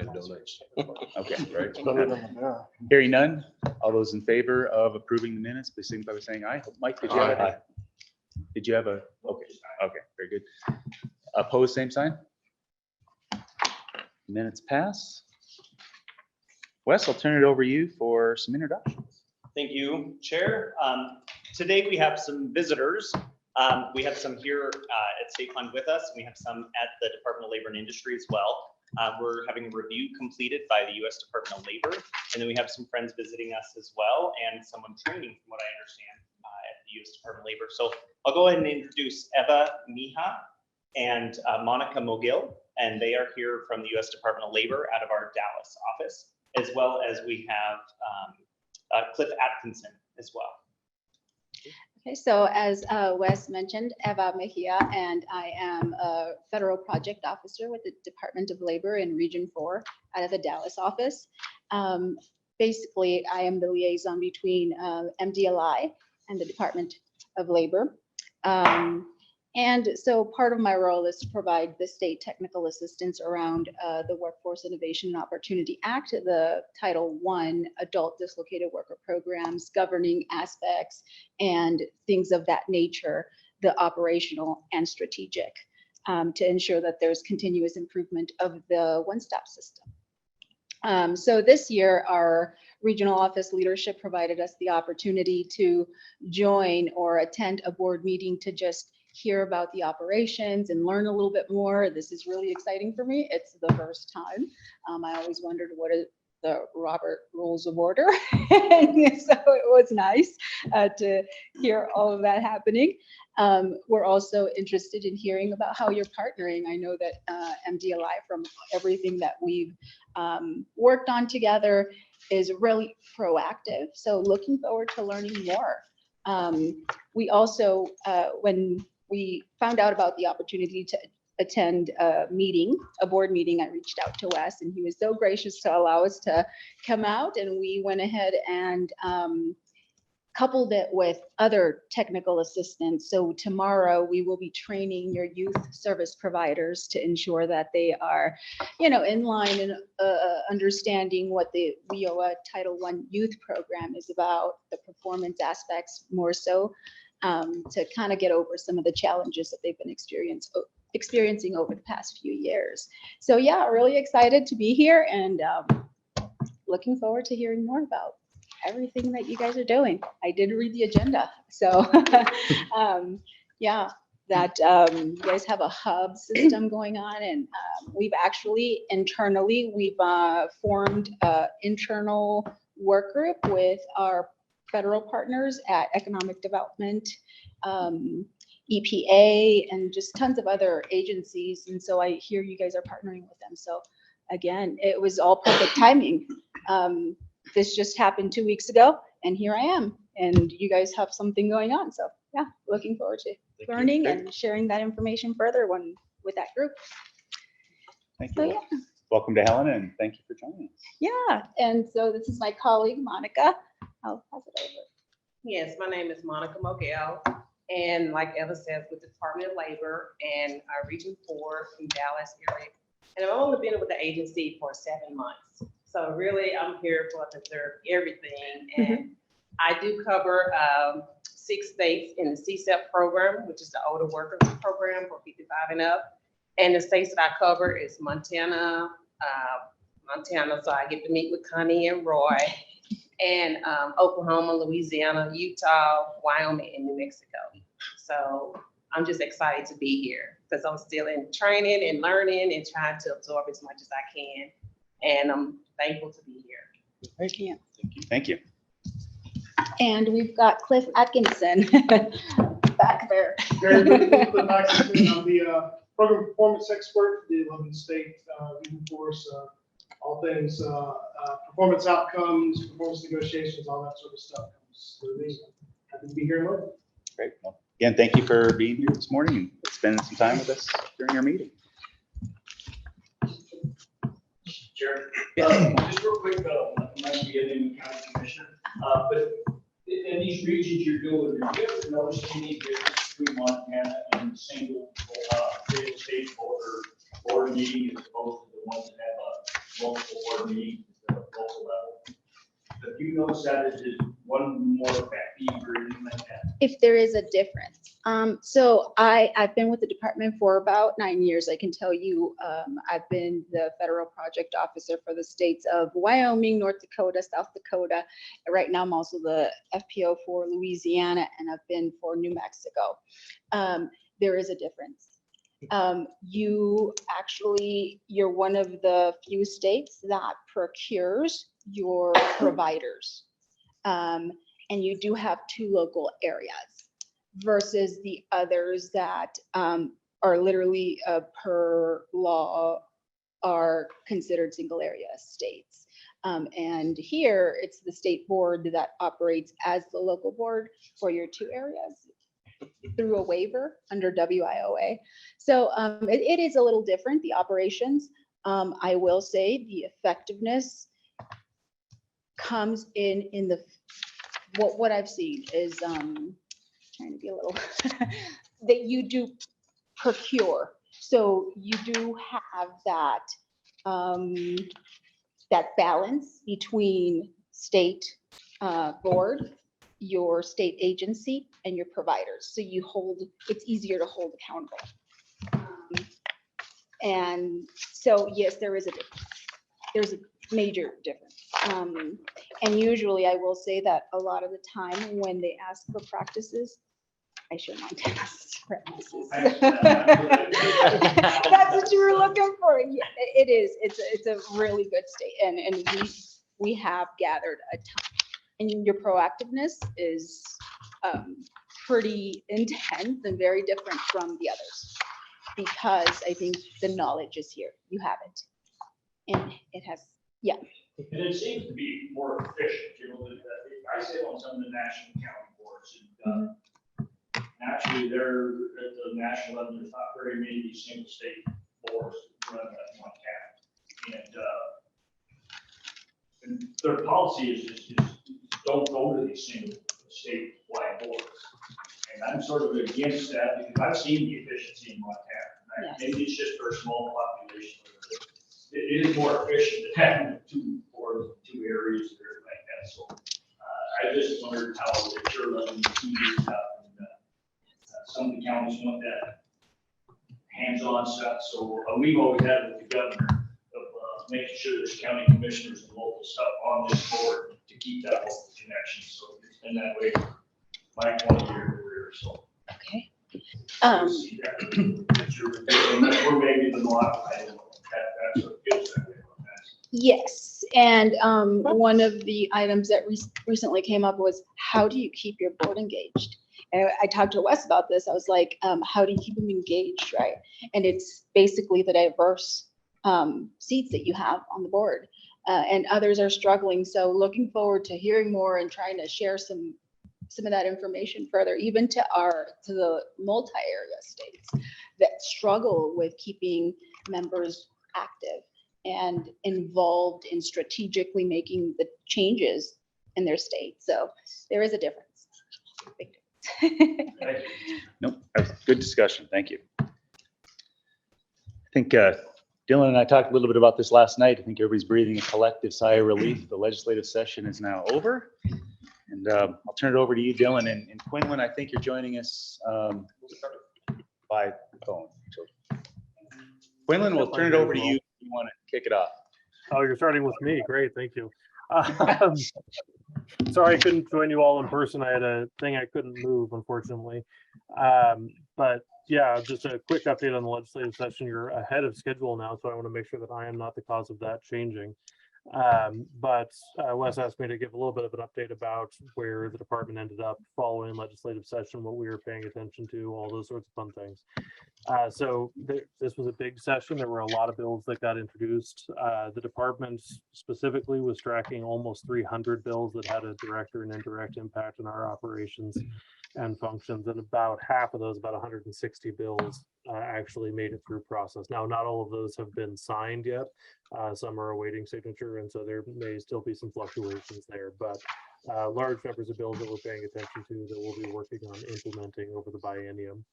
donates. Okay. Right. Hearing none, all those in favor of approving the minutes, please signify by saying aye. Mike, did you have Aye. a? Did you have a? Okay, very good. Opposed, same sign? Minutes pass. Wes, I'll turn it over to you for some introductions. Thank you, Chair. Today we have some visitors. We have some here at State Fund with us. We have some at the Department of Labor and Industry as well. We're having a review completed by the U.S. Department of Labor, and then we have some friends visiting us as well, and someone training, from what I understand, at the U.S. Department of Labor. So I'll go ahead and introduce Eva Mija and Monica Mogill, and they are here from the U.S. Department of Labor out of our Dallas office, as well as we have Cliff Atkinson as well. Okay, so as Wes mentioned, Eva Mejia, and I am a federal project officer with the Department of Labor in Region 4 out of the Dallas office. Basically, I am the liaison between MDLI and the Department of Labor. And so part of my role is to provide the state technical assistance around the Workforce Innovation and Opportunity Act, the Title I Adult Dislocated Worker Programs, governing aspects, and things of that nature, the operational and strategic, to ensure that there's continuous improvement of the one-stop system. So this year, our regional office leadership provided us the opportunity to join or attend a board meeting to just hear about the operations and learn a little bit more. This is really exciting for me. It's the first time. I always wondered what are the Robert Rules of Order. And so it was nice to hear all of that happening. We're also interested in hearing about how you're partnering. I know that MDLI, from everything that we've worked on together, is really proactive. So looking forward to learning more. We also, when we found out about the opportunity to attend a board meeting, I reached out to Wes, and he was so gracious to allow us to come out, and we went ahead and coupled it with other technical assistance. So tomorrow we will be training your youth service providers to ensure that they are, in line and understanding what the WIOA Title I youth program is about, the performance aspects more so, to kind of get over some of the challenges that they've been experiencing over the past few years. So yeah, really excited to be here, and looking forward to hearing more about everything that you guys are doing. I did read the agenda, so yeah, that you guys have a hub system going on, and we've actually internally, we've formed an internal work group with our federal partners at Economic Development, EPA, and just tons of other agencies. And so I hear you guys are partnering with them. So again, it was all perfect timing. This just happened 2 weeks ago, and here I am, and you guys have something going on. So yeah, looking forward to learning and sharing that information further with that group. Thank So you. yeah. Welcome to Helena, and thank you for joining us. Yeah, and so this is my colleague, Monica. I'll pass it over. Yes, my name is Monica Mogill, and like Eva says, with the Department of Labor and Region 4 in Dallas area. And I've only been with the agency for 7 months. So really, I'm here to observe everything. And I do cover 6 states in the CSEP program, which is the older workers program for 55 and up. And the states that I cover is Montana, so I get to meet with Connie and Roy, and Oklahoma, Louisiana, Utah, Wyoming, and New Mexico. So I'm just excited to be here because I'm still in training and learning and trying to absorb as much as I can. And I'm thankful to be here. Thank you. Thank you. And we've got Cliff Atkinson back there. Very good. Cliff Atkinson. I'm the program performance expert for the 11th state Region Force. All things performance outcomes, performance negotiations, all that sort of stuff comes through me. Happy to be here and learn. Great. Well, again, thank you for being here this morning and spending some time with us during our meeting. Chair, Yeah. just real quick, might be a new county commissioner, but in these regions you're doing, do you ever notice any difference between Montana and single state board meeting as opposed to the ones that have multiple board meetings at the local level. Have you noticed that it is one more pet peeve or anything like that? If there is a difference. So I've been with the department for about 9 years. I can tell you, I've been the federal project officer for the states of Wyoming, North Dakota, South Dakota. Right now, I'm also the FPO for Louisiana, and I've been for New Mexico. There is a difference. You're one of the few states that procures your providers. And you do have 2 local areas versus the others that are literally per law are considered single area states. And here it's the state board that operates as the local board for your 2 areas through a waiver under WIOA. So it is a little different, the operations. I will say the effectiveness comes in the, what I've seen is, trying to be a little, that you do procure. So you do have that, that balance between state board, your state agency, and your providers. So you hold, it's easier to hold accountable. And so, yes, there is a difference. There's a major difference. And usually I will say that a lot of the time when they ask for practices, I show Montana's practices. That's what you were looking for. Yeah, it is. It's a really good state. And we have gathered a ton. And your proactiveness is pretty intense and very different from the others, because I think the knowledge is here. You have it. And it has, yeah. And it seems to be more efficient, you know, I sit on some of the national county boards and actually they're at the national level, there's not very many single state boards that run that one county. And their policy is don't go to these single statewide boards. And I'm sort of against that because I've seen the efficiency in Montana. Yes. Maybe it's just for a small population. It is more efficient to have 2 boards, 2 areas or like that. So I just wondered how the chair level is up. Some of the counties want that hands-on stuff. So we've always had it with the governor of making sure there's county commissioners and local stuff on this board to keep that local connection. So it's been that way for my 20-year career. So. Okay. See that. We're maybe the lot. I don't know. That's what gives that way. Yes, and one of the items that recently came up was, how do you keep your board engaged? And I talked to Wes about this. I was like, how do you keep them engaged, right? And it's basically the diverse seats that you have on the board, and others are struggling. So looking forward to hearing more and trying to share some of that information further, even to the multi-area states that struggle with keeping members active and involved in strategically making the changes in their state. So there is a difference. Big difference. Nope, that was a good discussion. Thank you. I think Dylan and I talked a little bit about this last night. I think everybody's breathing a collective sigh of relief. The legislative session is now over. And I'll turn it over to you, Dylan. And Quinlan, I think you're joining us by phone. So, Quinlan, we'll turn it over to you if you want to kick it off. Oh, you're starting with me. Great, thank you. Sorry I couldn't join you all in person. I had a thing I couldn't move, unfortunately. But yeah, just a quick update on the legislative session. You're ahead of schedule now, so I want to make sure that I am not the cause of that changing. But Wes asked me to give a little bit of an update about where the department ended up following legislative session, what we were paying attention to, all those sorts of fun things. So this was a big session. There were a lot of bills that got introduced. The department specifically was tracking almost 300 bills that had a direct or an indirect impact on our operations and functions, and about half of those, about 160 bills, actually made it through process. Now, not all of those have been signed yet. Some are awaiting signature, and so there may still be some fluctuations there, but large numbers of bills that we're paying attention to that we'll be working on implementing over the biennium.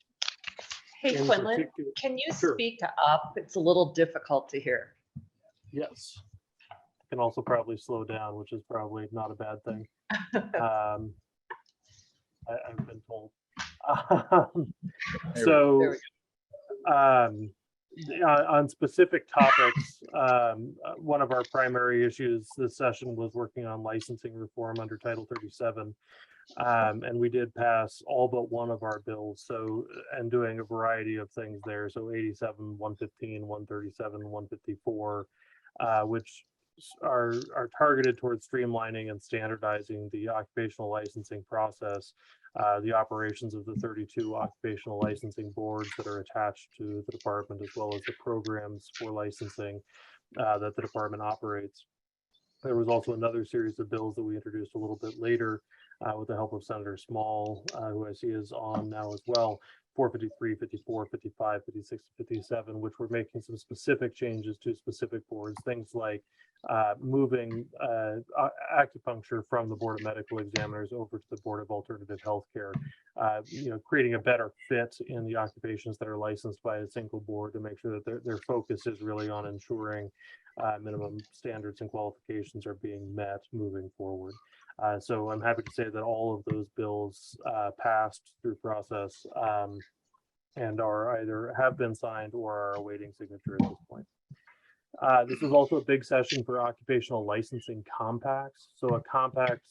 Hey, Quinlan, can you speak up? It's a little difficult to hear. Yes. can also probably slow down, which is probably not a bad thing. I've been told. So, on specific topics, one of our primary issues this session was working on licensing reform under Title 37. And we did pass all but one of our bills. So, and doing a variety of things there. So 87, 115, 137, 154, which are targeted towards streamlining and standardizing the occupational licensing process, the operations of the 32 occupational licensing boards that are attached to the department, as well as the programs for licensing that the department operates. There was also another series of bills that we introduced a little bit later with the help of Senator Small, who I see is on now as well, 453, 54, 55, 56, 57, which were making some specific changes to specific boards, things like moving acupuncture from the Board of Medical Examiners over to the Board of Alternative Healthcare, creating a better fit in the occupations that are licensed by a single board to make sure that their focus is really on ensuring minimum standards and qualifications are being met moving forward. So I'm happy to say that all of those bills passed through process and are either have been signed or are awaiting signature at this point. This was also a big session for occupational licensing compacts. So a compact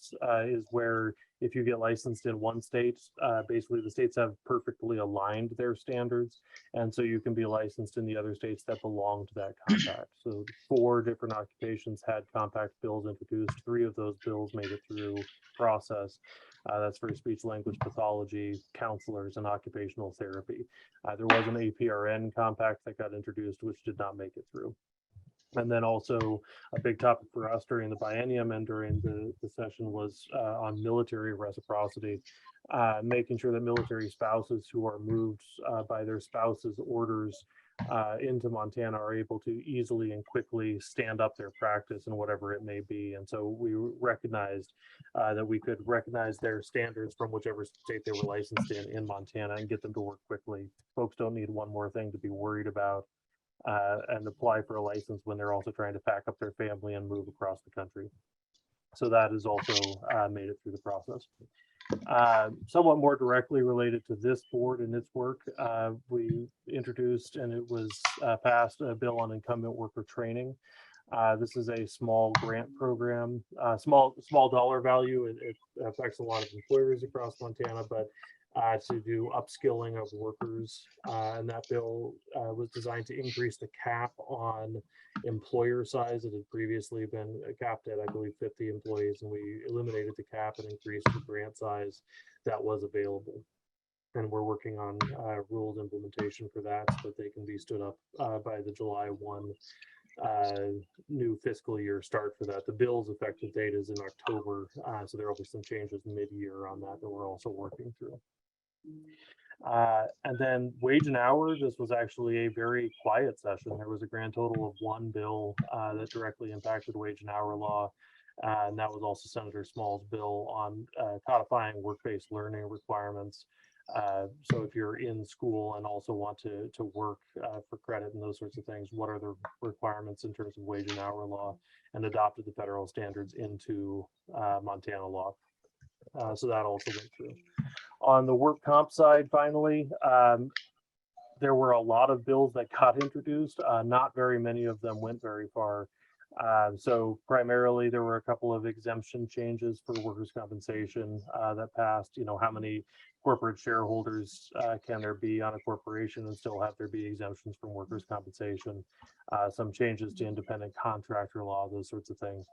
is where if you get licensed in one state, basically the states have perfectly aligned their standards. And so you can be licensed in the other states that belong to that compact. So 4 different occupations had compact bills introduced. 3 of those bills made it through process. That's for speech language pathology, counselors, and occupational therapy. There was an APRN compact that got introduced, which did not make it through. And then also a big topic for us during the biennium and during the session was on military reciprocity, making sure that military spouses who are moved by their spouse's orders into Montana are able to easily and quickly stand up their practice in whatever it may be. And so we recognized that we could recognize their standards from whichever state they were licensed in Montana and get them to work quickly. Folks don't need one more thing to be worried about and apply for a license when they're also trying to pack up their family and move across the country. So that is also made it through the process. Somewhat more directly related to this board and its work, we introduced and it was passed a bill on incumbent worker training. This is a small grant program, small dollar value. It affects a lot of employers across Montana, but to do upskilling of workers. And that bill was designed to increase the cap on employer size. It had previously been capped at, I believe, 50 employees, and we eliminated the cap and increased the grant size that was available. And we're working on rules implementation for that so that they can be stood up by the July 1 new fiscal year start for that. The bill's effective date is in October, so there will be some changes mid-year on that we're also working through. And then wage and hour, this was actually a very quiet session. There was a grand total of 1 bill that directly impacted wage and hour law. And that was also Senator Small's bill on codifying work-based learning requirements. So if you're in school and also want to work for credit and those sorts of things, what are the requirements in terms of wage and hour law, and adopted the federal standards into Montana law. So that also went through. On the work comp side, finally, there were a lot of bills that got introduced. Not very many of them went very far. So primarily there were a couple of exemption changes for workers' compensation that passed. How many corporate shareholders can there be on a corporation and still have there be exemptions from workers' compensation? Some changes to independent contractor law, those sorts of things.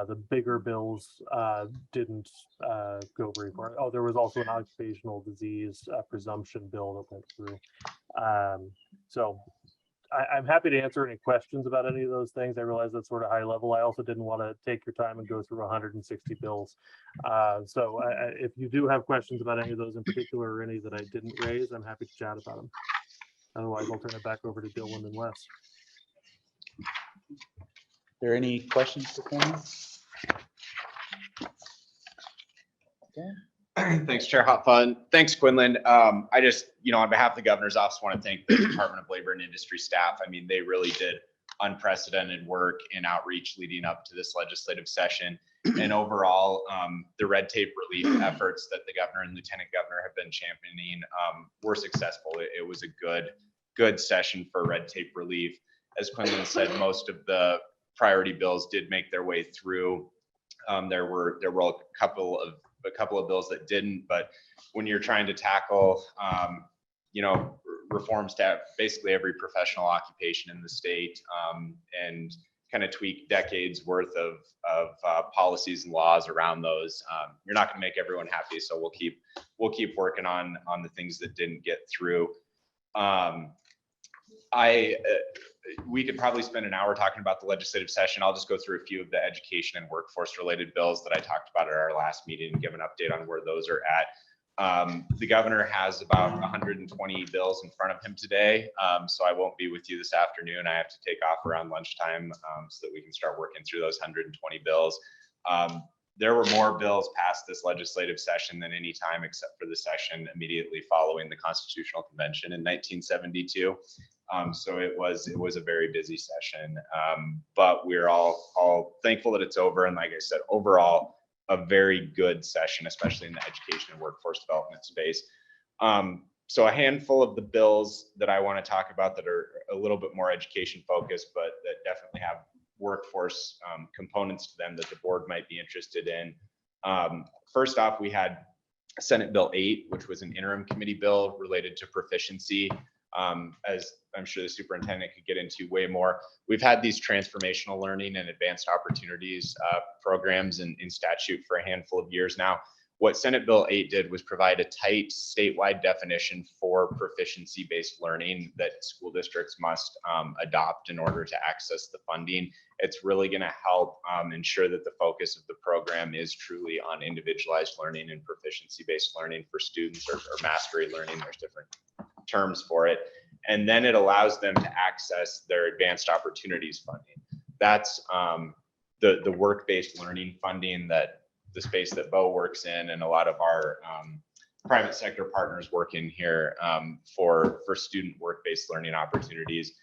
The bigger bills didn't go very far. Oh, there was also an occupational disease presumption bill that went through. So I'm happy to answer any questions about any of those things. I realize that's sort of high level. I also didn't want to take your time and go through 160 bills. So if you do have questions about any of those in particular or any that I didn't raise, I'm happy to chat about them. Otherwise, I'll turn it back over to Dylan and Wes. Are there any questions for Quinlan? Okay. Thanks, Chair Hot Fun. Thanks, Quinlan. I just, on behalf of the governor's office, want to thank the Department of Labor and Industry staff. I mean, they really did unprecedented work and outreach leading up to this legislative session. And overall, the red tape relief efforts that the governor and lieutenant governor have been championing were successful. It was a good session for red tape relief. As Quinlan said, most of the priority bills did make their way through. There were a couple of bills that didn't, but when you're trying to tackle, reforms to basically every professional occupation in the state, and kind of tweak decades worth of policies and laws around those, you're not going to make everyone happy. So we'll keep working on the things that didn't get through. We could probably spend an hour talking about the legislative session. I'll just go through a few of the education and workforce related bills that I talked about at our last meeting and give an update on where those are at. The governor has about 120 bills in front of him today, so I won't be with you this afternoon. I have to take off around lunchtime so that we can start working through those 120 bills. There were more bills passed this legislative session than any time except for the session immediately following the Constitutional Convention in 1972. So it was a very busy session, but we're all thankful that it's over. And like I said, overall, a very good session, especially in the education and workforce development space. So a handful of the bills that I want to talk about that are a little bit more education focused, but that definitely have workforce components to them that the board might be interested in. First off, we had Senate Bill 8, which was an interim committee bill related to proficiency. As I'm sure the superintendent could get into way more, we've had these transformational learning and advanced opportunities programs in statute for a handful of years now. What Senate Bill 8 did was provide a tight statewide definition for proficiency-based learning that school districts must adopt in order to access the funding. It's really going to help ensure that the focus of the program is truly on individualized learning and proficiency-based learning for students, or mastery learning. There's different terms for it. And then it allows them to access their advanced opportunities funding. That's the work-based learning funding, that the space that Bo works in and a lot of our private sector partners work in here for student work-based learning opportunities.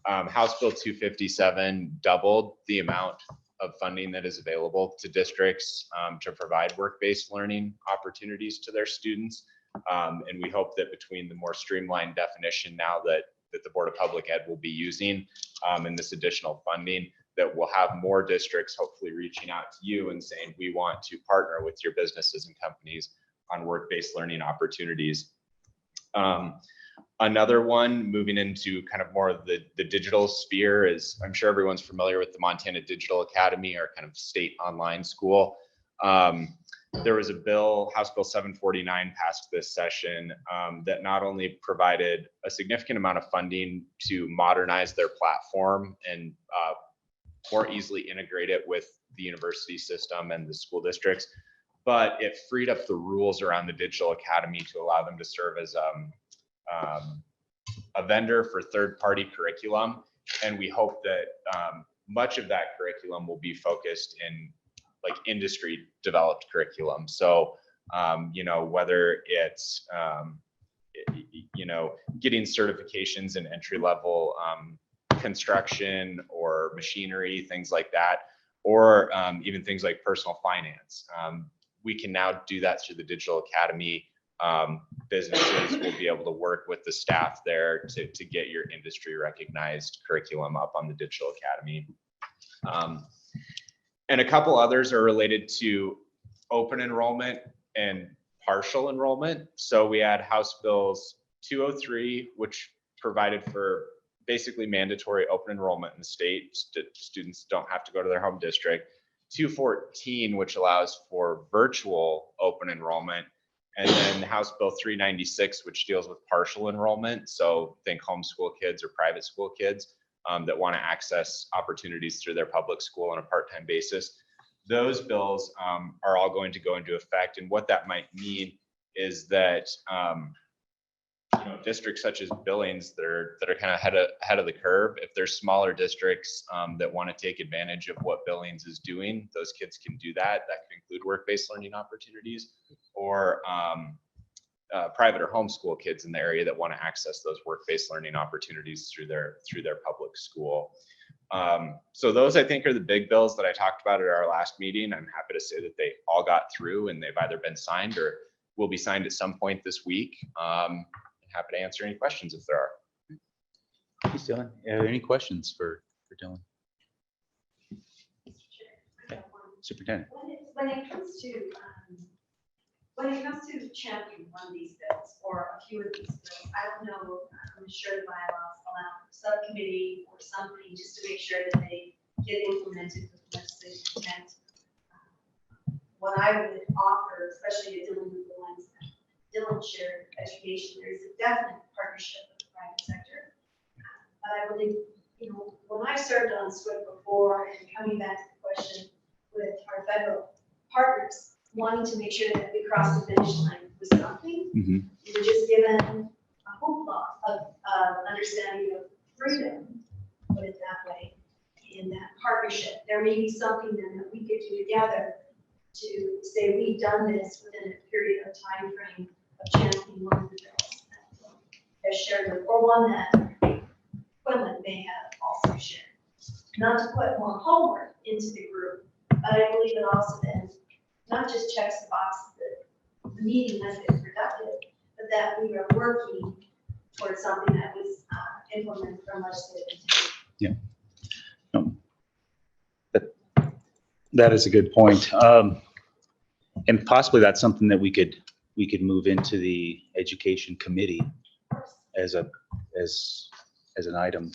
House Bill 257 doubled the amount of funding that is available to districts to provide work-based learning opportunities to their students. And we hope that between the more streamlined definition now that the Board of Public Ed will be using and this additional funding, that we'll have more districts hopefully reaching out to you and saying, we want to partner with your businesses and companies on work-based learning opportunities. Another one, moving into kind of more of the digital sphere, is I'm sure everyone's familiar with the Montana Digital Academy, our kind of state online school. There was a bill, House Bill 749, passed this session that not only provided a significant amount of funding to modernize their platform and more easily integrate it with the university system and the school districts, but it freed up the rules around the Digital Academy to allow them to serve as a vendor for third-party curriculum. And we hope that much of that curriculum will be focused in like industry developed curriculum. So, whether it's, getting certifications in entry level construction or machinery, things like that, or even things like personal finance. We can now do that through the Digital Academy. Businesses will be able to work with the staff there to get your industry recognized curriculum up on the Digital Academy. And a couple others are related to open enrollment and partial enrollment. So we had House Bills 203, which provided for basically mandatory open enrollment in the state. Students don't have to go to their home district. 214, which allows for virtual open enrollment. And then House Bill 396, which deals with partial enrollment. So think homeschool kids or private school kids that want to access opportunities through their public school on a part-time basis. Those bills are all going to go into effect. And what that might mean is that districts such as Billings that are kind of ahead of the curve, if there's smaller districts that want to take advantage of what Billings is doing, those kids can do that. That could include work-based learning opportunities, or private or homeschool kids in the area that want to access those work-based learning opportunities through their public school. So those, I think, are the big bills that I talked about at our last meeting. I'm happy to say that they all got through and they've either been signed or will be signed at some point this week. Happy to answer any questions if there are. Thanks, Dylan. Are there any questions for Dylan? Okay. Superintendent. When it comes to championing one of these bills or a few of these bills, I don't know, I'm sure the bylaws allow a subcommittee or something just to make sure that they get implemented with legislative intent. What I would offer, especially dealing with the ones that Dylan shared, education, there's a definite partnership with the private sector. But I believe, when I served on SWIB before and coming back to the question with our federal partners, wanting to make sure that we cross the finish line with something, we were just given a hoopla of understanding of freedom, put it that way, in that partnership. There may be something then that we could do together to say we've done this within a period of time frame of championing one of the bills that has shared, or one that Quinlan may have also shared. Not to put more homework into the group, but I believe it also then not just checks the boxes that the meeting has been productive, but that we are working towards something that was implemented from legislative intent. Yeah. That is a good point. And possibly that's something that we could move into the education committee as an item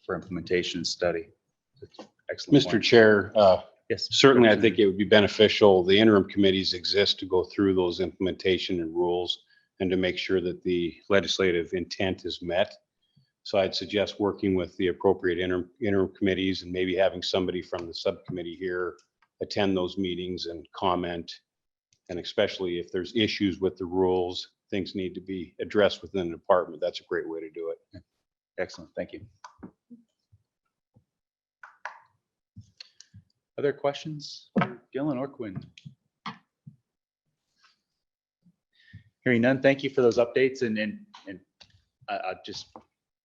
for implementation and study. Excellent Mr. point. Chair, Yes. certainly I think it would be beneficial, the interim committees exist to go through those implementation and rules and to make sure that the legislative intent is met. So I'd suggest working with the appropriate interim committees and maybe having somebody from the subcommittee here attend those meetings and comment. And especially if there's issues with the rules, things need to be addressed within the department. That's a great way to do it. Excellent. Thank you. Other questions for Dylan or Quinn? Hearing none, thank you for those updates, and I just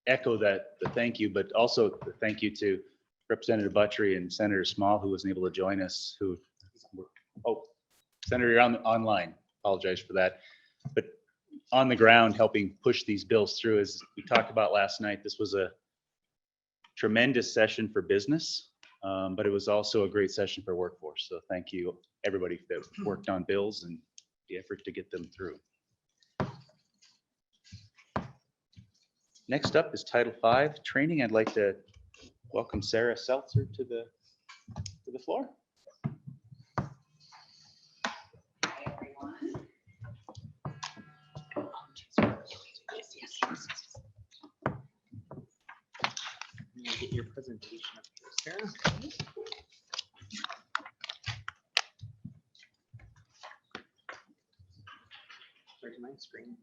echo that, the thank you, but also the thank you to Representative Butchery and Senator Small, who wasn't able to join us, Senator, you're online, apologize for that, but on the ground helping push these bills through. As we talked about last night, this was a tremendous session for business, but it was also a great session for workforce. So thank you, everybody that worked on bills and the effort to get them through. Next up is Title V training. I'd like to welcome Sarah Seltzer to the floor. Hi, everyone. Get your presentation up here, Sarah. Where's my screen?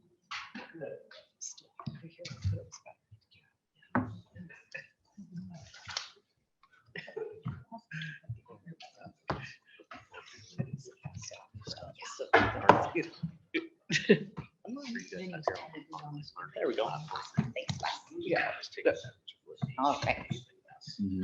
Good. There we go. Okay.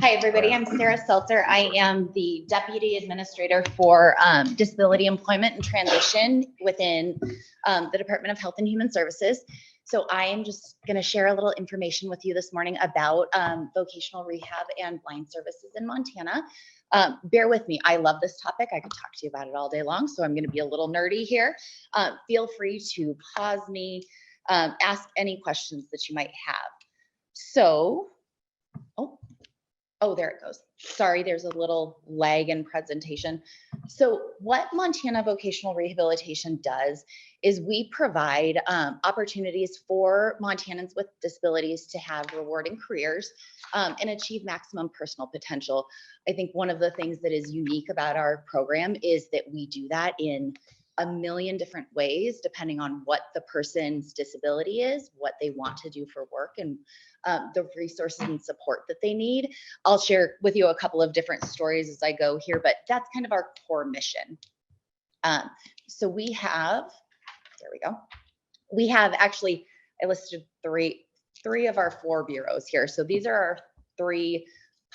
Hi, everybody. I'm Sarah Seltzer. I am the Deputy Administrator for Disability Employment and Transition within the Department of Health and Human Services. So I am just going to share a little information with you this morning about vocational rehab and blind services in Montana. Bear with me. I love this topic. I could talk to you about it all day long, so I'm going to be a little nerdy here. Feel free to pause me, ask any questions that you might have. So, oh, there it goes. Sorry, there's a little lag in presentation. So what Montana Vocational Rehabilitation does is we provide opportunities for Montanans with disabilities to have rewarding careers and achieve maximum personal potential. I think one of the things that is unique about our program is that we do that in a million different ways, depending on what the person's disability is, what they want to do for work, and the resources and support that they need. I'll share with you a couple of different stories as I go here, but that's kind of our core mission. So we have, there we go. We have actually, I listed three of our 4 bureaus here. So these are our 3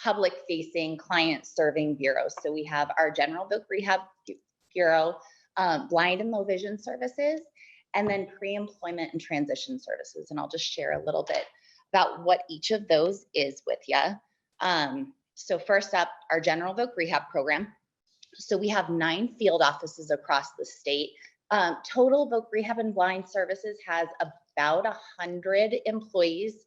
public-facing, client-serving bureaus. So we have our General Voc Rehab Bureau, Blind and Low Vision Services, and then Pre-Employment and Transition Services. And I'll just share a little bit about what each of those is with you. So first up, our General Voc Rehab Program. So we have 9 field offices across the state. Total Voc Rehab and Blind Services has about 100 employees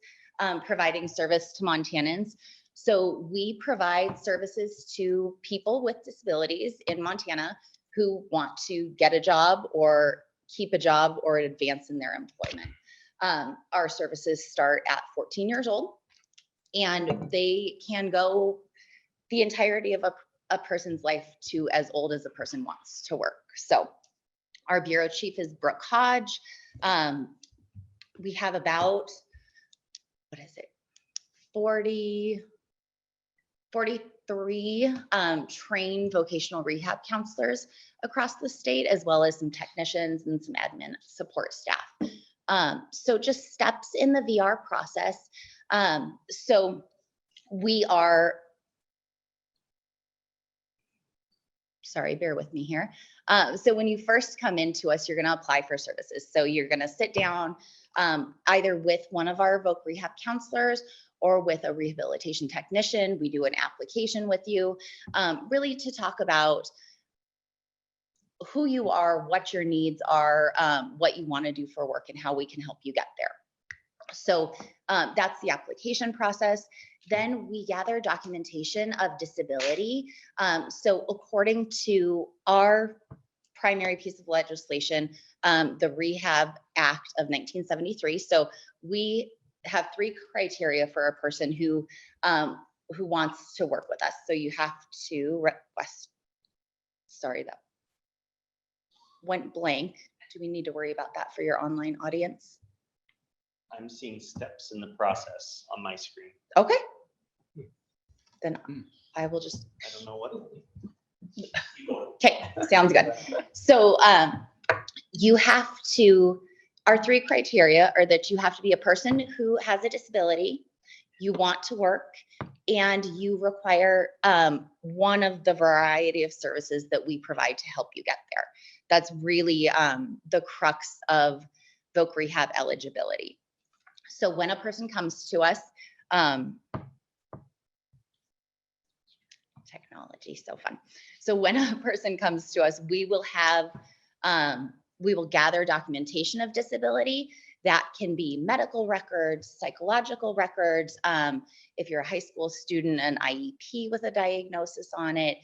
providing service to Montanans. So we provide services to people with disabilities in Montana who want to get a job or keep a job or advance in their employment. Our services start at 14 years old, and they can go the entirety of a person's life to as old as a person wants to work. So our bureau chief is Brooke Hodge. We have about, 43 trained vocational rehab counselors across the state, as well as some technicians and some admin support staff. So just steps in the VR process. So we are, sorry, bear with me here. So when you first come into us, you're going to apply for services. So you're going to sit down either with one of our Voc Rehab counselors or with a rehabilitation technician. We do an application with you, really to talk about who you are, what your needs are, what you want to do for work, and how we can help you get there. So that's the application process. Then we gather documentation of disability. So according to our primary piece of legislation, the Rehab Act of 1973. So we have 3 criteria for a person who wants to work with us. So you have to request, sorry, that went blank. Do we need to worry about that for your online audience? I'm seeing steps in the process on my screen. Okay. Then I will just, I don't know what. okay, sounds good. So you have to, our 3 criteria are that you have to be a person who has a disability, you want to work, and you require one of the variety of services that we provide to help you get there. That's really the crux of Voc Rehab eligibility. So when a person comes to us, technology, so fun. So when a person comes to us, we will have, we will gather documentation of disability. That can be medical records, psychological records. If you're a high school student, an IEP with a diagnosis on it.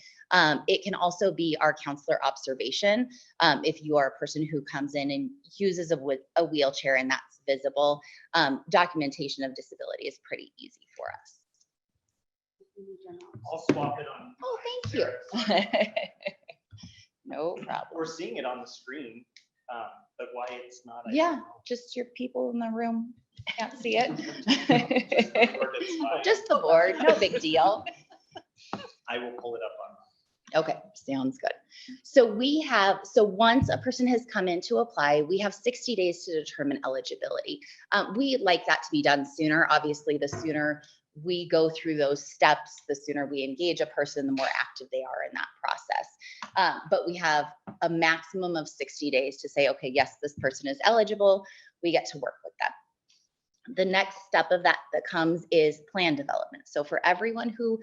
It can also be our counselor observation. If you are a person who comes in and uses a wheelchair and that's visible, documentation of disability is pretty easy for us. I'll swap it on. Oh, thank you. No problem. We're seeing it on the screen, but why it's not. I Yeah, don't know. just your people in the room can't see it. Board, it's fine. Just the board, no big deal. I will pull it up on. Okay, sounds good. So we have, so once a person has come in to apply, we have 60 days to determine eligibility. We like that to be done sooner. Obviously, the sooner we go through those steps, the sooner we engage a person, the more active they are in that process. But we have a maximum of 60 days to say, okay, yes, this person is eligible. We get to work with them. The next step of that comes is plan development. So for everyone who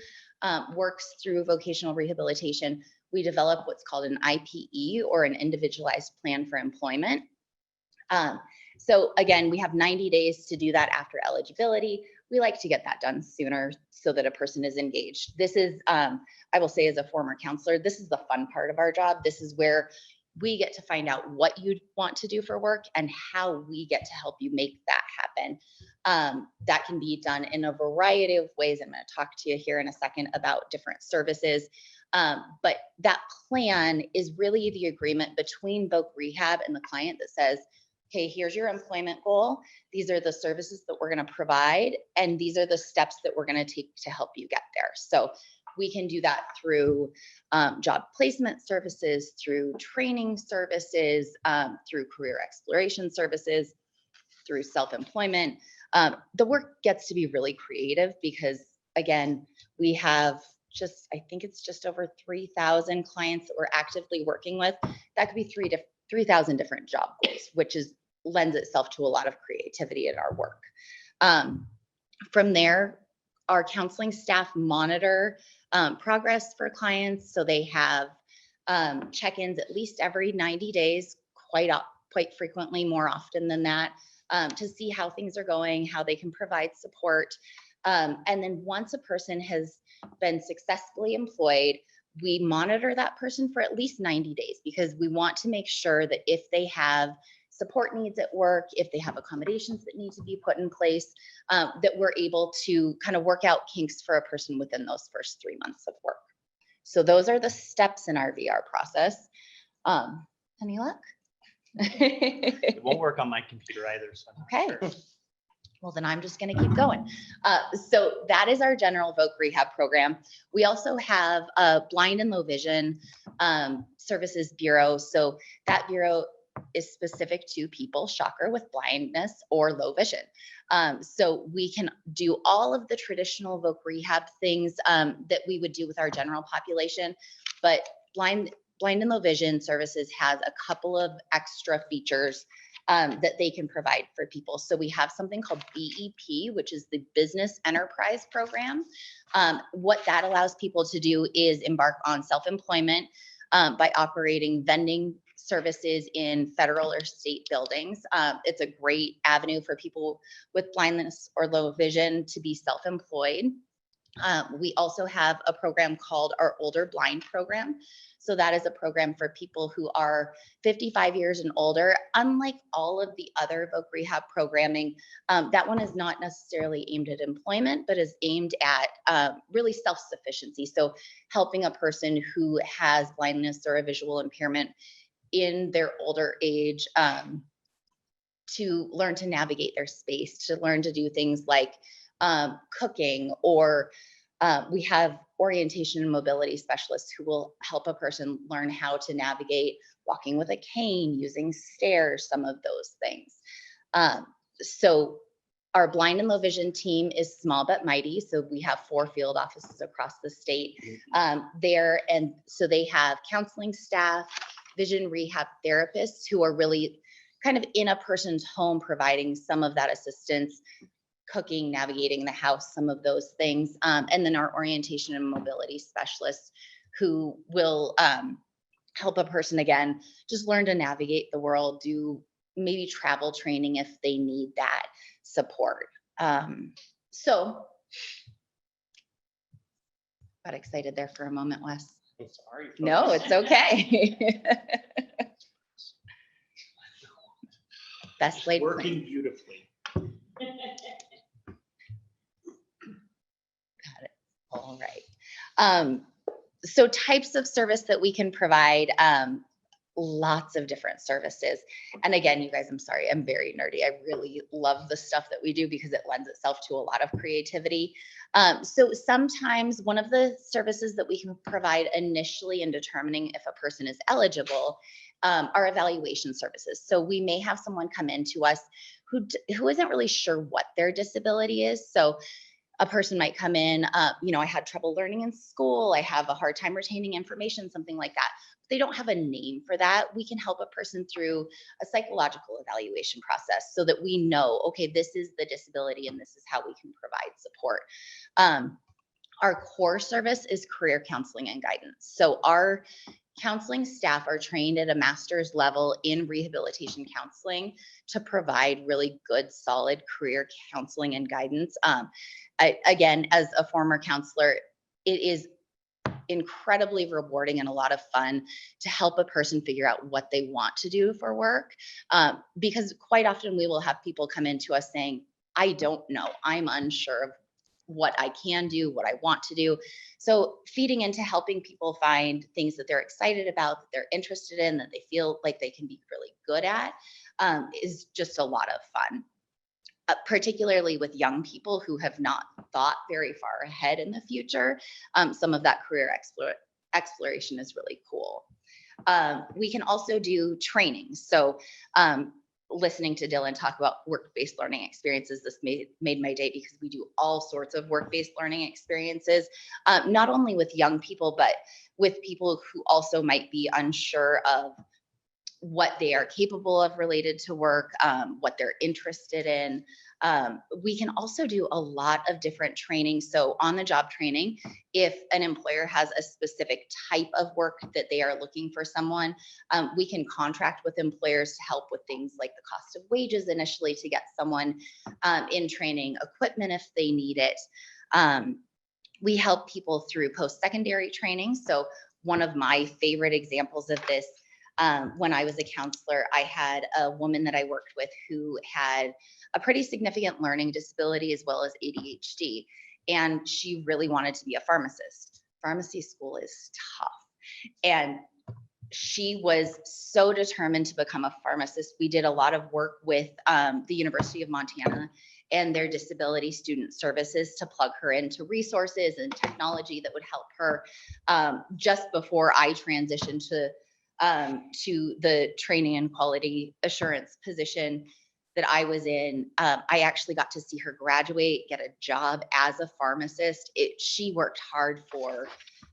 works through vocational rehabilitation, we develop what's called an IPE, or an individualized plan for employment. So again, we have 90 days to do that after eligibility. We like to get that done sooner so that a person is engaged. This is, I will say as a former counselor, this is the fun part of our job. This is where we get to find out what you want to do for work and how we get to help you make that happen. That can be done in a variety of ways. I'm going to talk to you here in a second about different services. But that plan is really the agreement between Voc Rehab and the client that says, okay, here's your employment goal. These are the services that we're going to provide, and these are the steps that we're going to take to help you get there. So we can do that through job placement services, through training services, through career exploration services, through self-employment. The work gets to be really creative because again, we have I think it's just over 3,000 clients that we're actively working with. That could be 3,000 different job goals, which lends itself to a lot of creativity in our work. From there, our counseling staff monitor progress for clients. So they have check-ins at least every 90 days, quite frequently, more often than that, to see how things are going, how they can provide support. And then once a person has been successfully employed, we monitor that person for at least 90 days because we want to make sure that if they have support needs at work, if they have accommodations that need to be put in place, that we're able to kind of work out kinks for a person within those first 3 months of work. So those are the steps in our VR process. Any luck? It won't work on my computer either. So I'm not Okay. sure. Well, then I'm just going to keep going. So that is our general voc rehab program. We also have a blind and low vision services bureau. So that bureau is specific to people, shocker, with blindness or low vision. So we can do all of the traditional voc rehab things that we would do with our general population, but blind and low vision services has a couple of extra features that they can provide for people. So we have something called BEP, which is the Business Enterprise Program. What that allows people to do is embark on self-employment by operating vending services in federal or state buildings. It's a great avenue for people with blindness or low vision to be self-employed. We also have a program called our Older Blind Program. So that is a program for people who are 55 years and older. Unlike all of the other voc rehab programming, that one is not necessarily aimed at employment, but is aimed at really self-sufficiency. So helping a person who has blindness or a visual impairment in their older age to learn to navigate their space, to learn to do things like cooking, or we have orientation and mobility specialists who will help a person learn how to navigate walking with a cane, using stairs, some of those things. So our blind and low vision team is small but mighty. So we have 4 field offices across the state there. And so they have counseling staff, vision rehab therapists who are really kind of in a person's home, providing some of that assistance, cooking, navigating the house, some of those things. And then our orientation and mobility specialists who will help a person, again, just learn to navigate the world, do maybe travel training if they need that support. So got excited there for a moment, Wes. I'm sorry. No, it's okay. Best laid plan. Working beautifully. Got it. All right. So types of service that we can provide, lots of different services. And again, you guys, I'm sorry, I'm very nerdy. I really love the stuff that we do because it lends itself to a lot of creativity. So sometimes one of the services that we can provide initially in determining if a person is eligible are evaluation services. So we may have someone come in to us who isn't really sure what their disability is. So a person might come in, I had trouble learning in school, I have a hard time retaining information, something like that. They don't have a name for that. We can help a person through a psychological evaluation process so that we know, okay, this is the disability and this is how we can provide support. Our core service is career counseling and guidance. So our counseling staff are trained at a master's level in rehabilitation counseling to provide really good, solid career counseling and guidance. Again, as a former counselor, it is incredibly rewarding and a lot of fun to help a person figure out what they want to do for work. Because quite often we will have people come into us saying, I don't know, I'm unsure of what I can do, what I want to do. So feeding into helping people find things that they're excited about, that they're interested in, that they feel like they can be really good at, is just a lot of fun. Particularly with young people who have not thought very far ahead in the future. Some of that career exploration is really cool. We can also do training. So listening to Dylan talk about work-based learning experiences, this made my day, because we do all sorts of work-based learning experiences, not only with young people, but with people who also might be unsure of what they are capable of related to work, what they're interested in. We can also do a lot of different training. So on the job training, if an employer has a specific type of work that they are looking for someone, we can contract with employers to help with things like the cost of wages initially to get someone in training, equipment if they need it. We help people through post-secondary training. So one of my favorite examples of this, when I was a counselor, I had a woman that I worked with who had a pretty significant learning disability as well as ADHD. And she really wanted to be a pharmacist. Pharmacy school is tough. And she was so determined to become a pharmacist. We did a lot of work with the University of Montana and their disability student services to plug her into resources and technology that would help her. Just before I transitioned to the training and quality assurance position that I was in, I actually got to see her graduate, get a job as a pharmacist. She worked hard for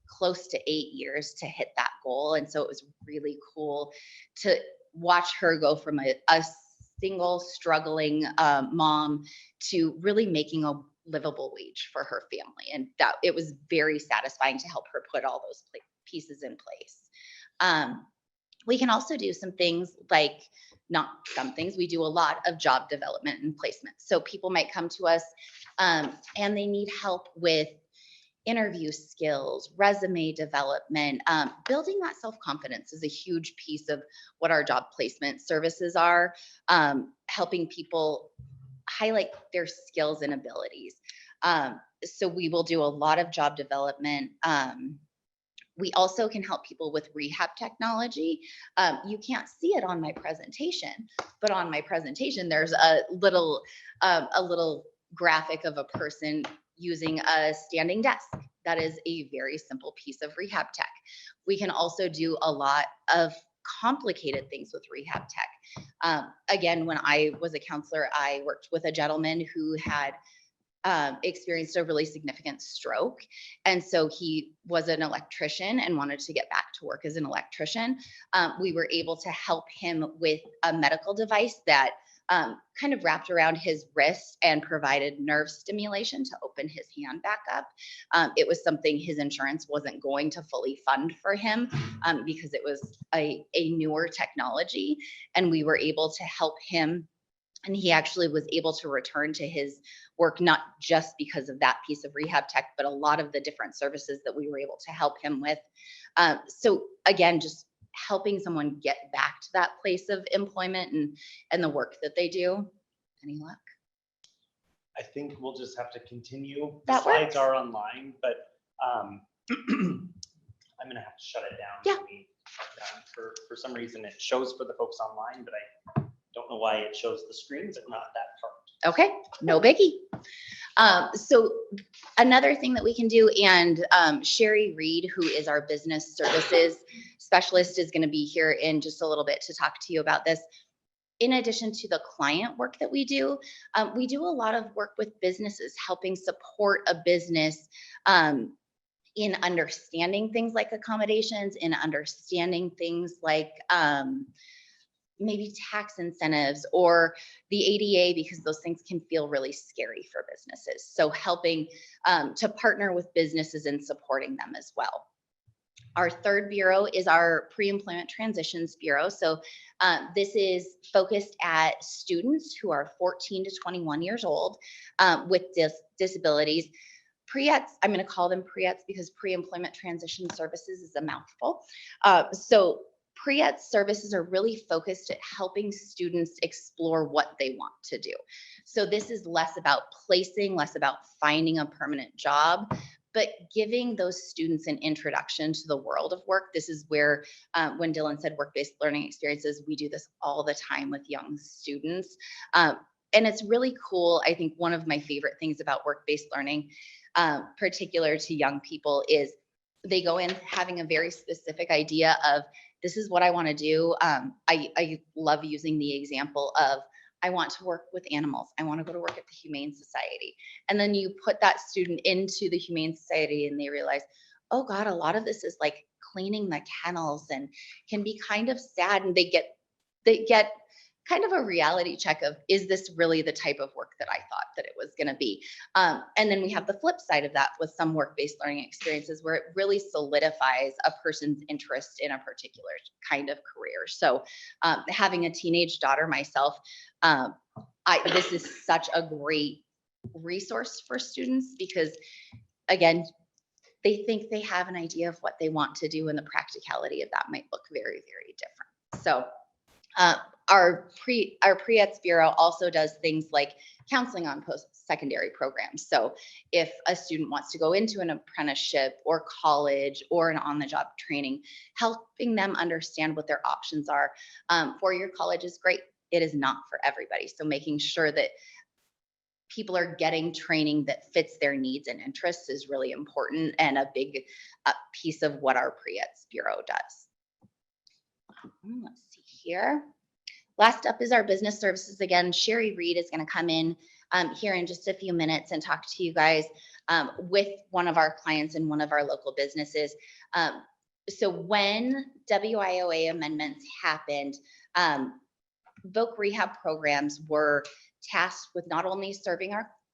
close to 8 years to hit that goal. And so it was really cool to watch her go from a single struggling mom to really making a livable wage for her family. And that it was very satisfying to help her put all those pieces in place. We can also do some things like, not some things, we do a lot of job development and placement. So people might come to us and they need help with interview skills, resume development. Building that self-confidence is a huge piece of what our job placement services are, helping people highlight their skills and abilities. So we will do a lot of job development. We also can help people with rehab technology. You can't see it on my presentation, but on my presentation, there's a little graphic of a person using a standing desk. That is a very simple piece of rehab tech. We can also do a lot of complicated things with rehab tech. Again, when I was a counselor, I worked with a gentleman who had experienced a really significant stroke. And so he was an electrician and wanted to get back to work as an electrician. We were able to help him with a medical device that kind of wrapped around his wrist and provided nerve stimulation to open his hand back up. It was something his insurance wasn't going to fully fund for him because it was a newer technology, and we were able to help him. And he actually was able to return to his work, not just because of that piece of rehab tech, but a lot of the different services that we were able to help him with. So again, just helping someone get back to that place of employment and the work that they do. Any luck? I think we'll just have to continue. That The slides works. are online, but I'm gonna have to shut it down. Yeah. For some reason, it shows for the folks online, but I don't know why it shows the screens and not that part. Okay, no biggie. So another thing that we can do, and Sherry Reed, who is our business services specialist, is going to be here in just a little bit to talk to you about this. In addition to the client work that we do a lot of work with businesses, helping support a business in understanding things like accommodations, in understanding things like maybe tax incentives or the ADA, because those things can feel really scary for businesses. So helping to partner with businesses and supporting them as well. Our third bureau is our Pre-Employment Transitions Bureau. So this is focused at students who are 14 to 21 years old with disabilities. Pre-ETS, I'm going to call them pre-ETS because Pre-Employment Transition Services is a mouthful. So pre-ETS services are really focused at helping students explore what they want to do. So this is less about placing, less about finding a permanent job, but giving those students an introduction to the world of work. This is where, when Dylan said work-based learning experiences, we do this all the time with young students. And it's really cool. I think one of my favorite things about work-based learning, particular to young people, is they go in having a very specific idea of this is what I want to do. I love using the example of, I want to work with animals. I want to go to work at the Humane Society. And then you put that student into the Humane Society and they realize, oh God, a lot of this is like cleaning the kennels and can be kind of sad. And they get kind of a reality check of, is this really the type of work that I thought that it was going to be? And then we have the flip side of that with some work-based learning experiences where it really solidifies a person's interest in a particular kind of career. So having a teenage daughter myself, this is such a great resource for students because, again, they think they have an idea of what they want to do, and the practicality of that might look very, very different. So our pre-ETS Bureau also does things like counseling on post-secondary programs. So if a student wants to go into an apprenticeship or college or an on-the-job training, helping them understand what their options are. Four-year college is great. It is not for everybody. So making sure that people are getting training that fits their needs and interests is really important and a big piece of what our pre-ETS Bureau does. Let's see here. Last up is our business services. Again, Sherry Reed is going to come in here in just a few minutes and talk to you guys with one of our clients and one of our local businesses. So when WIOA amendments happened, voc rehab programs were tasked with not only serving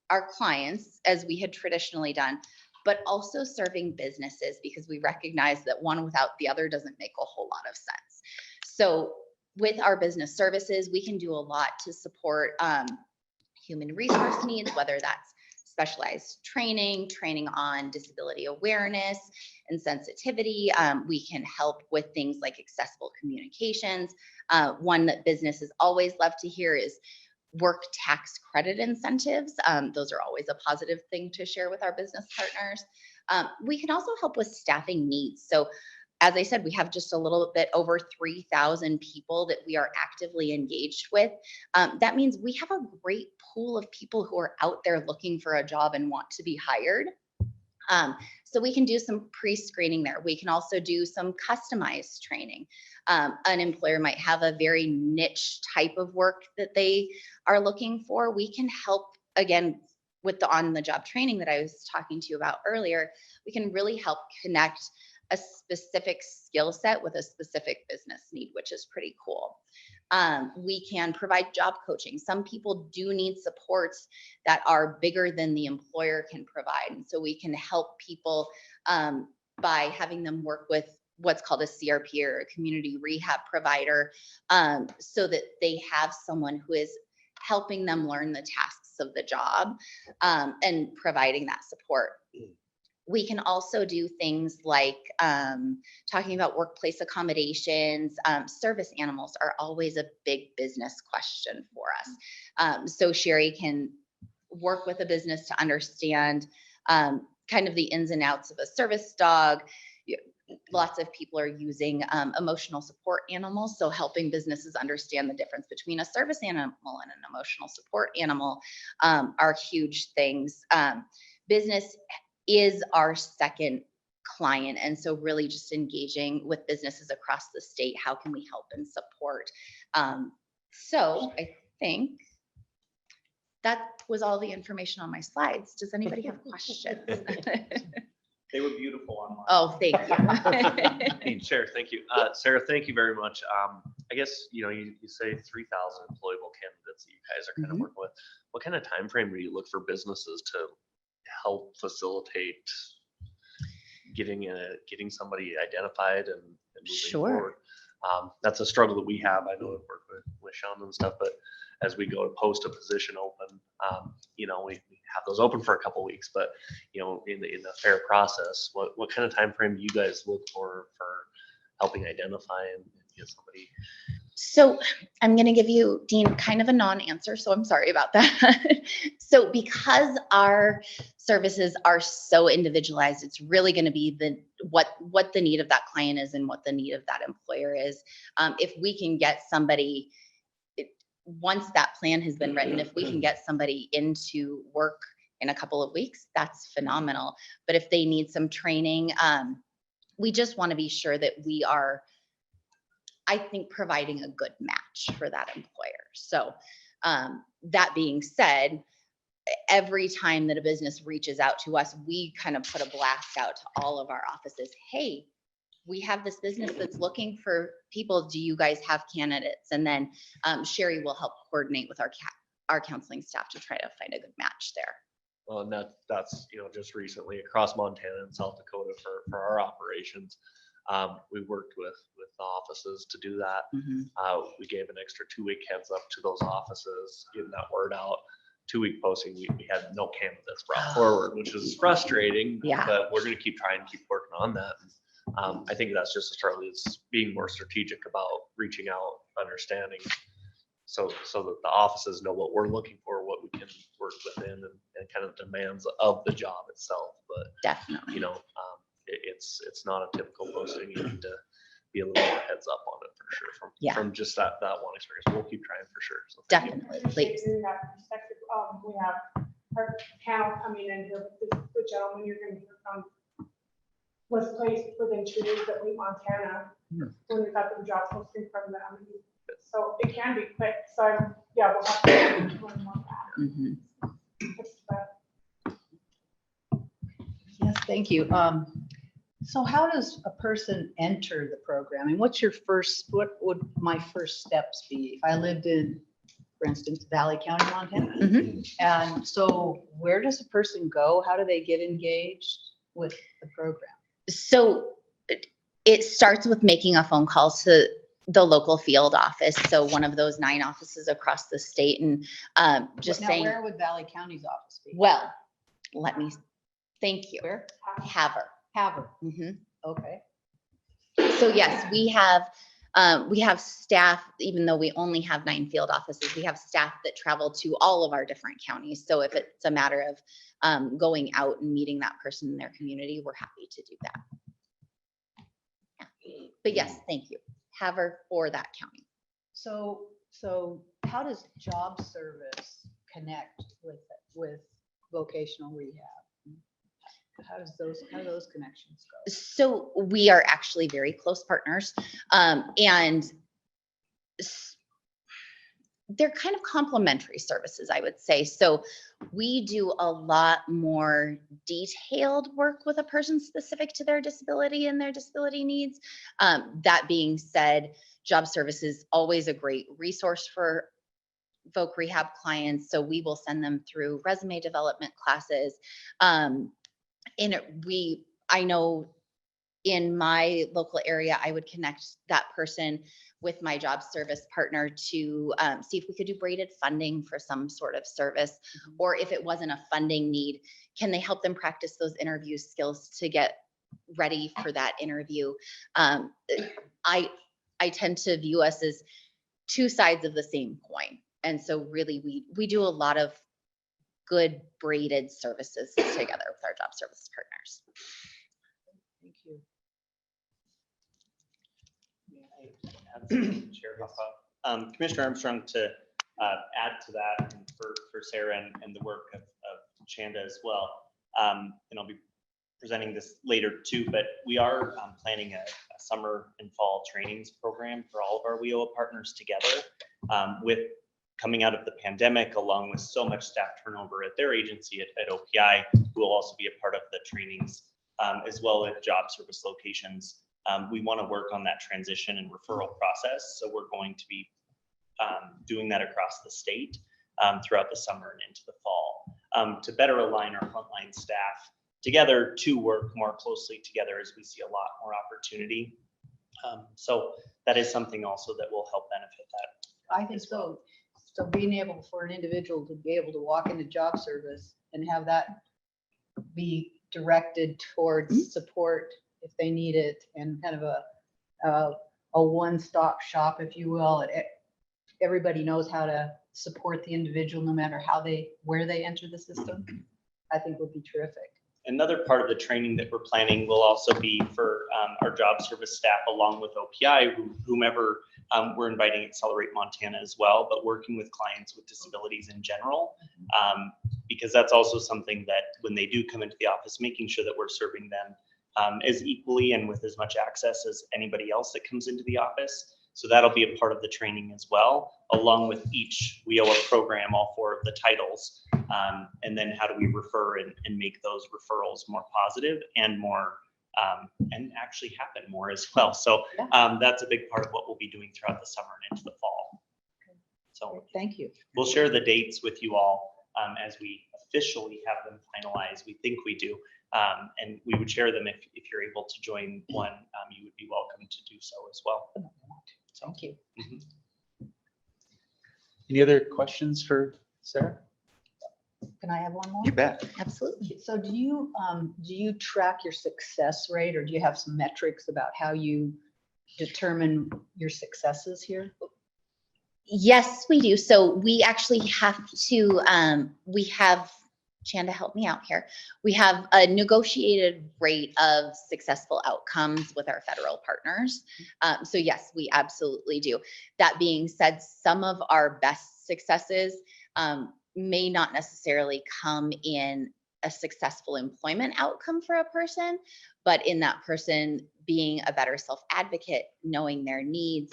our clients as we had traditionally done, but also serving businesses, because we recognize that one without the other doesn't make a whole lot of sense. So with our business services, we can do a lot to support human resource needs, whether that's specialized training on disability awareness and sensitivity. We can help with things like accessible communications. One that businesses always love to hear is work tax credit incentives. Those are always a positive thing to share with our business partners. We can also help with staffing needs. So as I said, we have just a little bit over 3,000 people that we are actively engaged with. That means we have a great pool of people who are out there looking for a job and want to be hired. So we can do some pre-screening there. We can also do some customized training. An employer might have a very niche type of work that they are looking for. We can help, again, with the on-the-job training that I was talking to you about earlier. We can really help connect a specific skill set with a specific business need, which is pretty cool. We can provide job coaching. Some people do need supports that are bigger than the employer can provide. And so we can help people by having them work with what's called a CRP or a community rehab provider, so that they have someone who is helping them learn the tasks of the job and providing that support. We can also do things like talking about workplace accommodations. Service animals are always a big business question for us. So Sherry can work with a business to understand kind of the ins and outs of a service dog. Lots of people are using emotional support animals. So helping businesses understand the difference between a service animal and an emotional support animal are huge things. Business is our second client. And so really just engaging with businesses across the state. How can we help and support? So I think that was all the information on my slides. Does anybody have questions? They were beautiful online. Oh, thank you. Chair, thank you. Sarah, thank you very much. I guess, you say 3,000 employable candidates that you guys are kind of working with. What kind of time frame do you look for businesses to help facilitate getting somebody identified and moving forward? That's a struggle that we have. I know I've worked with Sean and stuff, but as we go to post a position open, we have those open for a couple of weeks, but in the fair process, what kind of time frame do you guys look for helping identify and get somebody? So I'm going to give you, Dean, kind of a non-answer, so I'm sorry about that. So because our services are so individualized, it's really going to be what the need of that client is and what the need of that employer is. If we can get somebody, once that plan has been written, if we can get somebody into work in a couple of weeks, that's phenomenal. But if they need some training, we just want to be sure that we are I think, providing a good match for that employer. So that being said, every time that a business reaches out to us, we kind of put a blast out to all of our offices. Hey, we have this business that's looking for people. Do you guys have candidates? And then Sherry will help coordinate with our counseling staff to try to find a good match there. Well, and that's, just recently across Montana and South Dakota for our operations. We worked with the offices to do that. We gave an extra 2-week heads up to those offices, getting that word out. 2-week posting, we had no candidates brought forward, which was frustrating. Yeah. But we're going to keep working on that. I think that's just as Charlie is being more strategic about reaching out, understanding, so that the offices know what we're looking for, what we can work within, and kind of demands of the job itself. But Definitely. it's not a typical posting. You need to be a little more heads up on it for sure from just that one experience. We'll keep trying for sure. So thank you. Definitely, please. In that perspective, we have our panel coming in here. The gentleman you're going to hear from was placed within 2 days at Wheat, Montana, when we got the job posting from them. So it can be quick. So yeah, we'll have to learn more about it. Yes, thank you. So how does a person enter the program? And what would my first steps be if I lived in, for instance, Valley County, Montana? And so where does a person go? How do they get engaged with the program? So it starts with making a phone call to the local field office. So one of those 9 offices across the state, and just now, saying. Where would Valley County's office be? Well, thank you. Where? Haver. Okay. So yes, we have staff, even though we only have 9 field offices, we have staff that travel to all of our different counties. So if it's a matter of going out and meeting that person in their community, we're happy to do that. Yeah. But yes, thank you. Haver for that county. So how does job service connect with vocational rehab? How do those connections go? So we are actually very close partners, and they're kind of complementary services, I would say. So we do a lot more detailed work with a person specific to their disability and their disability needs. That being said, job service is always a great resource for voc rehab clients. So we will send them through resume development classes. I know in my local area, I would connect that person with my job service partner to see if we could do braided funding for some sort of service, or if it wasn't a funding need, can they help them practice those interview skills to get ready for that interview? I tend to view us as 2 sides of the same coin. And so really we do a lot of good braided services together with our job service partners. Thank you. Commissioner Armstrong, to add to that, and for Sarah and the work of Chanda as well. And I'll be presenting this later too, but we are planning a summer and fall trainings program for all of our WIOA partners together. With coming out of the pandemic, along with so much staff turnover at their agency at OPI, who will also be a part of the trainings, as well as job service locations. We want to work on that transition and referral process. So we're going to be doing that across the state throughout the summer and into the fall, to better align our frontline staff together to work more closely together as we see a lot more opportunity. So that is something also that will help benefit that. I think so. So being able for an individual to be able to walk into job service and have that be directed towards support if they need it, and kind of a one-stop shop, if you will. Everybody knows how to support the individual no matter where they enter the system. I think would be terrific. Another part of the training that we're planning will also be for our job service staff, along with OPI, whomever we're inviting Accelerate Montana as well, but working with clients with disabilities in general, because that's also something that when they do come into the office, making sure that we're serving them as equally and with as much access as anybody else that comes into the office. So that'll be a part of the training as well, along with each WIOA program, all 4 of the titles. And then how do we refer and make those referrals more positive and more, and actually happen more as well. So that's a big part of what we'll be doing throughout the summer and into the fall. So Thank you. we'll share the dates with you all as we officially have them finalized. We think we do. And we would share them if you're able to join one, you would be welcome to do so as well. So, Thank you. Any other questions for Sarah? Can I have one more? You bet. Absolutely. So do you track your success rate, or do you have some metrics about how you determine your successes here? Yes, we do. So we actually have to, we have, Chanda, help me out here. We have a negotiated rate of successful outcomes with our federal partners. So yes, we absolutely do. That being said, some of our best successes may not necessarily come in a successful employment outcome for a person, but in that person being a better self-advocate, knowing their needs.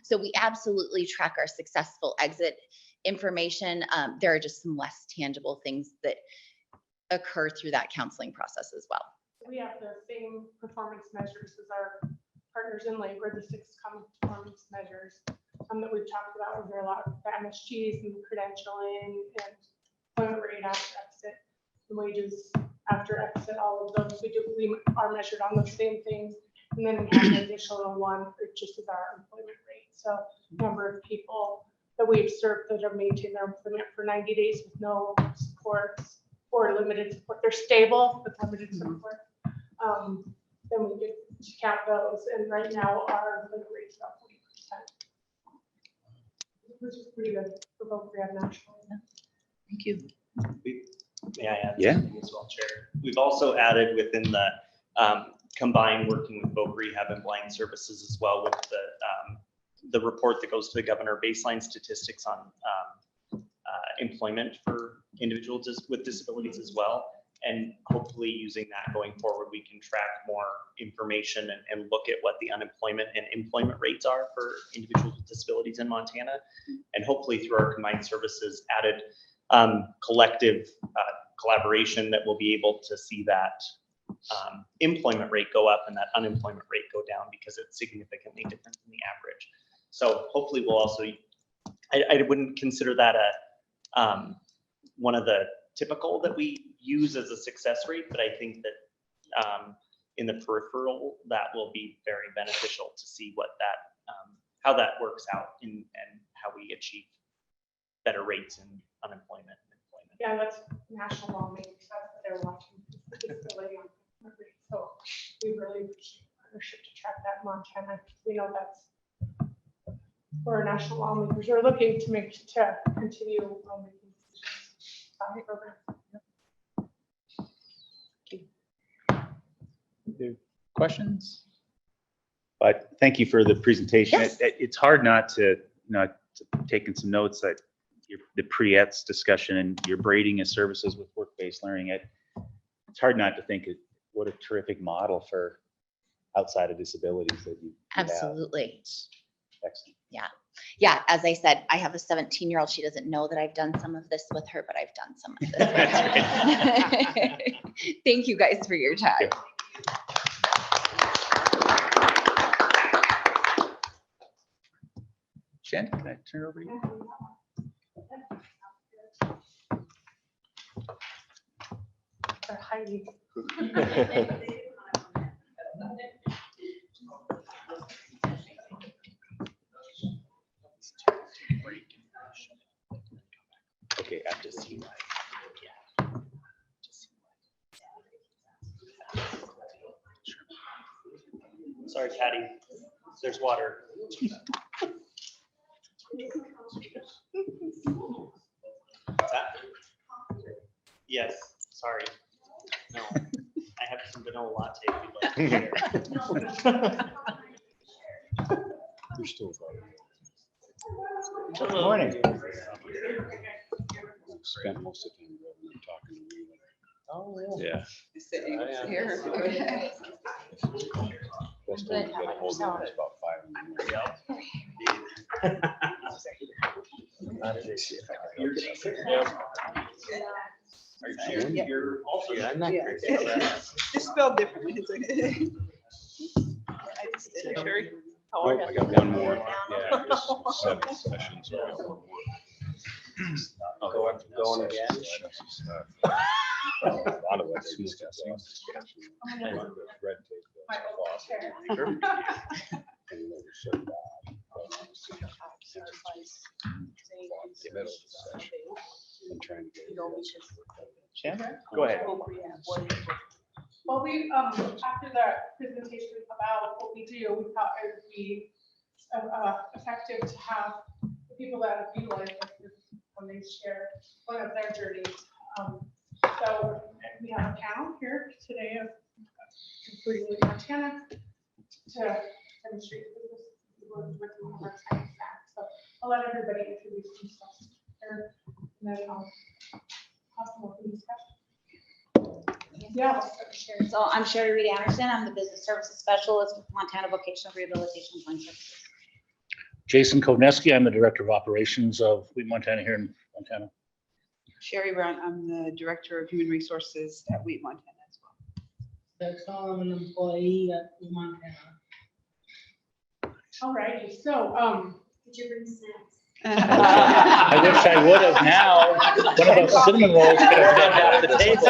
So we absolutely track our successful exit information. There are just some less tangible things that occur through that counseling process as well. We have the same performance measures as our partners in labor, the 6 common performance measures that we've talked about. There are a lot of the MSGs and credentialing and employment rate after exit, the wages after exit, all of those. We are measured on those same things. And then we have an additional one, which just is our employment rate. So number of people that we've served that have maintained their employment for 90 days with no supports or limited support. They're stable with limited support. Then we get to count those. And right now our employment rate is about 40%. Which is pretty good for both we have nationally. Thank you. May I add Yeah. something as well, Chair? We've also added within the combined working with both rehab and blind services as well with the report that goes to the governor, baseline statistics on employment for individuals with disabilities as well. And hopefully using that going forward, we can track more information and look at what the unemployment and employment rates are for individuals with disabilities in Montana. And hopefully through our combined services added collective collaboration that we'll be able to see that employment rate go up and that unemployment rate go down because it's significantly different than the average. So hopefully we'll also, I wouldn't consider that one of the typical that we use as a success rate, but I think that in the peripheral, that will be very beneficial to see what that, how that works out and how we achieve better rates in unemployment and employment. Yeah, that's national lawmakers. That's what they're watching. Disability on employment rate. So we really appreciate partnership to track that in Montana. We know that's where our national lawmakers are looking to continue making decisions on the program. Other questions? But thank you for the presentation. Yes. It's hard not to, taking some notes that the pre-ETS discussion and your braiding of services with work-based learning. It's hard not to think of what a terrific model for outside of disabilities that you have. Absolutely. It's excellent. Yeah, as I said, I have a 17-year-old. She doesn't know that I've done some of this with her, but I've done some of this with her. Thank you guys for your time. Jen, can I turn it over to you? Or Heidi. Okay, after CY. Sorry, Patty, there's water. What's that? Yes, sorry. No, I have some vanilla latte if you'd like to share. You're still voting. Good morning. Spent most of the time talking to you. Oh, really? Yeah. Sitting I am. here. Okay. Best time to get a hold of him is about 5 You're also. Just spelled differently. It's okay. I just did it, Sherry. Oh, I got one more. Yeah, just 7 sessions. So I got one more. Going again. A lot of that's discussing. Red tape. I'm trying to get. Shannon, go ahead. Well, we, after the presentation about what we do, we thought it would be effective to have the people that have utilized this when they share one of their journeys. So we have a panel here today of including with Montana to demonstrate with the website. So I'll let everybody introduce themselves here, and then I'll have some open discussion. Yeah. So I'm Sherry Reed Anderson. I'm the business services specialist with Montana Vocational Rehabilitation Plan Services. Jason Kovneski, I'm the Director of Operations of WheatMontana Montana here in Montana. Sherry Brown, I'm the Director of Human Resources at WheatMontana as well. That's all, I'm an employee at Montana. All righty, so, Did you bring snacks? I wish I would have now. One of those cinnamon rolls could have been off the table.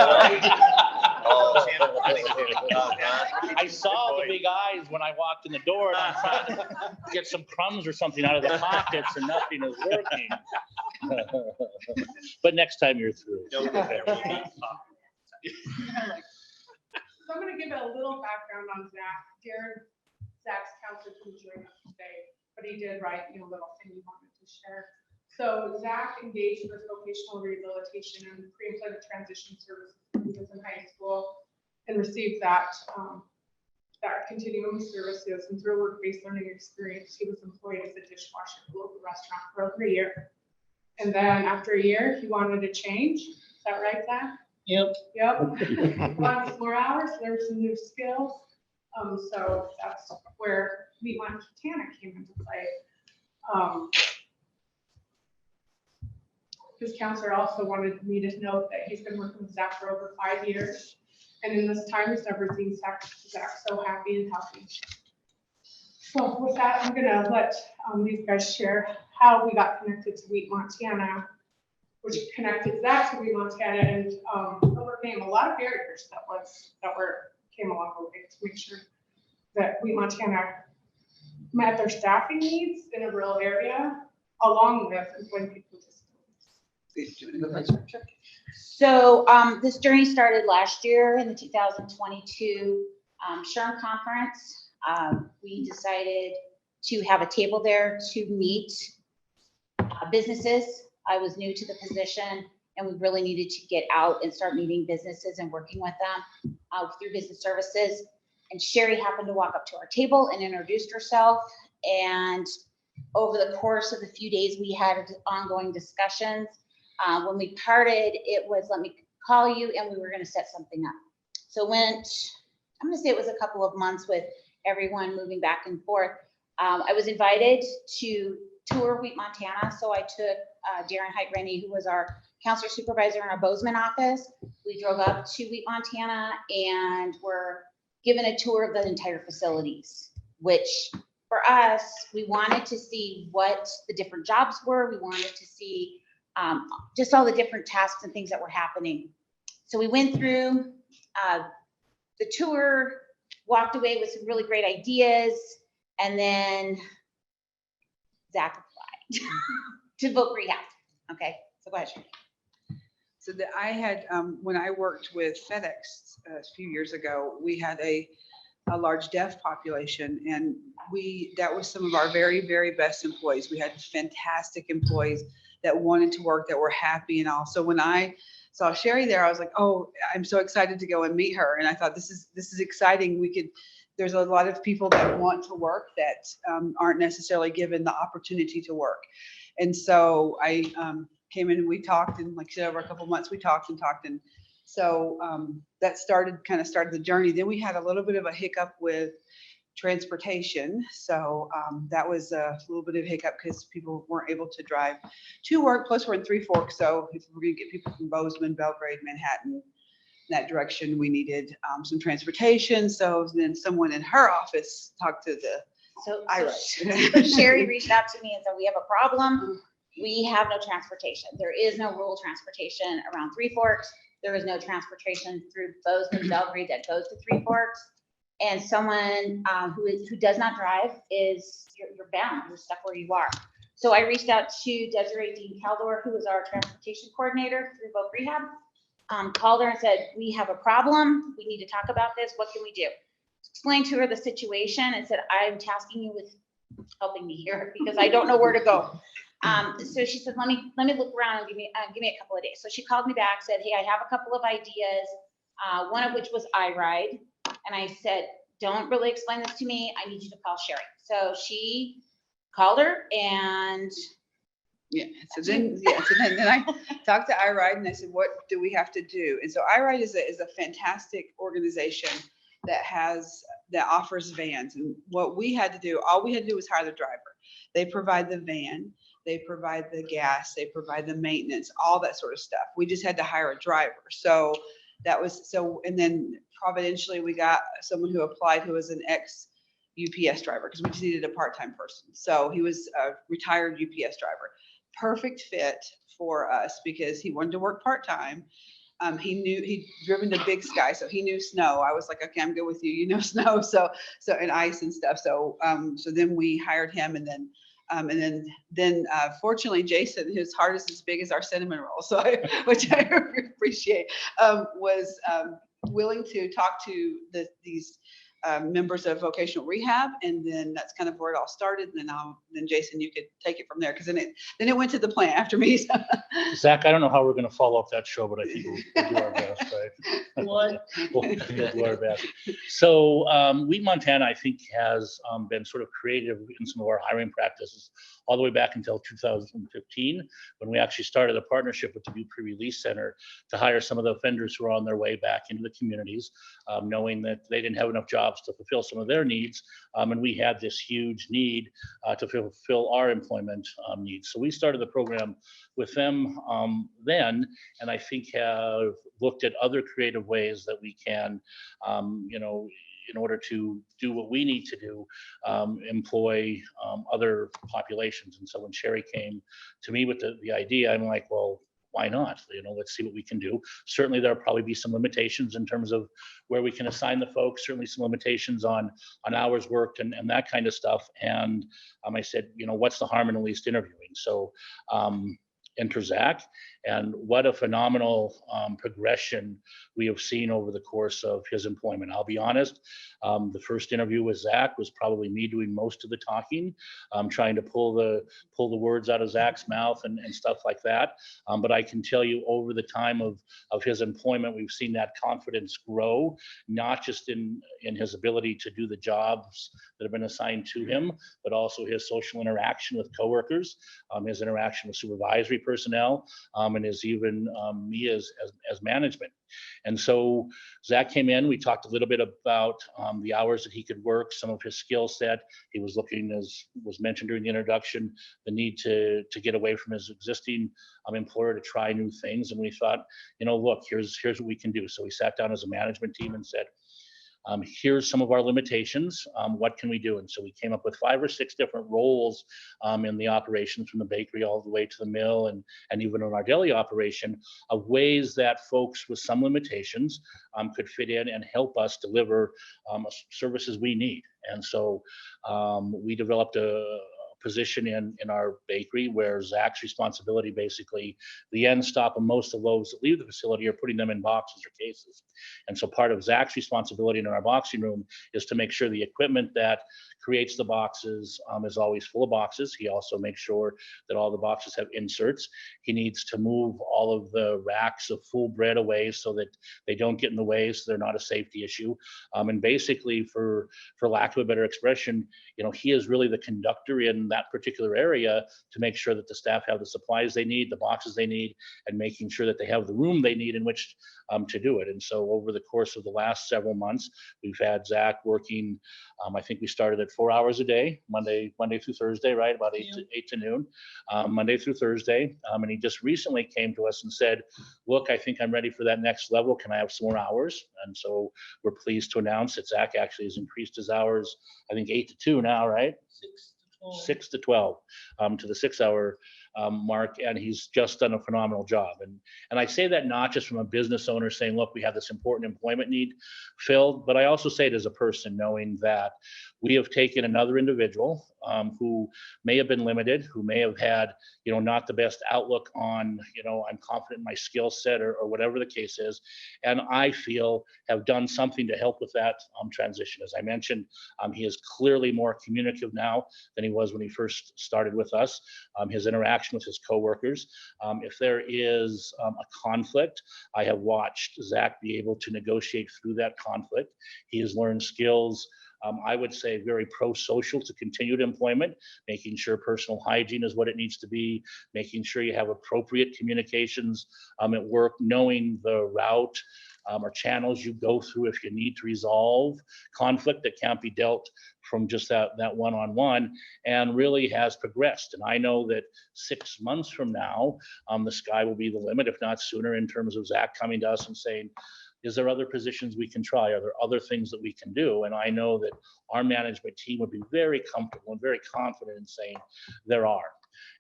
I saw the big eyes when I walked in the door and I'm trying to get some crumbs or something out of the pockets and nothing is working. But next time you're through. So I'm gonna give a little background on Zach. Zach's counselor couldn't join us today, but he did write me a little thing he wanted to share. So Zach engaged with vocational rehabilitation and pre-employment transition services when he was in high school and received that continuum of services, and through a work-based learning experience, he was employed as a dishwasher at a local restaurant for over a year. And then after a year, he wanted to change. Is that right, Zach? Yep. Yep. Wanted some more hours, learned some new skills. So that's where WheatMontana came into play. His counselor also wanted me to note that he's been working with Zach for over 5 years. And in this time, he's never seen Zach so happy and healthy. So with that, I'm gonna let these guys share how we got connected to WheatMontana, which connected Zach to WheatMontana, and overcame a lot of barriers that came along the way to make sure that WheatMontana met their staffing needs in a rural area, along with employing people with disabilities. So this journey started last year in the 2022 SHRM conference. We decided to have a table there to meet businesses. I was new to the position, and we really needed to get out and start meeting businesses and working with them through business services. And Sherry happened to walk up to our table and introduced herself. And over the course of the few days, we had ongoing discussions. When we parted, it was, let me call you, and we were going to set something up. So I'm going to say it was a couple of months with everyone moving back and forth. I was invited to tour WheatMontana. So I took Darren Height-Rennie, who was our counselor supervisor in our Bozeman office. We drove up to WheatMontana and were given a tour of the entire facilities, which for us, we wanted to see what the different jobs were. We wanted to see just all the different tasks and things that were happening. So we went through the tour, walked away with some really great ideas, and then Zach applied to voc rehab. Okay, so go ahead, Sherry. So that I had, when I worked with FedEx a few years ago, we had a large deaf population, and that was some of our very, very best employees. We had fantastic employees that wanted to work, that were happy and all. So when I saw Sherry there, I was like, oh, I'm so excited to go and meet her. And I thought, this is exciting. There's a lot of people that want to work that aren't necessarily given the opportunity to work. And so I came in and we talked, and like I said, over a couple of months, we talked. And so that started the journey. Then we had a little bit of a hiccup with transportation. So that was a little bit of a hiccup because people weren't able to drive to work. Plus we're in Three Forks. So if we're gonna get people from Bozeman, Belgrade, Manhattan, that direction, we needed some transportation. So then someone in her office talked to the So IRA. Sherry reached out to me and said, we have a problem. We have no transportation. There is no rural transportation around Three Forks. There is no transportation through Bozeman, Belgrade that goes to Three Forks. And someone who does not drive is, you're bound, you're stuck where you are. So I reached out to Desiree Dean Caldor, who is our transportation coordinator through Voc Rehab. Called her and said, we have a problem. We need to talk about this. What can we do? Explained to her the situation and said, I'm tasking you with helping me here because I don't know where to go. So she said, let me look around and give me a couple of days. So she called me back, said, hey, I have a couple of ideas. One of which was iRide. And I said, don't really explain this to me. I need you to call Sherry. So she called her and yeah. So then I talked to iRide and I said, what do we have to do? And so iRide is a fantastic organization that offers vans. And what we had to do, all we had to do was hire the driver. They provide the van, they provide the gas, they provide the maintenance, all that sort of stuff. We just had to hire a driver. So that was and then providentially we got someone who applied who was an ex UPS driver because we just needed a part-time person. So he was a retired UPS driver. Perfect fit for us because he wanted to work part-time. He'd driven to Big Sky, so he knew snow. I was like, okay, I'm good with you. You know snow, so and ice and stuff. So then we hired him, and then fortunately, Jason, his heart is as big as our cinnamon roll, so which I appreciate, was willing to talk to these members of vocational rehab, and then that's kind of where it all started. And then Jason, you could take it from there because then it went to the plant after me. Zach, I don't know how we're going to follow up that show, but I think we'll do our best, right? What? We'll do our best. So WEED Montana, I think, has been sort of creative in some of our hiring practices all the way back until 2015, when we actually started a partnership with the Butte Pre-Release Center to hire some of the offenders who are on their way back into the communities, knowing that they didn't have enough jobs to fulfill some of their needs. And we had this huge need to fulfill our employment needs. So we started the program with them then, and I think have looked at other creative ways that we can, in order to do what we need to do, employ other populations. And so when Sherry came to me with the idea, I'm like, well, why not? Let's see what we can do. Certainly there'll probably be some limitations in terms of where we can assign the folks, certainly some limitations on hours worked and that kind of stuff. And I said, what's the harm in at least interviewing? So enter Zach, and what a phenomenal progression we have seen over the course of his employment. I'll be honest, the first interview with Zach was probably me doing most of the talking, trying to pull the words out of Zach's mouth and stuff like that. But I can tell you over the time of his employment, we've seen that confidence grow, not just in his ability to do the jobs that have been assigned to him, but also his social interaction with coworkers, his interaction with supervisory personnel, and is even me as management. And so Zach came in, we talked a little bit about the hours that he could work, some of his skill set. He was looking, as was mentioned during the introduction, the need to get away from his existing employer to try new things. And we thought, look, here's what we can do. So we sat down as a management team and said, here's some of our limitations. What can we do? And so we came up with 5 or 6 different roles in the operations, from the bakery all the way to the mill and even in our deli operation, of ways that folks with some limitations could fit in and help us deliver services we need. And so we developed a position in our bakery where Zach's responsibility, basically the end stop of most of those that leave the facility, are putting them in boxes or cases. And so part of Zach's responsibility in our boxing room is to make sure the equipment that creates the boxes, is always full of boxes. He also makes sure that all the boxes have inserts. He needs to move all of the racks of full bread away so that they don't get in the way, so they're not a safety issue. And basically, for lack of a better expression, he is really the conductor in that particular area to make sure that the staff have the supplies they need, the boxes they need, and making sure that they have the room they need in which to do it. And so over the course of the last several months, we've had Zach working, I think we started at 4 hours a day, Monday through Thursday, right? About 8 to noon, Monday through Thursday. And he just recently came to us and said, look, I think I'm ready for that next level. Can I have some more hours? And so we're pleased to announce that Zach actually has increased his hours, I think 8 to 2 now, right? 6 to 12 to the 6 hour mark, and he's just done a phenomenal job. And I say that not just from a business owner saying, look, we have this important employment need filled, but I also say it as a person, knowing that we have taken another individual who may have been limited, who may have had, not the best outlook on, I'm confident in my skill set or whatever the case is. And I feel have done something to help with that transition. As I mentioned, he is clearly more communicative now than he was when he first started with us. His interaction with his coworkers. If there is a conflict, I have watched Zach be able to negotiate through that conflict. He has learned skills, I would say very pro-social to continued employment, making sure personal hygiene is what it needs to be, making sure you have appropriate communications at work, knowing the route or channels you go through if you need to resolve conflict that can't be dealt from just that one-on-one, and really has progressed. And I know that 6 months from now, the sky will be the limit, if not sooner, in terms of Zach coming to us and saying, is there other positions we can try? Are there other things that we can do? And I know that our management team would be very comfortable and very confident in saying there are.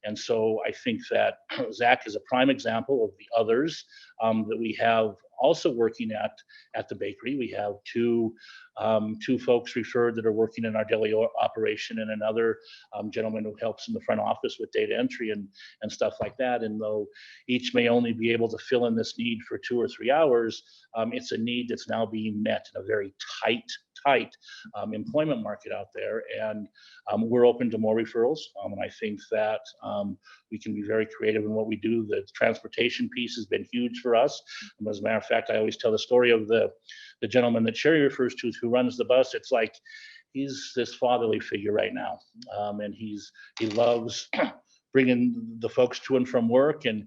And so I think that Zach is a prime example of the others that we have also working at the bakery. We have two folks referred that are working in our daily operation, and another gentleman who helps in the front office with data entry and stuff like that. And though each may only be able to fill in this need for 2 or 3 hours, it's a need that's now being met in a very tight employment market out there. And we're open to more referrals. And I think that we can be very creative in what we do. The transportation piece has been huge for us. As a matter of fact, I always tell the story of the gentleman that Sherry refers to who runs the bus. It's like he's this fatherly figure right now. And he loves bringing the folks to and from work. And,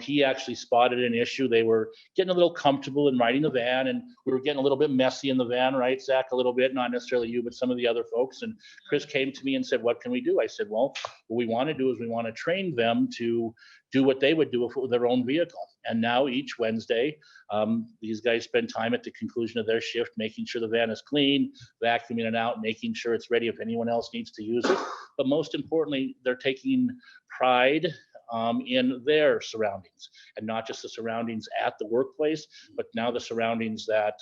he actually spotted an issue. They were getting a little comfortable in riding the van, and we were getting a little bit messy in the van, right, Zach, a little bit, not necessarily you, but some of the other folks. And Chris came to me and said, what can we do? I said, well, what we want to do is we want to train them to do what they would do if it were their own vehicle. And now each Wednesday, these guys spend time at the conclusion of their shift, making sure the van is clean, vacuuming it out, making sure it's ready if anyone else needs to use it. But most importantly, they're taking pride in their surroundings, and not just the surroundings at the workplace, but now the surroundings that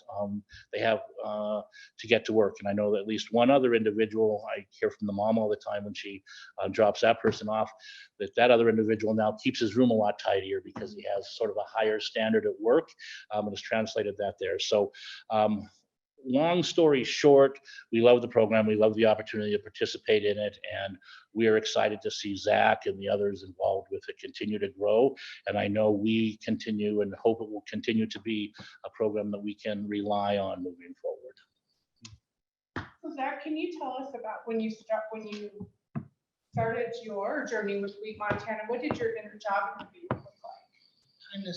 they have to get to work. And I know that at least one other individual, I hear from the mom all the time when she drops that person off, that other individual now keeps his room a lot tidier because he has sort of a higher standard at work, and has translated that there. So long story short, we love the program. We love the opportunity to participate in it. And we are excited to see Zach and the others involved with it continue to grow. And I know we continue and hope it will continue to be a program that we can rely on moving forward. So Zach, can you tell us about when you started your journey with SWIB Montana? What did your job interview look like?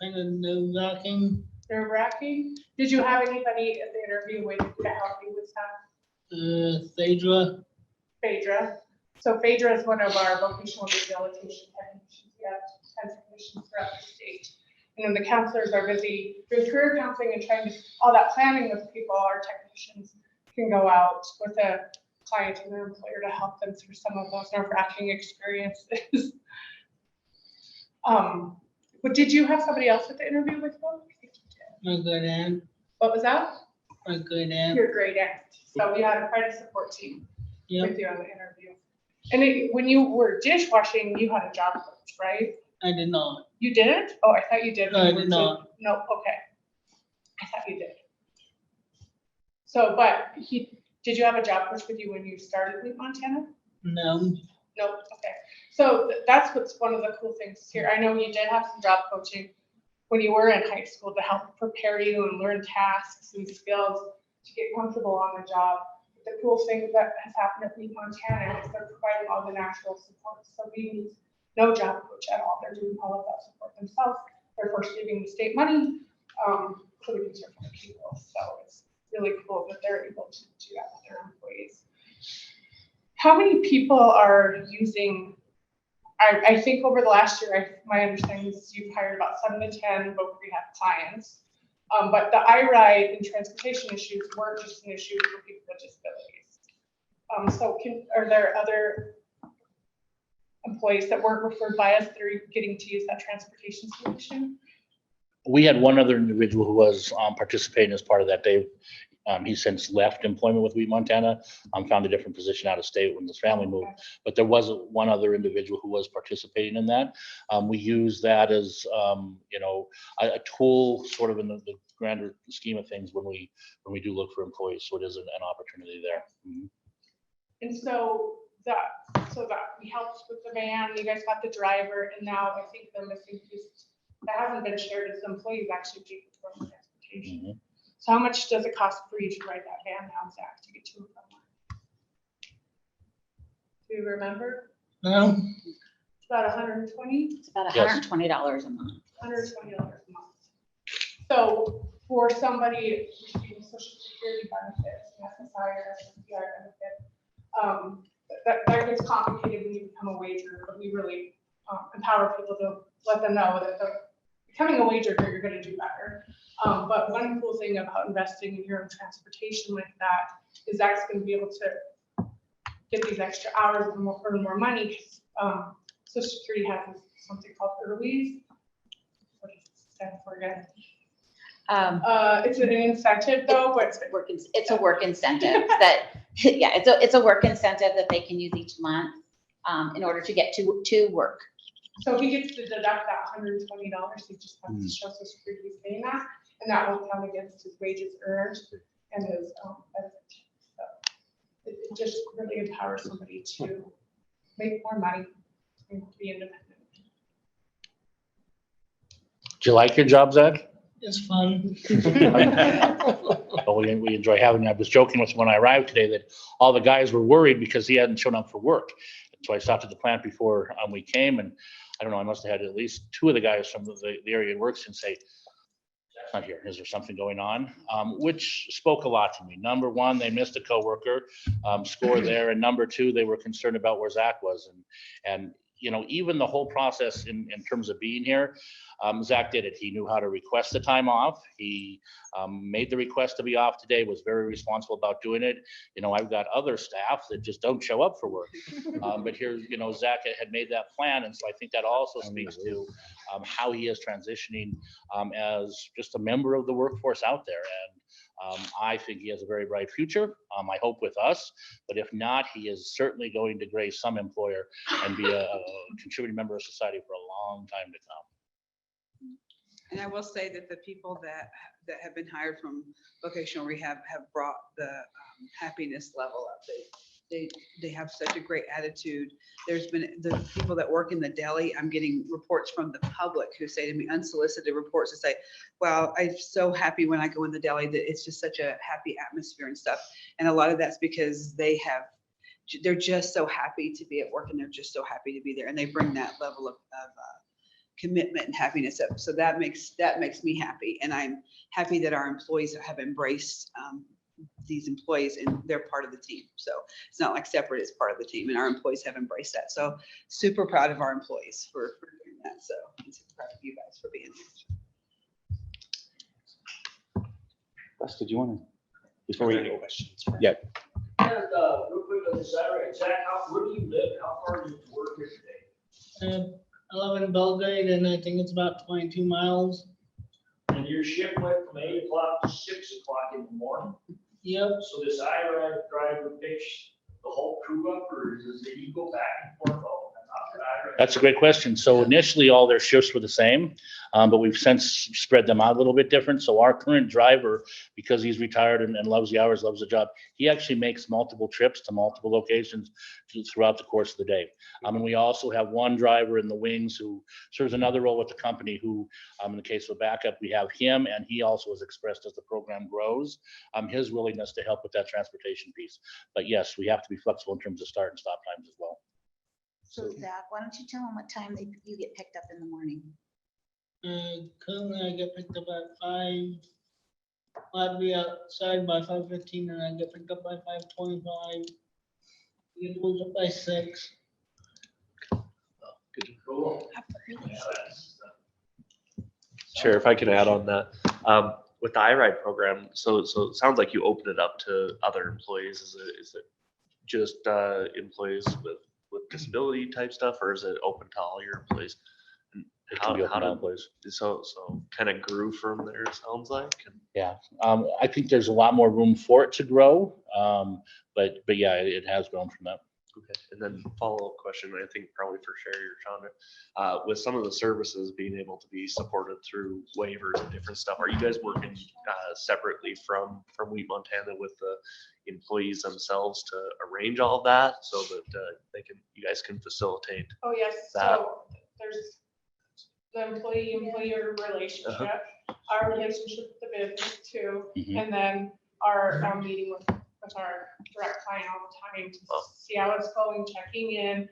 Kind of nerve-wracking. Nerve-wracking? Did you have anybody at the interview with to help you with stuff? Phaedra. So Phaedra is one of our vocational rehabilitation technicians. We have 10 technicians throughout the state. And when the counselors are busy doing career counseling and trying to all that planning with people, our technicians can go out with a client and their employer to help them through some of those nerve-wracking experiences. But did you have somebody else at the interview with you? My good aunt. What was that? My good aunt. Your great aunt. So we had quite a support team Yep. with you on the interview. And when you were dishwashing, you had a job coach, right? I did not. You didn't? Oh, I thought you did. No, I did not. No, okay. I thought you did. So, but Did you have a job coach with you when you started with Montana? No. No, okay. So that's what's one of the cool things here. I know you did have some job coaching when you were in high school to help prepare you and learn tasks and skills to get comfortable on the job. The cool thing that has happened at Meet Montana is they're providing all the natural support. So we need no job coach at all. They're doing all of that support themselves. They're first giving the state money, so we can serve the people. So it's really cool that they're able to do that with their employees. How many people are using, I think over the last year, my understanding is you've hired about 7 to 10 both rehab clients. But the iRide and transportation issues weren't just an issue for people with disabilities. So are there other employees that weren't referred by us that are getting to use that transportation solution? We had one other individual who was participating as part of that. He's since left employment with Wheat Montana, found a different position out of state when his family moved. But there was one other individual who was participating in that. We use that as a tool, sort of in the grander scheme of things when we do look for employees. So it is an opportunity there. Mm-hmm. And so that we helped with the van. You guys got the driver, and now I think the missing piece that hasn't been shared is the employees actually pay for transportation. Mm-hmm. So how much does it cost for you to ride that van now, Zach, to get to and from work? Do you remember? No. It's about 120? It's about $120 a month. $120 a month. So for somebody receiving Social Security benefits, SSI or SSI benefit, that gets complicated when you become a wager, but we really empower people to let them know that becoming a wager, you're going to do better. But one cool thing about investing in your own transportation like that is that's going to be able to get these extra hours and earn more money. Social Security has something called earlies. What does it stand for again? It's an incentive though, but it's a work incentive that, yeah, it's a work incentive that they can use each month in order to get to work. So he gets to deduct that $120. He just has to show Social Security he's paying that, and that will count against his wages earned and his benefit. So it just really empowers somebody to make more money and be independent. Do you like your job, Zach? It's fun. Well, we enjoy having you. I was joking with him when I arrived today that all the guys were worried because he hadn't shown up for work. So I stopped at the plant before we came, and I don't know, I must have had at least 2 of the guys from the area he works in say, "That's not here. Is there something going on?" Which spoke a lot to me. Number one, they missed a coworker score there, and number 2, they were concerned about where Zach was, and even the whole process in terms of being here, Zach did it. He knew how to request the time off. He made the request to be off today, was very responsible about doing it. I've got other staff that just don't show up for work. But here, Zach had made that plan. And so I think that also speaks to how he is transitioning as just a member of the workforce out there. And I think he has a very bright future. I hope with us, but if not, he is certainly going to grace some employer and be a contributing member of society for a long time to come. And I will say that the people that have been hired from vocational rehab have brought the happiness level up. They have such a great attitude. There's been the people that work in the deli. I'm getting reports from the public who say to me, unsolicited reports, to say, "Wow, I'm so happy when I go in the deli that it's just such a happy atmosphere and stuff." And a lot of that's because they're just so happy to be at work, and they're just so happy to be there, and they bring that level of commitment and happiness up. So that makes me happy, and I'm happy that our employees have embraced these employees, and they're part of the team. So it's not like separate, it's part of the team, and our employees have embraced that. So super proud of our employees for doing that. So I'm super proud of you guys for being here. Wes, did you want to, before we go questions? Yeah. And real quick on this Saturday, Zach, where do you live? How far is it to work here today? I live in Belgrade, and I think it's about 22 miles. And your shift went from 8 o'clock to 6 o'clock in the morning? Yep. So this IRA driver picks the whole crew up, or does he go back and forth all the time? That's a great question. So initially, all their shifts were the same, but we've since spread them out a little bit different. So our current driver, because he's retired and loves the hours, loves the job, he actually makes multiple trips to multiple locations throughout the course of the day. And we also have one driver in the wings who serves another role with the company who, in the case of backup, we have him, and he also has expressed as the program grows, his willingness to help with that transportation piece. But yes, we have to be flexible in terms of start and stop times as well. So Zach, why don't you tell them what time you get picked up in the morning? Currently I get picked up at 5. I'd be outside by 5:15 and I get picked up by 5:25. It goes up by 6. Cool. Chair, if I could add on that, with the iRide program, so it sounds like you open it up to other employees. Is it just employees with disability type stuff, or is it open to all your employees? And It can be open to all employees. So kind of grew from there, it sounds like. Yeah, I think there's a lot more room for it to grow, but yeah, it has grown from that. Okay, and then follow-up question, I think probably for Sherry or Shonda, with some of the services being able to be supported through waivers and different stuff, are you guys working separately from Wheat Montana with the employees themselves to arrange all of that so that you guys can facilitate? Oh, yes, that? so there's the employee-employer relationship, our relationship with the business too, and then our meeting with our direct client all the time to see how it's going, checking in,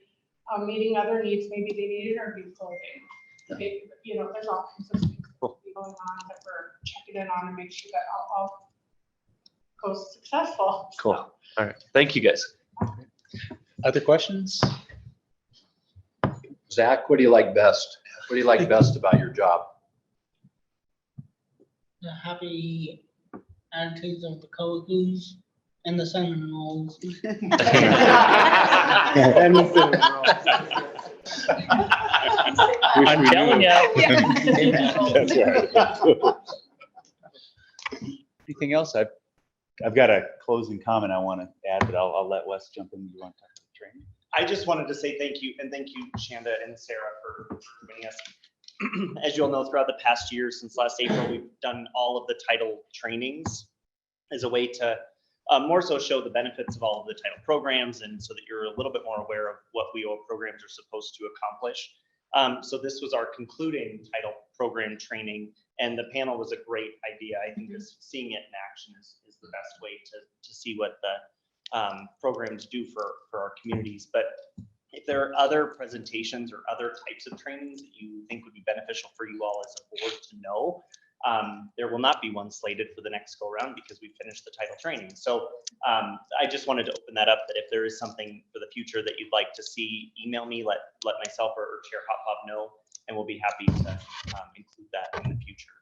meeting other needs. Maybe they need interview clothing. You know, there's all kinds of things that be going on that we're checking in on and make sure that all goes successful. Cool. All right. Thank you, guys. Other questions? Zach, what do you like best? What do you like best about your job? The happy attitudes of the coworkers and the Seminoles. I'm telling you. That's right. Anything else? I've got a closing comment I want to add, but I'll let Wes jump in. You want to talk about the training? I just wanted to say thank you, and thank you, Shanda and Sarah, for joining us. As you all know, throughout the past year, since last April, we've done all of the title trainings as a way to more so show the benefits of all of the title programs, and so that you're a little bit more aware of what WEO programs are supposed to accomplish. So this was our concluding title program training, and the panel was a great idea. I think seeing it in action is the best way to see what the programs do for our communities. But if there are other presentations or other types of trainings that you think would be beneficial for you all as a board to know, there will not be one slated for the next go round because we finished the title training. So I just wanted to open that up, that if there is something for the future that you'd like to see, email me, let myself or Chair Hop Hop know, and we'll be happy to include that in the future.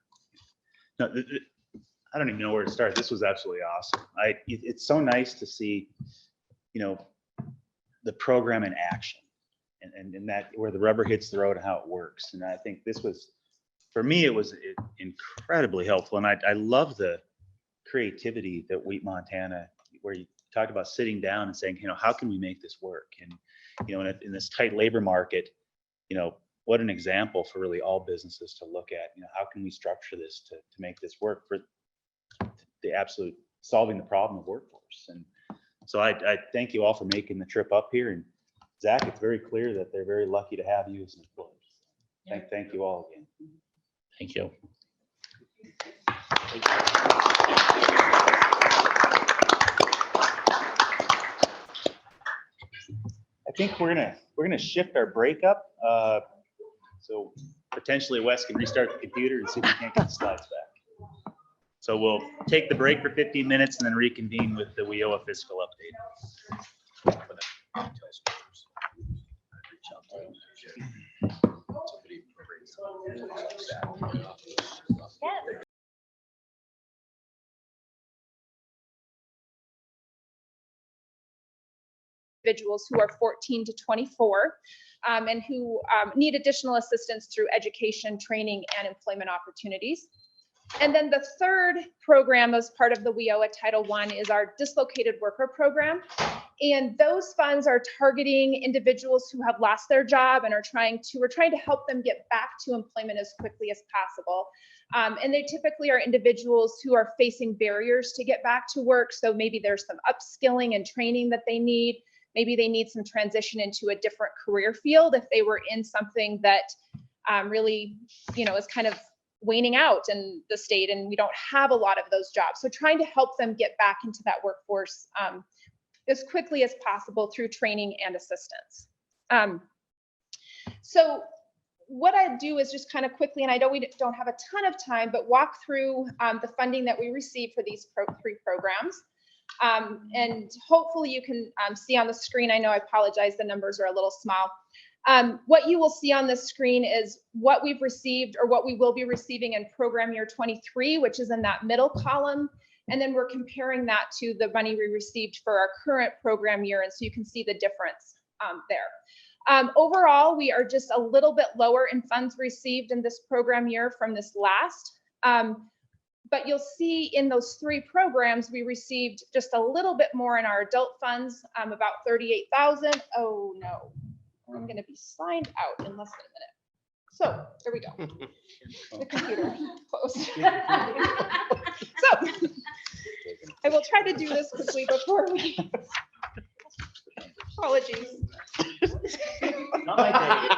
No, I don't even know where to start. This was absolutely awesome. It's so nice to see, the program in action and that where the rubber hits the road and how it works. And I think this was, for me, it was incredibly helpful. And I love the creativity that Wheat Montana, where you talk about sitting down and saying, how can we make this work? And, in this tight labor market, what an example for really all businesses to look at. How can we structure this to make this work for the absolute solving the problem of workforce? And so I thank you all for making the trip up here. And Zach, it's very clear that they're very lucky to have you as employees. Thank you all again. Thank you. I think we're gonna shift our break up. So potentially Wes can restart the computer and see if we can't get the slides back. So we'll take the break for 15 minutes and then reconvene with the WIOA fiscal update. Individuals who are 14 to 24 and who need additional assistance through education, training, and employment opportunities. And then the third program as part of the WIOA Title I is our dislocated worker program. And those funds are targeting individuals who have lost their job and we're trying to help them get back to employment as quickly as possible. And they typically are individuals who are facing barriers to get back to work. So maybe there's some upskilling and training that they need. Maybe they need some transition into a different career field if they were in something that really, is kind of waning out in the state and we don't have a lot of those jobs. So trying to help them get back into that workforce as quickly as possible through training and assistance. So what I do is just kind of quickly, and I know we don't have a ton of time, but walk through the funding that we receive for these three programs. And hopefully you can see on the screen, I know I apologize, the numbers are a little small. What you will see on the screen is what we've received or what we will be receiving in program year 23, which is in that middle column. And then we're comparing that to the money we received for our current program year. And so you can see the difference there. Overall, we are just a little bit lower in funds received in this program year from this last. But you'll see in those three programs, we received just a little bit more in our adult funds, about 38,000. Oh no, I'm gonna be signed out in less than a minute. So there we go. The computer closed. So I will try to do this quickly before we. Apologies. Not my day.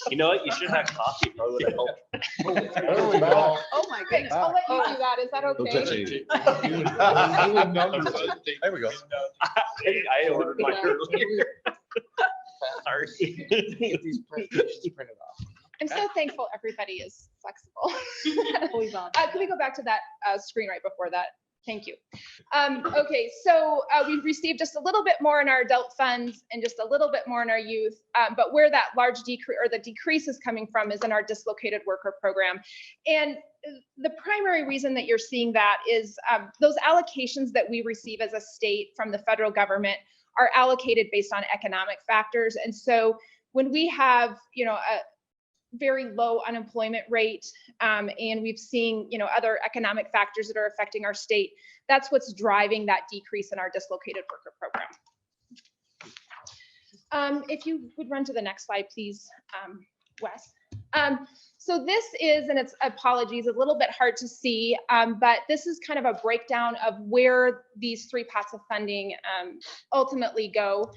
You know what? You should have coffee. Probably would have helped. Oh my goodness. I'll let you do that. Is that okay? There we go. I ordered mine earlier. Sorry. These presentations printed off. I'm so thankful everybody is flexible. Can we go back to that screen right before that? Thank you. Okay, so we've received just a little bit more in our adult funds and just a little bit more in our youth, but where that large decrease or the decrease is coming from is in our dislocated worker program. And the primary reason that you're seeing that is those allocations that we receive as a state from the federal government are allocated based on economic factors. And so when we have, a very low unemployment rate, and we've seen, other economic factors that are affecting our state, that's what's driving that decrease in our dislocated worker program. If you would run to the next slide, please, Wes. So this is, and it's apologies, a little bit hard to see, but this is kind of a breakdown of where these three pots of funding ultimately go.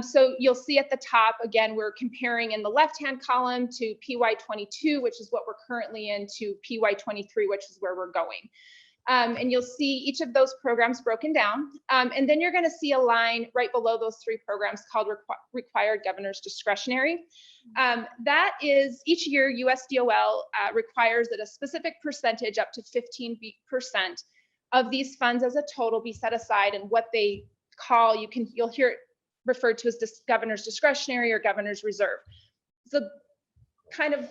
So you'll see at the top, again, we're comparing in the left-hand column to PY22, which is what we're currently in, to PY23, which is where we're going. And you'll see each of those programs broken down. And then you're going to see a line right below those three programs called Required Governor's Discretionary. That is, each year USDOL requires that a specific percentage, up to 15% of these funds as a total, be set aside, and what they call, you'll hear it referred to as governor's discretionary or governor's reserve. It's a kind of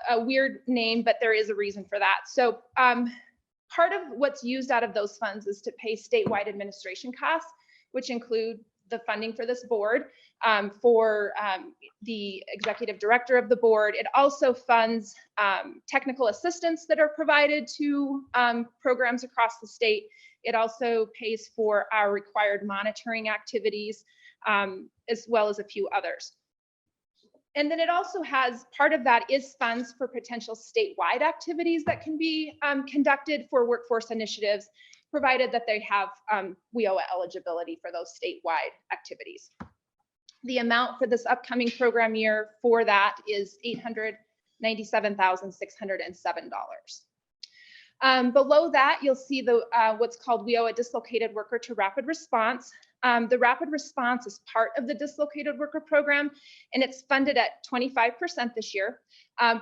a weird name, but there is a reason for that. So part of what's used out of those funds is to pay statewide administration costs, which include the funding for this board, for the executive director of the board. It also funds technical assistance that are provided to programs across the state. It also pays for our required monitoring activities, as well as a few others. And then it also has, part of that is funds for potential statewide activities that can be conducted for workforce initiatives, provided that they have WIOA eligibility for those statewide activities. The amount for this upcoming program year for that is $897,607. Below that, you'll see the what's called WIOA Dislocated Worker to Rapid Response. The Rapid Response is part of the Dislocated Worker Program, and it's funded at 25% this year.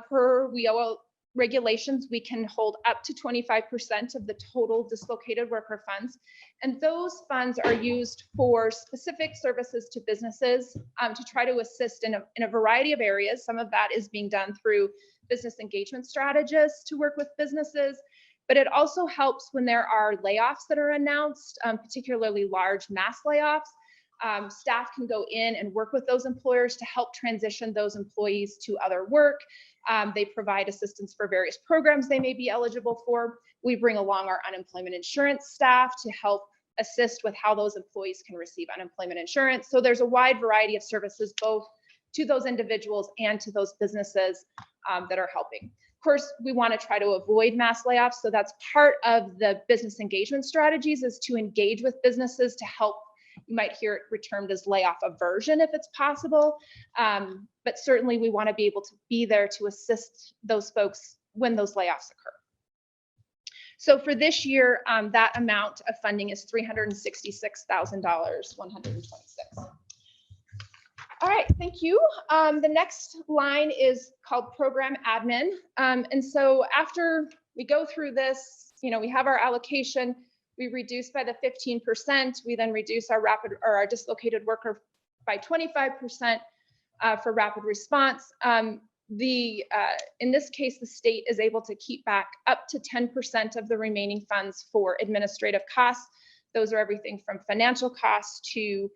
Per WIOA regulations, we can hold up to 25% of the total dislocated worker funds. And those funds are used for specific services to businesses to try to assist in a variety of areas. Some of that is being done through business engagement strategists to work with businesses, but it also helps when there are layoffs that are announced, particularly large mass layoffs. Staff can go in and work with those employers to help transition those employees to other work. They provide assistance for various programs they may be eligible for. We bring along our unemployment insurance staff to help assist with how those employees can receive unemployment insurance. So there's a wide variety of services, both to those individuals and to those businesses that are helping. Of course, we want to try to avoid mass layoffs. So that's part of the business engagement strategies, is to engage with businesses to help. You might hear it termed as layoff aversion if it's possible. But certainly we want to be able to be there to assist those folks when those layoffs occur. So for this year, that amount of funding is $366,126. All right, thank you. The next line is called program admin. And so after we go through this, we have our allocation, we reduce by the 15%. We then reduce our our dislocated worker by 25% for rapid response. In this case, the state is able to keep back up to 10% of the remaining funds for administrative costs. Those are everything from financial costs to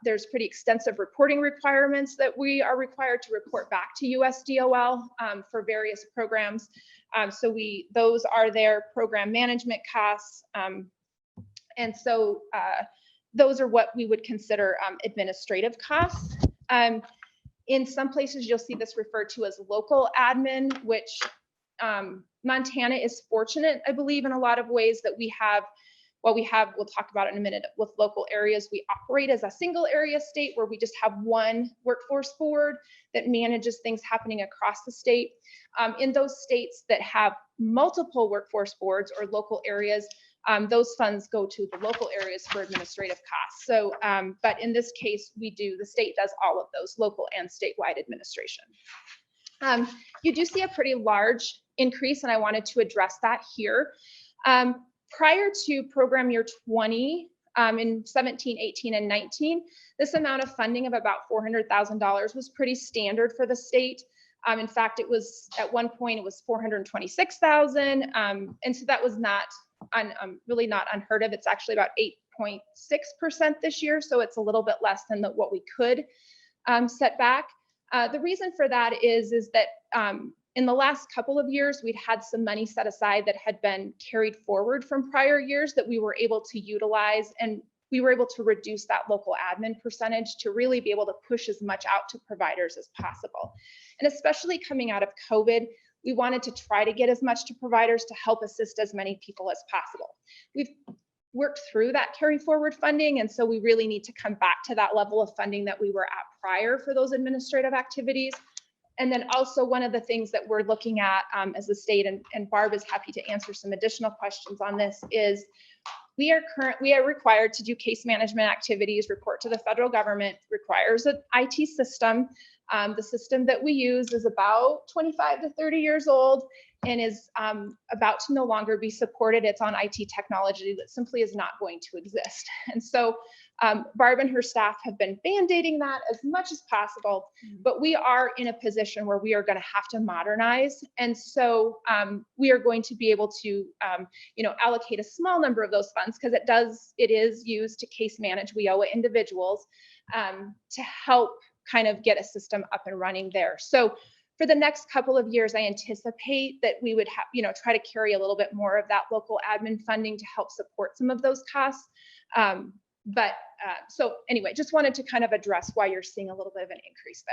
there's pretty extensive reporting requirements that we are required to report back to USDOL for various programs. So those are their program management costs. And so those are what we would consider administrative costs. In some places, you'll see this referred to as local admin, which Montana is fortunate, I believe, in a lot of ways that we have. We'll talk about it in a minute with local areas. We operate as a single area state where we just have one workforce board that manages things happening across the state. In those states that have multiple workforce boards or local areas, those funds go to the local areas for administrative costs. So, but in this case, the state does all of those, local and statewide administration. You do see a pretty large increase, and I wanted to address that here. Prior to program year 20, in 17, 18, and 19, this amount of funding of about $400,000 was pretty standard for the state. In fact, it was at one point, it was $426,000. And so that was really not unheard of. It's actually about 8.6% this year. So it's a little bit less than what we could set back. The reason for that is that in the last couple of years, we'd had some money set aside that had been carried forward from prior years that we were able to utilize, and we were able to reduce that local admin percentage to really be able to push as much out to providers as possible. And especially coming out of COVID, we wanted to try to get as much to providers to help assist as many people as possible. We've worked through that carry forward funding, and so we really need to come back to that level of funding that we were at prior for those administrative activities. And then also one of the things that we're looking at as a state, and Barb is happy to answer some additional questions on this, is we are required to do case management activities, report to the federal government, requires an IT system. The system that we use is about 25 to 30 years old and is about to no longer be supported. It's on IT technology that simply is not going to exist. And so Barb and her staff have been band-aiding that as much as possible, but we are in a position where we are going to have to modernize. And so we are going to be able to, allocate a small number of those funds, because it is used to case manage WIOA individuals to help kind of get a system up and running there. So for the next couple of years, I anticipate that we would have, try to carry a little bit more of that local admin funding to help support some of those costs. So anyway, just wanted to kind of address why you're seeing a little bit of an increase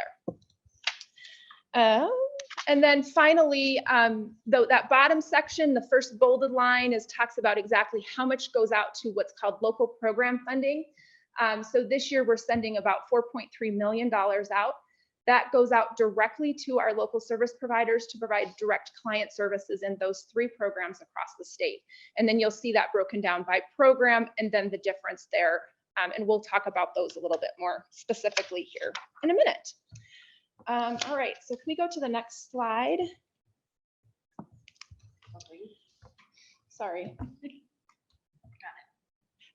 there. And then finally, that bottom section, the first bolded line talks about exactly how much goes out to what's called local program funding. So this year we're sending about $4.3 million out. That goes out directly to our local service providers to provide direct client services in those 3 programs across the state. And then you'll see that broken down by program and then the difference there. And we'll talk about those a little bit more specifically here in a minute. All right, so can we go to the next slide? Sorry.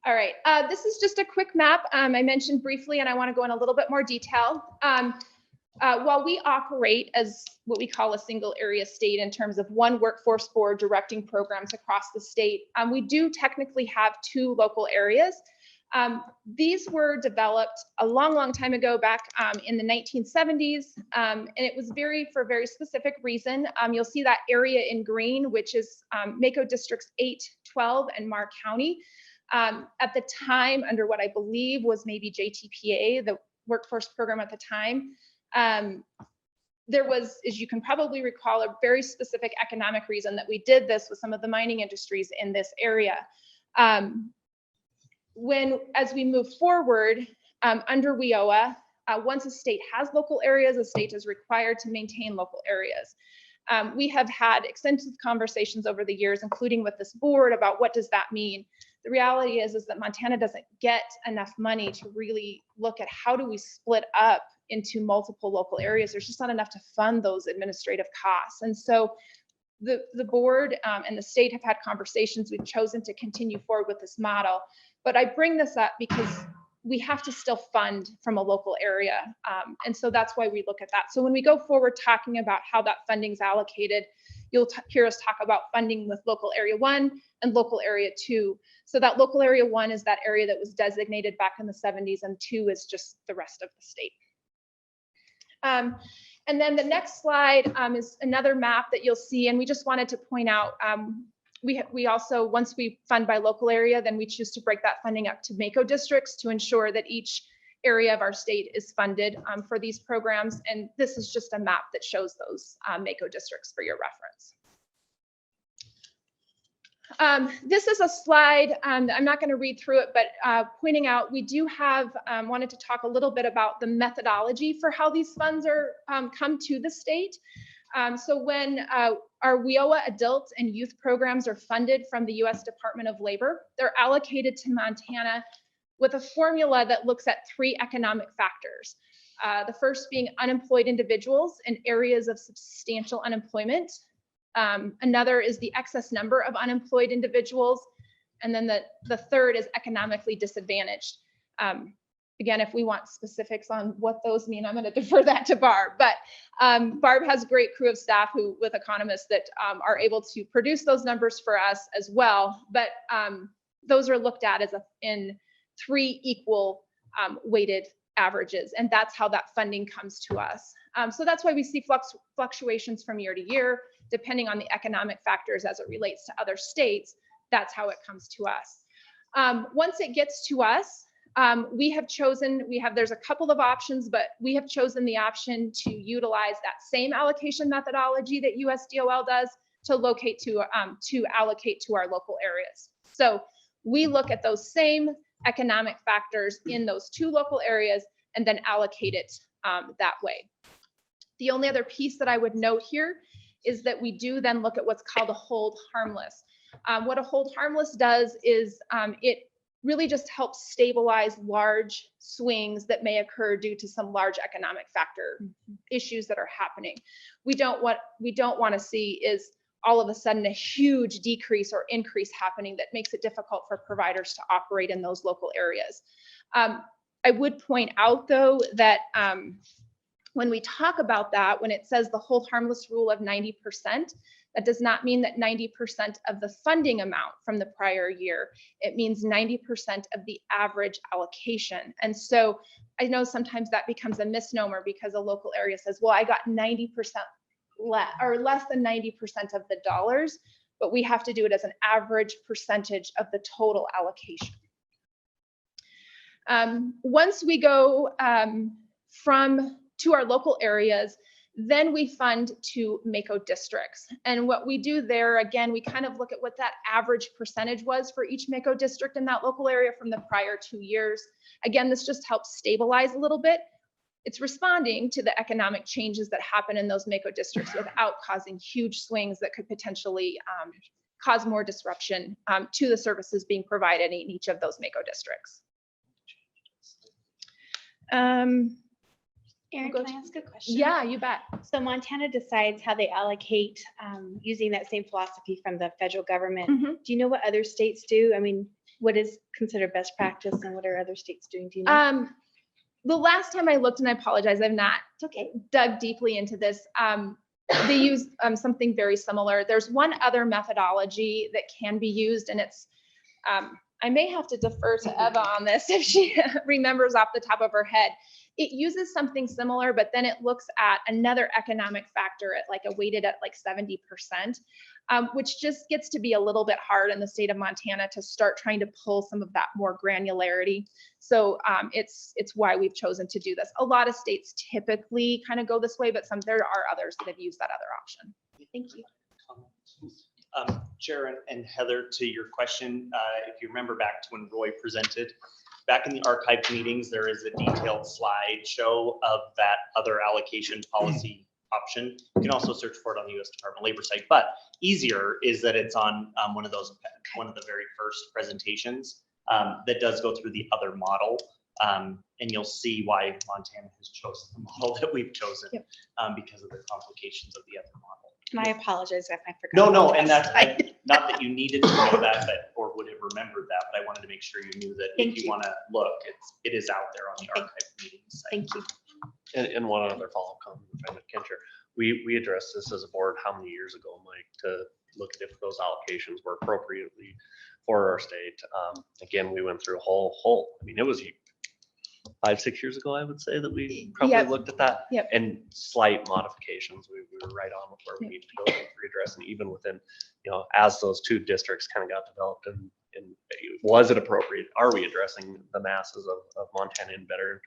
All right, this is just a quick map. I mentioned briefly, and I want to go in a little bit more detail. While we operate as what we call a single area state in terms of one workforce board directing programs across the state, we do technically have 2 local areas. These were developed a long, long time ago, back in the 1970s, and it was for a very specific reason. You'll see that area in green, which is MACO districts 8, 12, and Marr County. At the time, under what I believe was maybe JTPA, the workforce program at the time, there was, as you can probably recall, a very specific economic reason that we did this with some of the mining industries in this area. As we move forward under WIOA, once a state has local areas, a state is required to maintain local areas. We have had extensive conversations over the years, including with this board, about what does that mean. The reality is that Montana doesn't get enough money to really look at how do we split up into multiple local areas. There's just not enough to fund those administrative costs. And so the board and the state have had conversations. We've chosen to continue forward with this model. But I bring this up because we have to still fund from a local area. And so that's why we look at that. So when we go forward talking about how that funding is allocated, you'll hear us talk about funding with local area 1 and local area 2. So that local area 1 is that area that was designated back in the 70s, and 2 is just the rest of the state. And then the next slide is another map that you'll see, and we just wanted to point out, we also, once we fund by local area, then we choose to break that funding up to MACO districts to ensure that each area of our state is funded for these programs. And this is just a map that shows those MACO districts for your reference. This is a slide, I'm not going to read through it, but pointing out we do have wanted to talk a little bit about the methodology for how these funds are come to the state. So when our WIOA adult and youth programs are funded from the U.S. Department of Labor, they're allocated to Montana with a formula that looks at 3 economic factors. The first being unemployed individuals in areas of substantial unemployment. Another is the excess number of unemployed individuals. And then the third is economically disadvantaged. Again, if we want specifics on what those mean, I'm going to defer that to Barb. But Barb has a great crew of staff with economists that are able to produce those numbers for us as well. But those are looked at as in 3 equal weighted averages. And that's how that funding comes to us. So that's why we see fluctuations from year to year, depending on the economic factors as it relates to other states. That's how it comes to us. Once it gets to us, there's a couple of options, but we have chosen the option to utilize that same allocation methodology that USDOL does to allocate to our local areas. So we look at those same economic factors in those 2 local areas and then allocate it that way. The only other piece that I would note here is that we do then look at what's called a hold harmless. What a hold harmless does is it really just helps stabilize large swings that may occur due to some large economic factor issues that are happening. What we don't want to see is all of a sudden a huge decrease or increase happening that makes it difficult for providers to operate in those local areas. I would point out though that when we talk about that, when it says the hold harmless rule of 90%, that does not mean that 90% of the funding amount from the prior year. It means 90% of the average allocation. And so I know sometimes that becomes a misnomer because a local area says, well, I got 90% less than 90% of the dollars, but we have to do it as an average percentage of the total allocation. Once we go to our local areas, then we fund to MACO districts. And what we do there, again, we kind of look at what that average percentage was for each MACO district in that local area from the prior 2 years. Again, this just helps stabilize a little bit. It's responding to the economic changes that happen in those MACO districts without causing huge swings that could potentially cause more disruption to the services being provided in each of those MACO districts. Erin, can I ask a question? Yeah, you bet. So Montana decides how they allocate using that same philosophy from the federal government. Mm-hmm. Do you know what other states do? I mean, what is considered best practice and what are other states doing? Do you know? The last time I looked, and I apologize, I've not dug deeply into this. They use something very similar. There's one other methodology that can be used, and it's I may have to defer to Eva on this if she remembers off the top of her head. It uses something similar, but then it looks at another economic factor at like a weighted at like 70%, which just gets to be a little bit hard in the state of Montana to start trying to pull some of that more granularity. So it's why we've chosen to do this. A lot of states typically kind of go this way, but there are others that have used that other option. Thank you. Chair and Heather, to your question, if you remember back to when Roy presented, back in the archived meetings, there is a detailed slideshow of that other allocation policy option. You can also search for it on the U.S. Department of Labor site, but easier is that it's on one of the very first presentations that does go through the other model. And you'll see why Montana has chosen the model that we've chosen because of the complications of the other model. And I apologize if I forgot. No, and that's not that you needed to know that, but or would have remembered that, but I wanted to make sure you knew that if you want to look, it is out there on the archived meeting site. Thank you. And one other follow-up comment, if I can, Chair. We addressed this as a board how many years ago, Mike, to look at if those allocations were appropriately for our state. Again, we went through a whole. I mean, it was 5-6 years ago, I would say, that we probably looked at that. And slight modifications. We were right on with where we need to go to redress, and even within, as those two districts kind of got developed, and was it appropriate? Are we addressing the masses of Montana in better?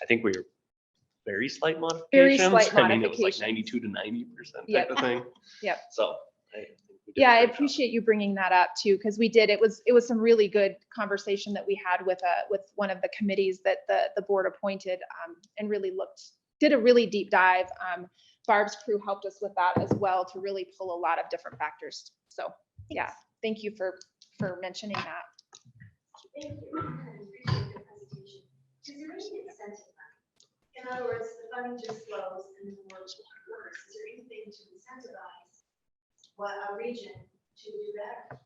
I think we were very slight modifications. Very slight I mean, it was like modifications. 92 to 90% type of thing. So. I appreciate you bringing that up too, because it was some really good conversation that we had with one of the committees that the board appointed, and really did a really deep dive. Barb's crew helped us with that as well to really pull a lot of different factors. So yeah, thank you for mentioning that. Thank you. I appreciate the presentation. Is there any incentive? In other words, the funding just flows and the more works. Is there anything to incentivize a region to do better?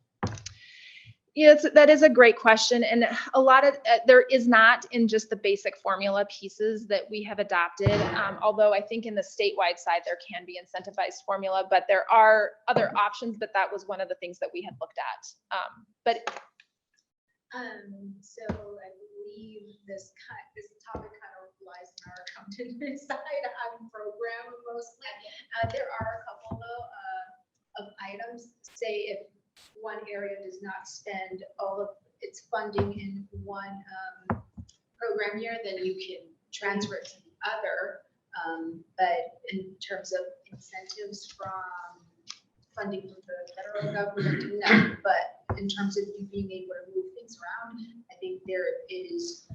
Yeah, that is a great question. And a lot of, there is not in just the basic formula pieces that we have adopted. Although I think in the statewide side, there can be incentivized formula, but there are other options, but that was one of the things that we had looked at. So I believe this topic kind of lies in our accountant side on program mostly. There are a couple though, of items. Say if one area does not spend all of its funding in one program year, then you can transfer it to the other. But in terms of incentives from funding from the federal government, no. But in terms of you being able to move things around, I think there is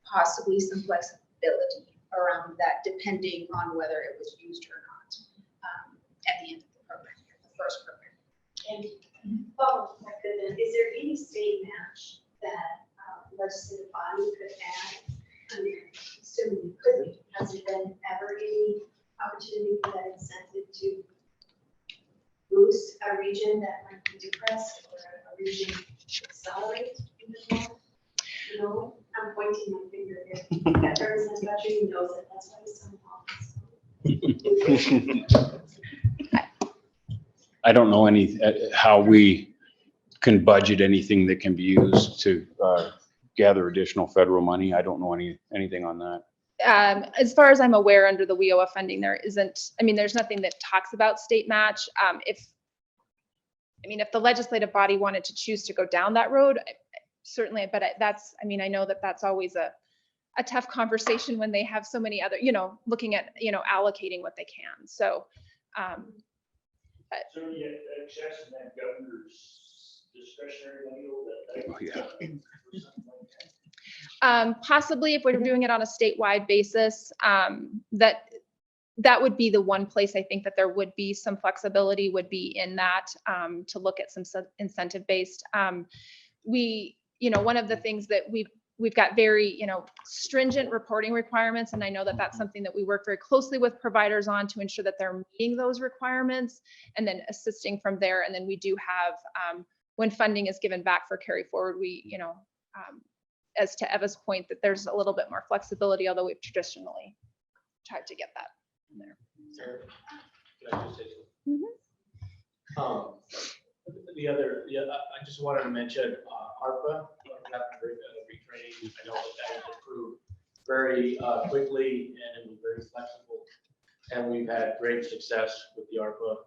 possibly some flexibility around that, depending on whether it was used or not at the end of the program, the first program. And my goodness, is there any state match that legislative body could add? I mean, assuming you could be, has there been ever any opportunity for that incentive to boost a region that might be depressed or a region accelerate even more? No, I'm pointing my finger here. That person especially knows it. That's why he's so involved. I don't know how we can budget anything that can be used to gather additional federal money. I don't know anything on that. As far as I'm aware, under the WIOA funding, there's nothing that talks about state match. If the legislative body wanted to choose to go down that road, certainly, but I know that that's always a tough conversation when they have so many other, looking at, allocating what they can. So, So yeah, access that governor's discretionary money possibly if we're doing it on a statewide basis, that would be the one place I think that there would be some flexibility would be in that, to look at some incentive based. One of the things that we've got very, stringent reporting requirements. And I know that that's something that we work very closely with providers on to ensure that they're meeting those requirements and then assisting from there. And then we do have, when funding is given back for carry forward, we, as to Eva's point, that there's a little bit more flexibility, although we've traditionally tried to get that in there. Sarah, can I just say something? I just wanted to mention ARPA, retraining. I know that was approved very quickly and it was very flexible. And we've had great success with the ARPA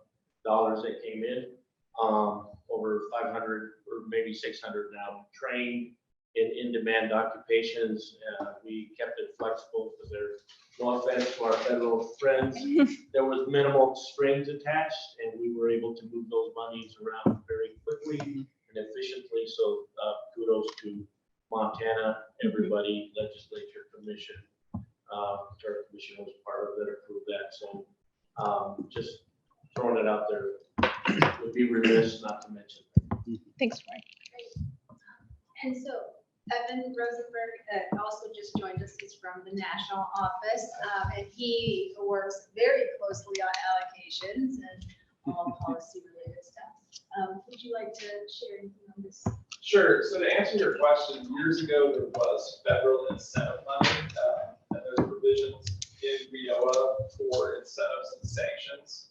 dollars that came in. Over 500 or maybe 600 now trained in in-demand occupations. We kept it flexible because there's no offense to our federal friends. There was minimal strings attached and we were able to move those monies around very quickly and efficiently. So kudos to Montana, everybody, legislature, commission. Our commission was part of that, approved that. So just throwing it out there, would be remiss not to mention. Thanks, Troy. And so Evan Rosenberg also just joined us. He's from the national office, and he works very closely on allocations and all policy-related stuff. Would you like to share anything on this? Sure. So to answer your question, years ago there was federal incentive money, and there's provisions in WIOA for incentives and sanctions.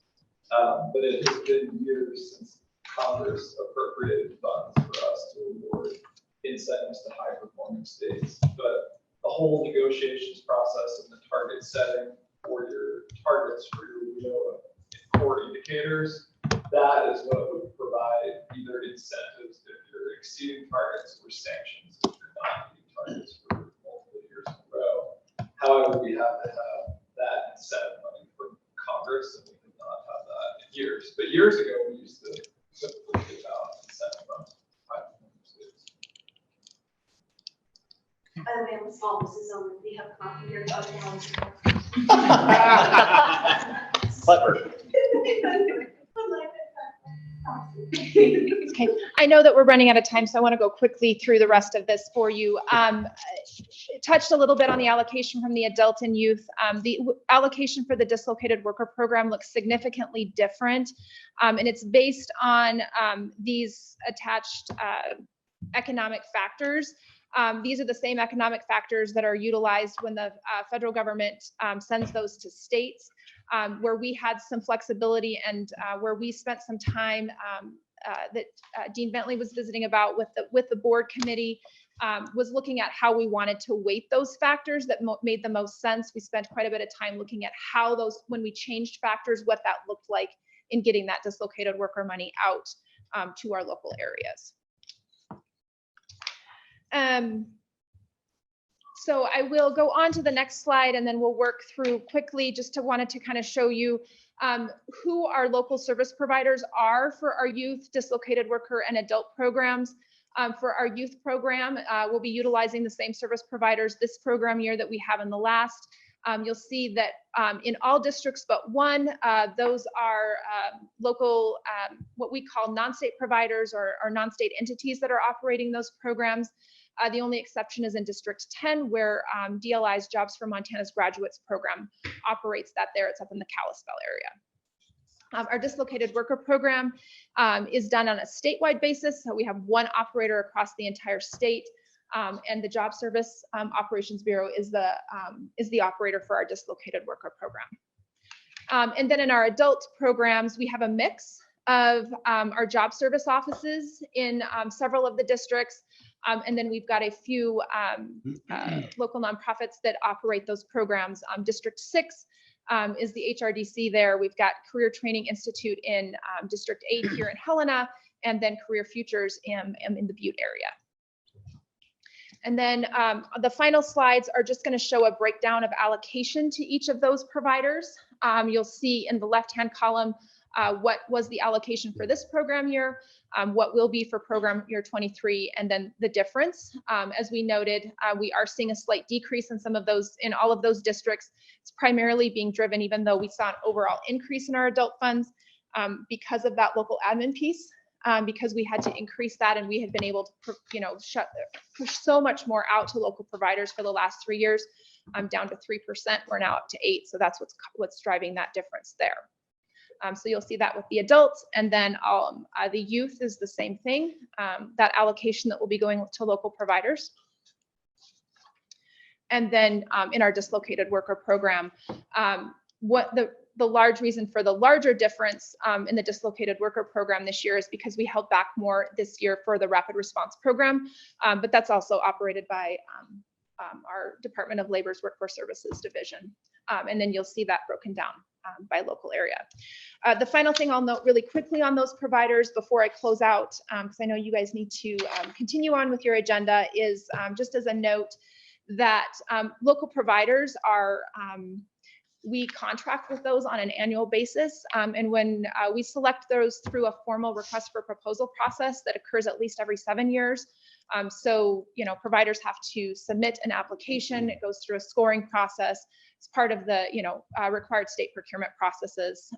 But it has been years since Congress appropriated funds for us to award incentives to high performing states. But the whole negotiations process and the target setting for your targets for your WIOA core indicators, that is what would provide either incentives if you're exceeding targets or sanctions if you're not meeting targets for multiple years in a row. However, we have to have that incentive money from Congress, and we did not have that in years. But years ago, we used to typically give out incentive from high performing states. By the way, I'm small, this is on, we have coffee here. Clever. Okay, I know that we're running out of time, so I want to go quickly through the rest of this for you. Touched a little bit on the allocation from the adult and youth. The allocation for the dislocated worker program looks significantly different, and it's based on these attached economic factors. These are the same economic factors that are utilized when the federal government sends those to states. Where we had some flexibility and where we spent some time that Dean Bentley was visiting about with the board committee, was looking at how we wanted to weight those factors that made the most sense. We spent quite a bit of time looking at how those, when we changed factors, what that looked like in getting that dislocated worker money out to our local areas. So I will go on to the next slide and then we'll work through quickly. Just wanted to kind of show you who our local service providers are for our youth, dislocated worker, and adult programs. For our youth program, we'll be utilizing the same service providers this program year that we have in the last. You'll see that in all districts but one, those are local, what we call non-state providers or non-state entities that are operating those programs. The only exception is in District 10, where DLI's Jobs for Montana's Graduates program operates that there. It's up in the Kalispell area. Our dislocated worker program is done on a statewide basis. So we have one operator across the entire state, and the Job Service Operations Bureau is the operator for our dislocated worker program. And then in our adult programs, we have a mix of our job service offices in several of the districts. And then we've got a few local nonprofits that operate those programs. District 6 is the HRDC there. We've got Career Training Institute in District 8 here in Helena, and then Career Futures in the Butte area. And then the final slides are just going to show a breakdown of allocation to each of those providers. You'll see in the left-hand column what was the allocation for this program year, what will be for program year 23, and then the difference. As we noted, we are seeing a slight decrease in some of those, in all of those districts. It's primarily being driven, even though we saw an overall increase in our adult funds, because of that local admin piece, because we had to increase that, and we had been able to, push so much more out to local providers for the last 3 years, down to 3%. We're now up to 8%, so that's what's driving that difference there. So you'll see that with the adults, and then the youth is the same thing, that allocation that will be going to local providers. And then in our dislocated worker program, what the large reason for the larger difference in the dislocated worker program this year is because we held back more this year for the rapid response program, but that's also operated by our Department of Labor's Workforce Services Division. And then you'll see that broken down by local area. The final thing I'll note really quickly on those providers before I close out, because I know you guys need to continue on with your agenda, is just as a note that local providers are, we contract with those on an annual basis. And when we select those through a formal request for proposal process that occurs at least every 7 years. So, you know, providers have to submit an application. It goes through a scoring process. It's part of the, you know, required state procurement processes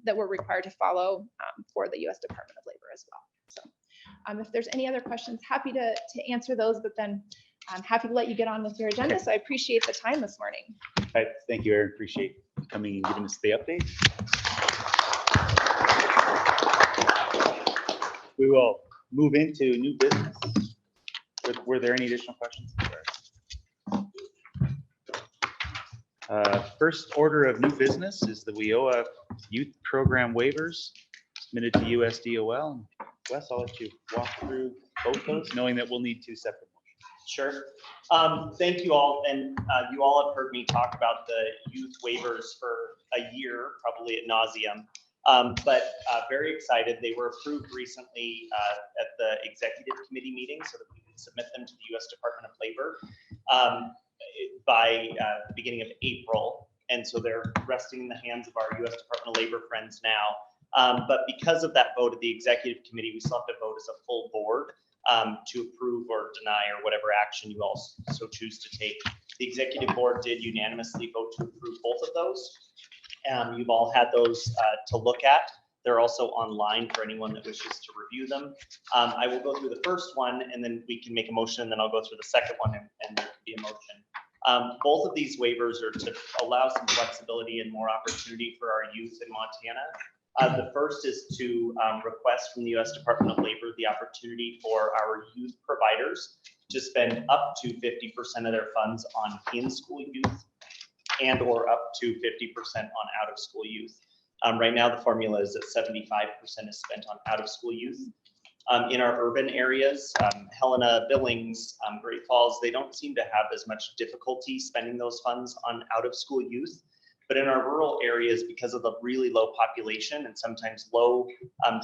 that we're required to follow for the U.S. Department of Labor as well. So if there's any other questions, happy to answer those, but then I'm happy to let you get on with your agenda. So I appreciate the time this morning. All right, thank you, Erin. Appreciate you coming and giving us the update. We will move into new business. Were there any additional questions? First order of new business is the WIOA youth program waivers submitted to USDOL. Wes, I'll let you walk through both those, knowing that we'll need two separate motions. Sure. Thank you all. And you all have heard me talk about the youth waivers for a year, probably ad nauseum. But very excited. They were approved recently at the executive committee meeting so that we can submit them to the U.S. Department of Labor by the beginning of April. And so they're resting in the hands of our U.S. Department of Labor friends now. But because of that vote at the executive committee, we still have to vote as a full board to approve or deny or whatever action you all so choose to take. The executive board did unanimously vote to approve both of those. You've all had those to look at. They're also online for anyone that wishes to review them. I will go through the first one and then we can make a motion, and then I'll go through the second one and there can be a motion. Both of these waivers are to allow some flexibility and more opportunity for our youth in Montana. The first is to request from the U.S. Department of Labor the opportunity for our youth providers to spend up to 50% of their funds on in-school youth and or up to 50% on out-of-school youth. Right now, the formula is that 75% is spent on out-of-school youth. In our urban areas, Helena, Billings, Great Falls, they don't seem to have as much difficulty spending those funds on out-of-school youth. But in our rural areas, because of the really low population and sometimes low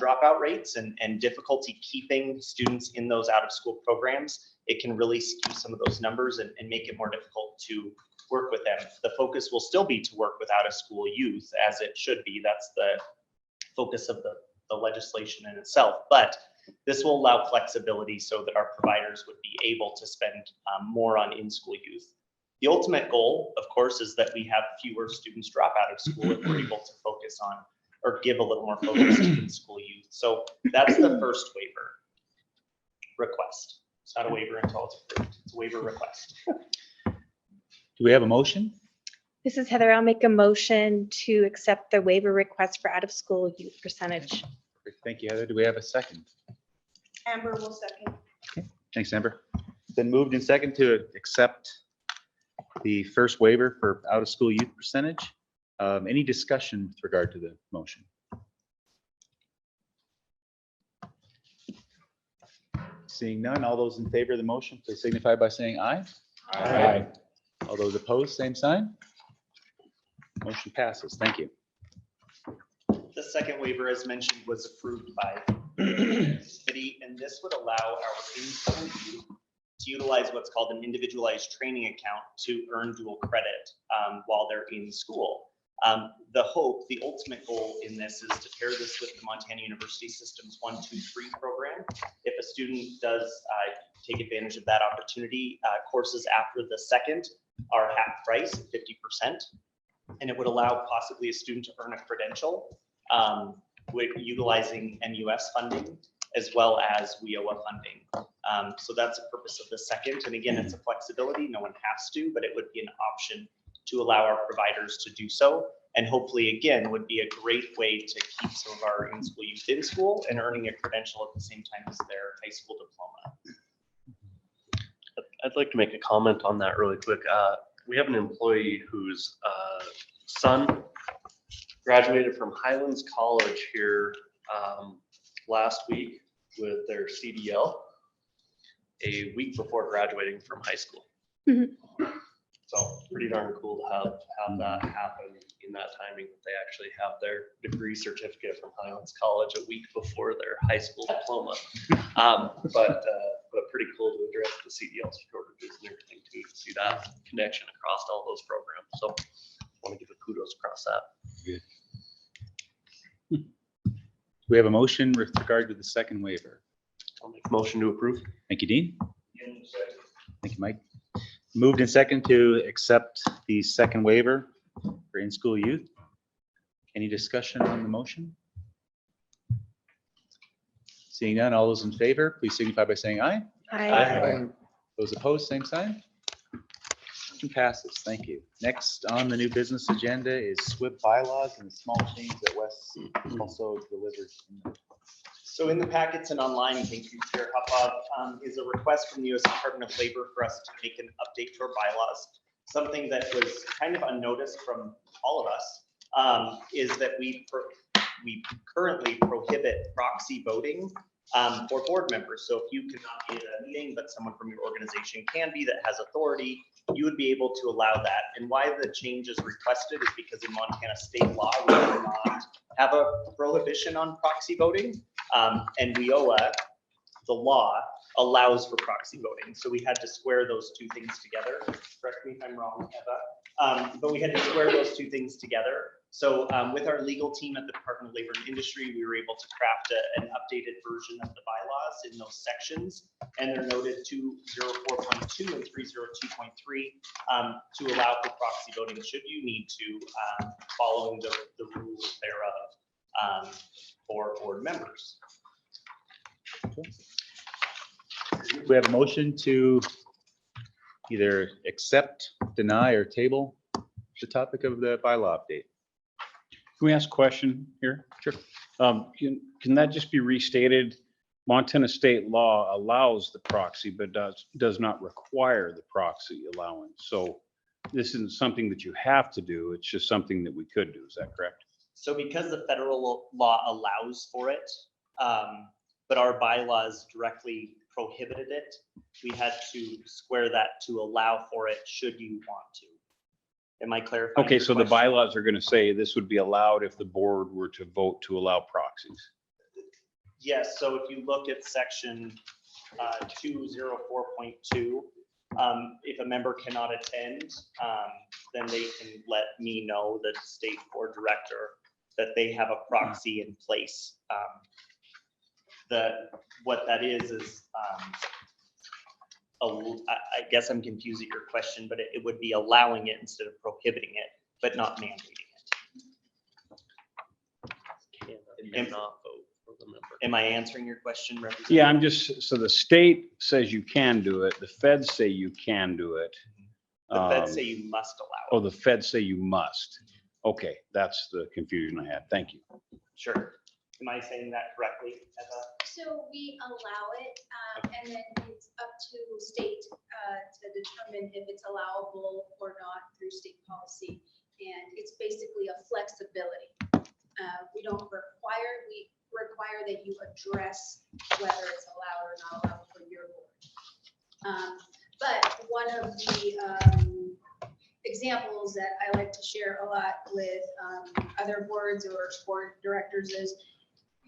dropout rates and difficulty keeping students in those out-of-school programs, it can really skew some of those numbers and make it more difficult to work with them. The focus will still be to work with out-of-school youth, as it should be. That's the focus of the legislation in itself. But this will allow flexibility so that our providers would be able to spend more on in-school youth. The ultimate goal, of course, is that we have fewer students drop out of school if we're able to focus on or give a little more focus to in-school youth. So that's the first waiver request. It's not a waiver until it's approved. It's a waiver request. Do we have a motion? This is Heather. I'll make a motion to accept the waiver request for out-of-school youth percentage. Thank you, Heather. Do we have a second? Amber will second. Okay. Thanks, Amber. Then moved in second to accept the first waiver for out-of-school youth percentage. Any discussion with regard to the motion? Seeing none, all those in favor of the motion, please signify by saying aye. Aye. All those opposed, same sign. Motion passes. Thank you. The second waiver, as mentioned, was approved by the city, and this would allow our in-school youth to utilize what's called an individualized training account to earn dual credit while they're in school. The hope, the ultimate goal in this is to pair this with the Montana University Systems 1-2-3 program. If a student does take advantage of that opportunity, courses after the second are half price at 50%. And it would allow possibly a student to earn a credential with utilizing MUS funding as well as WIOA funding. So that's the purpose of the second. And again, it's a flexibility. No one has to, but it would be an option to allow our providers to do so. And hopefully, again, would be a great way to keep some of our in-school youth in school and earning a credential at the same time as their high school diploma. I'd like to make a comment on that really quick. We have an employee whose son graduated from Highlands College here last week with their CDL, a week before graduating from high school. Mhm. So pretty darn cool to have that happen in that timing, that they actually have their degree certificate from Highlands College a week before their high school diploma. But pretty cool to address the CDL shortages and everything too, to see that connection across all those programs. So I want to give a kudos across that. Good. We have a motion with regard to the second waiver. I'll make a motion to approve. Thank you, Dean. Thank you, Mike. Moved and second to accept the second waiver for in-school youth. Any discussion on the motion? Seeing none, all those in favor, please signify by saying aye. Aye. Those opposed, same sign. Motion passes. Thank you. Next on the new business agenda is SWIB bylaws and the small change that Wes also delivered. So in the packets and online, thank you, Chair Hubbard, is a request from the U.S. Department of Labor for us to make an update to our bylaws. Something that was kind of unnoticed from all of us is that we currently prohibit proxy voting for board members. So if you cannot be at a meeting, but someone from your organization can be that has authority, you would be able to allow that. And why the change is requested is because in Montana state law, we do not have a prohibition on proxy voting. And WIOA, the law, allows for proxy voting. So we had to square those two things together. Correct me if I'm wrong, Eva. But we had to square those two things together. So with our legal team at the Department of Labor and Industry, we were able to craft an updated version of the bylaws in those sections. And they're noted 204.2 and 302.3 to allow for proxy voting should you need to, following the rules thereof for board members. We have a motion to either accept, deny, or table the topic of the bylaw update. Can we ask a question here? Sure. Can that just be restated? Montana state law allows the proxy, but does not require the proxy allowance. So this isn't something that you have to do. It's just something that we could do. Is that correct? So because the federal law allows for it, but our bylaws directly prohibited it, we had to square that to allow for it should you want to. Am I clarifying? Okay, your so the question? bylaws are going to say this would be allowed if the board were to vote to allow proxies. Yes, so if you look at section 204.2, if a member cannot attend, then they can let me know, the state board director, that they have a proxy in place. What that is I guess I'm confused at your question, but it would be allowing it instead of prohibiting it, but not mandating it. Not vote for the member. Am I answering your question, Representative? Yeah, I'm just, so the state says you can do it. The feds say you can do it. The feds say you must allow it. Oh, the feds say you must. Okay, that's the confusion I had. Thank you. Sure. Am I saying that correctly, Eva? So we allow it, and then it's up to state to determine if it's allowable or not through state policy. And it's basically a flexibility. We don't require, we require that you address whether it's allowed or not allowed for your board. But one of the examples that I like to share a lot with other boards or board directors is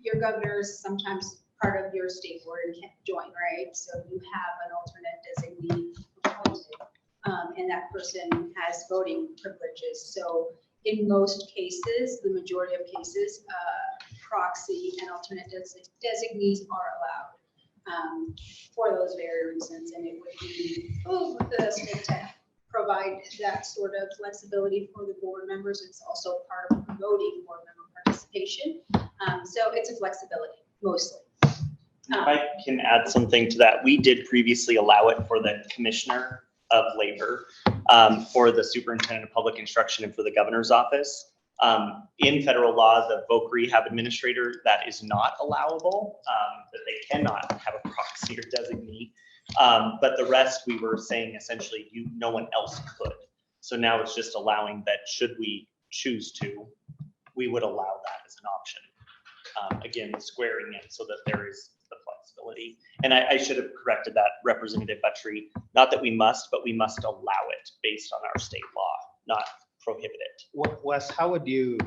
your governor is sometimes part of your state board and can't join, right? So you have an alternate designee appointed, and that person has voting privileges. So in most cases, the majority of cases, proxy and alternate designees are allowed for those very reasons. And it would be the state to provide that sort of flexibility for the board members. It's also part of promoting board member participation. So it's a flexibility mostly. If I can add something to that, we did previously allow it for the commissioner of labor, for the superintendent of public instruction, and for the governor's office. In federal law, the voc rehab administrator, that is not allowable, that they cannot have a proxy or designee. But the rest, we were saying essentially no one else could. So now it's just allowing that should we choose to, we would allow that as an option. Again, squaring it so that there is the flexibility. And I should have corrected that, Representative Buttrey. Not that we must, but we must allow it based on our state law, not prohibit it. Wes, how would you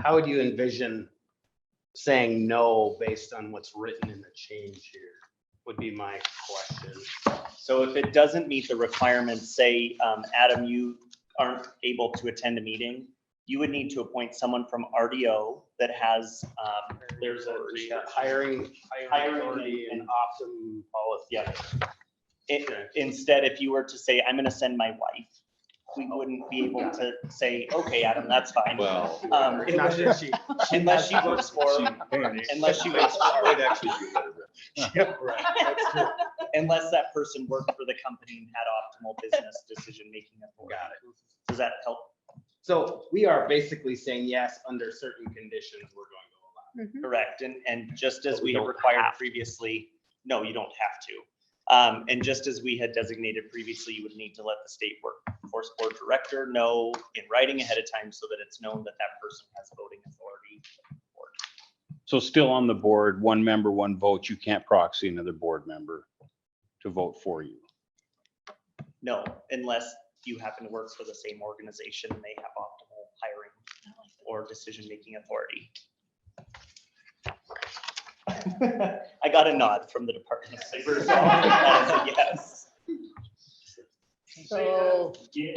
envision saying no based on what's written in the change here? Would be my question. So if it doesn't meet the requirements, say, Adam, you aren't able to attend a meeting, you would need to appoint someone from RDO that has, there's a Hiring authority and optum policy. Yeah. Instead, if you were to say, I'm gonna send my wife, we wouldn't be able to say, okay, Adam, that's fine. Well, Unless she works for, unless she works for. I'd actually do better. Yeah, right. That's true. Unless that person worked for the company and had optimal business decision-making authority. Got it. Does that help? So we are basically saying yes, under certain conditions, we're going to allow. Correct, and just as But we we have don't required have to. previously, no, you don't have to. And just as we had designated previously, you would need to let the state workforce board director know in writing ahead of time so that it's known that that person has voting authority. So still on the board, one member, one vote, you can't proxy another board member to vote for you. No, unless you happen to work for the same organization and they have optimal hiring or decision-making authority. I got a nod from the Department of Labor. So that is a yes. So, You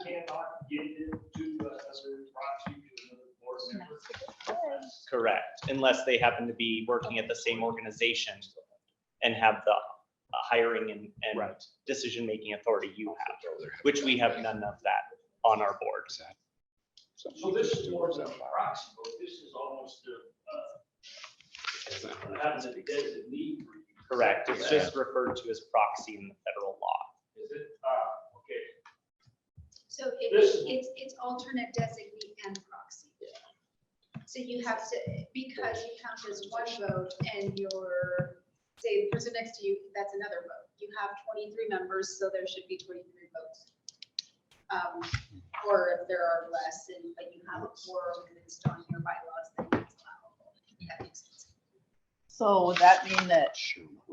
cannot get into another proxy to another board member. Correct, unless they happen to be working at the same organization and have the hiring and decision-making authority you have, which we have none of that on our board. So this is more than a proxy vote. This is almost having a designee for you. Correct, it's just referred to as proxy in the federal law. Is it? Okay. So it's alternate designee and proxy. So you have to, because you count as one vote and your, say, the person next to you, that's another vote. You have 23 members, so there should be 23 votes. Or if there are less, but you have a quorum based on your bylaws, then it's allowable. That makes sense. so would that mean that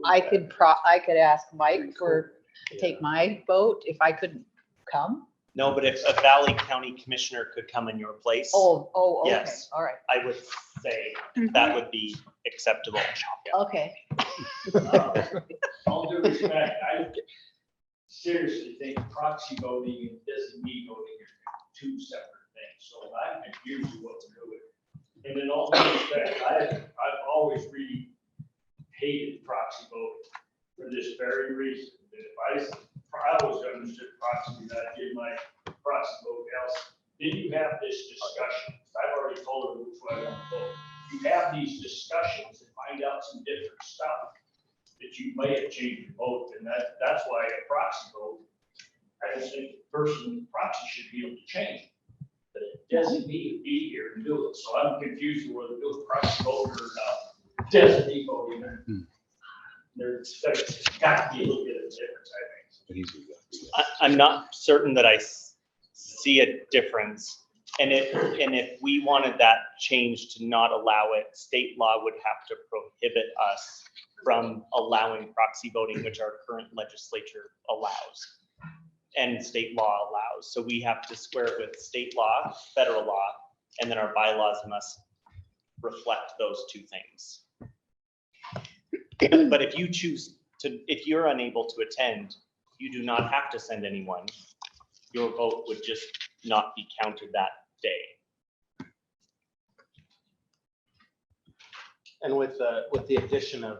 I could ask Mike to take my vote if I couldn't come? No, but if a Valley County Commissioner could come in your place. Oh, okay, Yes. all right, I would say that would be acceptable. okay. All due respect, I seriously think proxy voting and designee voting are two separate things. So I'm confused with what we're doing. And in all due respect, I've always really hated proxy voting for this very reason. That if I always understood proxy, that I did my proxy vote else. Then you have this discussion. I've already told her which way I want to vote. You have these discussions and find out some different stuff that you may have changed your vote, and that's why a proxy vote, I just think the person proxy should be able to change it. But it doesn't need to be here to do it, so I'm confused with whether to do a proxy vote or designee voting. There's got to be a little bit of difference, I think. I'm not certain that I see a difference. And if we wanted that change to not allow it, state law would have to prohibit us from allowing proxy voting, which our current legislature allows and state law allows. So we have to square it with state law, federal law, and then our bylaws must reflect those two things. But if you choose to, if you're unable to attend, you do not have to send anyone. Your vote would just not be counted that day. And with the addition of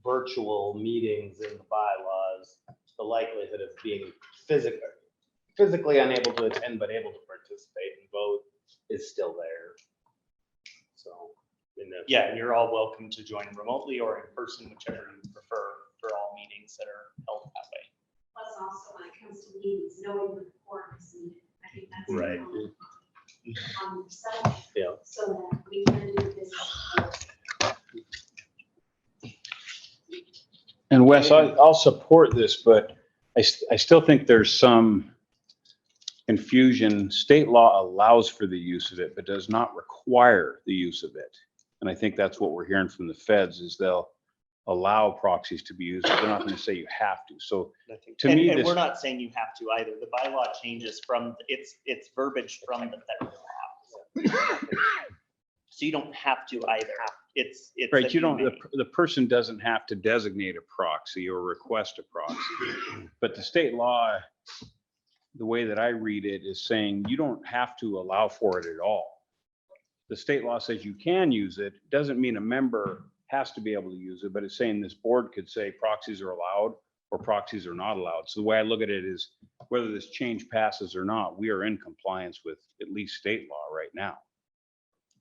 virtual meetings in the bylaws, the likelihood of being physically unable to attend but able to participate and vote is still there. So, Yeah, and you're all welcome to join remotely or in person, whichever you prefer, for all meetings that are held that way. Plus also when it comes to meetings, knowing when the quorum is needed. I think that's. Right. On yourself. Yeah. So that we can do this. And Wes, I'll support this, but I still think there's some confusion. State law allows for the use of it, but does not require the use of it. And I think that's what we're hearing from the feds is they'll allow proxies to be used, but they're not going to say you have to. So to And- me, and this, we're not saying you have to either. The bylaw changes from, it's verbiage from the federal law. So you don't have to either. It's. right, that you don't, may. the person doesn't have to designate a proxy or request a proxy. But the state law, the way that I read it is saying you don't have to allow for it at all. The state law says you can use it, doesn't mean a member has to be able to use it, but it's saying this board could say proxies are allowed or proxies are not allowed. So the way I look at it is whether this change passes or not, we are in compliance with at least state law right now.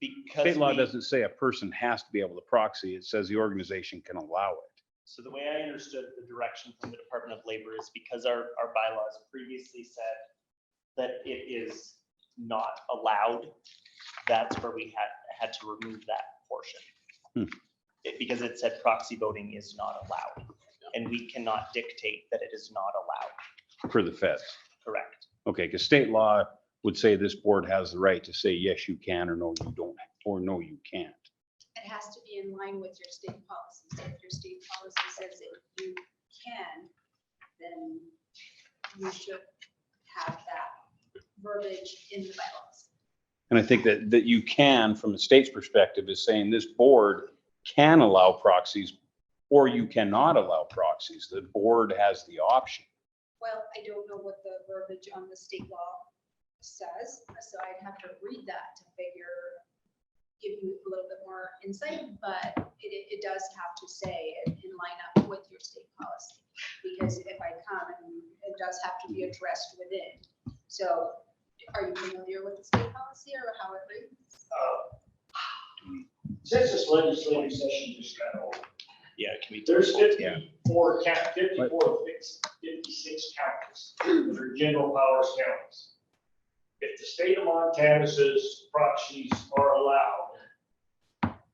Because State law we- doesn't say a person has to be able to proxy. It says the organization can allow it. So the way I understood the direction from the Department of Labor is because our bylaws previously said that it is not allowed, that's where we had to remove that portion. Because it said proxy voting is not allowed, and we cannot dictate that it is not allowed. For the feds. Correct. Okay, because state law would say this board has the right to say, yes, you can, or no, you don't, or no, you can't. It has to be in line with your state policy. So if your state policy says that you can, then you should have that verbiage in the bylaws. And I think that you can, from the state's perspective, is saying this board can allow proxies, or you cannot allow proxies. The board has the option. Well, I don't know what the verbiage on the state law says, so I'd have to read that to give you a little bit more insight, but it does have to say in line up with your state policy. Because if I come, and it does have to be addressed within. So are you familiar with the state policy or how it reads? Since this legislative session just got over, Yeah, it can be. there's Yeah. 54 of 56 counties that are general powers counties. If the state of Montana says proxies are allowed,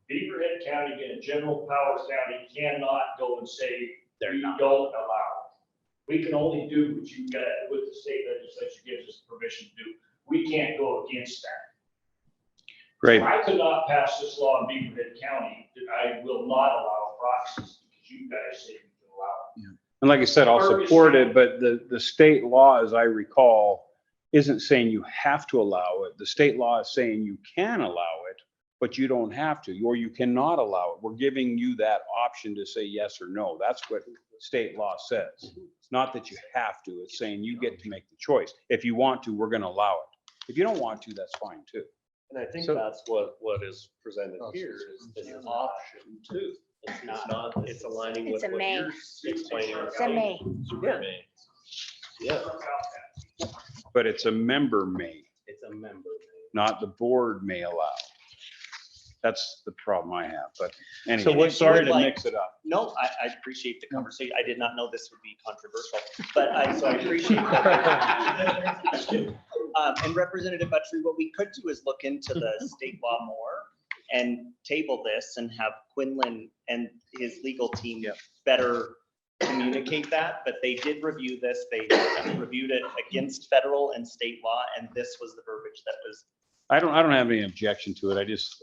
Beaverhead County and General Powers County cannot go and say, we don't allow it. We can only do what you got, what the state legislature gives us permission to do. We can't go against that. Right. I could not pass this law in Beaverhead County that I will not allow proxies because you guys say you can allow it. And like I said, I'll support it, but the state law, as I recall, isn't saying you have to allow it. The state law is saying you can allow it, but you don't have to, or you cannot allow it. We're giving you that option to say yes or no. That's what state law says. It's not that you have to, it's saying you get to make the choice. If you want to, we're gonna allow it. If you don't want to, that's fine too. And I think So- that's what is presented here is an option too. It's not, it's aligning with It's a what may. you're explaining. It's a may. Yeah. Yeah. But it's a member may, It's a member. not the board may allow. That's the problem I have, but So anyway, what- sorry to like- mix it up. No, I appreciate the conversation. I did not know this would be controversial, but so I appreciate that. And Representative Buttrey, what we could do is look into the state law more and table this and have Quinlan and his legal team better communicate that, but they did review this. They reviewed it against federal and state law, and this was the verbiage that was. I don't have any objection to it.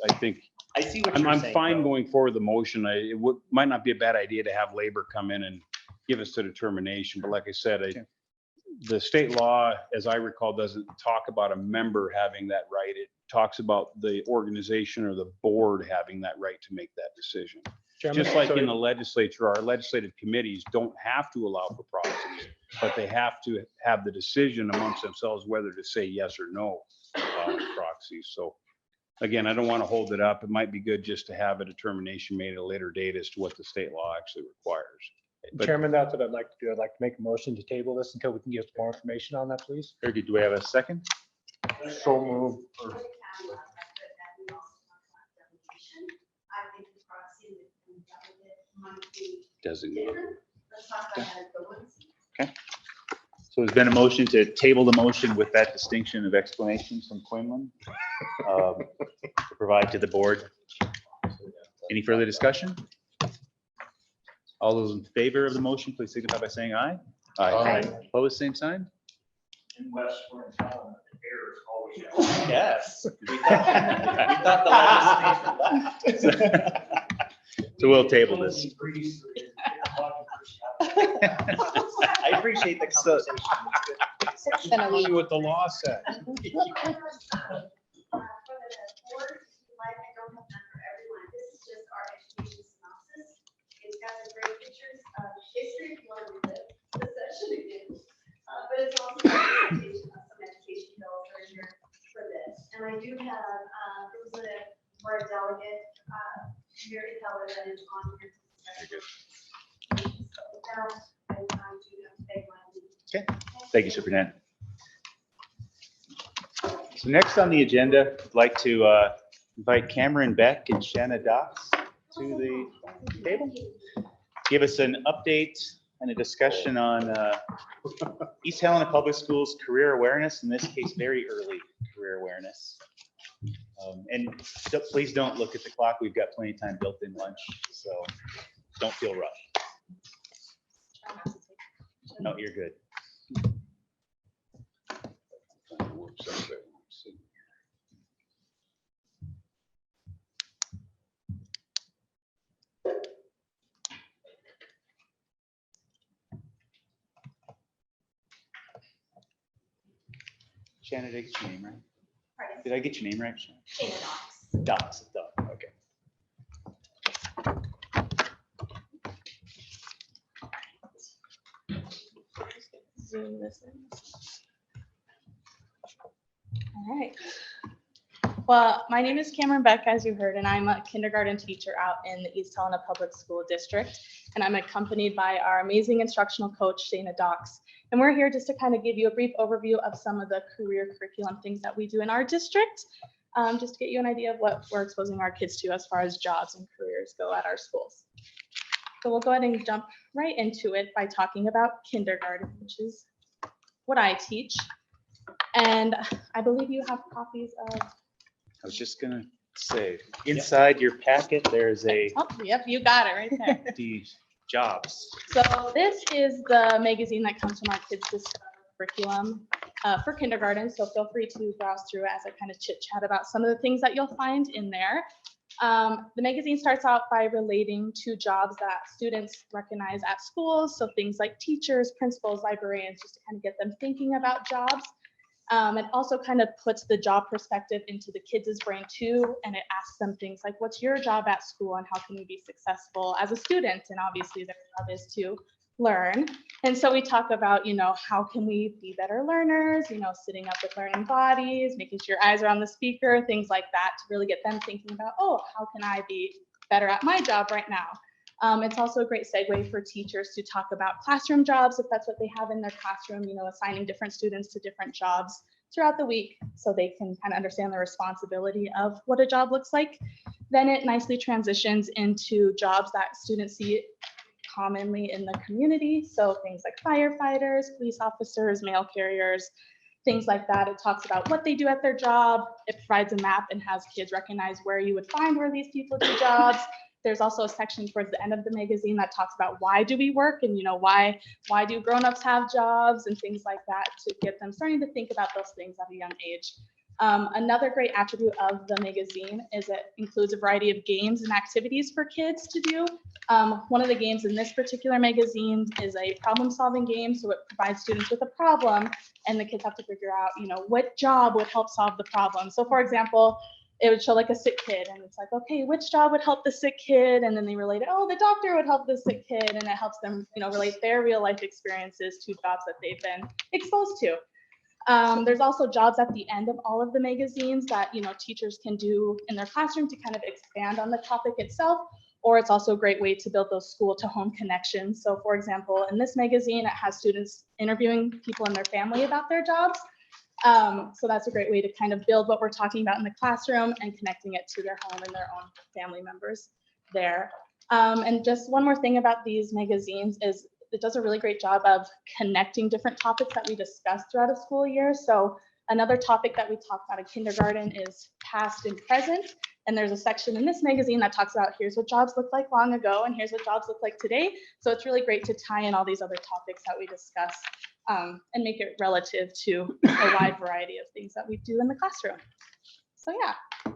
I think I see what you're I'm saying. fine though. going forward with the motion. It might not be a bad idea to have labor come in and give us the determination, but like I said, the state law, as I recall, doesn't talk about a member having that right. It talks about the organization or the board having that right to make that decision. Chairman, Just like so- in the legislature, our legislative committees don't have to allow for proxies, but they have to have the decision amongst themselves whether to say yes or no on proxies. So again, I don't want to hold it up. It might be good just to have a determination made at a later date as to what the state law actually requires. But- Chairman, that's what I'd like to do. I'd like to make a motion to table this until we can get more information on that, please. Very good. Do we have a second? So moved. I think the proxy and delegate might be Designated. different. Let's talk about that at the ones. Okay. So there's been a motion to table the motion with that distinction of explanations from Quinlan to provide to the board. Any further discussion? All those in favor of the motion, please signify by saying aye. Aye. Opposed, same sign. in West Flint town, the air is always. Yes. We thought the legislature left. So we'll table this. I appreciate the conversation. What the law said. For the board, if you like, I don't have time for everyone. This is just our education synopsis. It's got some great pictures of history if you want to read the session again. But it's also some education bills that are here for this. And I do have, it was for a delegate, Mary Keller, that is on here. So with that, I do have to take my leave. Okay, thank you, Superintendent. So next on the agenda, I'd like to invite Cameron Beck and Shanna Dox to the table. Give us an update and a discussion on East Helena Public Schools career awareness, in this case, very early career awareness. And please don't look at the clock. We've got plenty of time built in lunch, so don't feel rushed. No, you're good. Shannon, did I get your name right? Pardon? Did I get your name right? Shayna Dox, okay. Zoom this in. All right. Well, my name is Cameron Beck, as you heard, and I'm a kindergarten teacher out in the East Helena Public School District. And I'm accompanied by our amazing instructional coach, Shayna Dox. And we're here just to kind of give you a brief overview of some of the career curriculum things that we do in our district, just to get you an idea of what we're exposing our kids to as far as jobs and careers go at our schools. So we'll go ahead and jump right into it by talking about kindergarten, which is what I teach. And I believe you have copies of. I was just gonna say, inside your packet, there's a Oh, yep, you got it right there. the jobs. So this is the magazine that comes from our Kids Discover curriculum for kindergarten. So feel free to browse through as I kind of chit chat about some of the things that you'll find in there. The magazine starts out by relating to jobs that students recognize at schools. So things like teachers, principals, librarians, just to kind of get them thinking about jobs. It also kind of puts the job perspective into the kids' brain too. And it asks them things like, what's your job at school and how can we be successful as a student? And obviously their job is to learn. And so we talk about, how can we be better learners, sitting up with learning bodies, making sure your eyes are on the speaker, things like that to really get them thinking about, oh, how can I be better at my job right now? It's also a great segue for teachers to talk about classroom jobs, if that's what they have in their classroom, assigning different students to different jobs throughout the week so they can kind of understand the responsibility of what a job looks like. Then it nicely transitions into jobs that students see commonly in the community. So things like firefighters, police officers, mail carriers, things like that. It talks about what they do at their job. It provides a map and has kids recognize where you would find where these people do jobs. There's also a section towards the end of the magazine that talks about why do we work and why do grown-ups have jobs and things like that to get them starting to think about those things at a young age. Another great attribute of the magazine is it includes a variety of games and activities for kids to do. One of the games in this particular magazine is a problem-solving game. So it provides students with a problem and the kids have to figure out, what job would help solve the problem. So for example, it would show like a sick kid and it's like, okay, which job would help the sick kid? And then they relate, oh, the doctor would help the sick kid. And it helps them, relate their real life experiences to jobs that they've been exposed to. There's also jobs at the end of all of the magazines that, teachers can do in their classroom to kind of expand on the topic itself. Or it's also a great way to build those school to home connections. So for example, in this magazine, it has students interviewing people in their family about their jobs. So that's a great way to kind of build what we're talking about in the classroom and connecting it to their home and their own family members there. And just one more thing about these magazines is it does a really great job of connecting different topics that we discuss throughout a school year. So another topic that we talk about in kindergarten is past and present. And there's a section in this magazine that talks about here's what jobs look like long ago and here's what jobs look like today. So it's really great to tie in all these other topics that we discuss and make it relative to a wide variety of things that we do in the classroom. So yeah.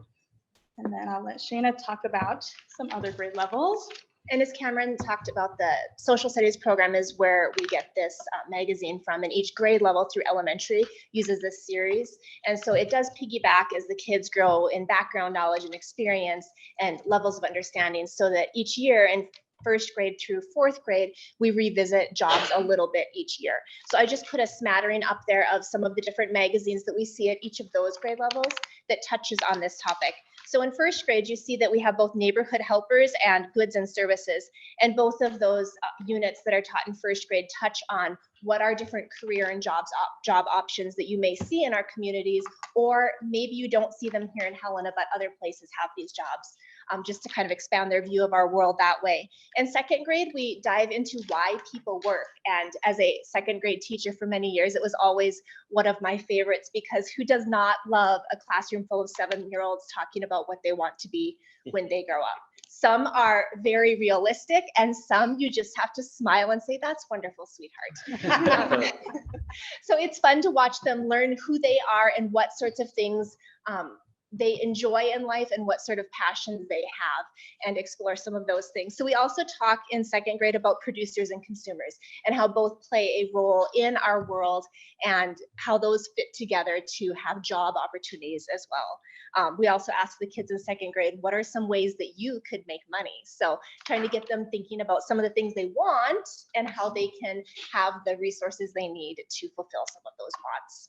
And then I'll let Shayna talk about some other grade levels. And as Cameron talked about, the social studies program is where we get this magazine from, and each grade level through elementary uses this series. And so it does piggyback as the kids grow in background knowledge and experience and levels of understanding, so that each year in first grade through fourth grade, we revisit jobs a little bit each year. So I just put a smattering up there of some of the different magazines that we see at each of those grade levels that touches on this topic. So in first grade, you see that we have both neighborhood helpers and goods and services. And both of those units that are taught in first grade touch on what are different career and job options that you may see in our communities, or maybe you don't see them here in Helena, but other places have these jobs, just to kind of expand their view of our world that way. In second grade, we dive into why people work. And as a second grade teacher for many years, it was always one of my favorites, because who does not love a classroom full of 7-year-olds talking about what they want to be when they grow up? Some are very realistic, and some you just have to smile and say, that's wonderful, sweetheart. So it's fun to watch them learn who they are and what sorts of things they enjoy in life and what sort of passions they have, and explore some of those things. So we also talk in second grade about producers and consumers, and how both play a role in our world, and how those fit together to have job opportunities as well. We also ask the kids in second grade, what are some ways that you could make money? So trying to get them thinking about some of the things they want and how they can have the resources they need to fulfill some of those wants.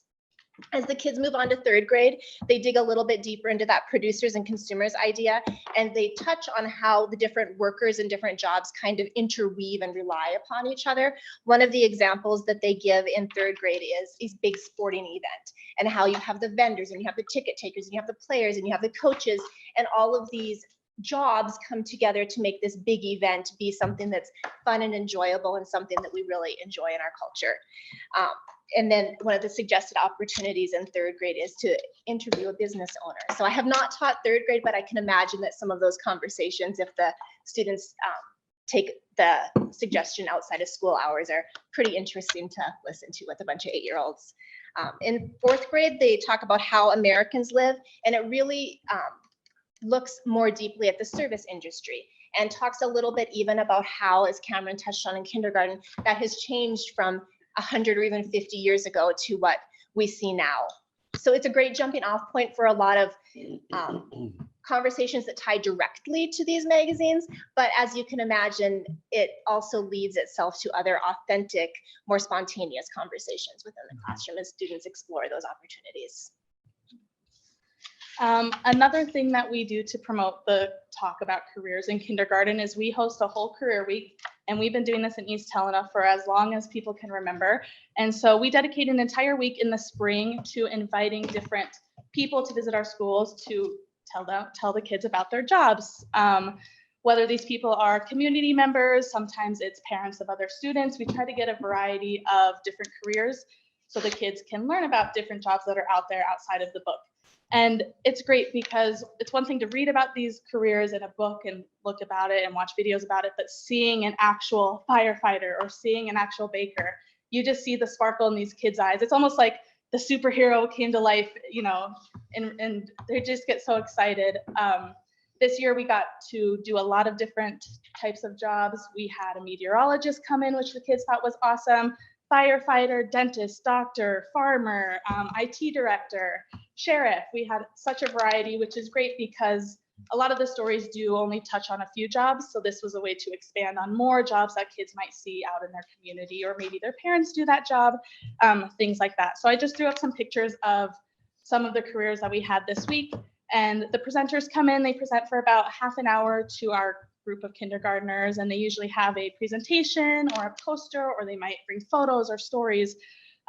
As the kids move on to third grade, they dig a little bit deeper into that producers and consumers idea, and they touch on how the different workers and different jobs kind of interweave and rely upon each other. One of the examples that they give in third grade is a big sporting event, and how you have the vendors, and you have the ticket takers, and you have the players, and you have the coaches, and all of these jobs come together to make this big event be something that's fun and enjoyable, and something that we really enjoy in our culture. And then one of the suggested opportunities in third grade is to interview a business owner. So I have not taught third grade, but I can imagine that some of those conversations, if the students take the suggestion outside of school hours, are pretty interesting to listen to with a bunch of 8-year-olds. In fourth grade, they talk about how Americans live, and it really looks more deeply at the service industry, and talks a little bit even about how, as Cameron touched on in kindergarten, that has changed from 100 or even 50 years ago to what we see now. So it's a great jumping off point for a lot of conversations that tie directly to these magazines. But as you can imagine, it also leads itself to other authentic, more spontaneous conversations within the classroom as students explore those opportunities. Another thing that we do to promote the talk about careers in kindergarten is we host a whole career week, and we've been doing this in East Helena for as long as people can remember. And so we dedicate an entire week in the spring to inviting different people to visit our schools to tell the kids about their jobs. Whether these people are community members, sometimes it's parents of other students. We try to get a variety of different careers so the kids can learn about different jobs that are out there outside of the book. And it's great because it's one thing to read about these careers in a book and look about it and watch videos about it, but seeing an actual firefighter or seeing an actual baker, you just see the sparkle in these kids' eyes. It's almost like the superhero came to life, you know, and they just get so excited. This year we got to do a lot of different types of jobs. We had a meteorologist come in, which the kids thought was awesome. Firefighter, dentist, doctor, farmer, IT director, sheriff. We had such a variety, which is great because a lot of the stories do only touch on a few jobs. So this was a way to expand on more jobs that kids might see out in their community, or maybe their parents do that job, things like that. So I just threw up some pictures of some of the careers that we had this week. And the presenters come in, they present for about half an hour to our group of kindergartners, and they usually have a presentation or a poster, or they might bring photos or stories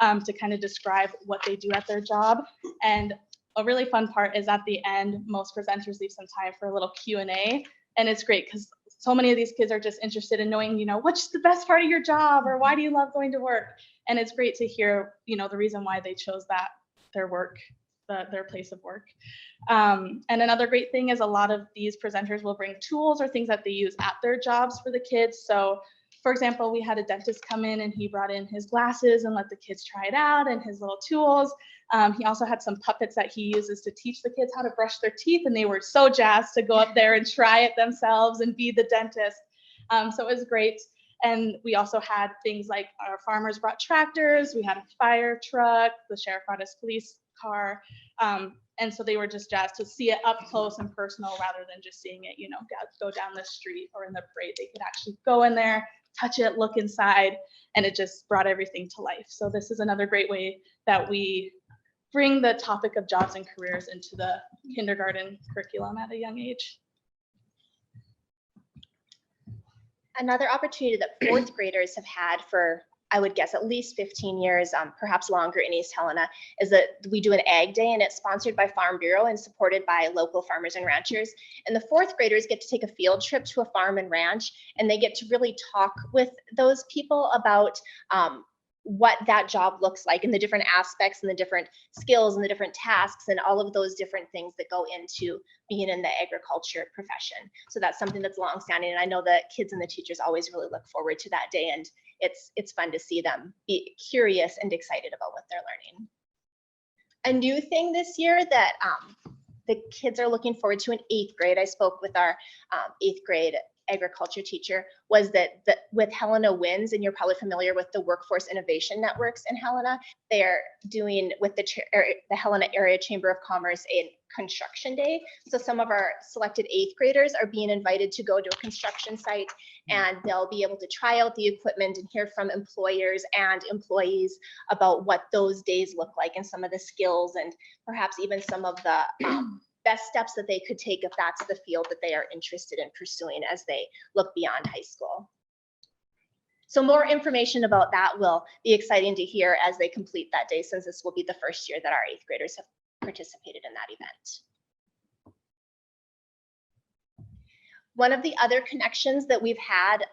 to kind of describe what they do at their job. And a really fun part is at the end, most presenters leave some time for a little Q&A, and it's great because so many of these kids are just interested in knowing, you know, what's the best part of your job, or why do you love going to work? And it's great to hear, you know, the reason why they chose that, their work, their place of work. And another great thing is a lot of these presenters will bring tools or things that they use at their jobs for the kids. So for example, we had a dentist come in and he brought in his glasses and let the kids try it out and his little tools. He also had some puppets that he uses to teach the kids how to brush their teeth, and they were so jazzed to go up there and try it themselves and be the dentist. So it was great. And we also had things like our farmers brought tractors, we had a fire truck, the sheriff brought his police car. And so they were just jazzed to see it up close and personal rather than just seeing it, go down the street or in the parade. They could actually go in there, touch it, look inside, and it just brought everything to life. So this is another great way that we bring the topic of jobs and careers into the kindergarten curriculum at a young age. Another opportunity that fourth graders have had for, I would guess, at least 15 years, perhaps longer in East Helena, is that we do an Ag Day, and it's sponsored by Farm Bureau and supported by local farmers and ranchers. And the fourth graders get to take a field trip to a farm and ranch, and they get to really talk with those people about what that job looks like and the different aspects and the different skills and the different tasks and all of those different things that go into being in the agriculture profession. So that's something that's longstanding, and I know that kids and the teachers always really look forward to that day, and it's fun to see them be curious and excited about what they're learning. A new thing this year that the kids are looking forward to in 8th grade, I spoke with our 8th grade agriculture teacher, was that with Helena Wins, and you're probably familiar with the workforce innovation networks in Helena, they're doing with the Helena Area Chamber of Commerce a construction day. So some of our selected 8th graders are being invited to go to a construction site, and they'll be able to try out the equipment and hear from employers and employees about what those days look like and some of the skills and perhaps even some of the best steps that they could take if that's the field that they are interested in pursuing as they look beyond high school. So more information about that will be exciting to hear as they complete that day, since this will be the first year that our 8th graders have participated in that event. One of the other connections that we've had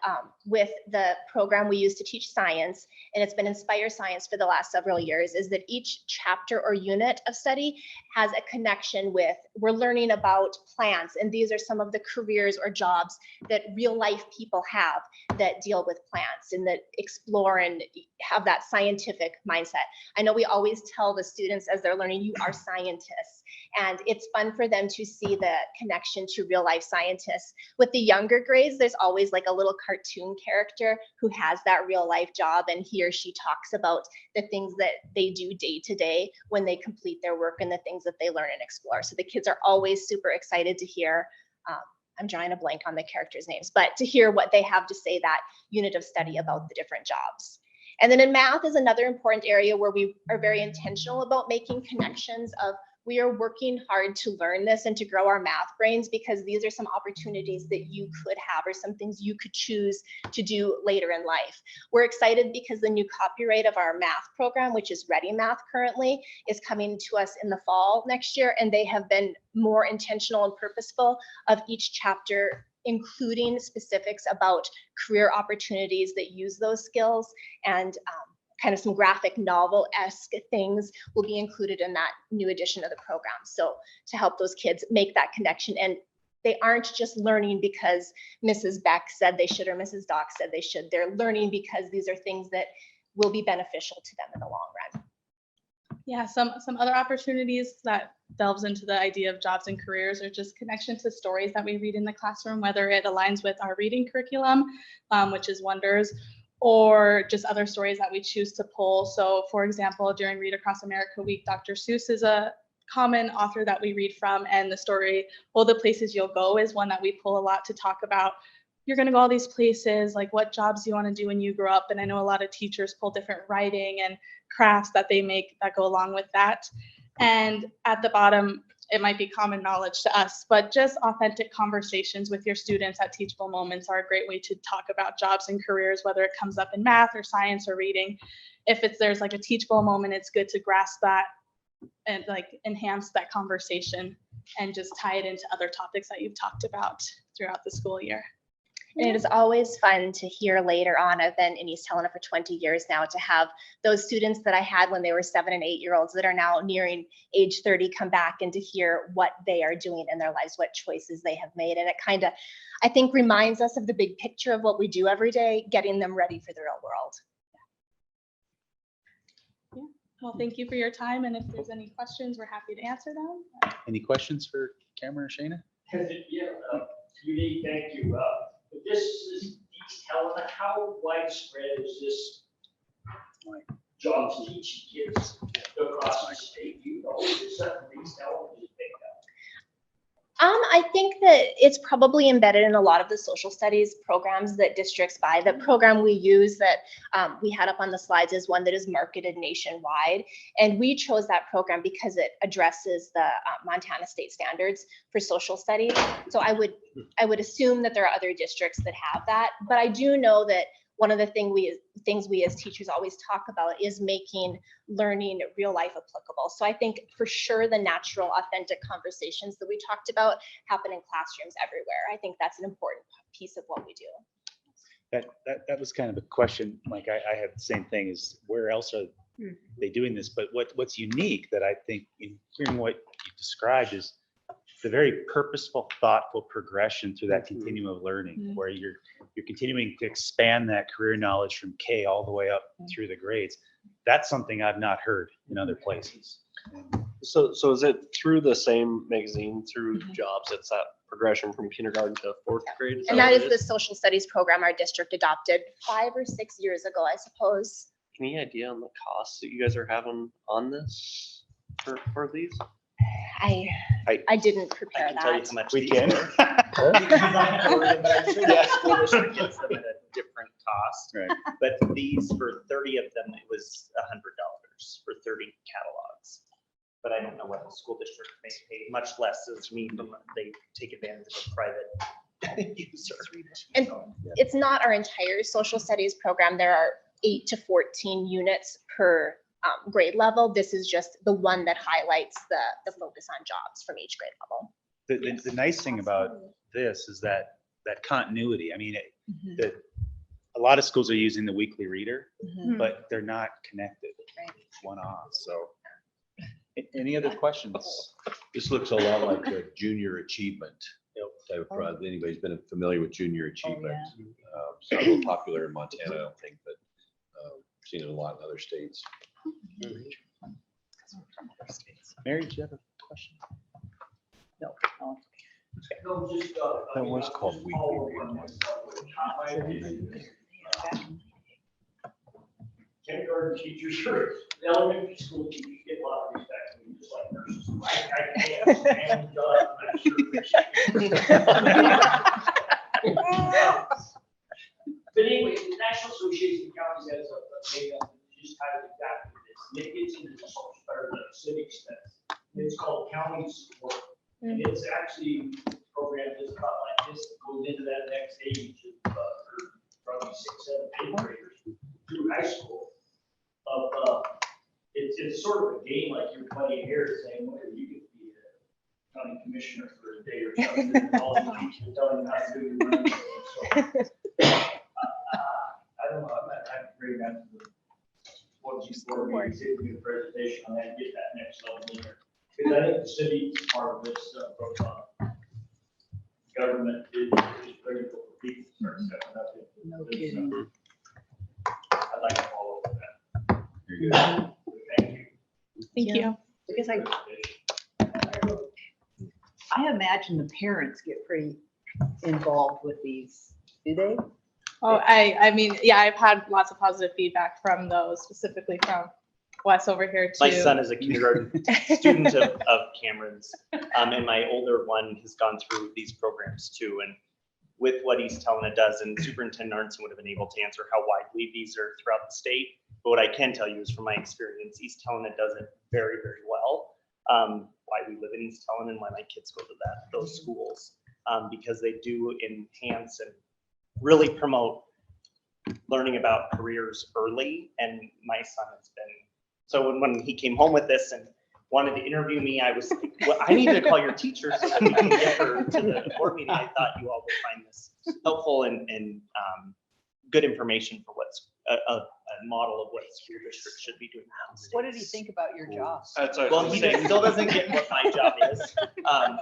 with the program we use to teach science, and it's been Inspire Science for the last several years, is that each chapter or unit of study has a connection with, we're learning about plants, and these are some of the careers or jobs that real life people have that deal with plants and that explore and have that scientific mindset. I know we always tell the students as they're learning, you are scientists, and it's fun for them to see the connection to real life scientists. With the younger grades, there's always like a little cartoon character who has that real life job, and he or she talks about the things that they do day to day when they complete their work and the things that they learn and explore. So the kids are always super excited to hear, I'm drawing a blank on the characters' names, but to hear what they have to say that unit of study about the different jobs. And then in math is another important area where we are very intentional about making connections of, we are working hard to learn this and to grow our math brains, because these are some opportunities that you could have or some things you could choose to do later in life. We're excited because the new copyright of our math program, which is Ready Math currently, is coming to us in the fall next year, and they have been more intentional and purposeful of each chapter, including specifics about career opportunities that use those skills, and kind of some graphic novel-esque things will be included in that new edition of the program. So to help those kids make that connection, and they aren't just learning because Mrs. Beck said they should or Mrs. Dock said they should. They're learning because these are things that will be beneficial to them in the long run. Yeah, some other opportunities that delves into the idea of jobs and careers are just connection to stories that we read in the classroom, whether it aligns with our reading curriculum, which is Wonders, or just other stories that we choose to pull. So for example, during Read Across America Week, Dr. Seuss is a common author that we read from, and the story, All the Places You'll Go, is one that we pull a lot to talk about. You're gonna go all these places, like what jobs do you wanna do when you grow up? And I know a lot of teachers pull different writing and crafts that they make that go along with that. And at the bottom, it might be common knowledge to us, but just authentic conversations with your students at teachable moments are a great way to talk about jobs and careers, whether it comes up in math or science or reading. If there's like a teachable moment, it's good to grasp that and like enhance that conversation and just tie it into other topics that you've talked about throughout the school year. And it is always fun to hear later on. I've been in East Helena for 20 years now, to have those students that I had when they were 7 and 8 year olds that are now nearing age 30 come back and to hear what they are doing in their lives, what choices they have made. And it kind of, I think, reminds us of the big picture of what we do every day, getting them ready for the real world. Yeah. Well, thank you for your time. And if there's any questions, we're happy to answer them. Any questions for Cameron or Shayna? Yeah, Judy, thank you. But this is East Helena. How widespread is this jobs teaching kids across the state? You know, is that from East Helena? Is it big now? I think that it's probably embedded in a lot of the social studies programs that districts buy. The program we use that we had up on the slides is one that is marketed nationwide. And we chose that program because it addresses the Montana state standards for social studies. So I would assume that there are other districts that have that. But I do know that one of the things we as teachers always talk about is making learning real life applicable. So I think for sure the natural, authentic conversations that we talked about happen in classrooms everywhere. I think that's an important piece of what we do. That was kind of a question, Mike. I have the same thing, is where else are they doing this? But what's unique that I think in hearing what you described is the very purposeful, thoughtful progression through that continuum of learning, where you're continuing to expand that career knowledge from K all the way up through the grades. That's something I've not heard in other places. So is it through the same magazine, through jobs? It's that progression from kindergarten to 4th grade? And that is the social studies program our district adopted 5 or 6 years ago, I suppose. Any idea on the costs that you guys are having on this for these? I didn't prepare I can tell you that. how much We these can. were. You can but I'm sure the school district gets them at a different cost. Right. But these, for 30 of them, it was $100 for 30 catalogs. But I don't know what the school district may pay, much less as me, they take advantage of a private user. And it's not our entire social studies program. There are 8 to 14 units per grade level. This is just the one that highlights the focus on jobs from each grade level. The nice thing about this is that continuity. I mean, a lot of schools are using the weekly reader, but they're not connected one off. So any other questions? This looks a lot like a junior achievement type of product. Anybody's been familiar with junior achievement? It's not real popular in Montana, I don't think, but seen it a lot in other states. Mary, do you have a question? No. No, just, That was called kindergarten teachers or elementary school teachers get a lot of respect, I mean, just like nurses. I can't stand God, I'm sure. But anyway, the National Association of Counties has a makeup that just kind of exactly this, and it gets into the social, or the civic stuff. It's called county support, and it's actually programmed just about like this, that goes into that next age of, probably 6, 7, 8 graders through high school. It's sort of a game like you're playing here, saying, well, you could be a county commissioner for a day or something. And all the teachers telling you how to do your money. So, I don't know, I'm not, I have to bring that to the, what you for me, see if we get a presentation on that, get that next level in there. Because I think the city is part of this stuff, from government is critical for people to start stepping up. No kidding. I'd like to follow up with that. You're good. Thank you. Thank you. Because I imagine the parents get pretty involved with these, do they? Oh, I mean, yeah, I've had lots of positive feedback from those, specifically from Wes over here too. My son is a kindergarten student of Cameron's, and my older one has gone through these programs too. And with what East Helena does, and Superintendent Arnson would have been able to answer how widely these are throughout the state. But what I can tell you is from my experience, East Helena does it very, very well. Why we live in East Helena and why my kids go to those schools, because they do enhance and really promote learning about careers early. And my son has been, so when he came home with this and wanted to interview me. I was like, well, I need to call your teacher so that we can get her to the board meeting. I thought you all would find this helpful and good information for what's a model of what school districts should be doing. What did he think about your job? Well, he still doesn't get what my job is.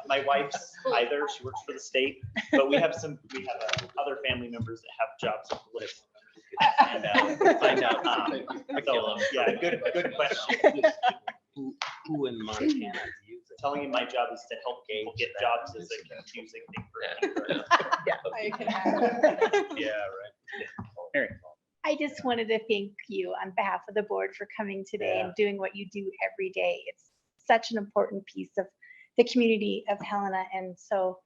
My wife's either, she works for the state, but we have other family members that have jobs on the list. And we'll find out. So, yeah, good question. Who in Montana is using? Telling you my job is to help people get jobs is a confusing thing for me. Yeah, right. Mary. I just wanted to thank you on behalf of the board for coming today and doing what you do every day. It's such an important piece of the community of Helena. And so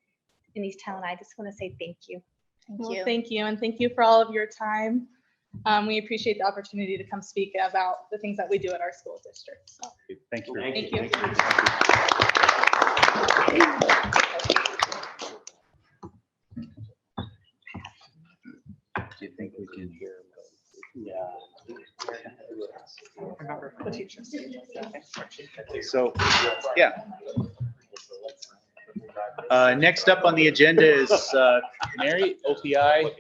in East Helena, I just want to say thank you. Well, thank you. And thank you for all of your time. We appreciate the opportunity to come speak about the things that we do at our school district. So, thank you. Thank you. Do you think we can hear? So, yeah. Next up on the agenda is Mary, OPI,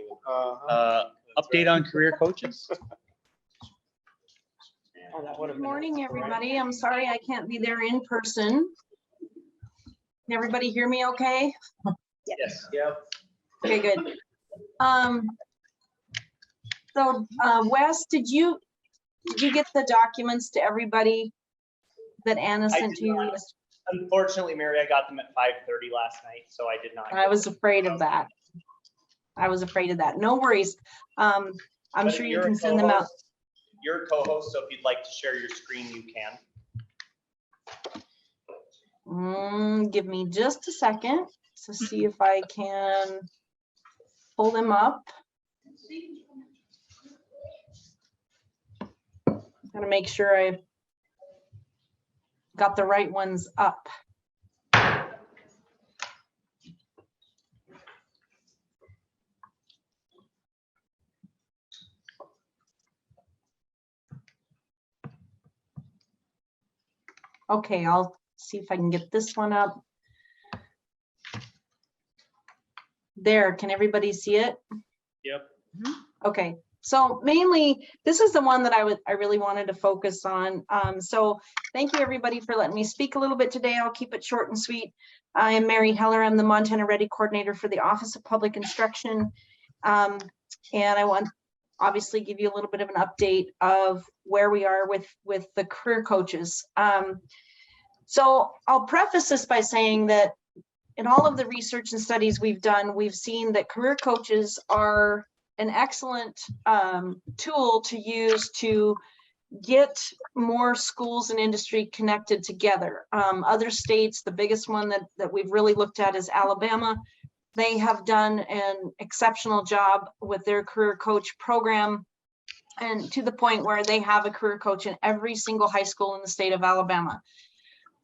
update on career coaches. Good morning, everybody. I'm sorry I can't be there in person. Can everybody hear me okay? Yes. Yeah. Okay, good. So Wes, did you get the documents to everybody that Anna sent to you? Unfortunately, Mary, I got them at 5:30 last night, so I did not. I was afraid of that. No worries. I'm But sure you you're can a send them out. co-host. You're a co-host, so if you'd like to share your screen, you can. Give me just a second to see if I can pull them up. Gotta make sure I got the right ones up. Okay, I'll see if I can get this one up. There, can everybody see it? Yep. Okay, so mainly, this is the one that I really wanted to focus on. So thank you, everybody, for letting me speak a little bit today. I'll keep it short and sweet. I am Mary Heller. I'm the Montana Ready Coordinator for the Office of Public Instruction. And I want obviously give you a little bit of an update of where we are with the career coaches. So I'll preface this by saying that in all of the research and studies we've done, we've seen that career coaches are an excellent tool to use to get more schools and industry connected together. Other states, the biggest one that we've really looked at is Alabama. They have done an exceptional job with their career coach program, and to the point where they have a career coach in every single high school in the state of Alabama.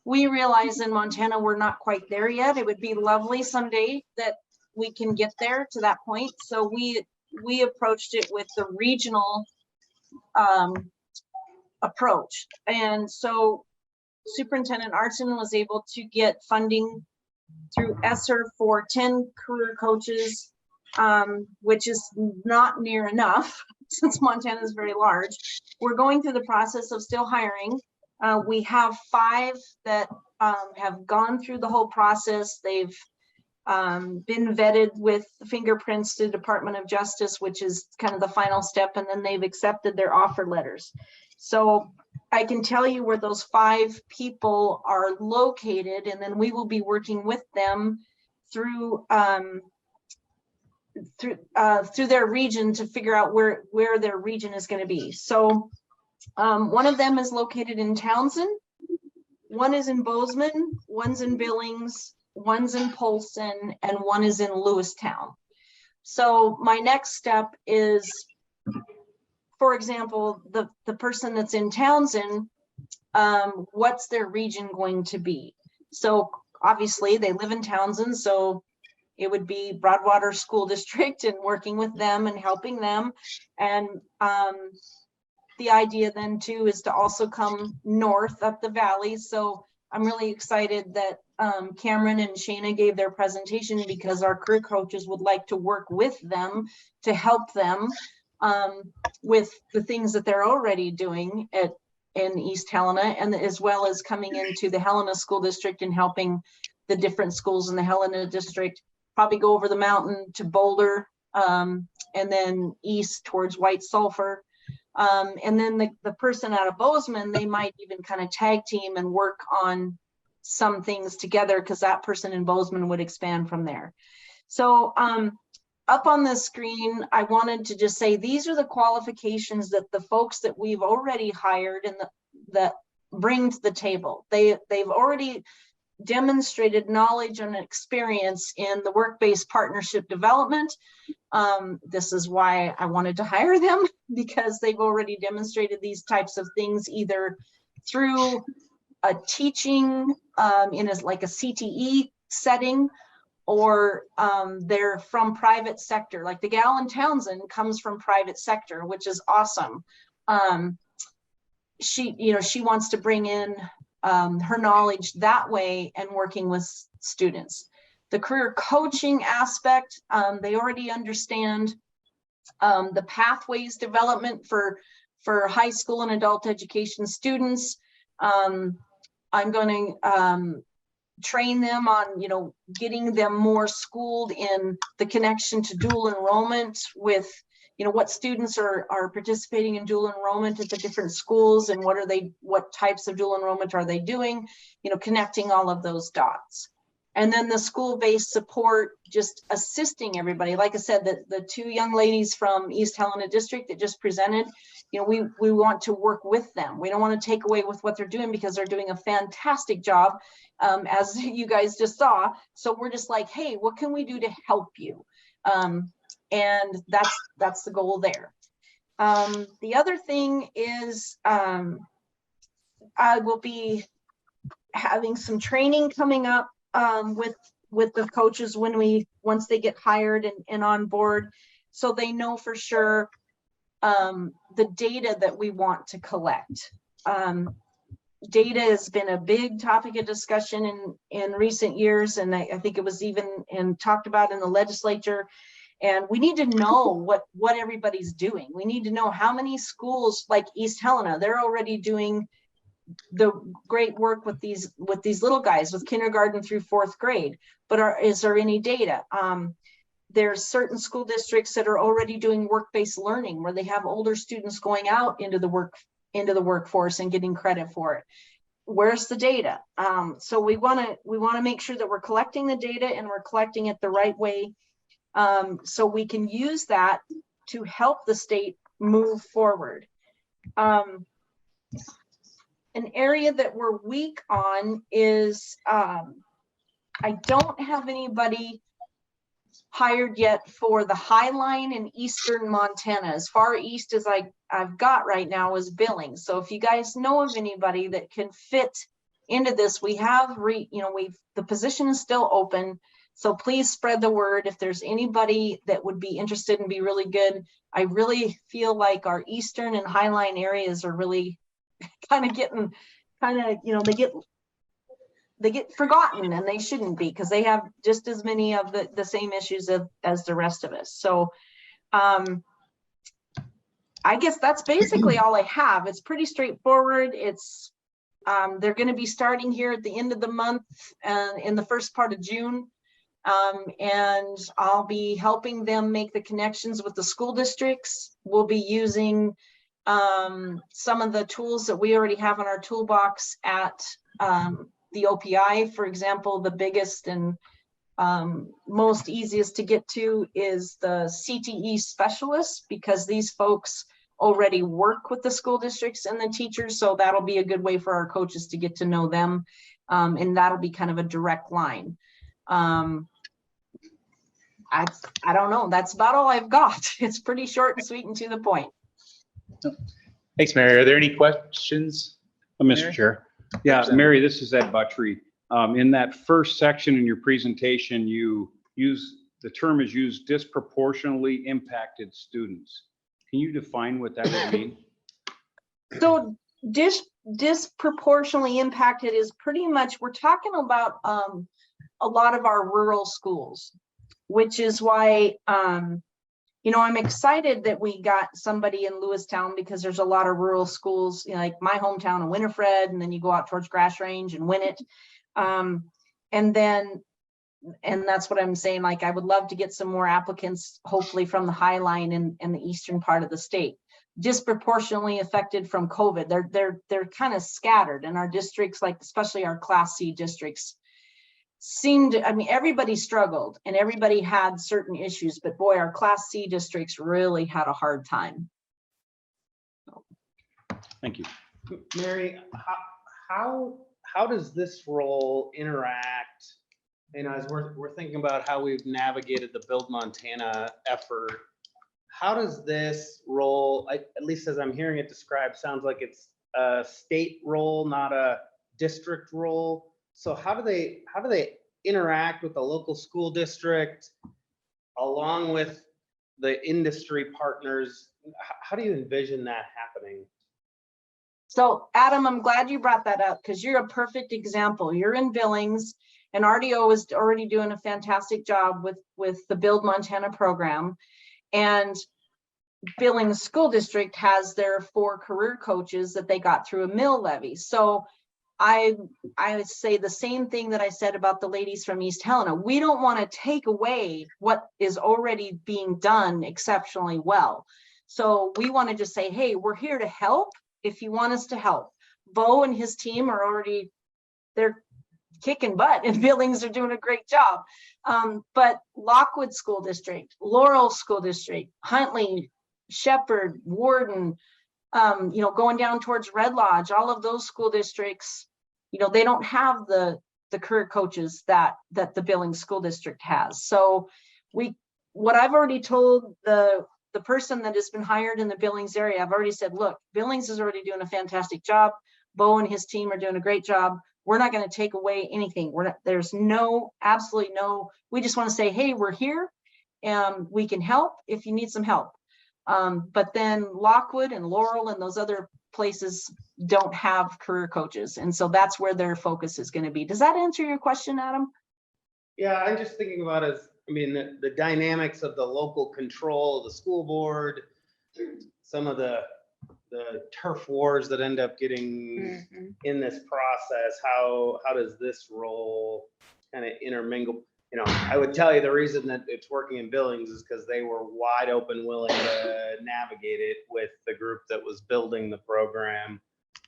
We realize in Montana, we're not quite there yet. It would be lovely someday that we can get there to that point. So we approached it with the regional approach. And so Superintendent Arson was able to get funding through ESSER for 10 career coaches, which is not near enough since Montana is very large. We're going through the process of still hiring. We have 5 that have gone through the whole process. They've been vetted with fingerprints to the Department of Justice, which is kind of the final step, and then they've accepted their offer letters. So I can tell you where those 5 people are located, and then we will be working with them through their region to figure out where their region is going to be. So one of them is located in Townsend, one is in Bozeman, one's in Billings, one's in Polson, and one is in Lewistown. So my next step is, for example, the person that's in Townsend, what's their region going to be? So obviously they live in Townsend, so it would be Broadwater School District and working with them and helping them. And the idea then too is to also come north up the valley. So I'm really excited that Cameron and Shayna gave their presentation because our career coaches would like to work with them to help them with the things that they're already doing in East Helena, and as well as coming into the Helena School District and helping the different schools in the Helena District, probably go over the mountain to Boulder, and then east towards White Sulphur. And then the person out of Bozeman, they might even kind of tag team and work on some things together because that person in Bozeman would expand from there. So up on the screen, I wanted to just say these are the qualifications that the folks that we've already hired and that bring to the table. They've already demonstrated knowledge and experience in the work-based partnership development. This is why I wanted to hire them, because they've already demonstrated these types of things either through a teaching in like a CTE setting, or they're from private sector. Like the gal in Townsend comes from private sector, which is awesome. She wants to bring in her knowledge that way and working with students. The career coaching aspect, they already understand the pathways development for high school and adult education students. I'm going to train them on, getting them more schooled in the connection to dual enrollment with, what students are participating in dual enrollment at the different schools and what types of dual enrollment are they doing, connecting all of those dots. And then the school-based support, just assisting everybody. Like I said, the two young ladies from East Helena District that just presented, we want to work with them. We don't want to take away with what they're doing because they're doing a fantastic job, as you guys just saw. So we're just like, hey, what can we do to help you? And that's the goal there. The other thing is I will be having some training coming up with the coaches once they get hired and on board, so they know for sure the data that we want to collect. Data has been a big topic of discussion in recent years, and I think it was even talked about in the legislature. And we need to know what everybody's doing. We need to know how many schools like East Helena, they're already doing the great work with these little guys with kindergarten through 4th grade. But is there any data? There's certain school districts that are already doing work-based learning where they have older students going out into the workforce and getting credit for it. Where's the data? So we want to make sure that we're collecting the data and we're collecting it the right way, so we can use that to help the state move forward. An area that we're weak on is I don't have anybody hired yet for the High Line in Eastern Montana. As far east as I've got right now is Billings. So if you guys know of anybody that can fit into this, we have the position is still open. So please spread the word if there's anybody that would be interested and be really good. I really feel like our Eastern and Highline areas are really kind of getting, they get forgotten, and they shouldn't be, because they have just as many of the same issues as the rest of us. So I guess that's basically all I have. It's pretty straightforward. It's they're going to be starting here at the end of the month and in the first part of June. And I'll be helping them make the connections with the school districts. We'll be using some of the tools that we already have in our toolbox at the OPI. For example, the biggest and most easiest to get to is the CTE specialists, because these folks already work with the school districts and the teachers. So that'll be a good way for our coaches to get to know them. And that'll be kind of a direct line. I don't know. That's about all I've got. It's pretty short and sweet and to the point. Thanks, Mary. Are there any questions? Mr. Chair. Yeah, Mary, this is Ed Buttrey. In that first section in your presentation, the term is used disproportionately impacted students. Can you define what that would mean? So disproportionately impacted is pretty much, we're talking about a lot of our rural schools, which is why, you know, I'm excited that we got somebody in Lewistown, because there's a lot of rural schools, you know, like my hometown of Winifred, and then you go out towards Grass Range and Winnett. And that's what I'm saying, like, I would love to get some more applicants, hopefully from the High Line and the eastern part of the state. Disproportionately affected from COVID. They're kind of scattered, and our districts, like especially our Class C districts, seemed, I mean, everybody struggled and everybody had certain issues, but boy, our Class C districts really had a hard time. Thank you. Mary, how does this role interact? You know, as we're thinking about how we've navigated the Build Montana effort, how does this role, at least as I'm hearing it described, sounds like it's a state role, not a district role. So how do they interact with the local school district along with the industry partners? How do you envision that happening? So Adam, I'm glad you brought that up, because you're a perfect example. You're in Billings, and RDO is already doing a fantastic job with the Build Montana program. And Billings School District has their 4 career coaches that they got through a mill levy. So I would say the same thing that I said about the ladies from East Helena. We don't want to take away what is already being done exceptionally well. So we want to just say, hey, we're here to help if you want us to help. Bo and his team are already, they're kicking butt, and Billings are doing a great job. But Lockwood School District, Laurel School District, Huntley, Shepherd, Warden, you know, going down towards Red Lodge, all of those school districts, you know, they don't have the career coaches that the Billings School District has. So what I've already told the person that has been hired in the Billings area, I've already said, look, Billings is already doing a fantastic job. Bo and his team are doing a great job. We're not going to take away anything. There's absolutely no, we just want to say, hey, we're here and we can help if you need some help. But then Lockwood and Laurel and those other places don't have career coaches. And so that's where their focus is going to be. Does that answer your question, Adam? Yeah, I'm just thinking about the dynamics of the local control of the school board, some of the turf wars that end up getting in this process. How does this role kind of intermingle? You know, I would tell you the reason that it's working in Billings is because they were wide open, willing to navigate it with the group that was building the program.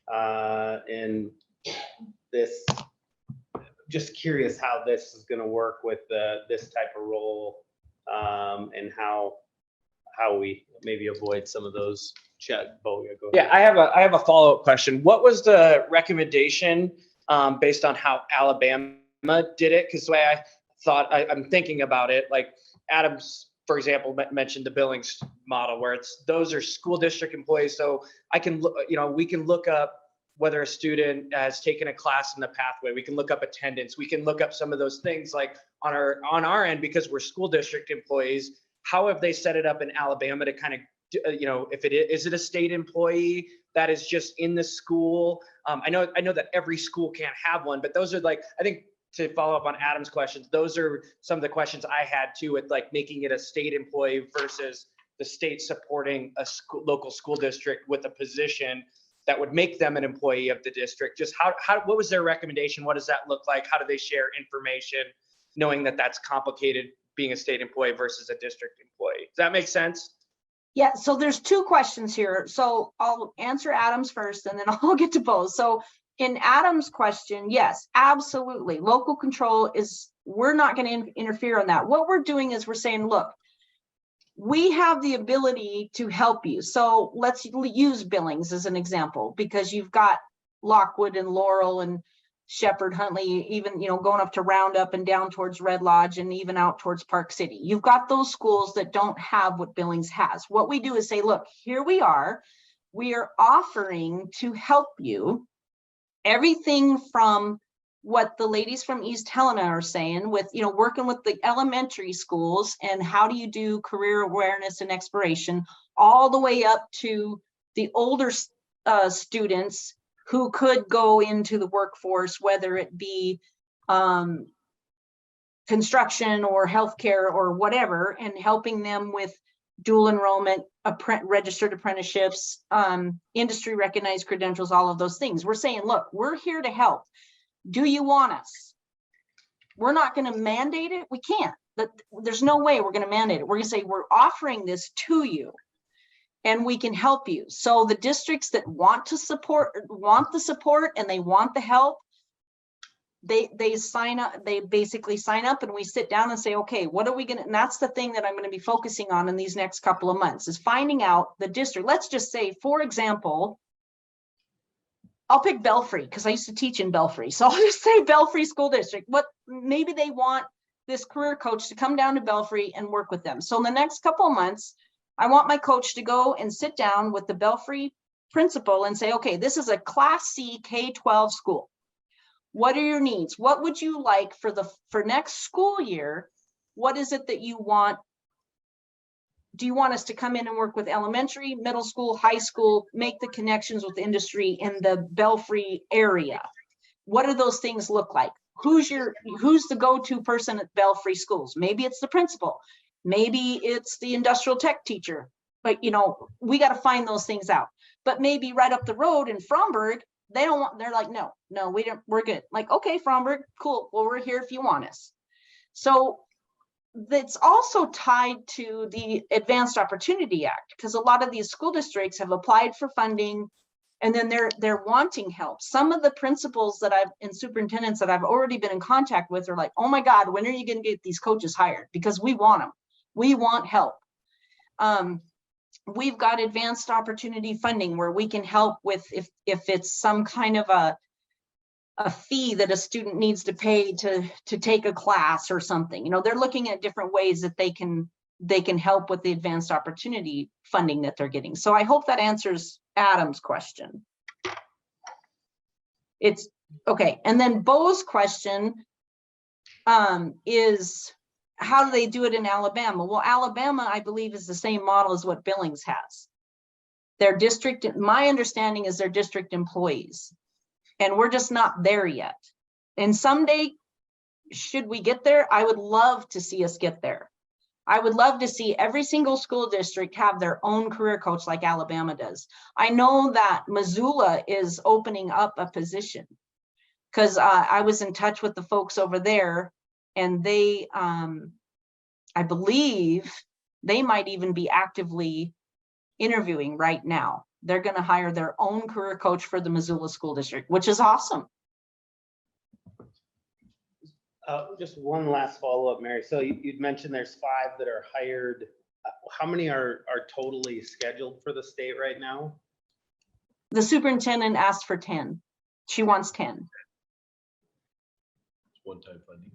And this, just curious how this is going to work with this type of role, and how we maybe avoid some of those. Bo, go ahead. Yeah, I have a follow-up question. What was the recommendation based on how Alabama did it? Because the way I'm thinking about it, like Adams, for example, mentioned the Billings model, where those are school district employees. So I can, we can look up whether a student has taken a class in the pathway. We can look up attendance. We can look up some of those things, like on our end, because we're school district employees. How have they set it up in Alabama to kind of, if is it a state employee that is just in the school? I know that every school can't have one, but those are I think, to follow up on Adam's questions, those are some of the questions I had too, with making it a state employee versus the state supporting a local school district with a position that would make them an employee of the district. Just what was their recommendation? What does that look like? How do they share information, knowing that that's complicated, being a state employee versus a district employee? Does that make sense? Yeah, so there's 2 questions here. So I'll answer Adam's first and then I'll get to both. So in Adam's question, yes, absolutely. Local control we're not going to interfere on that. What we're doing is we're saying, look, we have the ability to help you. So let's use Billings as an example, because you've got Lockwood and Laurel and Shepherd, Huntley, even, going up to Roundup and down towards Red Lodge and even out towards Park City. You've got those schools that don't have what Billings has. What we do is say, look, here we are offering to help you. Everything from what the ladies from East Helena are saying with, working with the elementary schools and how do you do career awareness and exploration, all the way up to the older students who could go into the workforce, whether it be construction or healthcare or whatever, and helping them with dual enrollment, registered apprenticeships, industry recognized credentials, all of those things. We're saying, look, we're here to help. Do you want us? We're not going to mandate it. We can't. There's no way we're going to mandate it. We're going to say we're offering this to you and we can help you. So the districts that want the support and they want the help, they sign up, they basically sign up, and we sit down and say, okay, what are we going to, and that's the thing that I'm going to be focusing on in these next couple of months, is finding out the district. Let's just say, for example, I'll pick Belfry because I used to teach in Belfry. So I'll just say Belfry School District. Maybe they want this career coach to come down to Belfry and work with them. So in the next couple of months, I want my coach to go and sit down with the Belfry principal and say, okay, this is a Class C K-12 school. What are your needs? What would you like for next school year? What is it that you want? Do you want us to come in and work with elementary, middle school, high school, make the connections with industry in the Belfry area? What do those things look like? Who's the go-to person at Belfry schools? Maybe it's the principal, maybe it's the industrial tech teacher, but we got to find those things out. But maybe right up the road in Fromberg, they're like, no, we're good. Like, okay, Fromberg, cool. Well, we're here if you want us. So that's also tied to the Advanced Opportunity Act, because a lot of these school districts have applied for funding and then they're wanting help. Some of the principals and superintendents that I've already been in contact with are like, oh my God, when are you going to get these coaches hired? Because we want them. We want help. We've got advanced opportunity funding where we can help with if it's some kind of a fee that a student needs to pay to take a class or something. They're looking at different ways that they can help with the advanced opportunity funding that they're getting. So I hope that answers Adam's question. It's okay. And then Bo's question is, how do they do it in Alabama? Well, Alabama, I believe, is the same model as what Billings has. Their district, my understanding is they're district employees, and we're just not there yet. And someday, should we get there, I would love to see us get there. I would love to see every single school district have their own career coach like Alabama does. I know that Missoula is opening up a position, because I was in touch with the folks over there, and they, I believe they might even be actively interviewing right now. They're going to hire their own career coach for the Missoula School District, which is awesome. Just one last follow-up, Mary. So you'd mentioned there's 5 that are hired. How many are totally scheduled for the state right now? The superintendent asked for 10. She wants 10. One-time funding.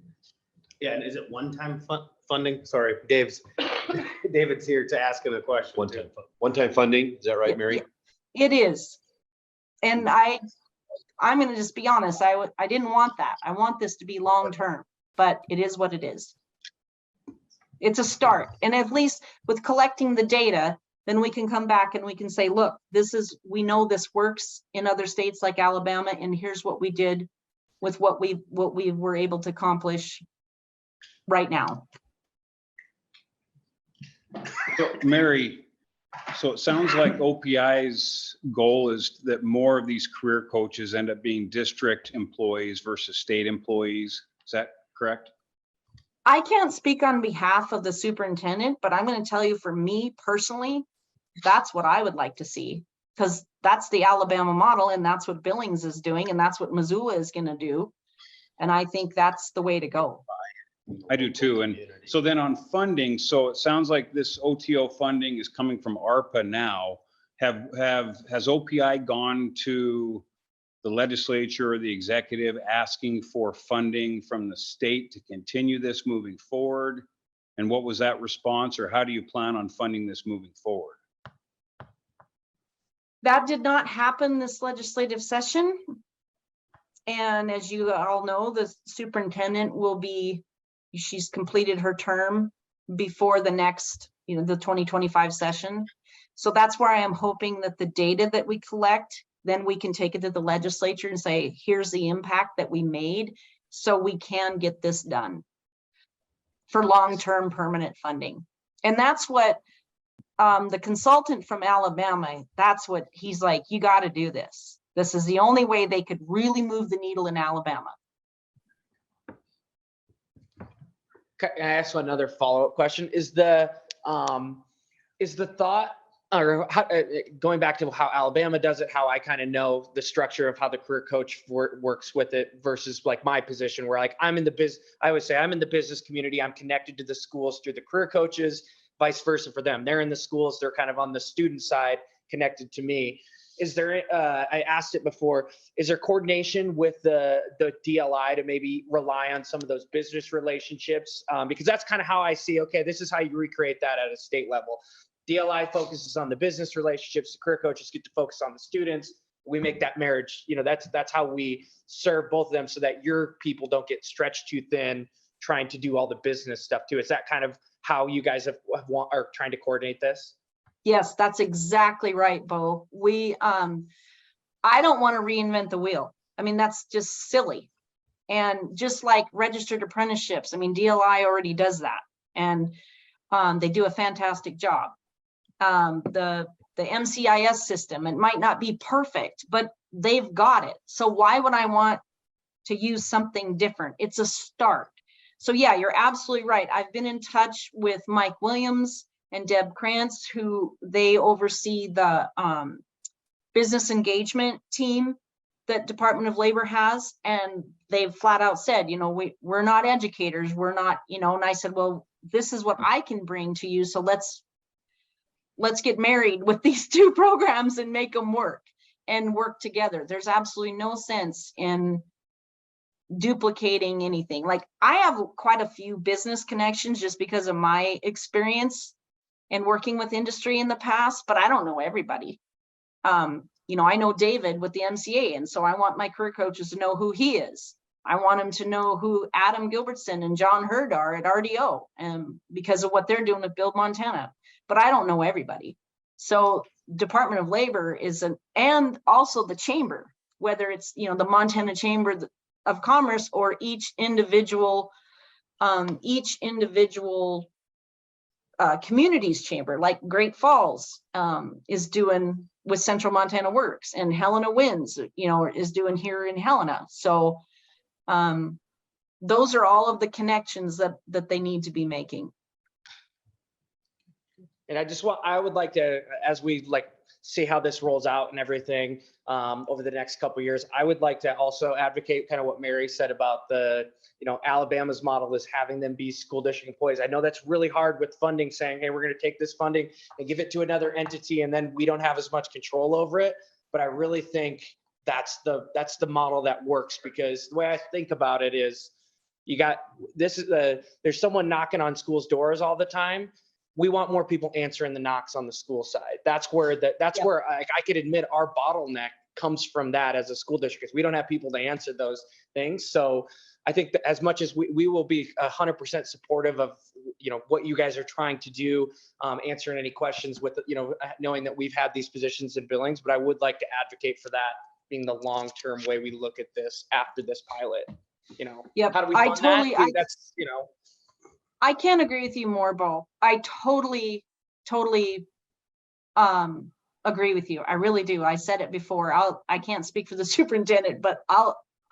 Yeah, and is it one-time funding? Sorry, David's here to ask him a question. One-time funding, is that right, Mary? It is. And I'm going to just be honest, I didn't want that. I want this to be long-term, but it is what it is. It's a start. And at least with collecting the data, then we can come back and we can say, look, we know this works in other states like Alabama, and here's what we did with what we were able to accomplish right now. So, Mary, so it sounds like OPI's goal is that more of these career coaches end up being district employees versus state employees. Is that correct? I can't speak on behalf of the superintendent, but I'm going to tell you, for me personally, that's what I would like to see, because that's the Alabama model, and that's what Billings is doing, and that's what Missoula is going to do. And I think that's the way to go. I do too. And so then on funding, so it sounds like this OTO funding is coming from ARPA now. Has OPI gone to the legislature or the executive asking for funding from the state to continue this moving forward? And what was that response, or how do you plan on funding this moving forward? That did not happen this legislative session. And as you all know, the superintendent she's completed her term before the next, the 2025 session. So that's where I am hoping that the data that we collect, then we can take it to the legislature and say, here's the impact that we made, so we can get this done for long-term permanent funding. And that's what the consultant from Alabama, that's what he's like, you got to do this. This is the only way they could really move the needle in Alabama. Can I ask another follow-up question? Is the thought, or how, going back to how Alabama does it, how I kind of know the structure of how the career coach works with it versus like my position where like I'm in the I always say I'm in the business community. I'm connected to the schools through the career coaches, vice versa for them. They're in the schools. They're kind of on the student side connected to me. Is there, I asked it before, is there coordination with the DLI to maybe rely on some of those business relationships? Because that's kind of how I see, okay, this is how you recreate that at a state level. DLI focuses on the business relationships, the career coaches get to focus on the students. We make that marriage, you know, that's how we serve both of them so that your people don't get stretched too thin trying to do all the business stuff too. Is that kind of how you guys are trying to coordinate this? Yes, that's exactly right, Bo. I don't want to reinvent the wheel. I mean, that's just silly. And just like registered apprenticeships, I mean, DLI already does that. And they do a fantastic job. The MCIS system, it might not be perfect, but they've got it. So why would I want to use something different? It's a start. So yeah, you're absolutely right. I've been in touch with Mike Williams and Deb Krantz, who they oversee the business engagement team that Department of Labor has. And they've flat out said, you know, we're not educators, we're not, you know, and I said, well, this is what I can bring to you. So let's get married with these two programs and make them work and work together. There's absolutely no sense in duplicating anything. Like I have quite a few business connections just because of my experience and working with industry in the past, but I don't know everybody. You know, I know David with the MCA, and so I want my career coaches to know who he is. I want them to know who Adam Gilbertson and John Hurd are at RDO, and because of what they're doing with Build Montana. But I don't know everybody. So Department of Labor is and also the chamber, whether it's, you know, the Montana Chamber of Commerce or each individual communities chamber, like Great Falls is doing with Central Montana Works, and Helena Winds, you know, is doing here in Helena. So those are all of the connections that they need to be making. And I would like to, as we see how this rolls out and everything over the next couple of years, I would like to also advocate kind of what Mary said about the, you know, Alabama's model is having them be school district employees. I know that's really hard with funding, saying, hey, we're going to take this funding and give it to another entity, and then we don't have as much control over it. But I really think that's the model that works, because the way I think about it is, there's someone knocking on schools' doors all the time. We want more people answering the knocks on the school side. That's where where I could admit our bottleneck comes from that as a school district, because we don't have people to answer those things. So I think that as much as we will be 100% supportive of, you know, what you guys are trying to do, answering any questions with, you know, knowing that we've had these positions in Billings, but I would like to advocate for that being the long-term way we look at this after this pilot, you know. Yep. How do we fund that? That's, you know. I can't agree with you more, Bo. I totally agree with you. I really do. I said it before. I can't speak for the superintendent, but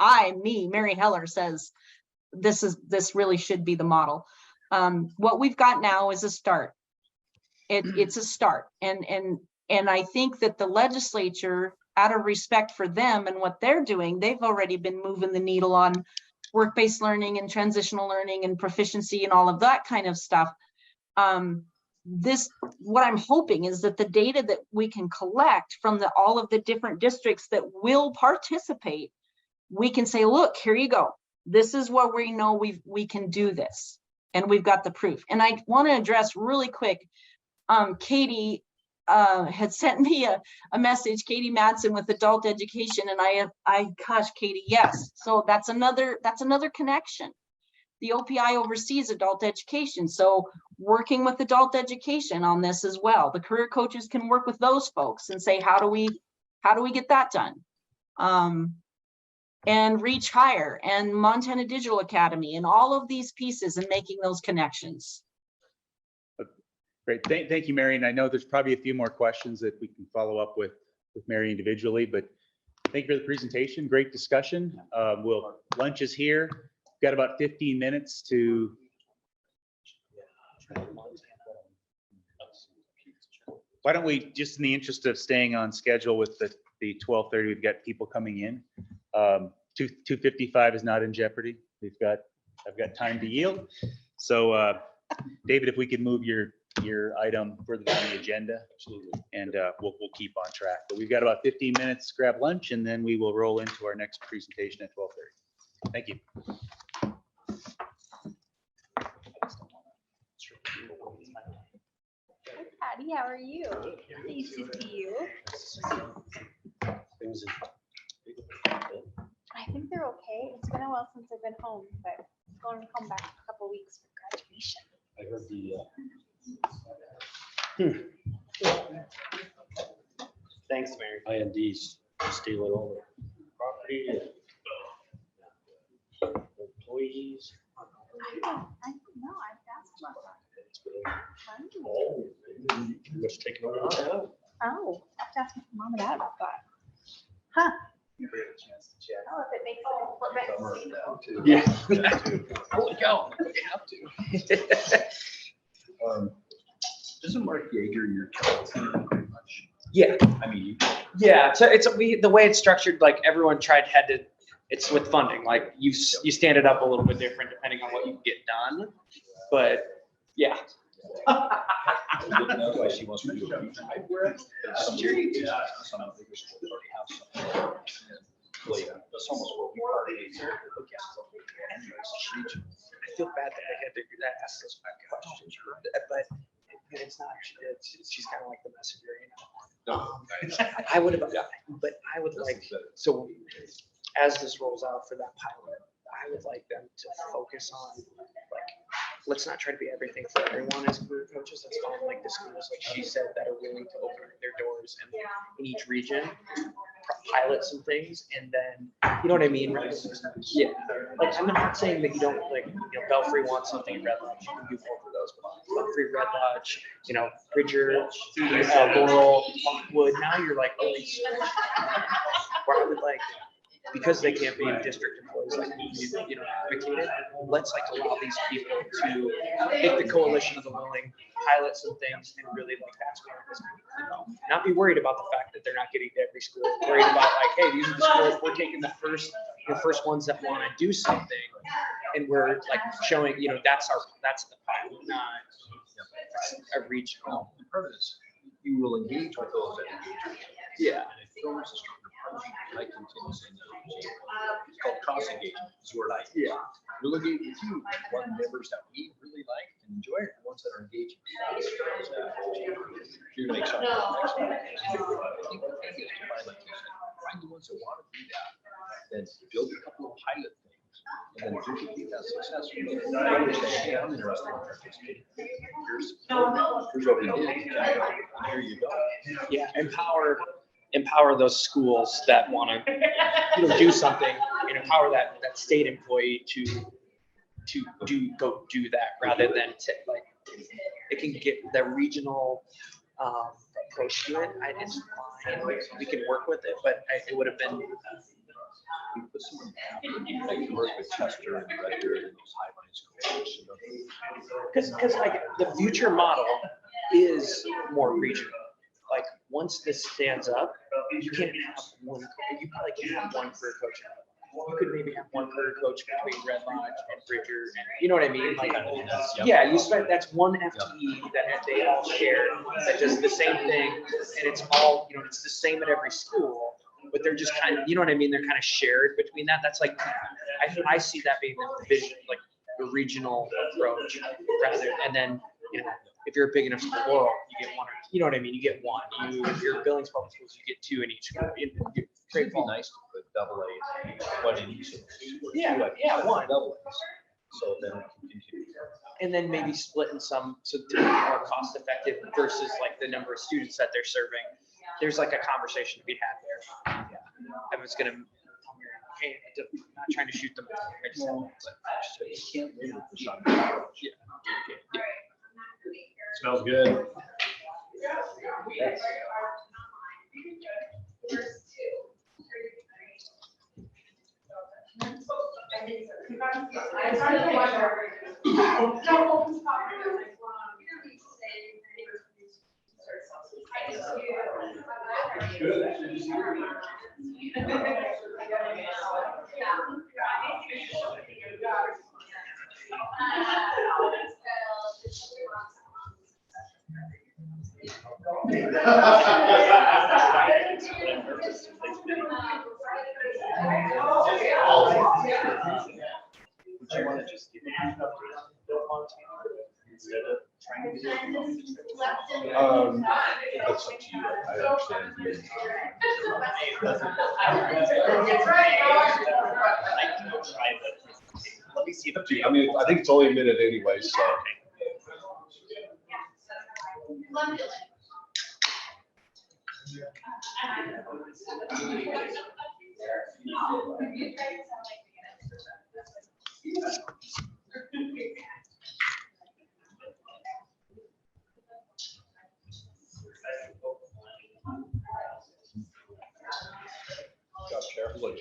Mary Heller says this really should be the model. What we've got now is a start. It's a start. And I think that the legislature, out of respect for them and what they're doing, they've already been moving the needle on work-based learning and transitional learning and proficiency and all of that kind of stuff. What I'm hoping is that the data that we can collect from all of the different districts that will participate, we can say, look, here you go. This is what we know we can do this, and we've got the proof. And I want to address really quick, Katie had sent me a message, Katie Madsen with adult education, and gosh, Katie, yes. So that's another connection. The OPI oversees adult education, so working with adult education on this as well. The career coaches can work with those folks and say, how do we get that done? And Reach Higher and Montana Digital Academy and all of these pieces and making those connections. Great. Thank you, Mary. And I know there's probably a few more questions that we can follow up with Mary individually, but thank you for the presentation. Great discussion. Lunch is here. We've got about 15 minutes to. Why don't we, just in the interest of staying on schedule with the 12:30, we've got people coming in. 2:55 is not in jeopardy. I've got time to yield. So David, if we could move your item further down the agenda. Absolutely. And we'll keep on track. But we've got about 15 minutes to grab lunch, and then we will roll into our next presentation at 12:30. Thank you. Hi, Patty, how are you? Nice to see you. I think they're okay. It's been a while since I've been home, but I'm going to come back in a couple weeks for graduation. I heard the. Thanks, Mary. INDs stealing all the property and employees. I don't know. I've asked about that. Oh, you must take it over. Oh, I have to ask my mom and dad about that. Huh. Oh, if it makes it. Yeah. Holy cow, we have to. Doesn't Mark Yeager your council pretty much? Yeah. I mean, Yeah, so the way it's structured, like everyone it's with funding, like you stand it up a little bit different depending on what you get done, but yeah. that's why she wants to do a future hybrid. Yeah. Some of the bigger schools already have some. Well, yeah, that's almost what we already. I feel bad that I had to ask those questions, but it's not. She's kind of like the messenger, you know. I would have, but I would like, so as this rolls out for that pilot, I would like them to focus on, like, let's not try to be everything for everyone as career coaches. Let's find like the schools, like she said, that are willing to open their doors and in each region, pilot some things, and then, you know what I mean, right? Yeah, like I'm not saying that you don't, like, you know, Belfry wants something in Red Lodge, you can do both of those, but Belfry, Red Lodge, you know, Bridger, Laurel, Wood, now you're like, oh, where I would like, because they can't be district employees like you know, advocated, let's like allow these people to make the coalition of the willing, pilot some things, and really like that's where it's, you know, not be worried about the fact that they're not getting to every school. Worried about like, hey, these are the schools we're taking the first ones that want to do something, and we're like showing, you know, that's the pilot, not a regional. Part of this, you will engage with those that engage. Yeah. And if there was a stronger partnership, I continue saying that. It's called cross engagement. It's where I. Yeah. We'll engage with you, one members that we really like and enjoy, and ones that are engaging. You're gonna make something. Find the ones that want to do that, then build a couple of pilot things, and then duplicate that successful. Hey, I'm interested in participating. Here's what we did. And here you go. Yeah, empower those schools that want to, you know, do something, and empower that state employee to go do that, rather than to, like, it can get the regional approach to it. It's fine, we can work with it, but it would have been. We put some, like, work with Chester and Redder and those high schools. Because like the future model is more regional. Like once this stands up, you can't have one. You probably can't have one career coach. You could maybe have one career coach between Red Lodge and Bridger, and you know what I mean? Like, yeah, you spend, that's one FTE that they all share that does the same thing, and it's all, you know, it's the same at every school, but they're just kind of, you know what I mean? They're kind of shared between that. That's like, I see that being the vision, like the regional approach, rather, and then, you know, if you're a big enough school, you get one, or, you know what I mean? You get one. If you're Billings Public Schools, you get two in each school. It'd be nice to put double A, one in each. Yeah, one. Double A's. So then continue. And then maybe splitting some so to be more cost effective versus like the number of students that they're serving. There's like a conversation to be had there. I was gonna, hey, I'm not trying to shoot them. I just have- Smells good. Would you want to just give me an update on Bill Montana instead of trying to do it? That's up to you. I understand. Let me see the. I mean, I think it's only a minute anyway, so. Got careful.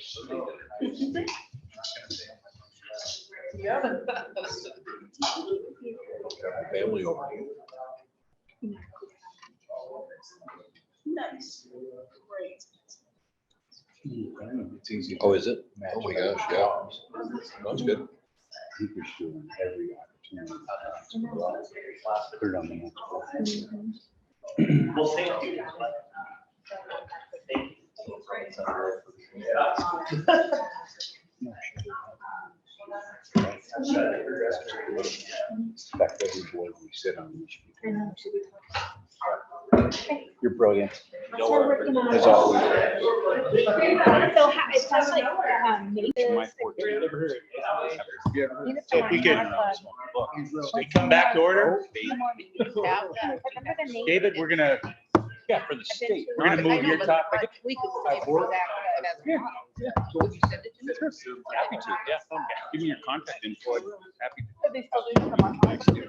Family over here. Nice. Great. It's easy. Oh, is it? Oh my gosh, yeah. That's good. Every opportunity. Put it on the next one. Well, thank you. Respect every board we sit on. You're brilliant. As always. As always. So it's just like, So if we could come back to order. David, we're gonna, Yeah, for the state. we're gonna move your topic. We could I've worked- Yeah. So would you send it to me? Happy to, yeah. Give me your contact info. Happy to.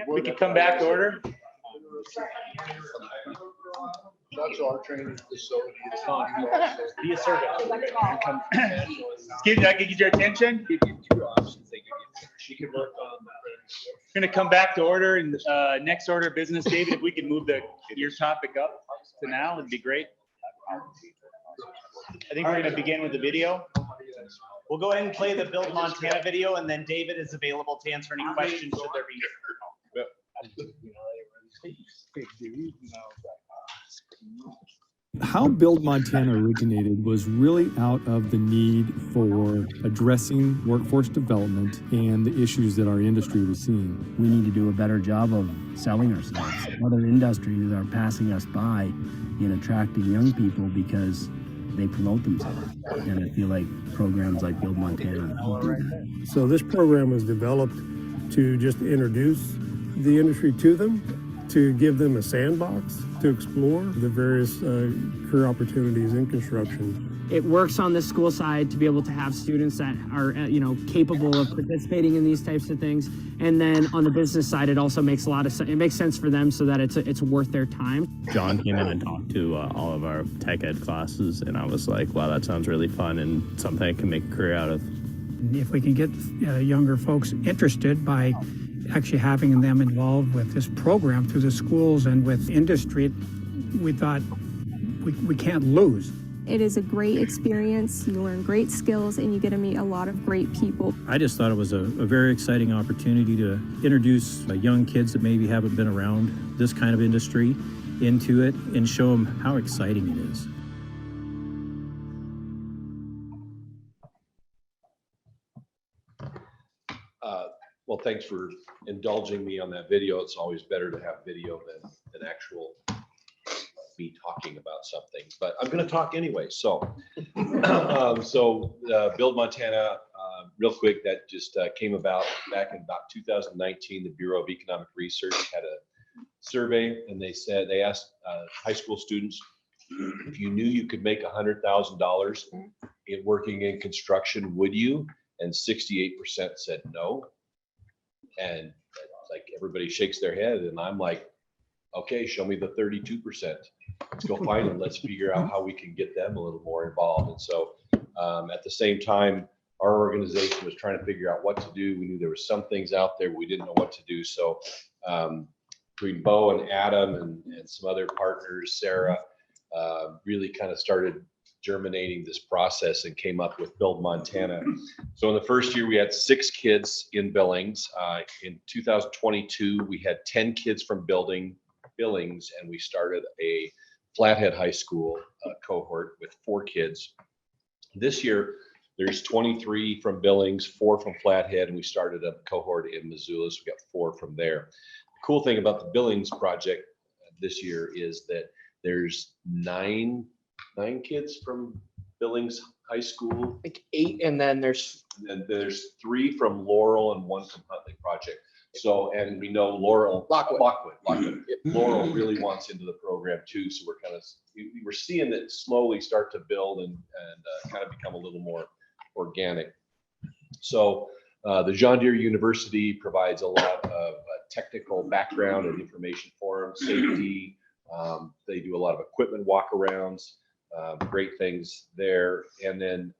We could come back to order. That's our training facility. Be a servant. Excuse me, I can get your attention. Give you two options. They give you. She can work on. We're gonna come back to order and next order of business, David, if we could move your topic up to now, it'd be great. I think we're gonna begin with the video. We'll go ahead and play the Build Montana video, and then David is available to answer any questions should there be. How Build Montana originated was really out of the need for addressing workforce development and the issues that our industry was seeing. We need to do a better job of selling ourselves. Other industries are passing us by in attracting young people because they promote themselves. And I feel like programs like Build Montana help do that. So this program was developed to just introduce the industry to them, to give them a sandbox to explore the various career opportunities in construction. It works on the school side to be able to have students that are, capable of participating in these types of things. And then on the business side, it also makes a lot of sense. It makes sense for them so that it's worth their time. John came in and talked to all of our tech ed classes, and I was like, wow, that sounds really fun and something I can make a career out of. If we can get younger folks interested by actually having them involved with this program through the schools and with industry, we thought we can't lose. It is a great experience. You learn great skills and you get to meet a lot of great people. I just thought it was a very exciting opportunity to introduce young kids that maybe haven't been around this kind of industry into it and show them how exciting it is. Well, thanks for indulging me on that video. It's always better to have video than actual me talking about something, but I'm going to talk anyway. So, Build Montana real quick, that just came about back in about 2019. The Bureau of Economic Research had a survey, and they asked high school students, if you knew you could make $100,000 in working in construction, would you? And 68% said no. And it's like everybody shakes their head, and I'm like, okay, show me the 32%. Let's go find them. Let's figure out how we can get them a little more involved. And so at the same time, our organization was trying to figure out what to do. We knew there were some things out there, but we didn't know what to do. So between Bo and Adam and some other partners, Sarah, really kind of started germinating this process and came up with Build Montana. So in the first year, we had 6 kids in Billings. In 2022, we had 10 kids from Billings, and we started a Flathead High School cohort with 4 kids. This year, there's 23 from Billings, 4 from Flathead, and we started a cohort in Missoula, so we got 4 from there. The cool thing about the Billings project this year is that there's 9 kids from Billings High School. Like 8, and then there's 3 from Laurel and 1 from Huntley Project. So, and we know Lockwood. Laurel really wants into the program too. So we're seeing it slowly start to build and kind of become a little more organic. So the John Deere University provides a lot of technical background and information for them, safety. They do a lot of equipment walkarounds, great things there. And then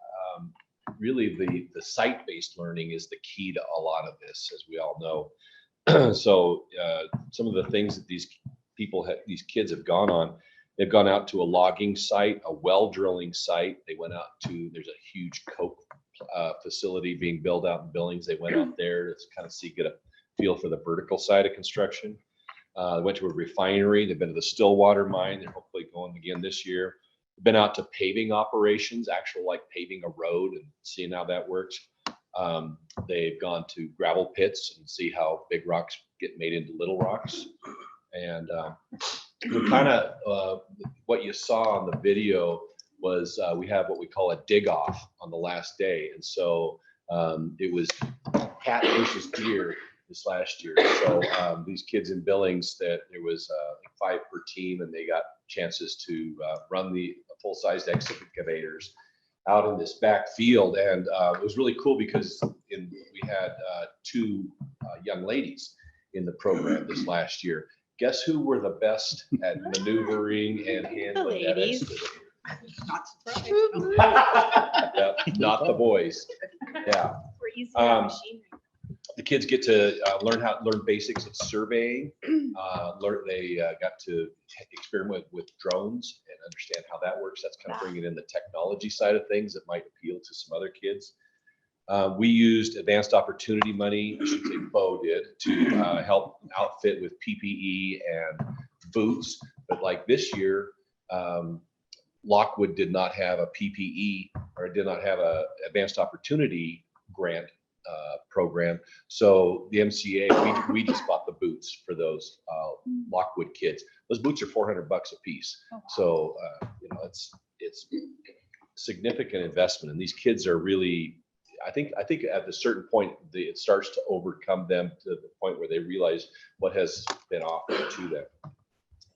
really the site-based learning is the key to a lot of this, as we all know. So some of the things that these kids have gone on, they've gone out to a logging site, a well drilling site. They went out to, there's a huge coke facility being built out in Billings. They went out there to kind of get a feel for the vertical side of construction. They went to a refinery. They've been to the Stillwater mine. They're hopefully going again this year. Been out to paving operations, actual like paving a road and seeing how that works. They've gone to gravel pits and see how big rocks get made into little rocks. And we kind of, what you saw on the video was we have what we call a dig off on the last day. And so it was cat versus deer this last year. So these kids in Billings, that there was 5 per team, and they got chances to run the full-sized excavators out in this back field. And it was really cool because we had 2 young ladies in the program this last year. Guess who were the best at maneuvering and handling that excavator? Not surprised. Yeah, not the boys. Yeah. We're using our machinery. The kids get to learn basics of surveying. They got to experiment with drones and understand how that works. That's kind of bringing in the technology side of things that might appeal to some other kids. We used advanced opportunity money, I should say Bo did, to help outfit with PPE and boots. But like this year, Lockwood did not have a PPE or did not have a advanced opportunity grant program. So the MCA, we just bought the boots for those Lockwood kids. Those boots are $400 a piece. Oh, wow. So it's significant investment, and these kids are really, I think at a certain point it starts to overcome them to the point where they realize what has been offered to them.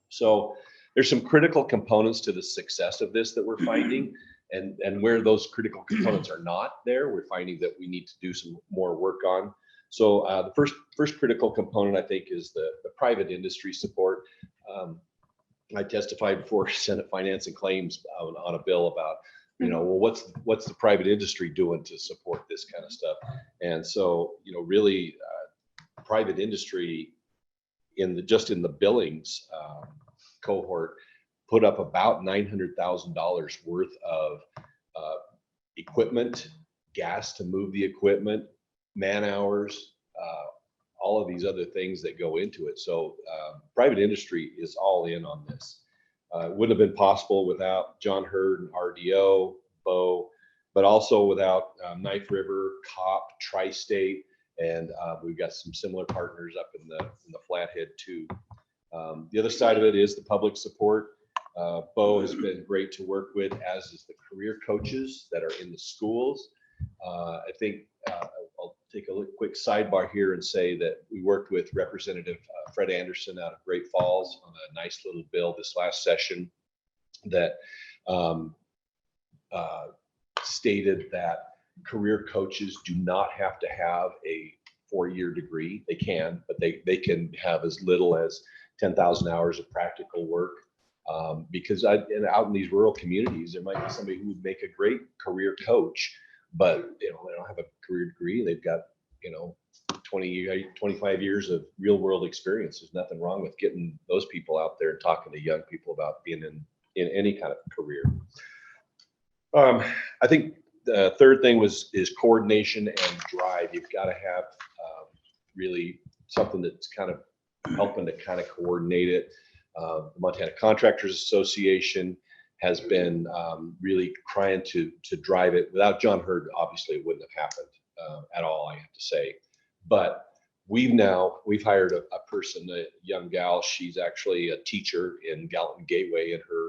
So there's some critical components to the success of this that we're finding. And where those critical components are not there, we're finding that we need to do some more work on. So the first critical component, I think, is the private industry support. I testified before Senate Finance and Claims on a bill about, well, what's the private industry doing to support this kind of stuff? And so, really, private industry just in the Billings cohort put up about $900,000 worth of equipment, gas to move the equipment, man hours, all of these other things that go into it. So private industry is all in on this. It wouldn't have been possible without John Hurd and RDO, Bo, but also without Knife River, COP, Tri-State, and we've got some similar partners up in the Flathead too. The other side of it is the public support. Bo has been great to work with, as is the career coaches that are in the schools. I think I'll take a quick sidebar here and say that we worked with Representative Fred Anderson out of Great Falls on a nice little bill this last session that stated that career coaches do not have to have a 4-year degree. They can, but they can have as little as 10,000 hours of practical work. Because out in these rural communities, there might be somebody who would make a great career coach, but they don't have a career degree. They've got 25 years of real world experience. There's nothing wrong with getting those people out there and talking to young people about being in any kind of career. I think the third thing is coordination and drive. You've got to have really something that's kind of helping to kind of coordinate it. The Montana Contractors Association has been really trying to drive it. Without John Hurd, obviously it wouldn't have happened at all, I have to say. But we've hired a person, a young gal. She's actually a teacher in Gallatin Gateway, and her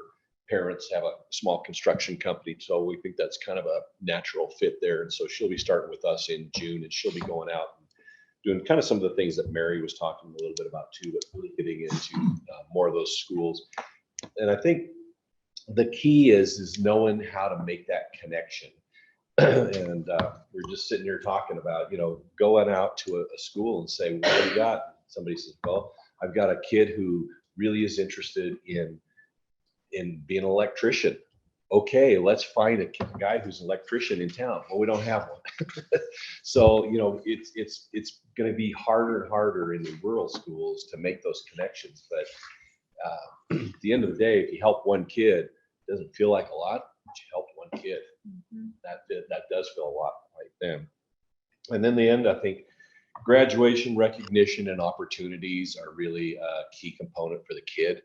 parents have a small construction company. So we think that's kind of a natural fit there. And so she'll be starting with us in June, and she'll be going out and doing kind of some of the things that Mary was talking a little bit about too, but really getting into more of those schools. And I think the key is knowing how to make that connection. And we're just sitting here talking about, going out to a school and say, what do you got? Somebody says, well, I've got a kid who really is interested in being an electrician. Okay, let's find a guy who's an electrician in town. Well, we don't have one. So, it's going to be harder and harder in the rural schools to make those connections. But at the end of the day, if you help one kid, it doesn't feel like a lot, but you helped one kid. Mm-hmm. That does feel a lot right then. And then the end, I think graduation, recognition, and opportunities are really a key component for the kid.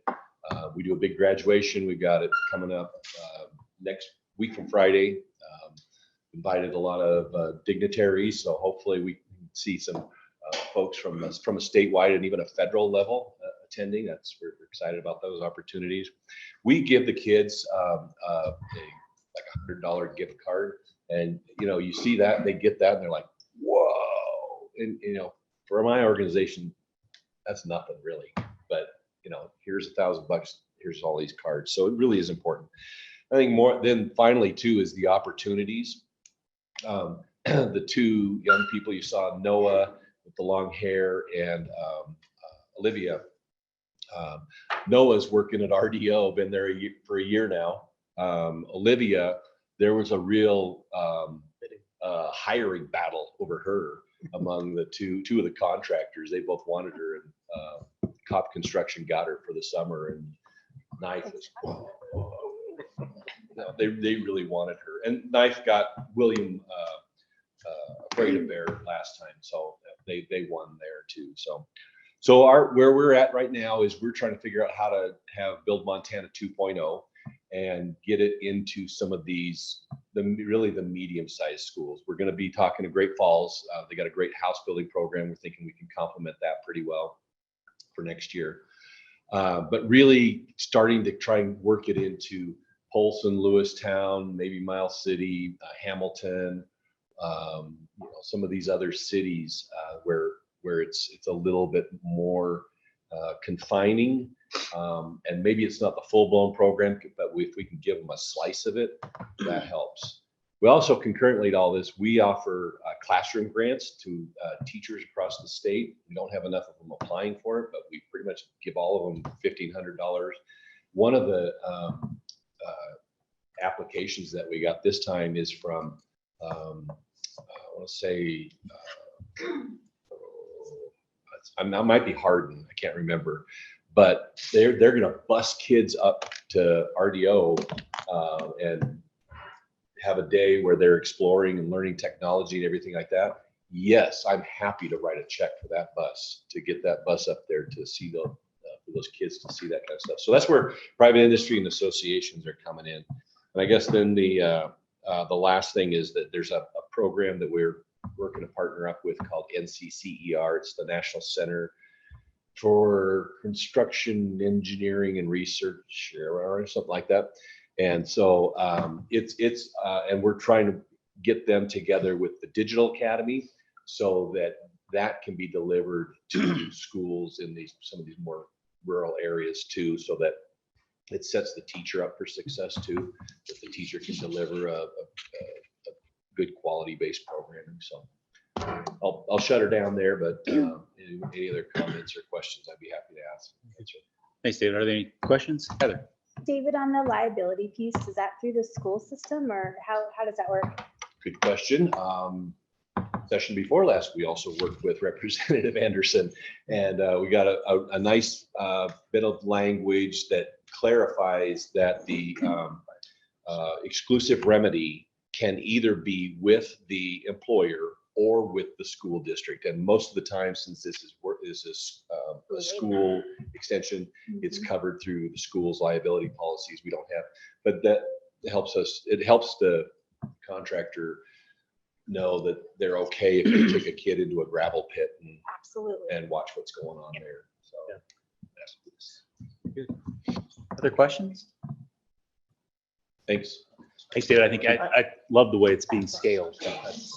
We do a big graduation. We've got it coming up next week from Friday. Invited a lot of dignitaries, so hopefully we can see some folks from a statewide and even a federal level attending. We're excited about those opportunities. We give the kids like $100 gift card, and you see that, they get that, and they're like, whoa. And for my organization, that's nothing really. But here's $1,000, here's all these cards. So it really is important. I think more then finally too is the opportunities. The two young people you saw, Noah with the long hair and Olivia. Noah's working at RDO, been there for a year now. Olivia, there was a real hiring battle over her among the two of the contractors. They both wanted her, and Cop Construction got her for the summer, and Knife was, no, they really wanted her. And Knife got William Afraid of Bear last time, so they won there too. So where we're at right now is we're trying to figure out how to have Build Montana 2.0 and get it into some of these, really the medium-sized schools. We're going to be talking to Great Falls. They got a great house building program. We're thinking we can complement that pretty well for next year. But really starting to try and work it into Polson, Lewistown, maybe Miles City, Hamilton, some of these other cities where it's a little bit more confining, and maybe it's not the full-blown program, but if we can give them a slice of it, that helps. We also, concurrently to all this, we offer classroom grants to teachers across the state. We don't have enough of them applying for it, but we pretty much give all of them $1,500. One of the applications that we got this time is from, I want to say, I might be Hardin, I can't remember, but they're going to bus kids up to RDO and have a day where they're exploring and learning technology and everything like that. Yes, I'm happy to write a check for that bus, to get that bus up there to see those kids to see that kind of stuff. So that's where private industry and associations are coming in. And I guess then the last thing is that there's a program that we're working to partner up with called NCCER. It's the National Center for Construction Engineering and Research, or something like that. And so and we're trying to get them together with the Digital Academy so that that can be delivered to schools in some of these more rural areas too, so that it sets the teacher up for success too, that the teacher can deliver a good quality-based programming. So I'll shut her down there, but any other comments or questions, I'd be happy to answer. Thanks, David. Are there any questions? Heather? David, on the liability piece, is that through the school system or how does that work? Good question. Session before last, we also worked with Representative Anderson, and we got a nice bit of language that clarifies that the exclusive remedy can either be with the employer or with the school district. And most of the time, since this is a school extension, it's covered through the school's liability policies. We don't have, but that helps us. It helps the contractor know that they're okay if they took a kid into a gravel pit and watch what's going on there. So good. Other questions? Thanks. Thanks, David. I think I love the way it's being scaled.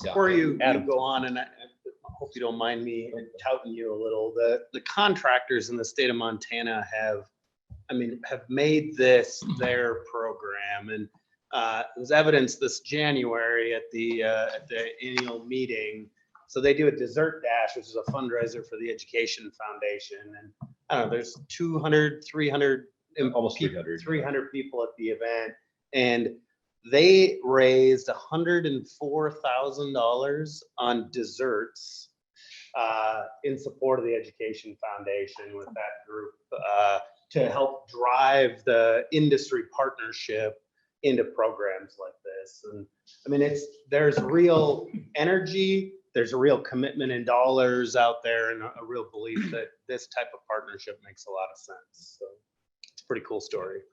Before you go on, and I hope you don't mind me touting you a little, the contractors in the state of Montana have made this their program, and it was evidenced this January at the annual meeting. So they do a dessert dash, which is a fundraiser for the Education Foundation, and I don't know, there's 200, 300, almost 300 people at the event, and they raised $104,000 on desserts in support of the Education Foundation with that group to help drive the industry partnership into programs like this. And I mean, there's real energy, there's a real commitment in dollars out there, and a real belief that this type of partnership makes a lot of sense. So it's a pretty cool story.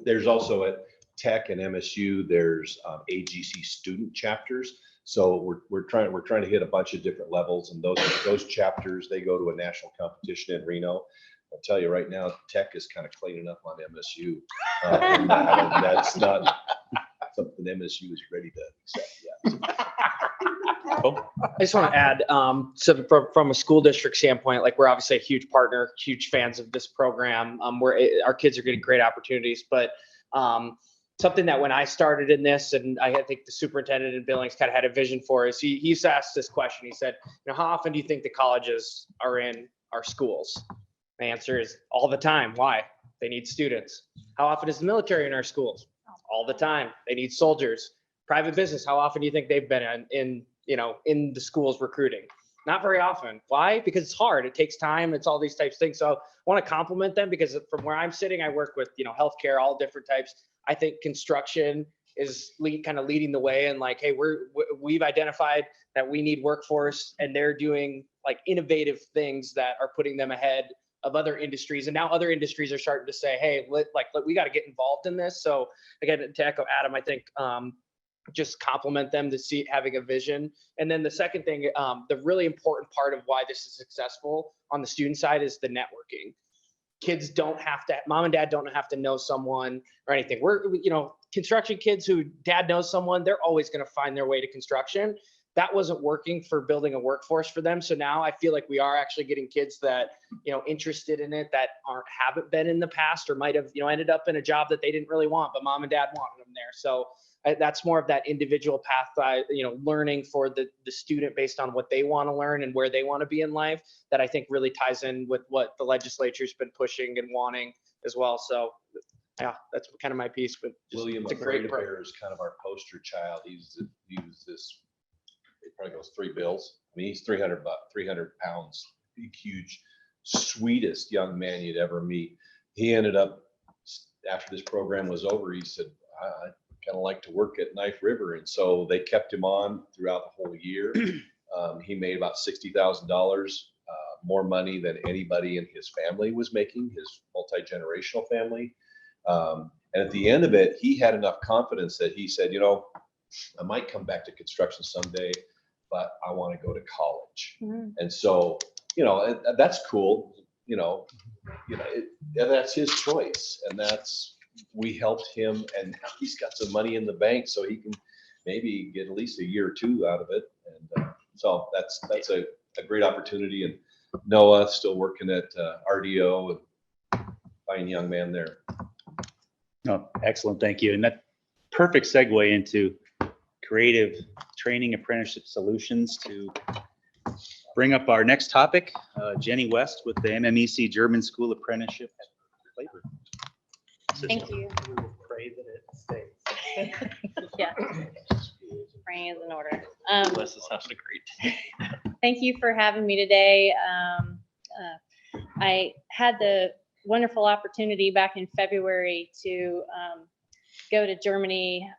There's also at Tech and MSU, there's AGC student chapters. So we're trying to hit a bunch of different levels, and those chapters, they go to a national competition in Reno. I'll tell you right now, Tech is kind of cleaning up on MSU. And that's not something MSU is ready to accept yet. I just want to add, so from a school district standpoint, like we're obviously a huge partner, huge fans of this program. Our kids are getting great opportunities, but something that when I started in this, and I think the superintendent in Billings kind of had a vision for, is he used to ask this question. He said, how often do you think the colleges are in our schools? The answer is all the time. Why? They need students. How often is the military in our schools? All the time. They need soldiers. Private business, how often do you think they've been in the schools recruiting? Not very often. Why? Because it's hard. It takes time. It's all these types of things. So I want to compliment them, because from where I'm sitting, I work with, healthcare, all different types. I think construction is kind of leading the way, and like, hey, we've identified that we need workforce, and they're doing like innovative things that are putting them ahead of other industries. And now other industries are starting to say, hey, we got to get involved in this. So again, to echo Adam, I think just compliment them to see having a vision. And then the second thing, the really important part of why this is successful on the student side is the networking. Kids mom and dad don't have to know someone or anything. Construction kids who dad knows someone, they're always going to find their way to construction. That wasn't working for building a workforce for them. So now I feel like we are actually getting kids that, interested in it, that haven't been in the past, or might have, ended up in a job that they didn't really want, but mom and dad wanted them there. So that's more of that individual path, learning for the student based on what they want to learn and where they want to be in life, that I think really ties in with what the legislature's been pushing and wanting as well. So yeah, that's kind of my piece. But William Afraid-A-Bear is kind of our poster child. He's this, it probably goes 3 bills. I mean, he's 300 pounds, big, huge, sweetest young man you'd ever meet. He ended up, after this program was over, he said, I kind of like to work at Knife River. And so they kept him on throughout the whole year. He made about $60,000 more money than anybody in his family was making, his multi-generational family. And at the end of it, he had enough confidence that he said, I might come back to construction someday, but I want to go to college. And so, that's cool. That's his choice. And we helped him, and now he's got some money in the bank so he can maybe get at least a year or two out of it. And so that's a great opportunity. And Noah still working at RDO, and fine young man there. No, excellent, thank you. And that perfect segue into creative training apprenticeship solutions to bring up our next topic, Jenny West with the MMEC German School Apprenticeship Labor. Thank you. We will pray that it stays. Yeah. Praying is in order. Wes is having a great day. Thank you for having me today. I had the wonderful opportunity back in February to go to Germany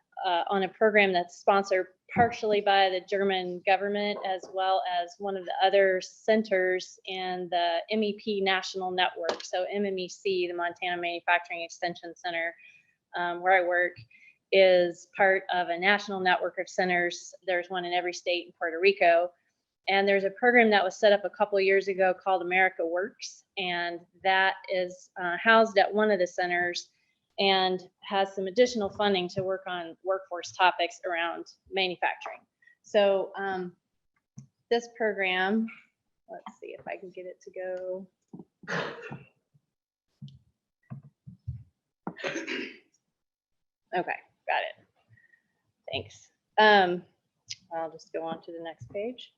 on a program that's sponsored partially by the German government as well as one of the other centers in the MEP National Network. So MMEC, the Montana Manufacturing Extension Center, where I work, is part of a national network of centers. There's one in every state in Puerto Rico. And there's a program that was set up a couple of years ago called America Works. And that is housed at one of the centers and has some additional funding to work on workforce topics around manufacturing. So this program, let's see if I can get it to go. Okay, got it. Thanks. I'll just go on to the next page.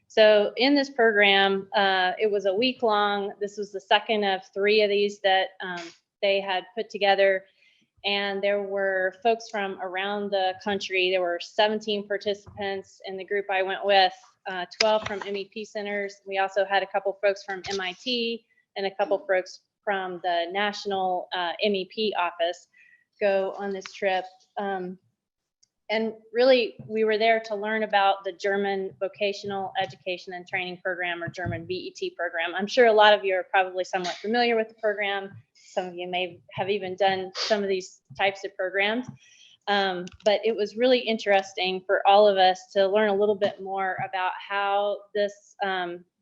So in this program, it was a week long. This was the second of 3 of these that they had put together. And there were folks from around the country. There were 17 participants in the group I went with, 12 from MEP centers. We also had a couple folks from MIT and a couple folks from the national MEP office go on this trip. And really, we were there to learn about the German Vocational Education and Training Program, or German VET program. I'm sure a lot of you are probably somewhat familiar with the program. Some of you may have even done some of these types of programs. But it was really interesting for all of us to learn a little bit more about how this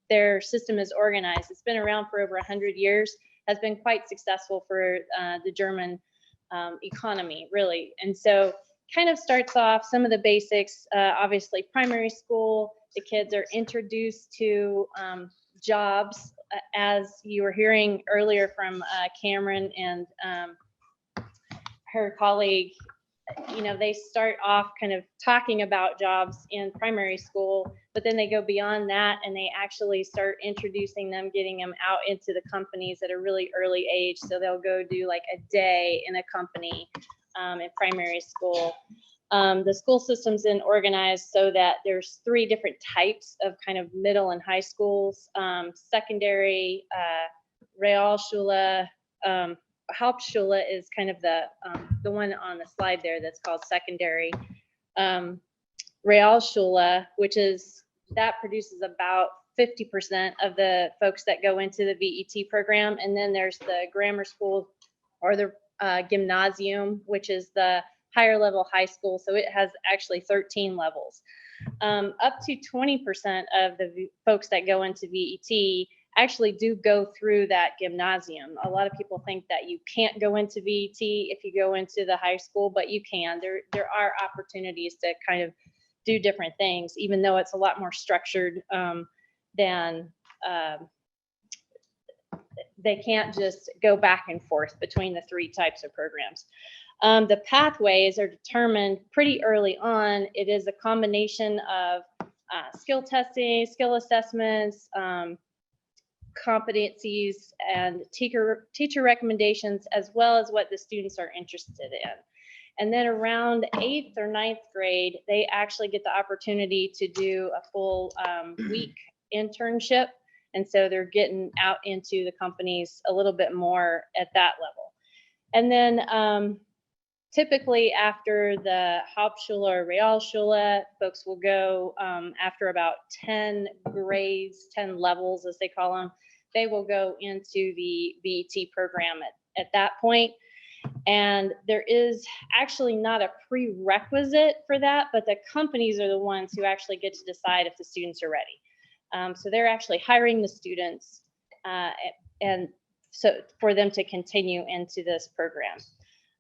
their system is organized. It's been around for over 100 years, has been quite successful for the German economy, really. And so kind of starts off some of the basics, obviously primary school, the kids are introduced to jobs, as you were hearing earlier from Cameron and her colleague. You know, they start off kind of talking about jobs in primary school, but then they go beyond that and they actually start introducing them, getting them out into the companies at a really early age. So they'll go do like a day in a company in primary school. The school system's then organized so that there's 3 different types of kind of middle and high schools: secondary, Realschule, Hauptschule is kind of the one on the slide there that's called secondary. Realschule, which is, that produces about 50% of the folks that go into the VET program. And then there's the grammar school, or the gymnasium, which is the higher level high school. So it has actually 13 levels. Up to 20% of the folks that go into VET actually do go through that gymnasium. A lot of people think that you can't go into VET if you go into the high school, but you can. There are opportunities to kind of do different things, even though it's a lot more structured than they can't just go back and forth between the 3 types of programs. The pathways are determined pretty early on. It is a combination of skill testing, skill assessments, competencies, and teacher recommendations, as well as what the students are interested in. And then around 8th or 9th grade, they actually get the opportunity to do a full week internship. And so they're getting out into the companies a little bit more at that level. And then typically after the Hauptschule or Realschule, folks will go after about 10 grades, 10 levels as they call them, they will go into the VET program at that point. And there is actually not a prerequisite for that, but the companies are the ones who actually get to decide if the students are ready. So they're actually hiring the students and so for them to continue into this program.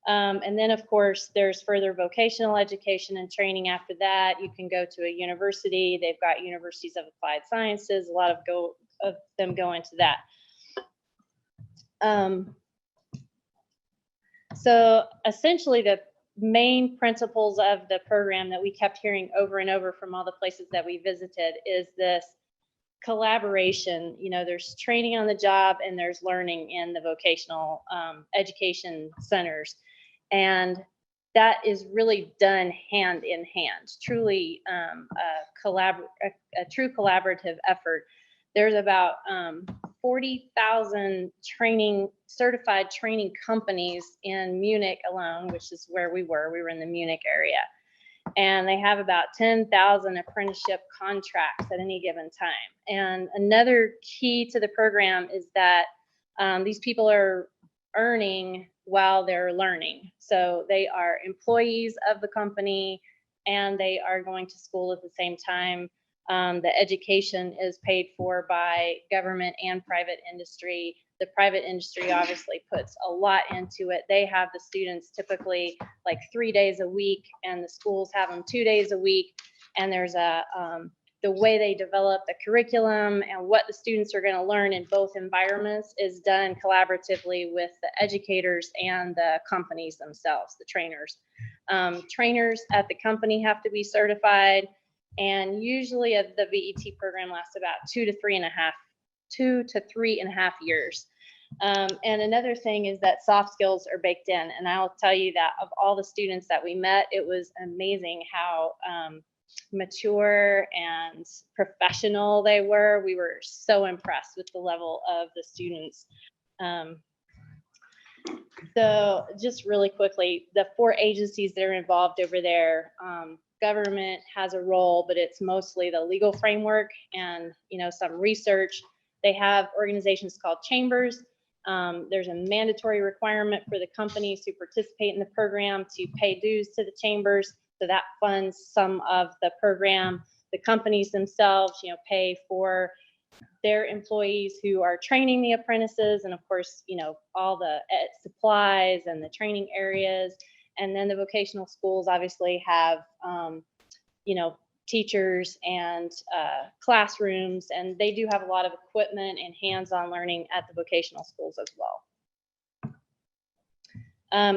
And then, of course, there's further vocational education and training after that. You can go to a university. They've got universities of applied sciences. A lot of them go into that. So essentially, the main principles of the program that we kept hearing over and over from all the places that we visited is this collaboration. You know, there's training on the job and there's learning in the vocational education centers. And that is really done hand in hand, truly a true collaborative effort. There's about 40,000 certified training companies in Munich alone, which is where we were. We were in the Munich area. And they have about 10,000 apprenticeship contracts at any given time. And another key to the program is that these people are earning while they're learning. So they are employees of the company and they are going to school at the same time. The education is paid for by government and private industry. The private industry obviously puts a lot into it. They have the students typically like 3 days a week, and the schools have them 2 days a week. And there's the way they develop the curriculum and what the students are going to learn in both environments is done collaboratively with the educators and the companies themselves, the trainers. Trainers at the company have to be certified. And usually the VET program lasts about 2 to 3.5 years. And another thing is that soft skills are baked in. And I'll tell you that of all the students that we met, it was amazing how mature and professional they were. We were so impressed with the level of the students. So just really quickly, the 4 agencies that are involved over there, government has a role, but it's mostly the legal framework and, you know, some research. They have organizations called chambers. There's a mandatory requirement for the companies who participate in the program to pay dues to the chambers. So that funds some of the program. The companies themselves, you know, pay for their employees who are training the apprentices, and of course, you know, all the supplies and the training areas. And then the vocational schools obviously have, you know, teachers and classrooms, and they do have a lot of equipment and hands-on learning at the vocational schools as well.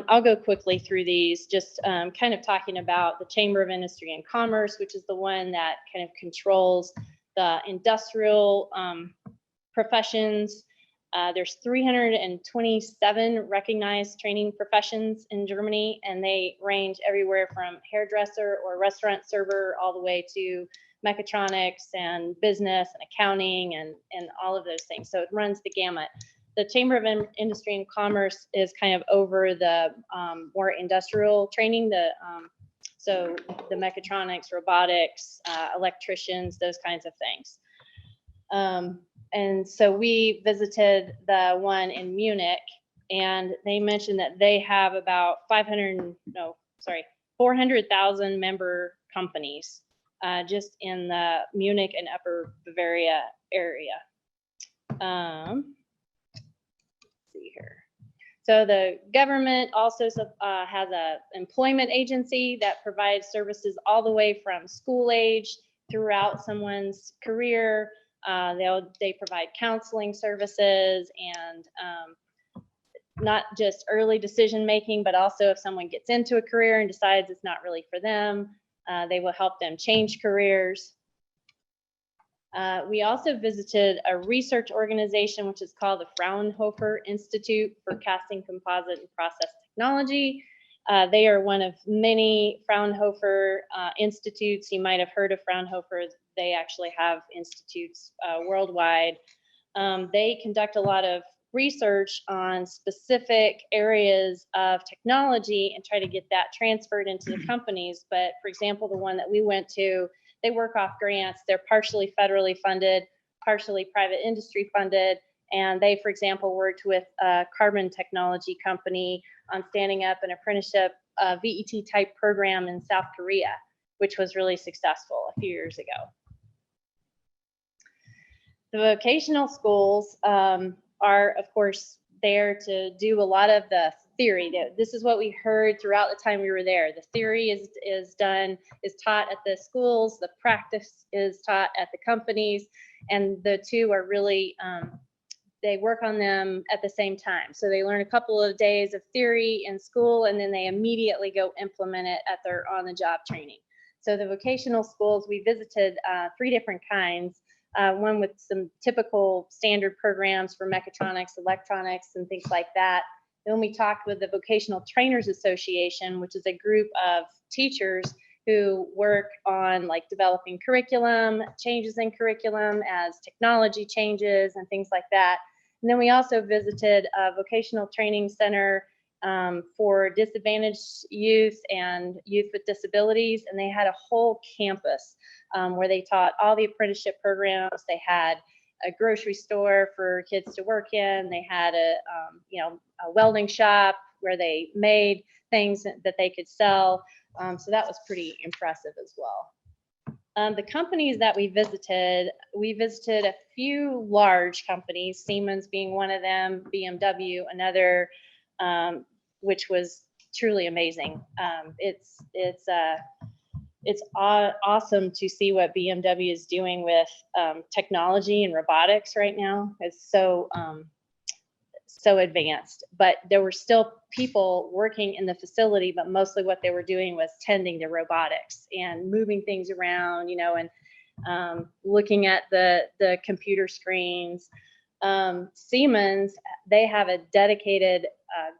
I'll go quickly through these, just kind of talking about the Chamber of Industry and Commerce, which is the one that kind of controls the industrial professions. There's 327 recognized training professions in Germany, and they range everywhere from hairdresser or restaurant server all the way to mechatronics and business and accounting and all of those things. So it runs the gamut. The Chamber of Industry and Commerce is kind of over the more industrial training, so the mechatronics, robotics, electricians, those kinds of things. And so we visited the one in Munich, and they mentioned that they have about 400,000 member companies just in the Munich and Upper Bavaria area. Let's see here. So the government also has an employment agency that provides services all the way from school age throughout someone's career. They provide counseling services and not just early decision making, but also if someone gets into a career and decides it's not really for them, they will help them change careers. We also visited a research organization, which is called the Fraunhofer Institute for Casting, Composite, and Process Technology. They are one of many Fraunhofer institutes. You might have heard of Fraunhofer. They actually have institutes worldwide. They conduct a lot of research on specific areas of technology and try to get that transferred into the companies. But for example, the one that we went to, they work off grants. They're partially federally funded, partially private industry funded. And they, for example, worked with a carbon technology company on standing up an apprenticeship VET type program in South Korea, which was really successful a few years ago. The vocational schools are, of course, there to do a lot of the theory. This is what we heard throughout the time we were there. The theory is taught at the schools, the practice is taught at the companies, and the two are really, they work on them at the same time. So they learn a couple of days of theory in school, and then they immediately go implement it at their on-the-job training. So the vocational schools, we visited 3 different kinds. One with some typical standard programs for mechatronics, electronics, and things like that. Then we talked with the Vocational Trainers Association, which is a group of teachers who work on like developing curriculum, changes in curriculum as technology changes and things like that. And then we also visited a vocational training center for disadvantaged youth and youth with disabilities. And they had a whole campus where they taught all the apprenticeship programs. They had a grocery store for kids to work in. They had a welding shop where they made things that they could sell. So that was pretty impressive as well. The companies that we visited a few large companies, Siemens being one of them, BMW another, which was truly amazing. It's awesome to see what BMW is doing with technology and robotics right now. It's so advanced, but there were still people working in the facility, but mostly what they were doing was tending to robotics and moving things around, and looking at the computer screens. Siemens, they have a dedicated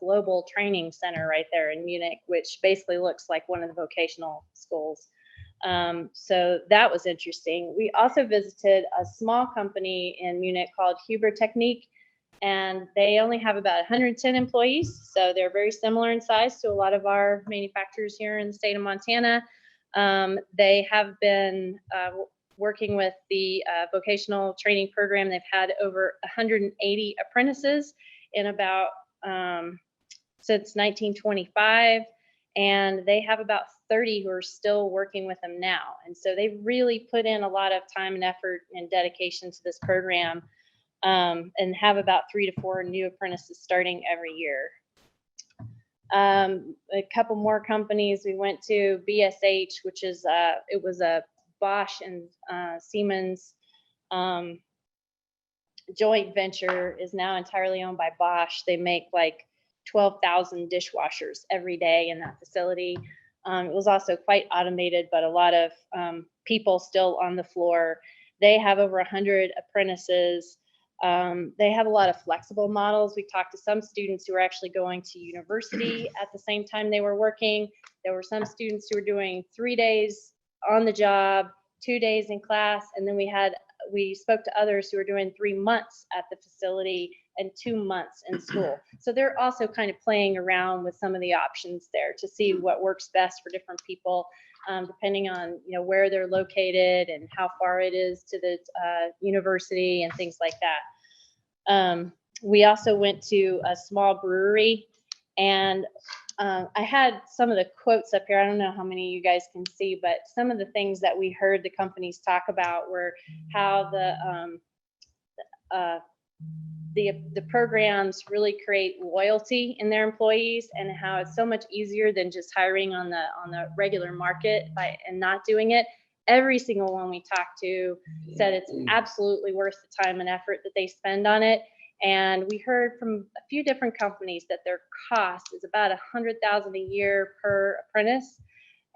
global training center right there in Munich, which basically looks like one of the vocational schools. So that was interesting. We also visited a small company in Munich called Huber Technique, and they only have about 110 employees. So they're very similar in size to a lot of our manufacturers here in the state of Montana. They have been working with the vocational training program. They've had over 180 apprentices in about since 1925. And they have about 30 who are still working with them now. And so they really put in a lot of time and effort and dedication to this program, and have about 3 to 4 new apprentices starting every year. A couple more companies we went to, BSH, which is, it was a Bosch and Siemens joint venture, is now entirely owned by Bosch. They make like 12,000 dishwashers every day in that facility. It was also quite automated, but a lot of people still on the floor. They have over 100 apprentices. They have a lot of flexible models. We talked to some students who were actually going to university at the same time they were working. There were some students who were doing 3 days on the job, 2 days in class, and then we spoke to others who were doing 3 months at the facility and 2 months in school. So they're also kind of playing around with some of the options there to see what works best for different people, depending on where they're located and how far it is to the university and things like that. We also went to a small brewery, and I had some of the quotes up here. I don't know how many of you guys can see, but some of the things that we heard the companies talk about were how the programs really create loyalty in their employees, and how it's so much easier than just hiring on the regular market and not doing it. Every single one we talked to said it's absolutely worth the time and effort that they spend on it. And we heard from a few different companies that their cost is about $100,000 a year per apprentice.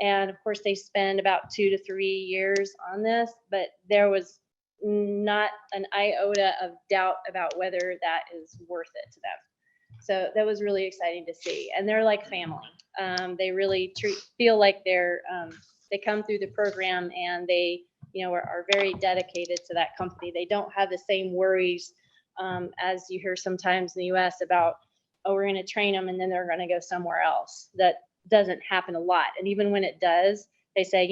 And of course they spend about 2 to 3 years on this, but there was not an iota of doubt about whether that is worth it to them. So that was really exciting to see. And they're like family. They really feel like they come through the program, and they are very dedicated to that company. They don't have the same worries as you hear sometimes in the US about, oh, we're going to train them and then they're going to go somewhere else. That doesn't happen a lot. And even when it does, they say,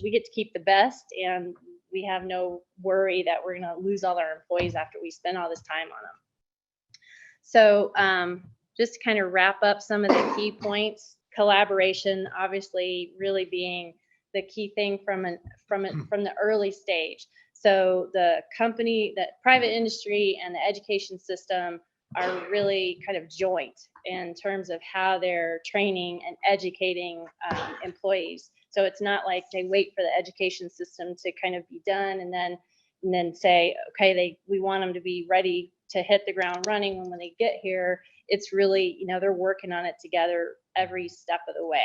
we get to keep the best, and we have no worry that we're going to lose all our employees after we spend all this time on them. So just to kind of wrap up some of the key points, collaboration obviously really being the key thing from the early stage. So the company, the private industry, and the education system are really kind of joint in terms of how they're training and educating employees. So it's not like they wait for the education system to kind of be done and then say, okay, we want them to be ready to hit the ground running when they get here. It's really, they're working on it together every step of the way.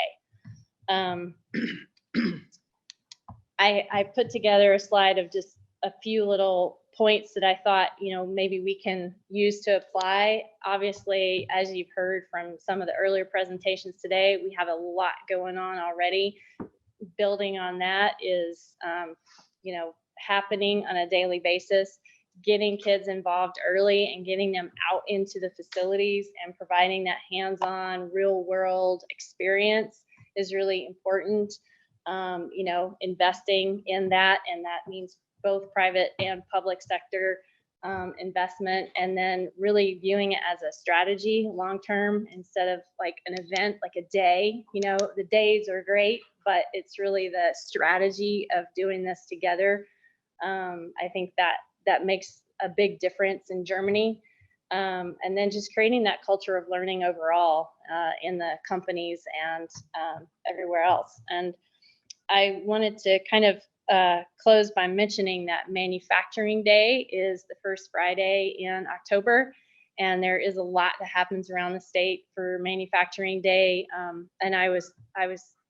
I put together a slide of just a few little points that I thought, maybe we can use to apply. Obviously, as you've heard from some of the earlier presentations today, we have a lot going on already. Building on that is, happening on a daily basis, getting kids involved early and getting them out into the facilities and providing that hands-on real world experience is really important. Investing in that, and that means both private and public sector investment, and then really viewing it as a strategy long-term instead of like an event, like a day. The days are great, but it's really the strategy of doing this together. I think that makes a big difference in Germany. And then just creating that culture of learning overall in the companies and everywhere else. And I wanted to kind of close by mentioning that Manufacturing Day is the first Friday in October, and there is a lot that happens around the state for Manufacturing Day. And I was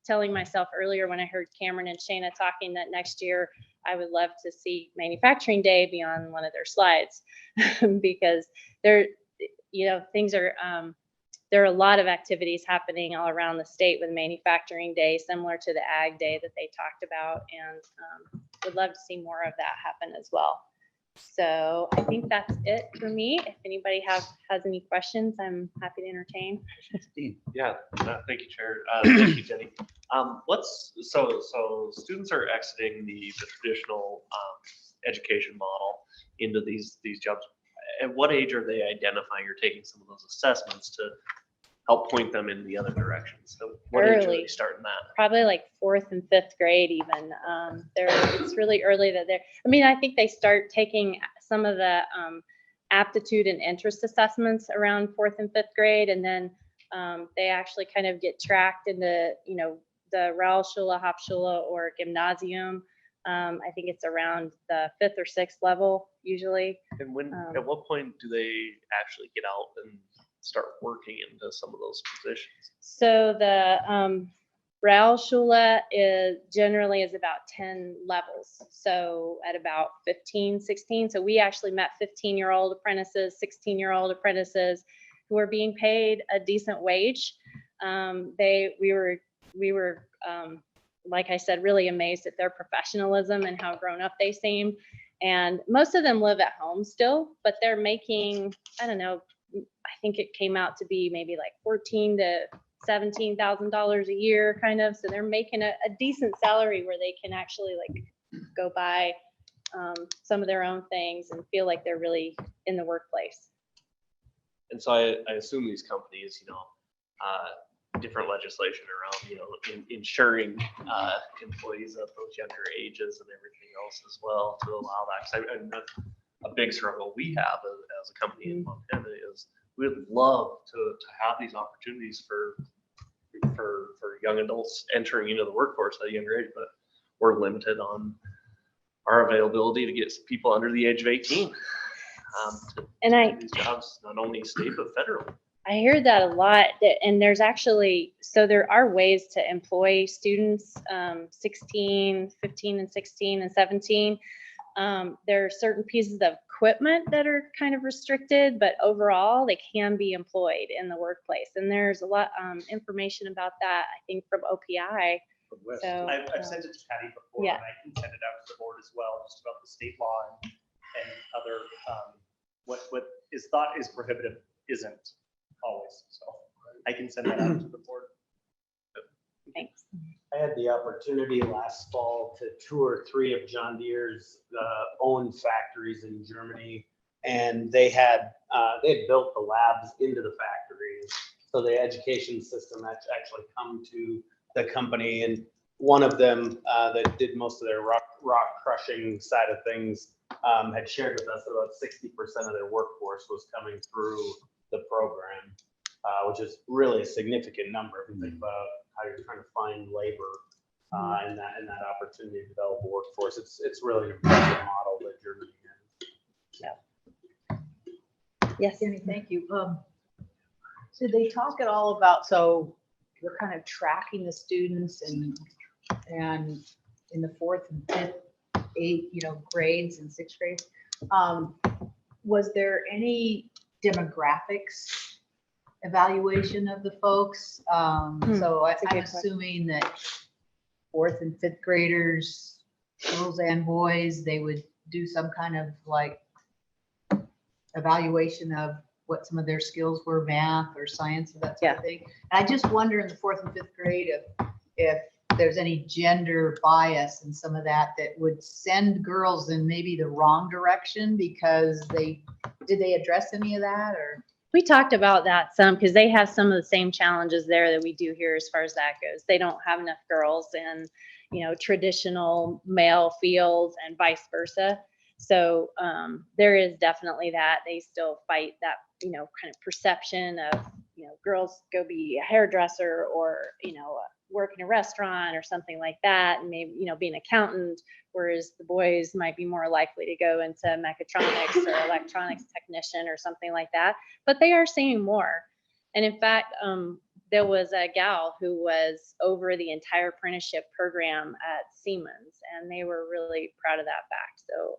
telling myself earlier when I heard Cameron and Shayna talking that next year I would love to see Manufacturing Day be on one of their slides because things are. There are a lot of activities happening all around the state with Manufacturing Day, similar to the Ag Day that they talked about, and would love to see more of that happen as well. So I think that's it for me. If anybody has any questions, I'm happy to entertain. Yeah, thank you, Chair. Thank you, Jenny. So students are exiting the traditional education model into these jobs. At what age are they identifying or taking some of those assessments to help point them in the other direction? So what age are they starting that? Probably like 4th and 5th grade even. It's really early that I think they start taking some of the aptitude and interest assessments around 4th and 5th grade, and then they actually kind of get tracked into, the Realschule, Hauptschule, or Gymnasium. I think it's around the 5th or 6th level usually. And at what point do they actually get out and start working into some of those positions? So the Realschule generally is about 10 levels. So at about 15, 16. So we actually met 15-year-old apprentices, 16-year-old apprentices who are being paid a decent wage. We were like I said, really amazed at their professionalism and how grown up they seem. And most of them live at home still, but they're making, I don't know, I think it came out to be maybe like $14,000 to $17,000 a year kind of. So they're making a decent salary where they can actually like go buy some of their own things and feel like they're really in the workplace. And so I assume these companies, different legislation around, ensuring employees of those younger ages and everything else as well to allow that. And that's a big struggle we have as a company in Montana is we would love to have these opportunities for young adults entering into the workforce at a younger age, but we're limited on our availability to get people under the age of 18 to do these jobs, not only state but federal. I hear that a lot, and there's actually, so there are ways to employ students 15 and 16 and 17. There are certain pieces of equipment that are kind of restricted, but overall they can be employed in the workplace. And there's a lot information about that, I think, from OPI. So I've sent it to Patty before, yeah. and I can send it out to the board as well, just about the state law and other, what is thought is prohibitive isn't always. So I can send that out to the board. Thanks. I had the opportunity last fall to tour 3 of John Deere's own factories in Germany, and they had built the labs into the factories. So the education system actually come to the company, and one of them that did most of their rock crushing side of things had shared with us that about 60% of their workforce was coming through the program, which is really a significant number if you think about how you're trying to find labor and that opportunity to develop a workforce. It's really an impressive model that Germany has. Yes. Jenny, thank you. So they talk at all about, so we're kind of tracking the students and in the 4th and 5th, 8th, grades and 6th grades. Was there any demographics evaluation of the folks? So I'm assuming that 4th and 5th graders, girls and boys, they would do some kind of like evaluation of what some of their skills were, math or science or that sort of thing. And I just wonder in the 4th and 5th grade if there's any gender bias in some of that would send girls in maybe the wrong direction because did they address any of that or? We talked about that some because they have some of the same challenges there that we do here as far as that goes. They don't have enough girls in, traditional male fields and vice versa. So there is definitely that. They still fight that, kind of perception of, girls go be a hairdresser or, work in a restaurant or something like that. And maybe, be an accountant, whereas the boys might be more likely to go into mechatronics or electronics technician or something like that. But they are seeing more. And in fact, there was a gal who was over the entire apprenticeship program at Siemens, and they were really proud of that fact. So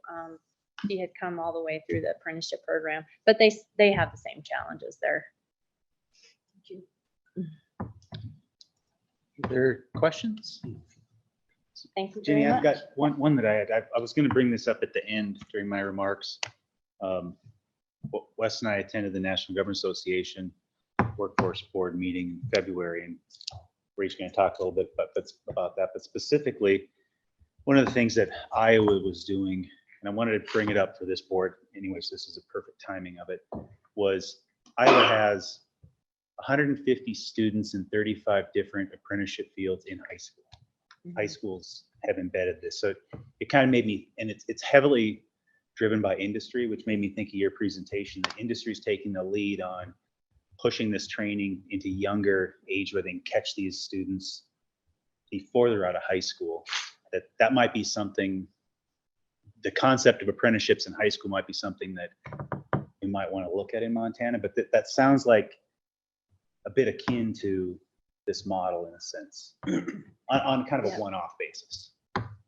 she had come all the way through the apprenticeship program, but they have the same challenges there. Thank you. Are there questions? Thank you very Jenny, I've much. got one that I had. I was going to bring this up at the end during my remarks. Wes and I attended the National Government Association Workforce Board meeting in February, and we're each going to talk a little bit about that. But specifically, one of the things that Iowa was doing, and I wanted to bring it up for this board, anyways, this is a perfect timing of it, was Iowa has 150 students in 35 different apprenticeship fields in high school. High schools have embedded this. So it kind of made me, and it's heavily driven by industry, which made me think of your presentation. The industry is taking the lead on pushing this training into younger age where they can catch these students before they're out of high school. That might be something, the concept of apprenticeships in high school might be something that we might want to look at in Montana, but that sounds like a bit akin to this model in a sense, on kind of a one-off basis.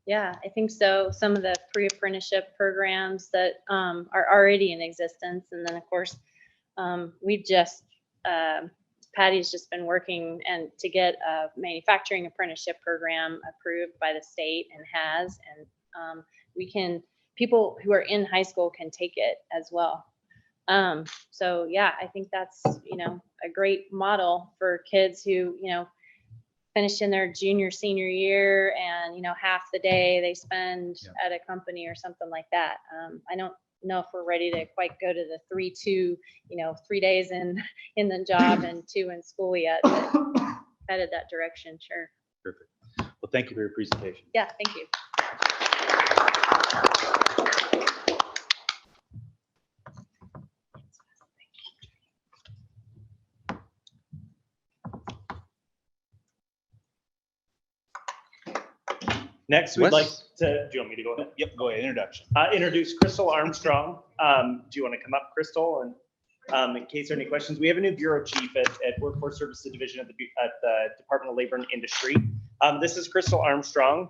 Yeah, I think so. Some of the pre-apprenticeship programs that are already in existence. And then of course, we've just, Patty's just been working to get a manufacturing apprenticeship program approved by the state and has, and people who are in high school can take it as well. So yeah, I think that's, a great model for kids who, finish in their junior, senior year and, half the day they spend at a company or something like that. I don't know if we're ready to quite go to the 3-2, 3 days in the job and 2 in school yet, but headed that direction. Sure. Perfect. Well, thank you for your presentation. Yeah, thank you. Next, we'd like to, do you want me to go ahead? Yep, go ahead, introduction. Introduce Crystal Armstrong. Do you want to come up, Crystal? And in case there are any questions, we have a new bureau chief at Workforce Services Division at the Department of Labor and Industry. This is Crystal Armstrong,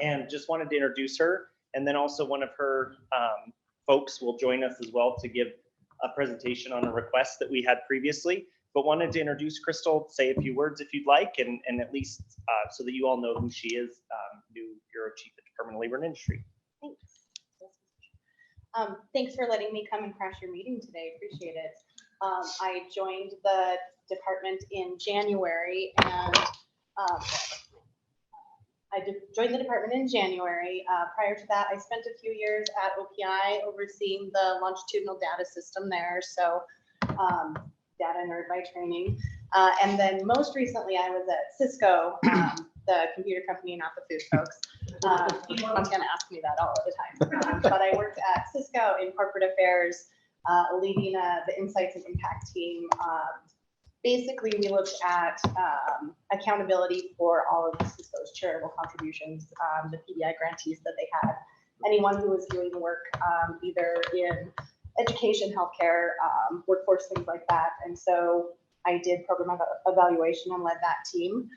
and just wanted to introduce her. And then also one of her folks will join us as well to give a presentation on a request that we had previously. But wanted to introduce Crystal, say a few words if you'd like, and at least so that you all know who she is, new Bureau Chief at Department of Labor and Industry. Thanks. Thanks for letting me come and crash your meeting today. Appreciate it. I joined the department in January, and joined the department in January. Prior to that, I spent a few years at OPI overseeing the longitudinal data system there. So data nerd by training. And then most recently I was at Cisco the computer company, not the food folks. People in Montana ask me that all the time. But I worked at Cisco in corporate affairs, leading the insights and impact team. Basically, we looked at accountability for all of Cisco's charitable contributions, the PDI grantees that they had. Anyone who was doing work either in education, healthcare, workforce, things like that. And so I did program evaluation and led that team.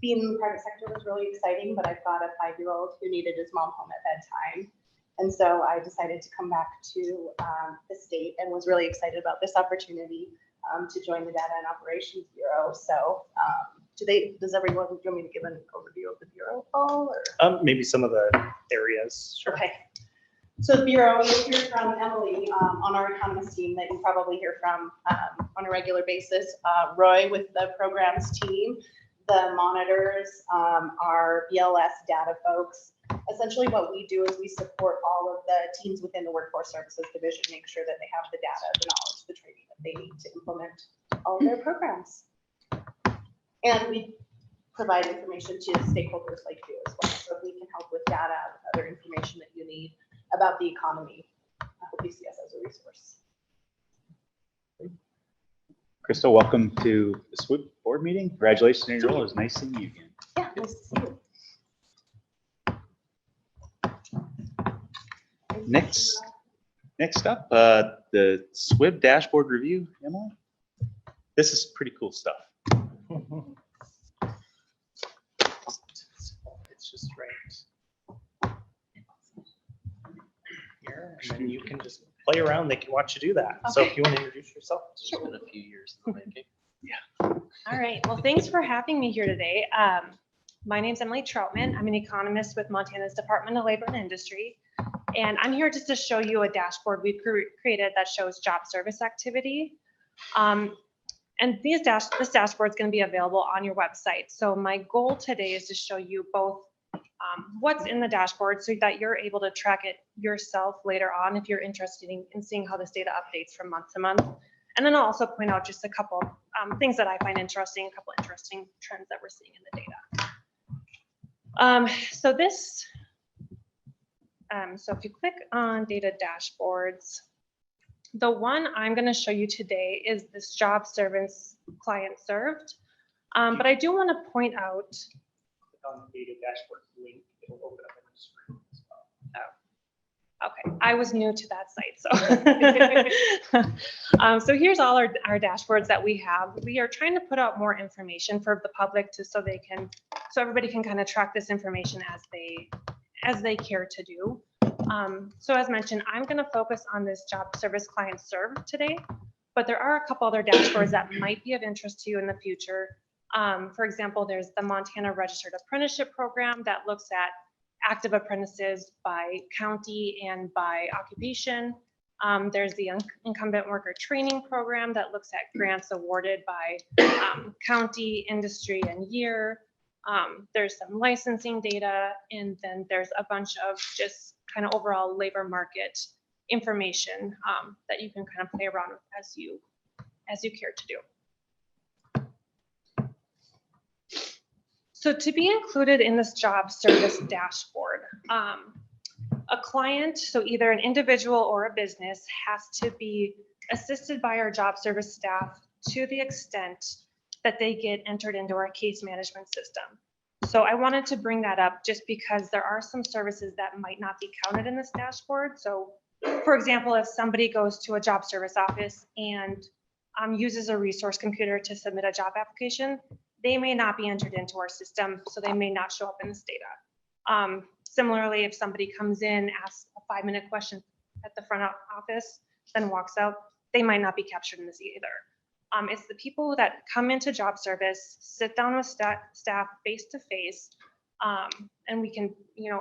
Being in the private sector was really exciting, but I've got a 5-year-old who needed his mom home at bedtime. And so I decided to come back to the state and was really excited about this opportunity to join the Data and Operations Bureau. So does everyone want me to give an overview of the Bureau, Paul? Or? Maybe some of the areas. Sure. Okay. So the Bureau, you'll hear from Emily on our autonomous team that you probably hear from on a regular basis. Roy with the programs team, the monitors, our BLS data folks. Essentially what we do is we support all of the teams within the Workforce Services Division, make sure that they have the data, the knowledge, the training that they need to implement all of their programs. And we provide information to stakeholders like you as well. So if we can help with data, with other information that you need about the economy, I hope you see us as a resource. Crystal, welcome to the SWIB board meeting. Congratulations on your role. It was nice seeing you again. Yeah, nice to see you. Next up, the SWIB dashboard review, Emily. This is pretty cool stuff. It's just right here, and then you can just play around. They can watch you do that. So if you want to introduce yourself. It's been a few years in the making. All right, well, thanks for having me here today. My name's Emily Troutman. I'm an economist with Montana's Department of Labor and Industry. And I'm here just to show you a dashboard we've created that shows job service activity. And this dashboard is going to be available on your website. So my goal today is to show you both what's in the dashboard so that you're able to track it yourself later on if you're interested in seeing how this data updates from month to month. And then I'll also point out just a couple things that I find interesting, a couple interesting trends that we're seeing in the data. So if you click on data dashboards, the one I'm going to show you today is this job service client served. But I do want to point out. Click on the data dashboard link. It'll open up on the screen as well. Oh, okay. I was new to that site, so so here's all our dashboards that we have. We are trying to put out more information for the public so everybody can kind of track this information as they care to do. So as mentioned, I'm going to focus on this job service client served today, but there are a couple other dashboards that might be of interest to you in the future. For example, there's the Montana Registered Apprenticeship Program that looks at active apprentices by county and by occupation. There's the Incumbent Worker Training Program that looks at grants awarded by county, industry, and year. There's some licensing data, and then there's a bunch of just kind of overall labor market information that you can kind of play around with as you care to do. So to be included in this job service dashboard, a client, so either an individual or a business, has to be assisted by our job service staff to the extent that they get entered into our case management system. So I wanted to bring that up just because there are some services that might not be counted in this dashboard. So for example, if somebody goes to a job service office and uses a resource computer to submit a job application, they may not be entered into our system, so they may not show up in this data. Similarly, if somebody comes in, asks a 5-minute question at the front office, then walks out, they might not be captured in this either. It's the people that come into job service, sit down with staff face to face, and we can,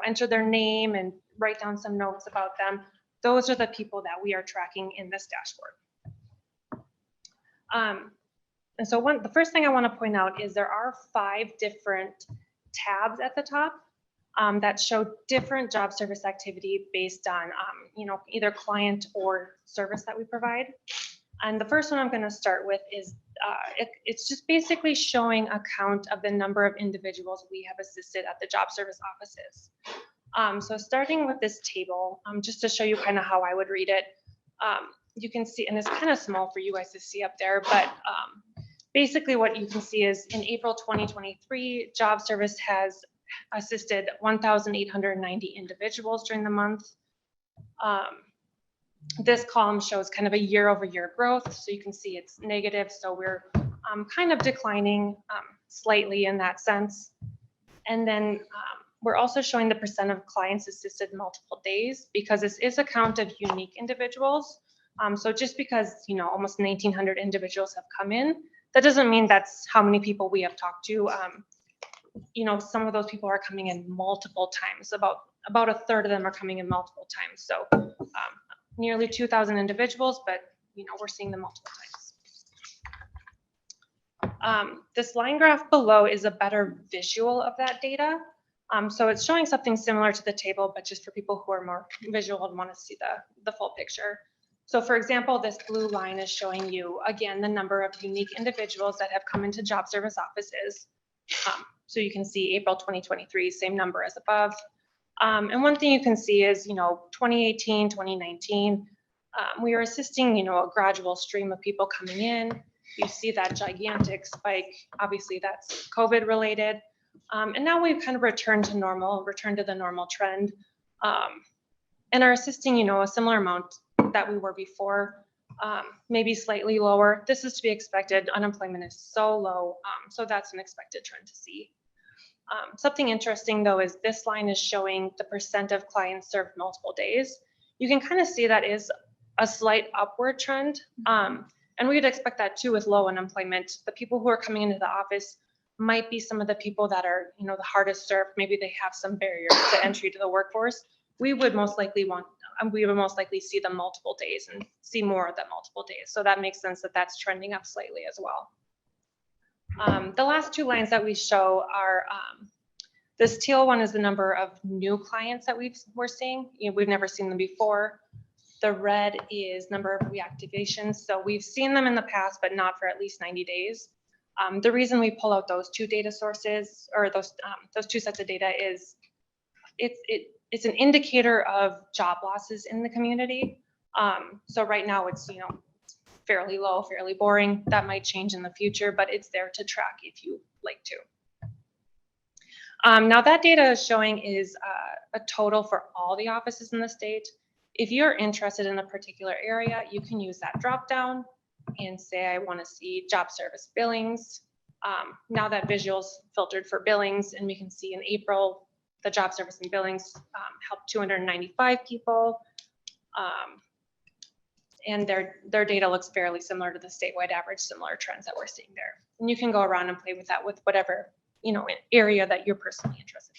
enter their name and write down some notes about them. Those are the people that we are tracking in this dashboard. And so the first thing I want to point out is there are 5 different tabs at the top that show different job service activity based on, either client or service that we provide. And the first one I'm going to start with is it's just basically showing a count of the number of individuals we have assisted at the job service offices. So starting with this table, just to show you kind of how I would read it, you can see, and it's kind of small for you guys to see up there, but basically what you can see is in April 2023, job service has assisted 1,890 individuals during the month. This column shows kind of a year-over-year growth, so you can see it's negative, so we're kind of declining slightly in that sense. And then we're also showing the percent of clients assisted multiple days, because this is a count of unique individuals. So just because, you know, almost 1,900 individuals have come in, that doesn't mean that's how many people we have talked to. You know, some of those people are coming in multiple times. About a third of them are coming in multiple times. So nearly 2,000 individuals, but you know, we're seeing them multiple times. This line graph below is a better visual of that data. So it's showing something similar to the table, but just for people who are more visual and want to see the full picture. So for example, this blue line is showing you, again, the number of unique individuals that have come into job service offices. So you can see April 2023, same number as above. And one thing you can see is, you know, 2018, 2019, we are assisting, you know, a gradual stream of people coming in. You see that gigantic spike. Obviously, that's COVID related. And now we've kind of returned to the normal trend, and are assisting, you know, a similar amount that we were before, maybe slightly lower. This is to be expected. Unemployment is so low, so that's an expected trend to see. Something interesting though is this line is showing the percent of clients served multiple days. You can kind of see that is a slight upward trend, and we would expect that too with low unemployment. The people who are coming into the office might be some of the people that are, you know, the hardest served. Maybe they have some barriers to entry to the workforce. We would most likely see them multiple days and see more of them multiple days. So that makes sense that that's trending up slightly as well. The last two lines that we show are, this teal one is the number of new clients that we're seeing. You know, we've never seen them before. The red is number of reactivations. So we've seen them in the past, but not for at least 90 days. The reason we pull out those two data sources, or those two sets of data, is it's an indicator of job losses in the community. So right now it's, you know, fairly low, fairly boring. That might change in the future, but it's there to track if you like to. Now that data is showing is a total for all the offices in the state. If you're interested in a particular area, you can use that drop down and say, I want to see job service billings. Now that visual's filtered for billings, and we can see in April, the job service and billings helped 295 people. And their data looks fairly similar to the statewide average, similar trends that we're seeing there. And you can go around and play with that with whatever, you know, area that you're personally interested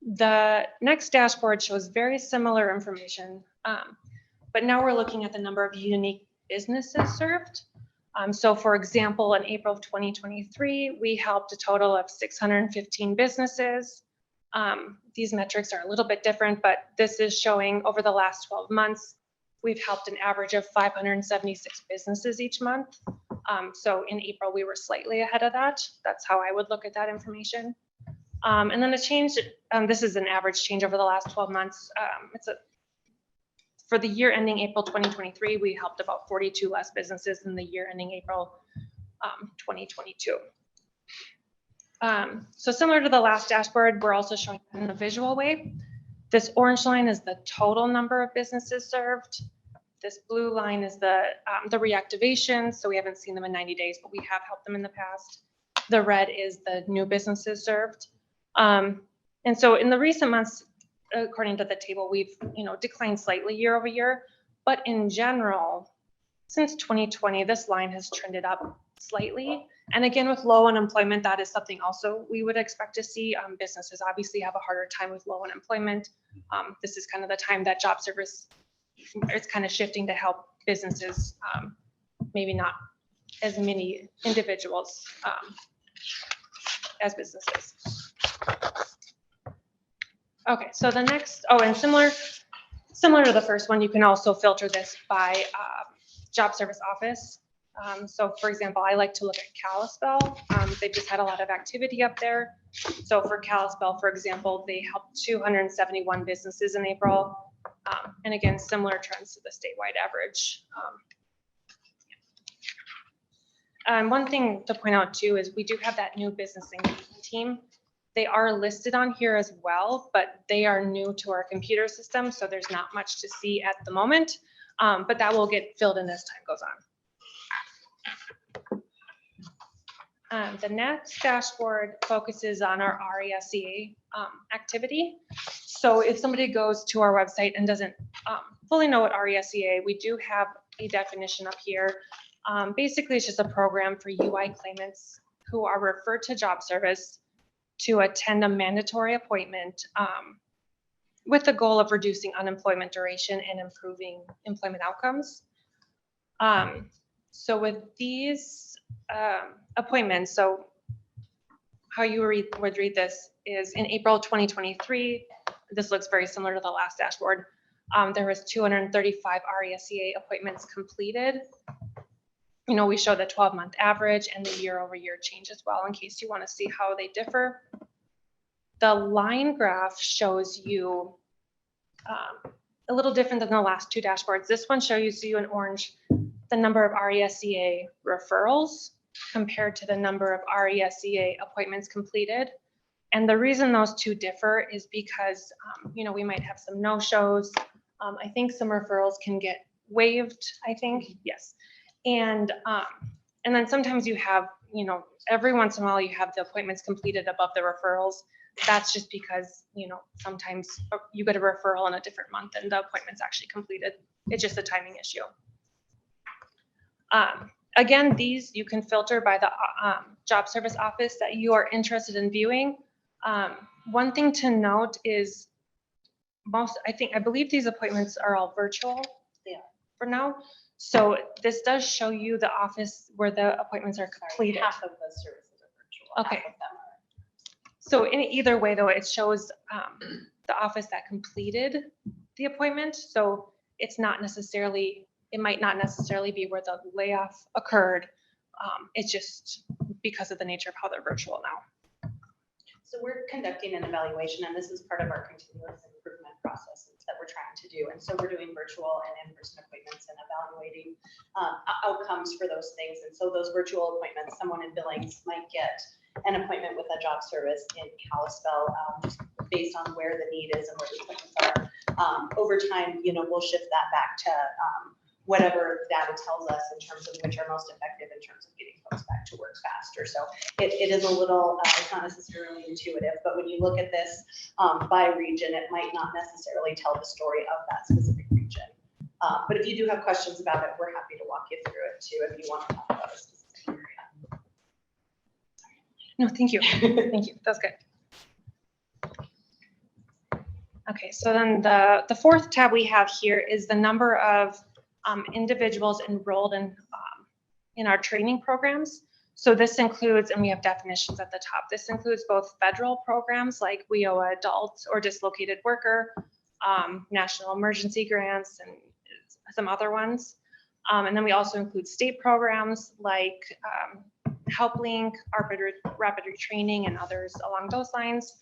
in. The next dashboard shows very similar information, but now we're looking at the number of unique businesses served. So for example, in April of 2023, we helped a total of 615 businesses. These metrics are a little bit different, but this is showing over the last 12 months, we've helped an average of 576 businesses each month. So in April, we were slightly ahead of that. That's how I would look at that information. And then the change, this is an average change over the last 12 months. For the year ending April 2023, we helped about 42 less businesses than the year ending April 2022. So similar to the last dashboard, we're also showing it in a visual way. This orange line is the total number of businesses served. This blue line is the reactivation. So we haven't seen them in 90 days, but we have helped them in the past. The red is the new businesses served. And so in the recent months, according to the table, we've, you know, declined slightly year over year, but in general, since 2020, this line has trended up slightly. And again, with low unemployment, that is something also we would expect to see. Businesses obviously have a harder time with low unemployment. This is kind of the time that job service is kind of shifting to help businesses, maybe not as many individuals as businesses. Okay, so the next, and Similar to the first one, you can also filter this by job service office. So for example, I like to look at Kalispell. They've just had a lot of activity up there. So for Kalispell, for example, they helped 271 businesses in April. And again, similar trends to the statewide average. One thing to point out too is we do have that new business engagement team. They are listed on here as well, but they are new to our computer system, so there's not much to see at the moment, but that will get filled in as time goes on. The next dashboard focuses on our RESEA activity. So if somebody goes to our website and doesn't fully know what RESEA, we do have a definition up here. Basically, it's just a program for UI claimants who are referred to job service to attend a mandatory appointment with the goal of reducing unemployment duration and improving employment outcomes. So with these appointments, so how you would read this is in April 2023, this looks very similar to the last dashboard. There was 235 RESEA appointments completed. You know, we show the 12-month average and the year-over-year change as well in case you want to see how they differ. The line graph shows you a little different than the last two dashboards. This one shows you in orange the number of RESEA referrals compared to the number of RESEA appointments completed. And the reason those two differ is because, you know, we might have some no-shows. I think some referrals can get waived, I think, yes. And then sometimes you have, you know, every once in a while you have the appointments completed above the referrals. That's just because, you know, sometimes you get a referral in a different month and the appointment's actually completed. It's just a timing issue. Again, these you can filter by the job service office that you are interested in viewing. One thing to note is I believe these appointments are all virtual for now. So this does show you the office where the appointments are completed. Half of the services are virtual. Okay. Half of them are. So in either way though, it shows the office that completed the appointment. So it's not necessarily, it might not necessarily be where the layoff occurred. It's just because of the nature of how they're virtual now. So we're conducting an evaluation, and this is part of our continuous improvement processes that we're trying to do. And so we're doing virtual and in-person appointments and evaluating outcomes for those things. And so those virtual appointments, someone in Billings might get an appointment with a job service in Kalispell, just based on where the need is and where the appointments are. Over time, you know, we'll shift that back to whatever data tells us in terms of which are most effective in terms of getting folks back to work faster. So it is a little, it's not necessarily intuitive, but when you look at this by region, it might not necessarily tell the story of that specific region. But if you do have questions about it, we're happy to walk you through it too, if you want to talk about a specific area. No, thank you. Thank you. That's good. Okay, so then the fourth tab we have here is the number of individuals enrolled in our training programs. So this includes, and we have definitions at the top, this includes both federal programs like WIOA Adult or Dislocated Worker, National Emergency Grants, and some other ones. And then we also include state programs like HelpLink, Rapid Retraining, and others along those lines.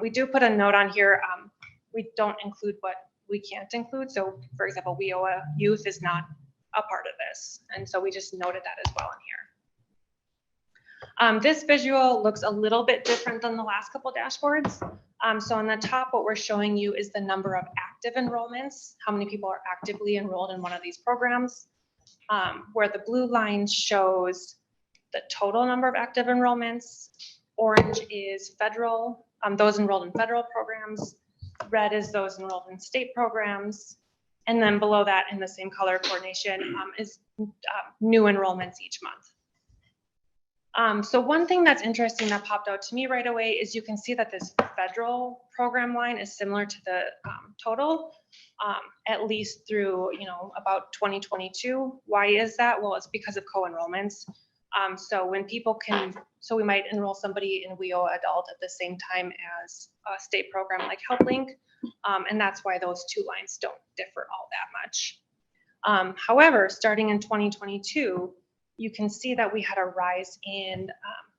We do put a note on here. We don't include what we can't include. So for example, WIOA Youth is not a part of this. And so we just noted that as well in here. This visual looks a little bit different than the last couple of dashboards. So on the top, what we're showing you is the number of active enrollments, how many people are actively enrolled in one of these programs, where the blue line shows the total number of active enrollments. Orange is federal, those enrolled in federal programs. Red is those enrolled in state programs. And then below that in the same color coordination is new enrollments each month. So one thing that's interesting that popped out to me right away is you can see that this federal program line is similar to the total, at least through, you know, about 2022. Why is that? Well, it's because of co-enrollments. So when people can, so we might enroll somebody in WEO adult at the same time as a state program like HelpLink. And that's why those two lines don't differ all that much. However, starting in 2022, you can see that we had a rise in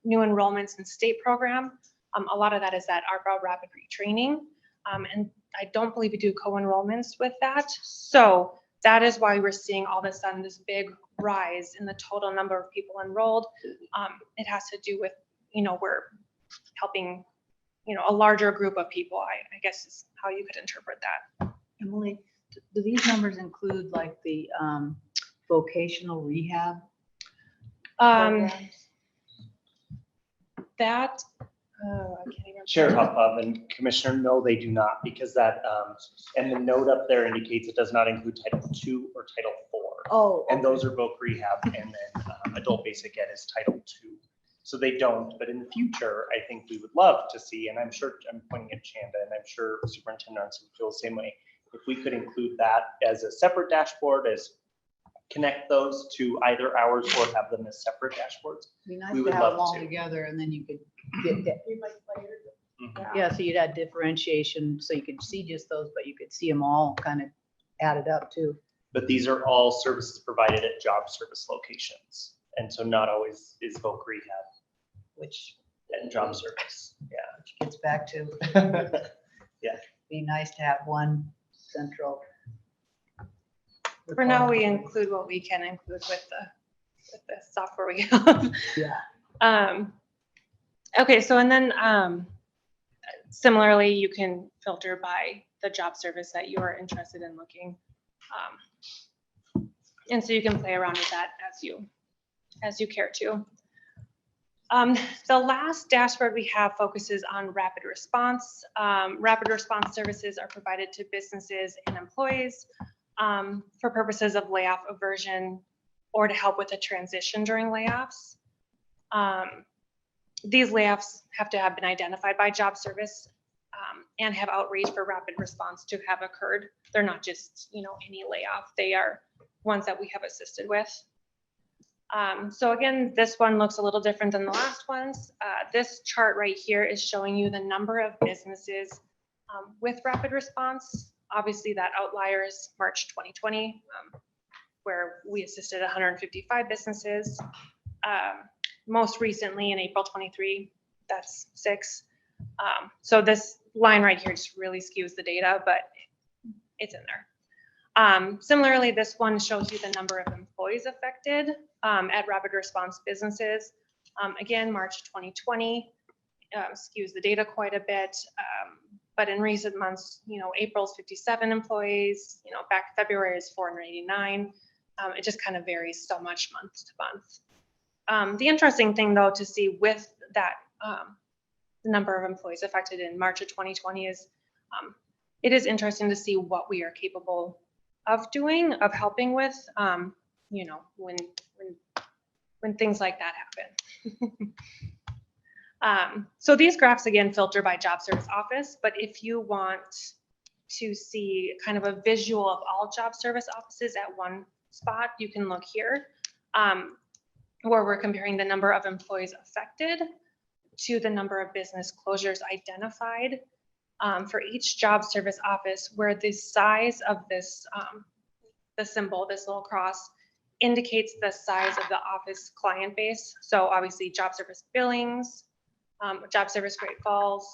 new enrollments in state program. A lot of that is that ARPA rapid retraining. And I don't believe we do co-enrollments with that. So that is why we're seeing all of a sudden this big rise in the total number of people enrolled. It has to do with, we're helping, a larger group of people, I guess is how you could interpret that. Emily, do these numbers include like the vocational rehab? programs? That, I can't even. Chair Huffman and Commissioner, no, they do not, because that, and the note up there indicates it does not include Title II or Title IV. Oh, And those are both rehab, and then adult basic ed is Title II. So they don't, but in the future, I think we would love to see, and I'm sure, I'm pointing at Chanda, and I'm sure Superintendent Arnson feels the same way. If we could include that as a separate dashboard, as connect those to either ours or have them as separate dashboards. Be nice we to would have love them all to. together and then you could get that. Mhm. Yeah, so you'd add differentiation, so you could see just those, but you could see them all kind of added up too. But these are all services provided at job service locations. And so not always is voc rehab Which and job service. Yeah. which gets back to, Yeah. be nice to have one central. For now, we include what we can include with the software we have. Yeah. Okay, so and then similarly, you can filter by the job service that you are interested in looking. And so you can play around with that as you care to. The last dashboard we have focuses on rapid response. Rapid response services are provided to businesses and employees for purposes of layoff aversion or to help with a transition during layoffs. These layoffs have to have been identified by job service and have outreach for rapid response to have occurred. They're not just, any layoff. They are ones that we have assisted with. So again, this one looks a little different than the last ones. This chart right here is showing you the number of businesses with rapid response. Obviously that outlier is March 2020, where we assisted 155 businesses. Most recently in April 23, that's 6. So this line right here just really skews the data, but it's in there. Similarly, this one shows you the number of employees affected at rapid response businesses. Again, March 2020 skews the data quite a bit. But in recent months, April's 57 employees, back February is 489. It just kind of varies so much month to month. The interesting thing though to see with that, the number of employees affected in March of 2020 is, it is interesting to see what we are capable of doing, of helping with, when things like that happen. So these graphs again filter by job service office, but if you want to see kind of a visual of all job service offices at one spot, you can look here, where we're comparing the number of employees affected to the number of business closures identified for each job service office, where the size of this, the symbol, this little cross, indicates the size of the office client base. So obviously job service Billings, job service Great Falls,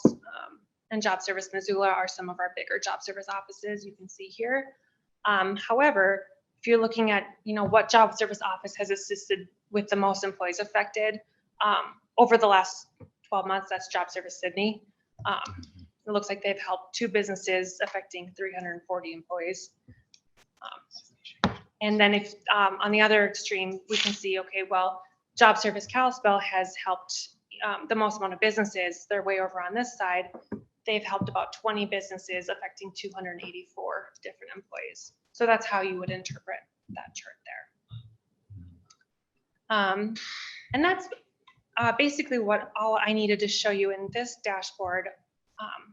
and job service Missoula are some of our bigger job service offices you can see here. However, if you're looking at, what job service office has assisted with the most employees affected over the last 12 months, that's job service Sydney. It looks like they've helped 2 businesses affecting 340 employees. And then if on the other extreme, we can see, okay, well, job service Kalispell has helped the most amount of businesses. They're way over on this side. They've helped about 20 businesses affecting 284 different employees. So that's how you would interpret that chart there. And that's basically all I needed to show you in this dashboard.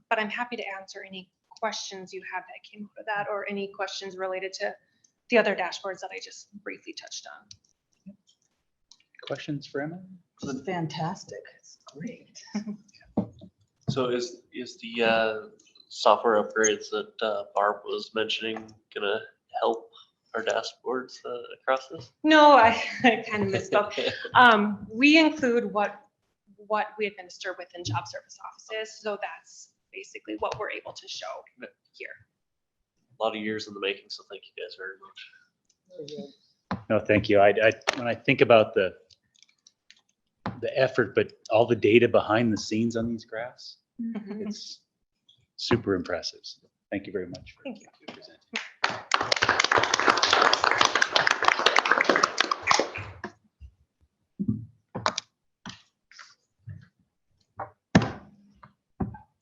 But I'm happy to answer any questions you have that came out of that, or any questions related to the other dashboards that I just briefly touched on. questions for Emma? It's fantastic. It's great. So is the software upgrades that Barb was mentioning gonna help our dashboards across this? No, I kind of misspoke. We include what we administer within job service offices. So that's basically what we're able to show here. A lot of years in the making, so thank you guys very much. No, thank you. When I think about the effort, but all the data behind the scenes on these graphs, it's super impressive. So thank you very much. Thank you.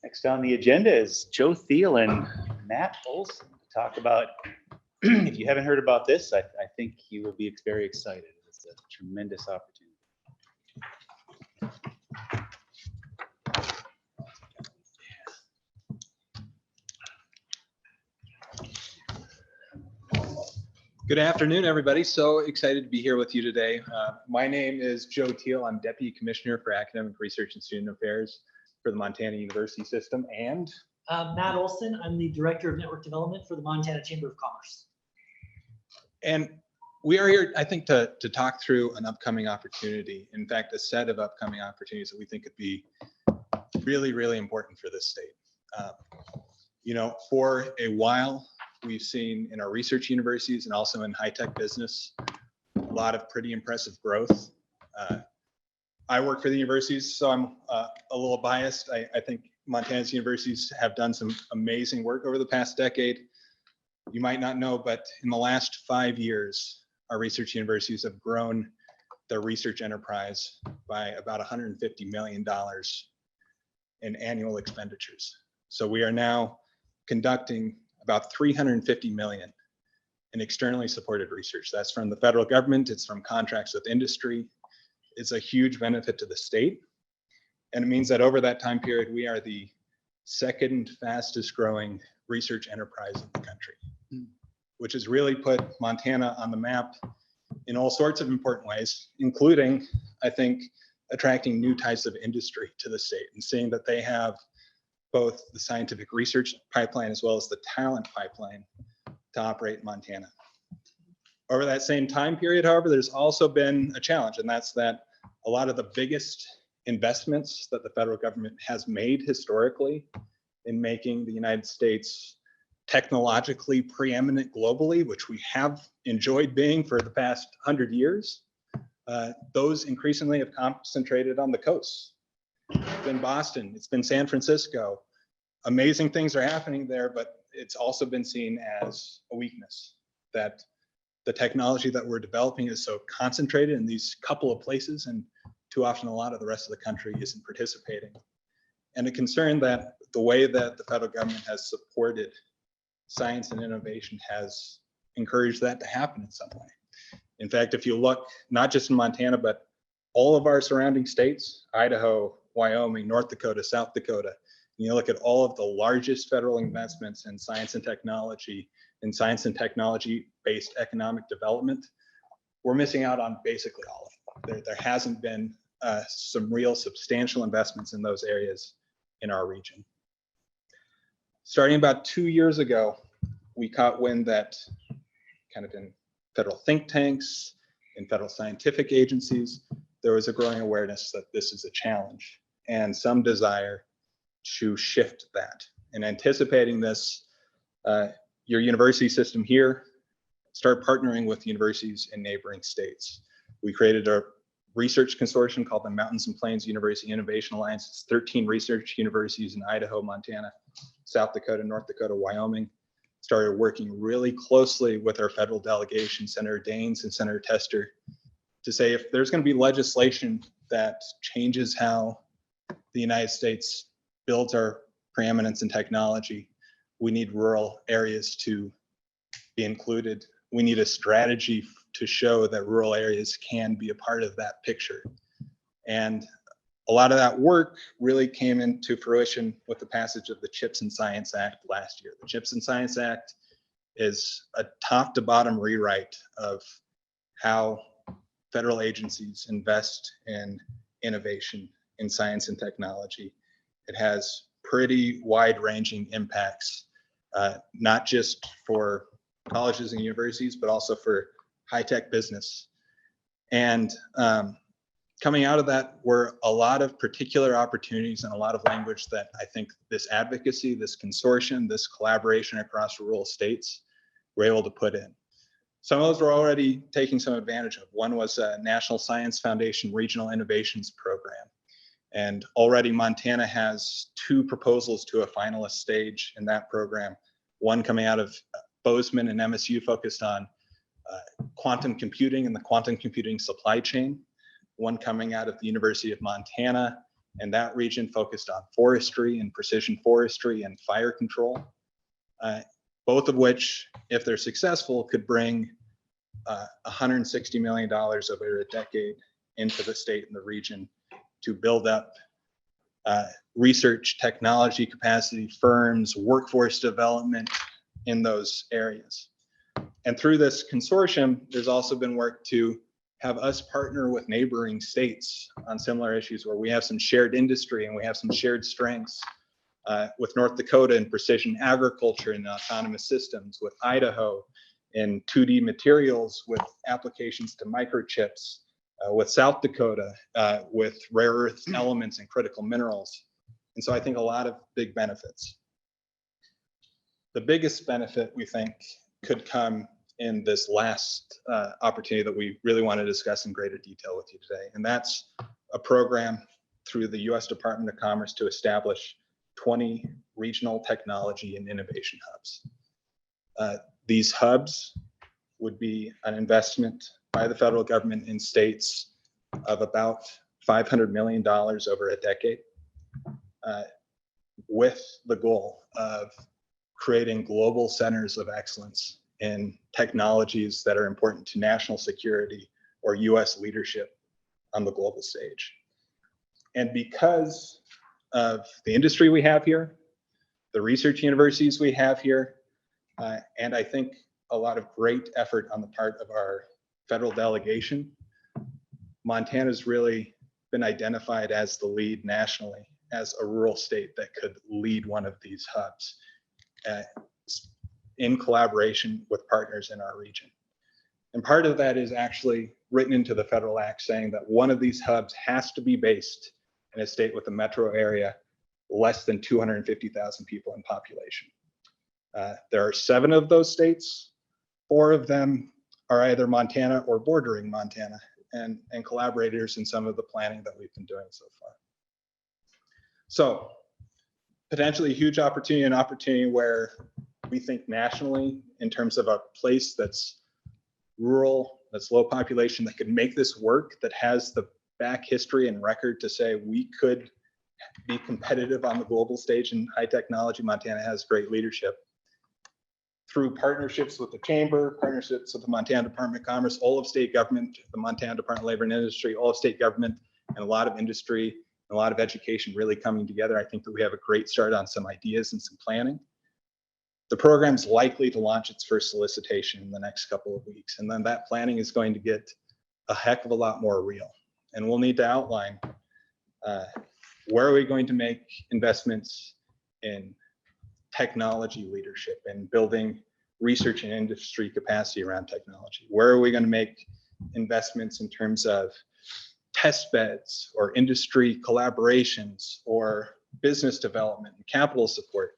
Next on the agenda is Joe Thiel and Matt Olson to talk about, if you haven't heard about this, I think you will be very excited. It's a tremendous opportunity. Good afternoon, everybody. So excited to be here with you today. My name is Joe Thiel. I'm Deputy Commissioner for Academic Research and Student Affairs for the Montana University System. And Matt Olson, I'm the Director of Network Development for the Montana Chamber of Commerce. And we are here, I think, to talk through an upcoming opportunity. In fact, a set of upcoming opportunities that we think could be really, really important for this state. You know, for a while, we've seen in our research universities and also in high-tech business, a lot of pretty impressive growth. I work for the universities, so I'm a little biased. I think Montana's universities have done some amazing work over the past decade. You might not know, but in the last 5 years, our research universities have grown their research enterprise by about $150 million in annual expenditures. So we are now conducting about 350 million in externally supported research. That's from the federal government, it's from contracts with industry. It's a huge benefit to the state. And it means that over that time period, we are the second fastest growing research enterprise in the country, which has really put Montana on the map in all sorts of important ways, including, I think, attracting new types of industry to the state and seeing that they have both the scientific research pipeline as well as the talent pipeline to operate in Montana. Over that same time period, however, there's also been a challenge, and that's that a lot of the biggest investments that the federal government has made historically in making the United States technologically preeminent globally, which we have enjoyed being for the past 100 years, those increasingly have concentrated on the coast. It's been Boston, it's been San Francisco. Amazing things are happening there, but it's also been seen as a weakness that the technology that we're developing is so concentrated in these couple of places, and too often a lot of the rest of the country isn't participating. And a concern that the way that the federal government has supported science and innovation has encouraged that to happen in some way. In fact, if you look not just in Montana, but all of our surrounding states, Idaho, Wyoming, North Dakota, South Dakota, and you look at all of the largest federal investments in science and technology, in science and technology-based economic development, we're missing out on basically all of them. There hasn't been some real substantial investments in those areas in our region. Starting about 2 years ago, we caught wind that kind of in federal think tanks, in federal scientific agencies, there was a growing awareness that this is a challenge and some desire to shift that. And anticipating this, your university system here started partnering with universities in neighboring states. We created a research consortium called the Mountains and Plains University Innovation Alliance. It's 13 research universities in Idaho, Montana, South Dakota, North Dakota, Wyoming. Started working really closely with our federal delegation, Senator Daines and Senator Tester, to say if there's going to be legislation that changes how the United States builds our preeminence in technology, we need rural areas to be included. We need a strategy to show that rural areas can be a part of that picture. And a lot of that work really came into fruition with the passage of the CHIPS and Science Act last year. The CHIPS and Science Act is a top to bottom rewrite of how federal agencies invest in innovation in science and technology. It has pretty wide-ranging impacts, not just for colleges and universities, but also for high-tech business. And coming out of that were a lot of particular opportunities and a lot of language that I think this advocacy, this consortium, this collaboration across rural states were able to put in. Some of those we're already taking some advantage of. One was a National Science Foundation Regional Innovations Program. And already Montana has 2 proposals to a finalist stage in that program. One coming out of Bozeman and MSU focused on quantum computing and the quantum computing supply chain. One coming out of the University of Montana and that region focused on forestry and precision forestry and fire control. Both of which, if they're successful, could bring $160 million over a decade into the state and the region to build up research, technology capacity, firms, workforce development in those areas. And through this consortium, there's also been work to have us partner with neighboring states on similar issues where we have some shared industry and we have some shared strengths. With North Dakota in precision agriculture and autonomous systems, with Idaho in 2D materials, with applications to microchips, with South Dakota, with rare earth elements and critical minerals. And so I think a lot of big benefits. The biggest benefit we think could come in this last opportunity that we really want to discuss in greater detail with you today. And that's a program through the US Department of Commerce to establish 20 regional technology and innovation hubs. These hubs would be an investment by the federal government in states of about $500 million over a decade, with the goal of creating global centers of excellence in technologies that are important to national security or US leadership on the global stage. And because of the industry we have here, the research universities we have here, and I think a lot of great effort on the part of our federal delegation, Montana's really been identified as the lead nationally as a rural state that could lead one of these hubs in collaboration with partners in our region. And part of that is actually written into the federal act saying that one of these hubs has to be based in a state with a metro area less than 250,000 people in population. There are 7 of those states. 4 of them are either Montana or bordering Montana, and collaborators in some of the planning that we've been doing so far. So potentially a huge opportunity, an opportunity where we think nationally in terms of a place that's rural, that's low population, that could make this work, that has the back history and record to say we could be competitive on the global stage in high technology. Montana has great leadership. Through partnerships with the Chamber, partnerships with the Montana Department of Commerce, all of state government, the Montana Department of Labor and Industry, all of state government, and a lot of industry, and a lot of education really coming together, I think that we have a great start on some ideas and some planning. The program's likely to launch its first solicitation in the next couple of weeks. And then that planning is going to get a heck of a lot more real. And we'll need to outline where are we going to make investments in technology leadership and building research and industry capacity around technology? Where are we going to make investments in terms of test beds or industry collaborations or business development and capital support?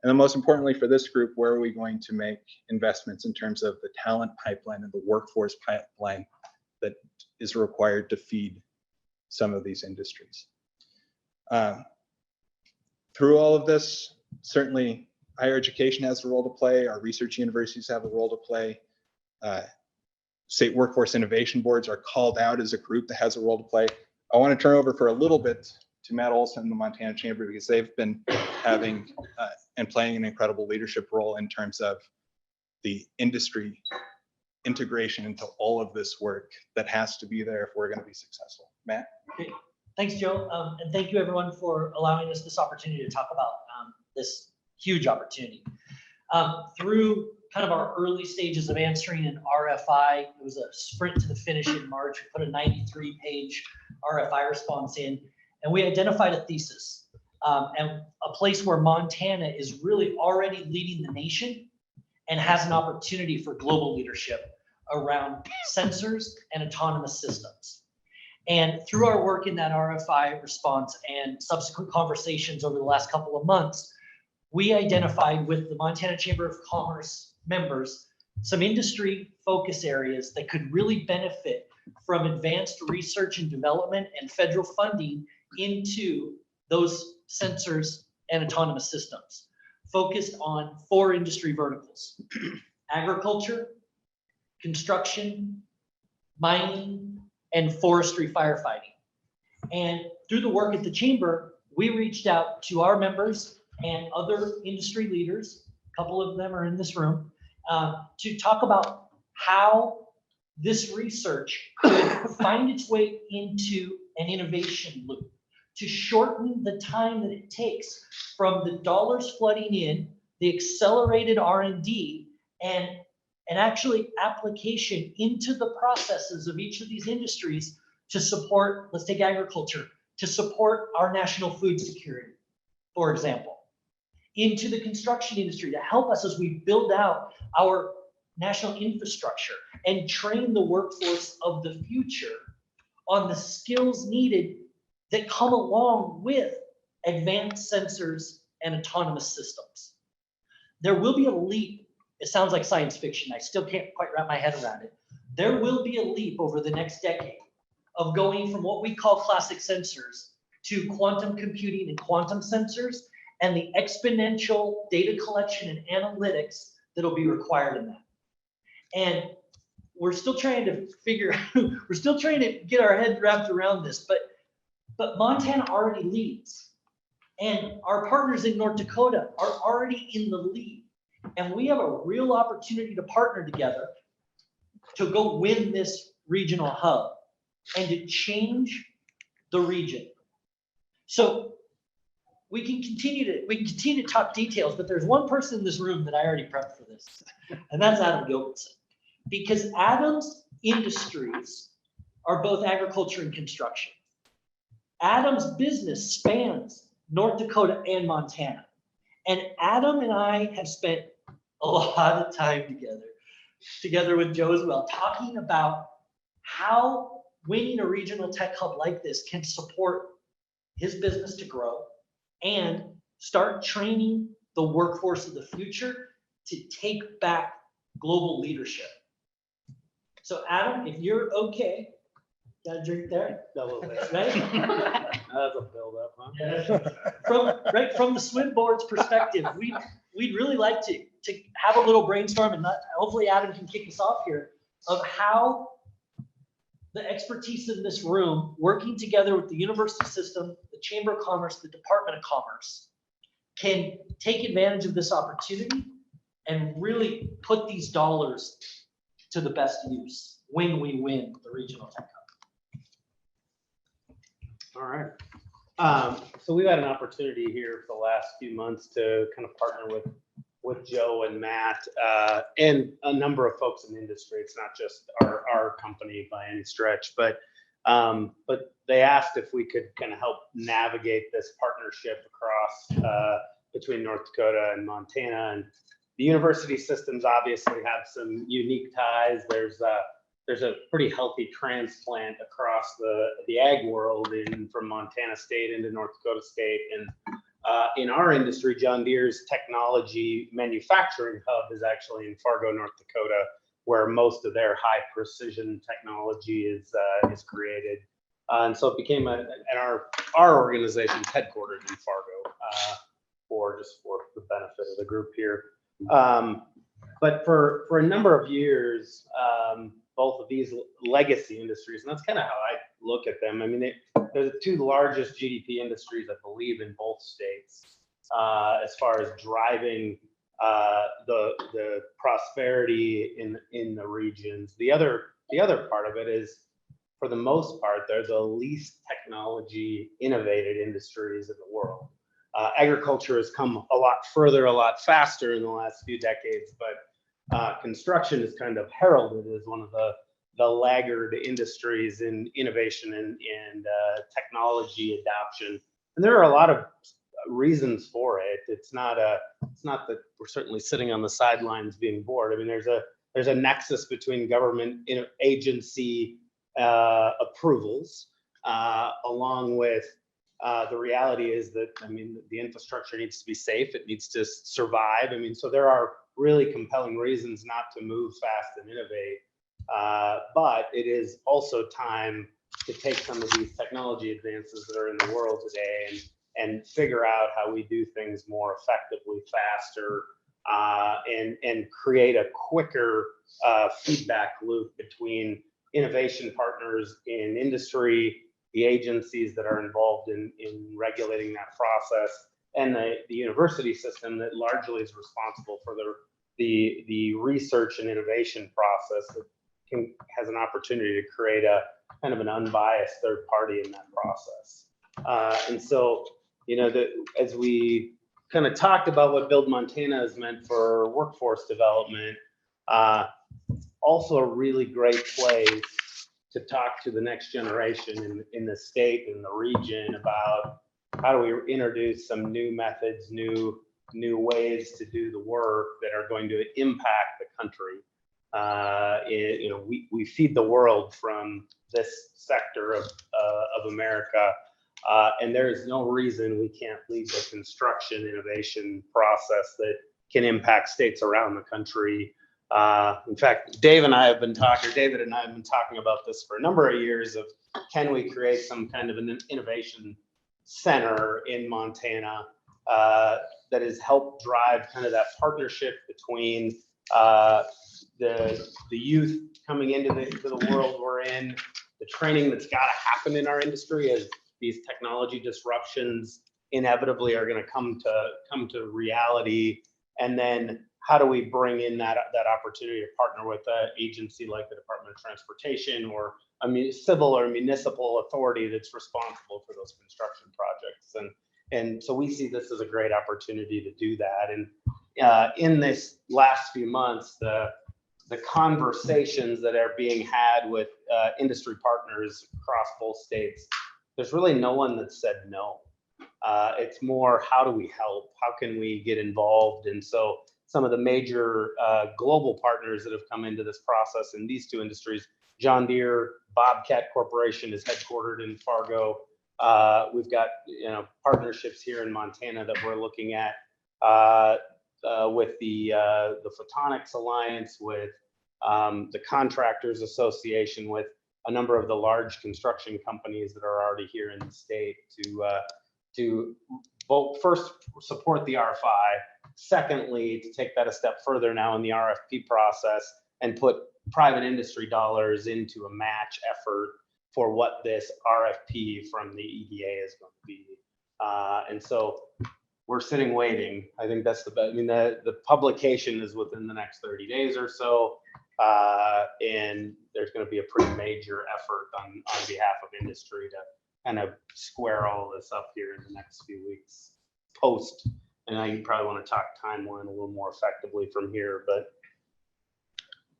And then most importantly for this group, where are we going to make investments in terms of the talent pipeline and the workforce pipeline that is required to feed some of these industries? Through all of this, certainly higher education has a role to play. Our research universities have a role to play. State workforce innovation boards are called out as a group that has a role to play. I want to turn over for a little bit to Matt Olson and the Montana Chamber, because they've been having and playing an incredible leadership role in terms of the industry integration into all of this work that has to be there if we're going to be successful. Matt? Okay. Thanks, Joe. And thank you everyone for allowing us this opportunity to talk about this huge opportunity. Through kind of our early stages of answering an RFI. It was a sprint to the finish in March. We put a 93-page RFI response in, and we identified a thesis and a place where Montana is really already leading the nation and has an opportunity for global leadership around sensors and autonomous systems. And through our work in that RFI response and subsequent conversations over the last couple of months, we identified with the Montana Chamber of Commerce members some industry focus areas that could really benefit from advanced research and development and federal funding into those sensors and autonomous systems, focused on 4 industry verticals: agriculture, construction, mining, and forestry firefighting. And through the work at the chamber, we reached out to our members and other industry leaders, a couple of them are in this room, to talk about how this research could find its way into an innovation loop, to shorten the time that it takes from the dollars flooding in, the accelerated R&D, and actually application into the processes of each of these industries to support, let's take agriculture, to support our national food security, for example, into the construction industry to help us as we build out our national infrastructure and train the workforce of the future on the skills needed that come along with advanced sensors and autonomous systems. There will be a leap. It sounds like science fiction. I still can't quite wrap my head around it. There will be a leap over the next decade of going from what we call classic sensors to quantum computing and quantum sensors and the exponential data collection and analytics that'll be required in that. And we're still trying to we're still trying to get our head wrapped around this, but Montana already leads. And our partners in North Dakota are already in the lead. And we have a real opportunity to partner together to go win this regional hub and to change the region. So we can continue to talk details, but there's one person in this room that I already prepped for this, and that's Adam Gilbertson. Because Adam's industries are both agriculture and construction. Adam's business spans North Dakota and Montana. And Adam and I have spent a lot of time together with Joe as well, talking about how winning a regional tech hub like this can support his business to grow and start training the workforce of the future to take back global leadership. So Adam, if you're okay, got a drink there? A little bit. Right? That's a build up, huh? From the SWIB board's perspective, we'd really like to have a little brainstorm, and hopefully Adam can kick us off here, of how the expertise in this room, working together with the university system, the Chamber of Commerce, the Department of Commerce, can take advantage of this opportunity and really put these dollars to the best use when we win the regional tech hub. All right. So we've had an opportunity here for the last few months to kind of partner with Joe and Matt and a number of folks in the industry. It's not just our company by any stretch, but they asked if we could kind of help navigate this partnership across between North Dakota and Montana. And the university systems obviously have some unique ties. There's a pretty healthy transplant across the ag world from Montana State into North Dakota State. And in our industry, John Deere's technology manufacturing hub is actually in Fargo, North Dakota, where most of their high precision technology is created. And so it became our organization's headquartered in Fargo for the benefit of the group here. But for a number of years, both of these legacy industries, and that's kind of how I look at them. I mean, they're the 2 largest GDP industries, I believe, in both states, as far as driving the prosperity in the regions. The other part of it is, for the most part, they're the least technology innovated industries in the world. Agriculture has come a lot further, a lot faster in the last few decades, but construction is kind of heralded as one of the laggard industries in innovation and technology adoption. And there are a lot of reasons for it. It's not that we're certainly sitting on the sidelines being bored. I mean, there's a nexus between government agency approvals, along with the reality is that, I mean, the infrastructure needs to be safe. It needs to survive. I mean, so there are really compelling reasons not to move fast and innovate. But it is also time to take some of these technology advances that are in the world today and figure out how we do things more effectively, faster, and create a quicker feedback loop between innovation partners in industry, the agencies that are involved in regulating that process, and the university system that largely is responsible for the research and innovation process that has an opportunity to create a kind of an unbiased third party in that process. And so, you know, as we kind of talked about what Build Montana has meant for workforce development, also a really great place to talk to the next generation in the state and the region about how do we introduce some new methods, new ways to do the work that are going to impact the country. You know, we feed the world from this sector of America, and there is no reason we can't lead the construction innovation process that can impact states around the country. In fact, David and I have been talking about this for a number of years of, can we create some kind of an innovation center in Montana that has helped drive kind of that partnership between the youth coming into the world we're in, the training that's got to happen in our industry as these technology disruptions inevitably are going to come to reality, and then how do we bring in that opportunity to partner with an agency like the Department of Transportation or a civil or municipal authority that's responsible for those construction projects. And so we see this as a great opportunity to do that. And in this last few months, the conversations that are being had with industry partners across both states, there's really no one that said no. It's more, how do we help? How can we get involved? And so some of the major global partners that have come into this process in these two industries, John Deere, Bobcat Corporation is headquartered in Fargo. We've got, you know, partnerships here in Montana that we're looking at with the Photonics Alliance, with the Contractors Association, with a number of the large construction companies that are already here in the state to both first support the RFI, secondly, to take that a step further now in the RFP process and put private industry dollars into a match effort for what this RFP from the EDA is going to be. And so we're sitting waiting. I think that's the best. I mean, the publication is within the next 30 days or so. And there's going to be a pretty major effort on behalf of industry to kind of square all this up here in the next few weeks post. And I probably want to talk timeline a little more effectively from here, but.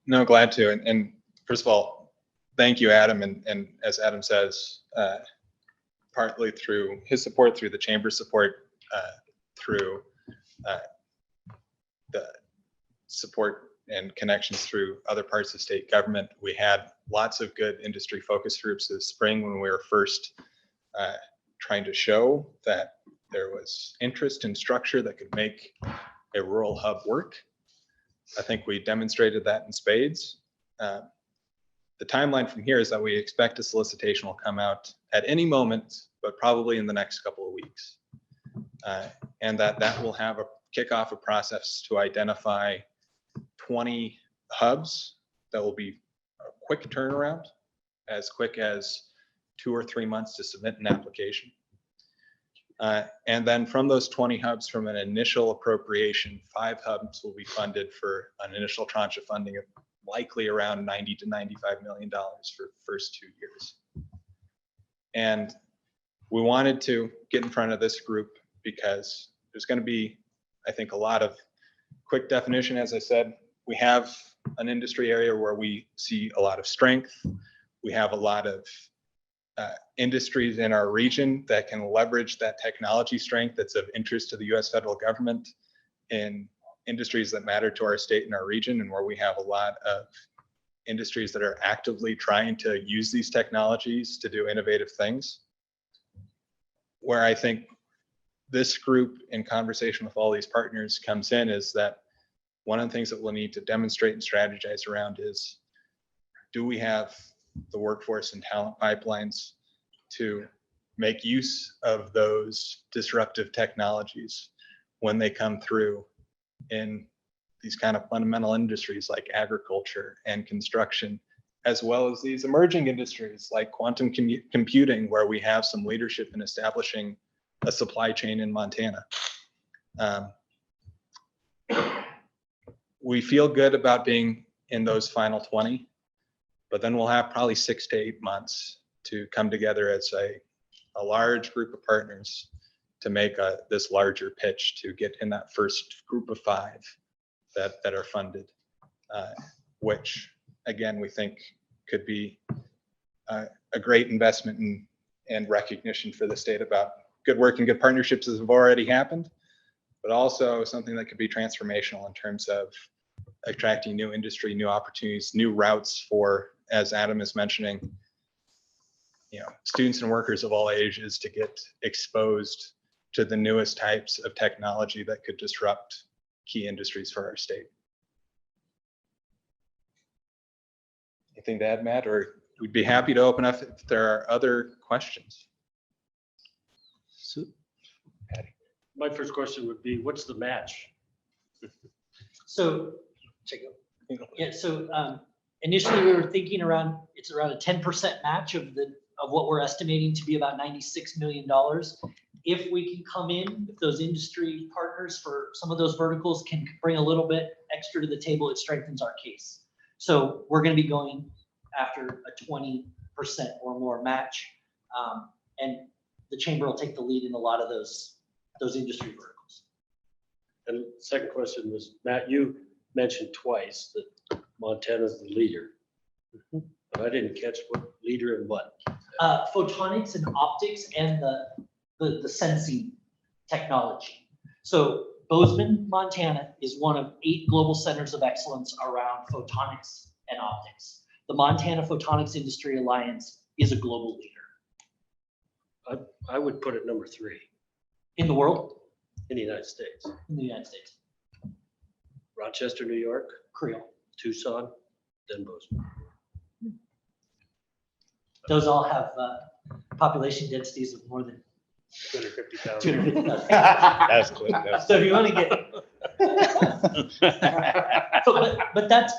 No, glad to. And first of all, thank you, Adam. And as Adam says, partly through his support, through the chamber support, through the support and connections through other parts of state government, we had lots of good industry focus groups this spring when we were first trying to show that there was interest in structure that could make a rural hub work. I think we demonstrated that in spades. The timeline from here is that we expect a solicitation will come out at any moment, but probably in the next couple of weeks. And that will have kick off a process to identify 20 hubs that will be a quick turnaround, as quick as 2 or 3 months to submit an application. And then from those 20 hubs, from an initial appropriation, 5 hubs will be funded for an initial tranche of funding of likely around $90 to $95 million for the first 2 years. And we wanted to get in front of this group because there's going to be, I think, a lot of quick definition, as I said, we have an industry area where we see a lot of strength. We have a lot of industries in our region that can leverage that technology strength that's of interest to the US federal government in industries that matter to our state and our region, and where we have a lot of industries that are actively trying to use these technologies to do innovative things. Where I think this group, in conversation with all these partners, comes in is that one of the things that we'll need to demonstrate and strategize around is, do we have the workforce and talent pipelines to make use of those disruptive technologies when they come through in these kind of fundamental industries like agriculture and construction, as well as these emerging industries like quantum computing, where we have some leadership in establishing a supply chain in Montana. We feel good about being in those final 20, but then we'll have probably 6 to 8 months to come together as a large group of partners to make this larger pitch to get in that first group of 5 that are funded, which again, we think could be a great investment and recognition for the state about good work and good partnerships that have already happened, but also something that could be transformational in terms of attracting new industry, new opportunities, new routes for, as Adam is mentioning, students and workers of all ages to get exposed to the newest types of technology that could disrupt key industries for our state. Anything to add, Matt? Or we'd be happy to open up if there are other questions. My first question would be, what's the match? So, yeah, so initially we were thinking it's around a 10% match of what we're estimating to be about $96 million. If we can come in, if those industry partners for some of those verticals can bring a little bit extra to the table, it strengthens our case. So we're going to be going after a 20% or more match. And the chamber will take the lead in a lot of those industry verticals. And second question was, Matt, you mentioned twice that Montana's the leader. But I didn't catch what leader and what. Photonics and optics and the sensing technology. So Bozeman, Montana is one of 8 global centers of excellence around photonics and optics. The Montana Photonics Industry Alliance is a global leader. I would put it number 3. In the world? In the United States. In the United States. Rochester, New York. Creole. Tucson, then Bozeman. Those all have population densities of more than 250,000. That's quick. So if you want to get, but that's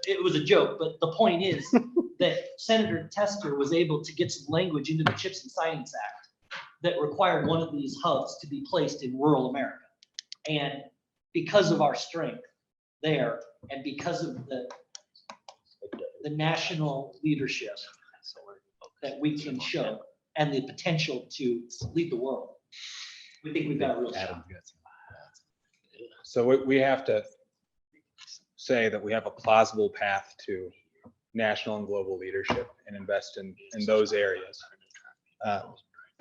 it was a joke. But the point is that Senator Tester was able to get some language into the Chips and Science Act that required one of these hubs to be placed in rural America, and because of our strength there, and because of the national leadership that we can show and the potential to lead the world, we think we've got a real shot. So we have to say that we have a plausible path to national and global leadership and invest in those areas.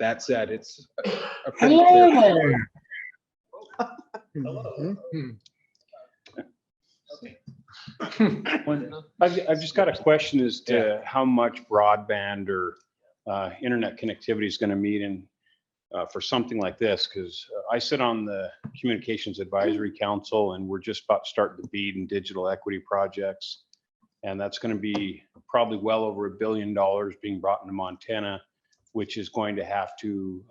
That said, it's a pretty clear. I've just got a question as to how much broadband or internet connectivity is going to meet in for something like this, because I sit on the Communications Advisory Council, and we're just about to start the BEAD and digital equity projects, and that's going to be probably well over $1 billion being brought into Montana, which is going to have to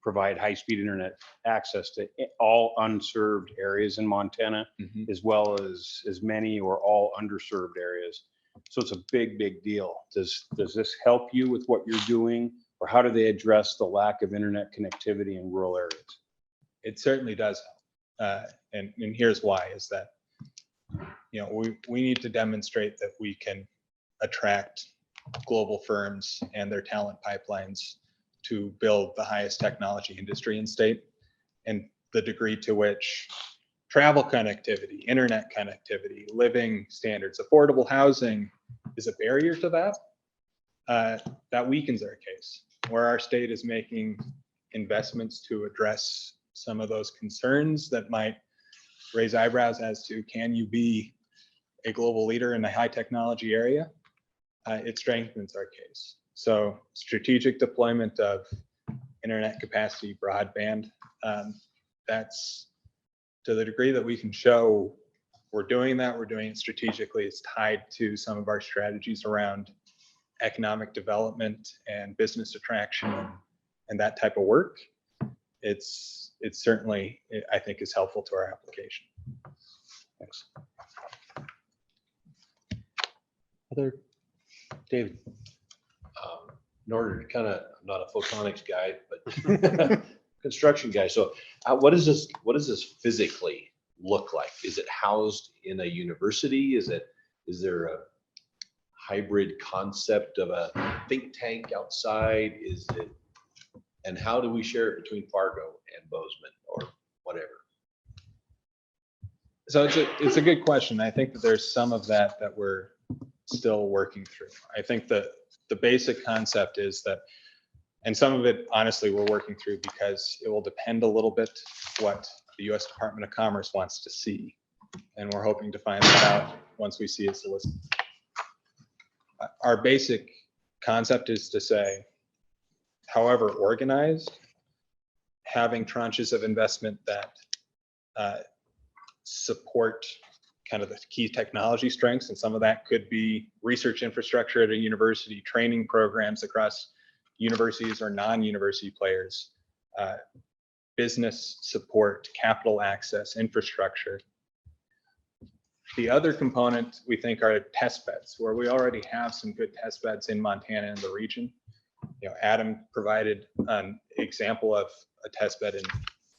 provide high-speed internet access to all unserved areas in Montana, as well as many or all underserved areas. So it's a big, big deal. Does this help you with what you're doing, or how do they address the lack of internet connectivity in rural areas? It certainly does help. And here's why, is that, we need to demonstrate that we can attract global firms and their talent pipelines to build the highest technology industry in state, and the degree to which travel connectivity, internet connectivity, living standards, affordable housing is a barrier to that, that weakens our case. Where our state is making investments to address some of those concerns that might raise eyebrows as to, can you be a global leader in a high technology area? It strengthens our case. So strategic deployment of internet capacity broadband, that's to the degree that we can show we're doing that, we're doing it strategically. It's tied to some of our strategies around economic development and business attraction and that type of work. It's certainly, I think, is helpful to our application. Thanks. Other, David. In order to kind of, I'm not a photonics guy, but construction guy. So what does this physically look like? Is it housed in a university? Is there a hybrid concept of a think tank outside? And how do we share it between Fargo and Bozeman or whatever? So it's a good question. I think that there's some of that we're still working through. I think that the basic concept is that, and some of it, honestly, we're working through because it will depend a little bit what the U.S. Department of Commerce wants to see. And we're hoping to find that out once we see it solicited. Our basic concept is to say, however organized, having tranches of investment that support kind of the key technology strengths, and some of that could be research infrastructure at a university, training programs across universities or non-university players, business support, capital access, infrastructure. The other component we think are test beds, where we already have some good test beds in Montana and the region. You know, Adam provided an example of a test bed in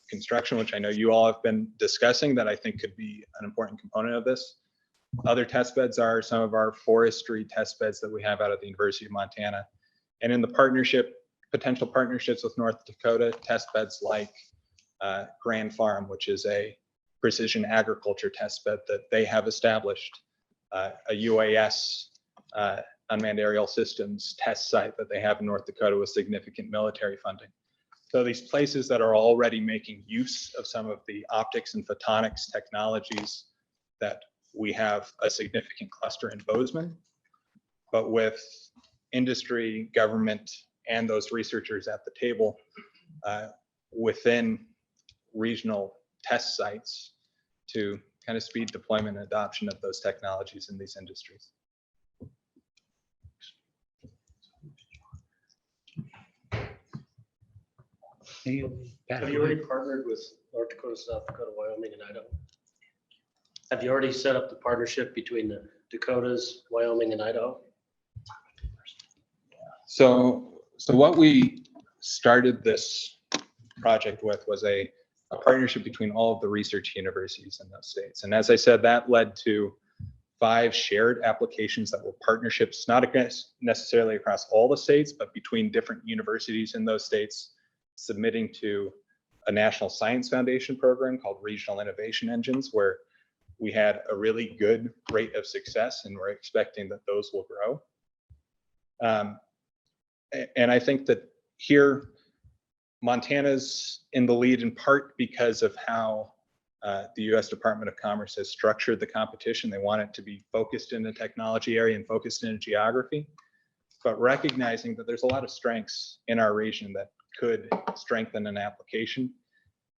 construction, which I know you all have been discussing, that I think could be an important component of this. Other test beds are some of our forestry test beds that we have out at the University of Montana. And in the potential partnerships with North Dakota, test beds like Grand Farm, which is a precision agriculture test bed that they have established, a UAS, unmanned aerial systems test site that they have in North Dakota with significant military funding. So these places that are already making use of some of the optics and photonics technologies that we have a significant cluster in Bozeman, but with industry, government, and those researchers at the table within regional test sites to kind of speed deployment and adoption of those technologies in these industries. Have you already partnered with North Dakota, South Dakota, Wyoming, and Idaho? Have you already set up the partnership between the Dakotas, Wyoming, and Idaho? So what we started this project with was a partnership between all of the research universities in those states. And as I said, that led to 5 shared applications that were partnerships, not necessarily across all the states, but between different universities in those states, submitting to a National Science Foundation program called Regional Innovation Engines, where we had a really good rate of success, and we're expecting that those will grow. And I think that here, Montana's in the lead in part because of how the U.S. Department of Commerce has structured the competition. They want it to be focused in the technology area and focused in geography, but recognizing that there's a lot of strengths in our region that could strengthen an application.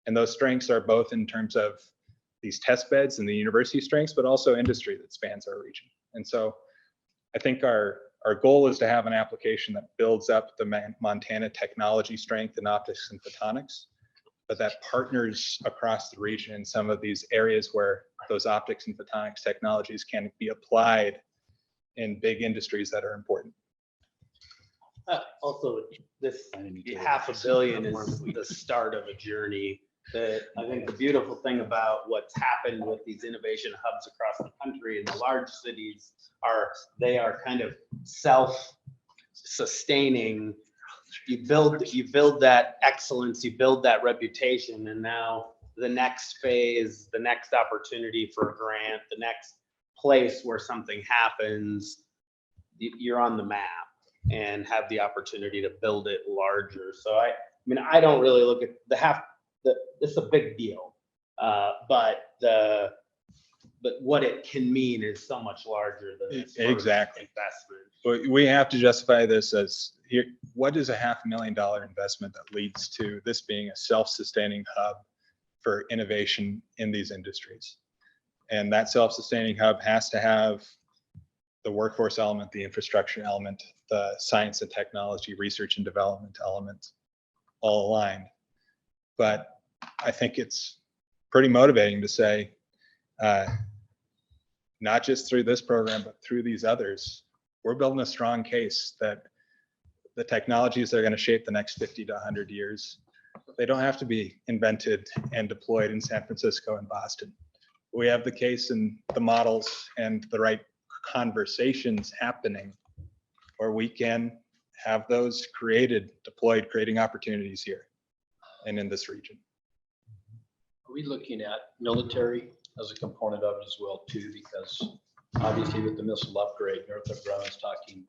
And those strengths are both in terms of these test beds and the university strengths, but also industry that spans our region. And so I think our goal is to have an application that builds up the Montana technology strength in optics and photonics, but that partners across the region in some of these areas where those optics and photonics technologies can be applied in big industries that are important. Also, this $500 million is the start of a journey. That I think the beautiful thing about what's happened with these innovation hubs across the country and the large cities they are kind of self-sustaining. You build that excellence, you build that reputation, and now the next phase, the next opportunity for a grant, the next place where something happens, you're on the map and have the opportunity to build it larger. So I mean, I don't really look at it's a big deal. But what it can mean is so much larger than this first Exactly. investment. But we have to justify this as here, what is a $500,000 investment that leads to this being a self-sustaining hub for innovation in these industries? And that self-sustaining hub has to have the workforce element, the infrastructure element, the science and technology, research and development element, all aligned. But I think it's pretty motivating to say, not just through this program, but through these others, we're building a strong case that the technologies that are going to shape the next 50 to 100 years, they don't have to be invented and deployed in San Francisco and Boston. We have the case and the models and the right conversations happening where we can have those created, deployed, creating opportunities here and in this region. Are we looking at military as a component of it as well too? Because obviously with the missile upgrade, Northrop Grumman's talking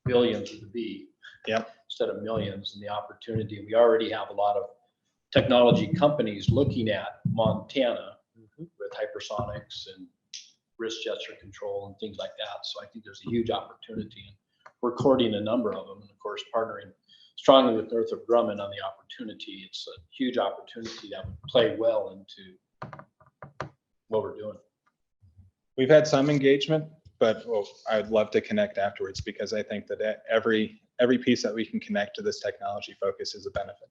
billions with a B. Yep. Instead of millions, and the opportunity. We already have a lot of technology companies looking at Montana with hypersonics and wrist gesture control and things like that. So I think there's a huge opportunity, and we're courting a number of them, and of course partnering strongly with Northrop Grumman on the opportunity. It's a huge opportunity that would play well into what we're doing. We've had some engagement, but I'd love to connect afterwards, because I think that every piece that we can connect to this technology focus is a benefit.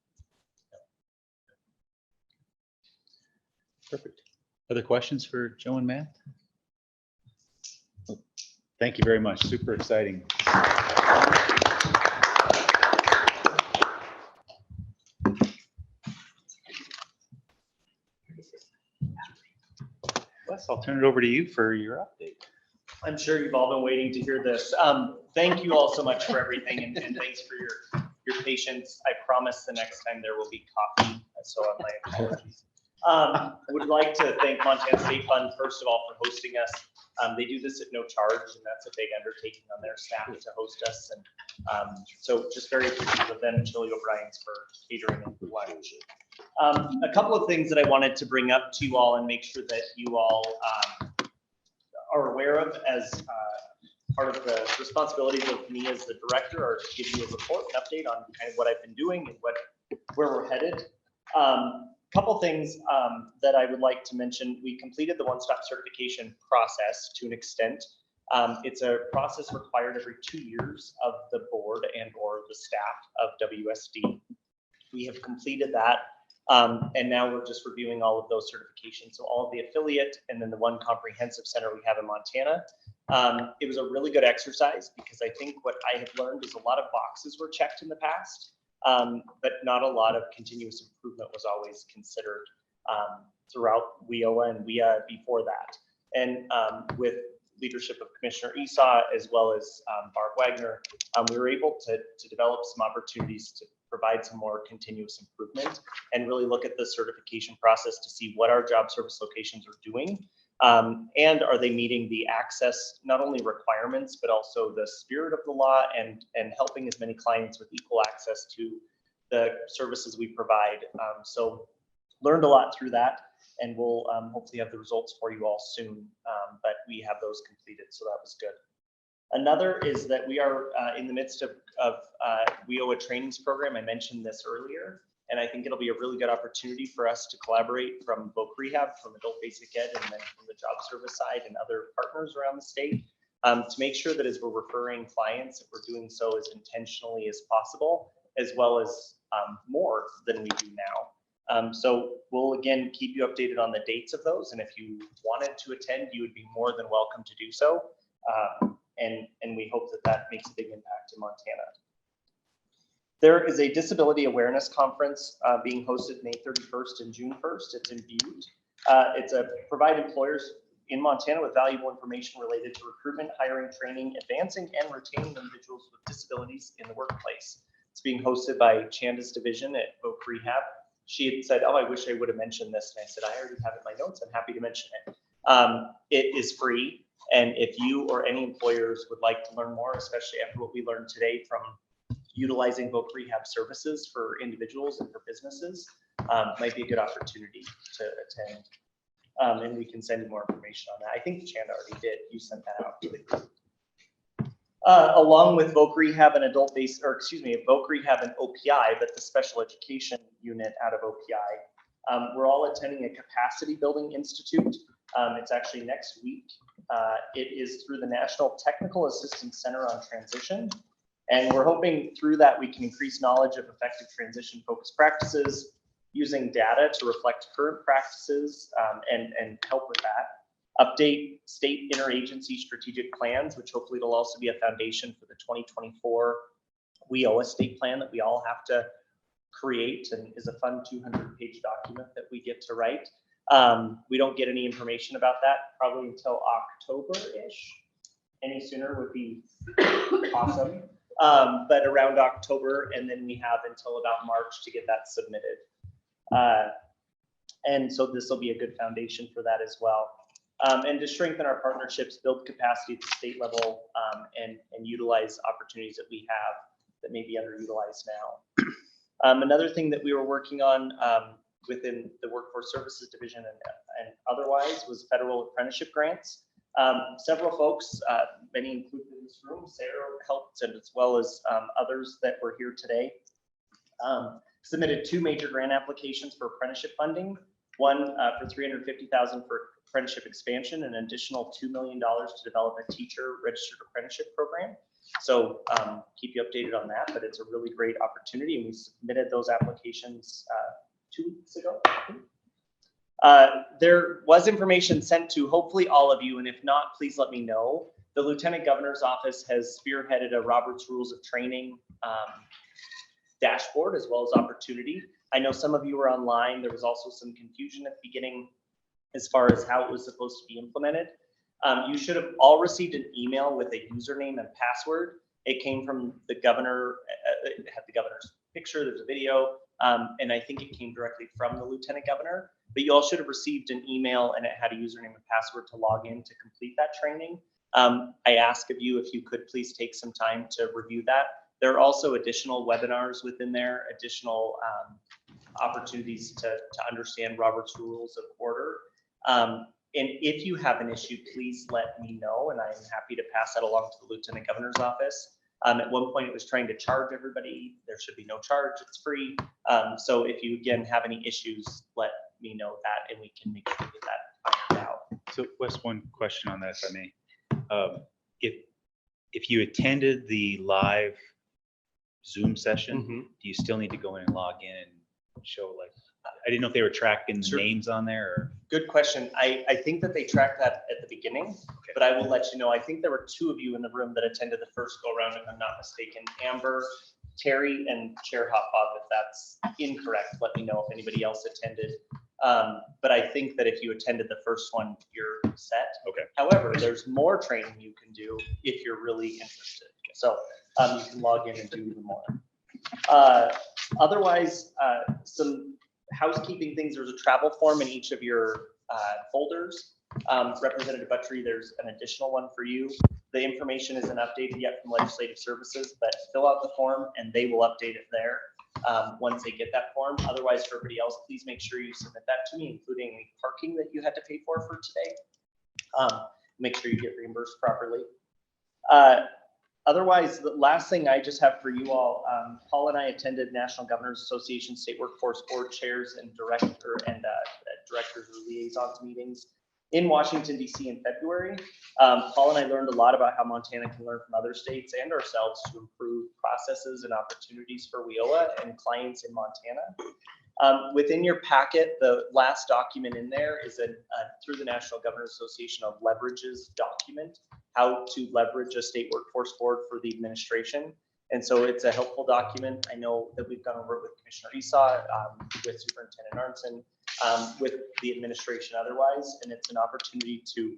Perfect. Other questions for Joe and Matt? Thank you very much. Super exciting. Wes, I'll turn it over to you for your update. I'm sure you've all been waiting to hear this. Thank you all so much for everything, and thanks for your patience. I promise the next time there will be coffee, so my apologies. Would like to thank Montana State Fund, first of all, for hosting us. They do this at no charge, and that's a big undertaking on their staff to host us. And so just very appreciative of them and Chili O'Brien's for catering and lunch. A couple of things that I wanted to bring up to you all and make sure that you all are aware of as part of the responsibilities of me as the director, are to give you a report, an update on kind of what I've been doing and where we're headed. Couple things that I would like to mention. We completed the one-stop certification process to an extent. It's a process required every 2 years of the board and or the staff of WSD. We have completed that, and now we're just reviewing all of those certifications. So all of the affiliate and then the one comprehensive center we have in Montana. It was a really good exercise, because I think what I have learned is a lot of boxes were checked in the past. But not a lot of continuous improvement was always considered throughout WIOA and WIA before that. And with leadership of Commissioner Esau, as well as Barb Wagner, we were able to develop some opportunities to provide some more continuous improvement and really look at the certification process to see what our job service locations are doing. And are they meeting the access, not only requirements, but also the spirit of the law, and helping as many clients with equal access to the services we provide. So learned a lot through that, and we'll hopefully have the results for you all soon, but we have those completed, so that was good. Another is that we are in the midst of WIOA trainings program. I mentioned this earlier. And I think it'll be a really good opportunity for us to collaborate from both rehab, from adult basic ed, and then from the job service side and other partners around the state, to make sure that as we're referring clients, that we're doing so as intentionally as possible, as well as more than we do now. So we'll again keep you updated on the dates of those. And if you wanted to attend, you would be more than welcome to do so. And we hope that that makes a big impact in Montana. There is a disability awareness conference being hosted May 31st and June 1st. It's in Butte. It's a provide employers in Montana with valuable information related to recruitment, hiring, training, advancing, and retaining individuals with disabilities in the workplace. It's being hosted by Chanda's division at Oak Rehab. she had said, oh, I wish I would have mentioned this. And I said, I already have it in my notes. I'm happy to mention it. It is free. And if you or any employers would like to learn more, especially after what we learned today from utilizing voc rehab services for individuals and for businesses, might be a good opportunity to attend. And we can send you more information on that. I think Chanda already did. You sent that out to the group. Along with voc rehab and voc rehab and OPI, but the special education unit out of OPI. We're all attending a capacity building institute. It's actually next week. It is through the National Technical Assistance Center on Transition. And we're hoping through that we can increase knowledge of effective transition focused practices, using data to reflect current practices and help with that. Update state interagency strategic plans, which hopefully will also be a foundation for the 2024 WIOA state plan that we all have to create, and is a fun 200-page document that we get to write. We don't get any information about that probably until October-ish. Any sooner would be awesome. But around October, and then we have until about March to get that submitted. And so this will be a good foundation for that as well. And to strengthen our partnerships, build capacity at the state level, and utilize opportunities that we have that may be underutilized now. Another thing that we were working on within the Workforce Services Division and otherwise was federal apprenticeship grants. Several folks, many included in this room, Sarah helped, and as well as others that were here today, submitted 2 major grant applications for apprenticeship funding. One for $350,000 for apprenticeship expansion, and an additional $2 million to develop a teacher registered apprenticeship program. So keep you updated on that, but it's a really great opportunity, and we submitted those applications 2 weeks ago. There was information sent to hopefully all of you, and if not, please let me know. The Lieutenant Governor's Office has spearheaded a Robert's Rules of Training dashboard as well as opportunity. I know some of you were online. There was also some confusion at the beginning as far as how it was supposed to be implemented. You should have all received an email with a username and password. It came from the governor. It had the governor's picture. There's a video, and I think it came directly from the Lieutenant Governor. But you all should have received an email, and it had a username and password to log in to complete that training. I ask of you if you could please take some time to review that. There are also additional webinars within there, additional opportunities to understand Robert's Rules of Order. And if you have an issue, please let me know, and I'm happy to pass that along to the Lieutenant Governor's Office. At one point, it was trying to charge everybody. There should be no charge. It's free. So if you, again, have any issues, let me know that, and we can make sure we get that ironed out. So Wes, one question on that, if I may. If you attended the live Zoom session, do you still need to go in and log in and show, like, I didn't know if they were tracking names on there or? Good question. I think that they tracked that at the beginning, but I will let you know. I think there were 2 of you in the room that attended the first go around, if I'm not mistaken. Amber, Terry, and Chair Hopbob. If that's incorrect, let me know if anybody else attended. But I think that if you attended the first one, you're set. Okay. However, there's more training you can do if you're really interested. So you can log in and do even more. Otherwise, some housekeeping things. There's a travel form in each of your folders. Representative Buttrey, there's an additional one for you. The information isn't updated yet from Legislative Services, but fill out the form and they will update it there once they get that form. Otherwise, for everybody else, please make sure you submit that to me, including any parking that you had to pay for today. Make sure you get reimbursed properly. Otherwise, the last thing I just have for you all, Paul and I attended National Governors Association State Workforce Board Chairs and Directors or Liaisons meetings in Washington, D.C. in February. Paul and I learned a lot about how Montana can learn from other states and ourselves to improve processes and opportunities for WIOA and clients in Montana. Within your packet, the last document in there is through the National Governors Association of Leverages document, how to leverage a state workforce board for the administration. And so it's a helpful document. I know that we've gone over it with Commissioner Esau, with Superintendent Arnson, with the administration otherwise, and it's an opportunity to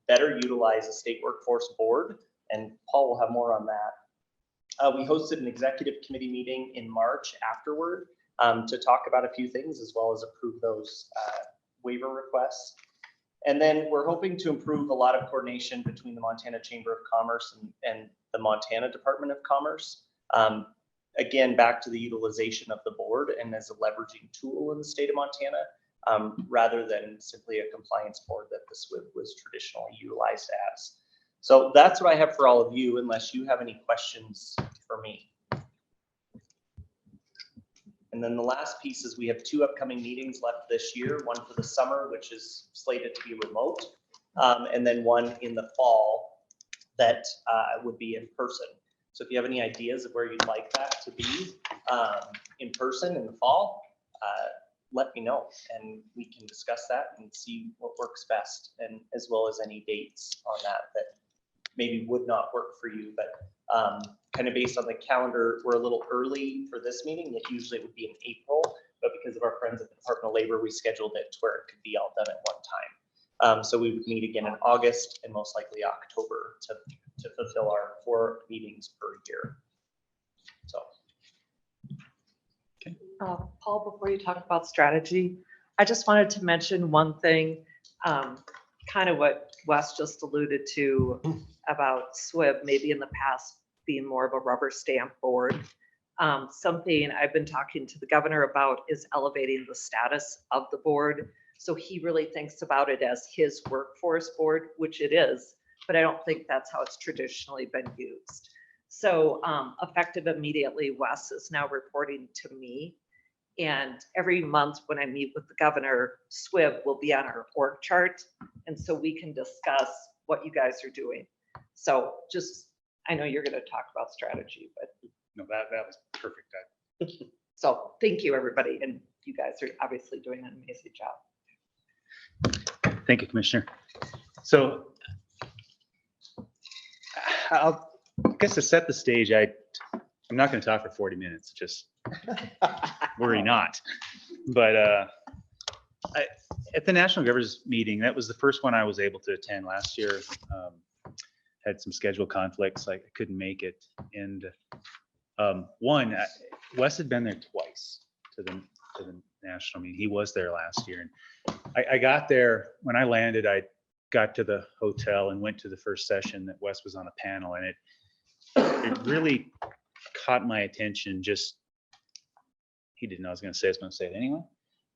better utilize a state workforce board. And Paul will have more on that. We hosted an executive committee meeting in March afterward to talk about a few things as well as approve those waiver requests. And then we're hoping to improve a lot of coordination between the Montana Chamber of Commerce and the Montana Department of Commerce. Again, back to the utilization of the board and as a leveraging tool in the state of Montana, rather than simply a compliance board that the SWIB was traditionally utilized as. So that's what I have for all of you, unless you have any questions for me. And then the last piece is we have 2 upcoming meetings left this year, one for the summer, which is slated to be remote, and then one in the fall that would be in person. So if you have any ideas of where you'd like that to be in person in the fall, let me know and we can discuss that and see what works best, and as well as any dates on that maybe would not work for you, but kind of based on the calendar, we're a little early for this meeting. It usually would be in April, but because of our friends at the Department of Labor, we scheduled it to where it could be all done at one time. So we would meet again in August and most likely October to fulfill our 4 meetings per year. So. Paul, before you talk about strategy, I just wanted to mention one thing, kind of what Wes just alluded to about SWIB, maybe in the past being more of a rubber stamp board. Something I've been talking to the governor about is elevating the status of the board. So he really thinks about it as his workforce board, which it is, but I don't think that's how it's traditionally been used. So effective immediately, Wes is now reporting to me. And every month when I meet with the governor, SWIB will be on our org chart. And so we can discuss what you guys are doing. So just, I know you're going to talk about strategy, but. No, that was perfect. So thank you, everybody. And you guys are obviously doing an amazing job. Thank you, Commissioner. So I guess to set the stage, I'm not going to talk for 40 minutes, just worry not. But at the National Governors Meeting, that was the first one I was able to attend last year. Had some schedule conflicts, I couldn't make it. And Wes had been there twice to the national meeting. He was there last year. And I got there, when I landed, I got to the hotel and went to the first session that Wes was on a panel, and it really caught my attention. Just, he didn't know I was going to say it, so I'm going to say it anyway.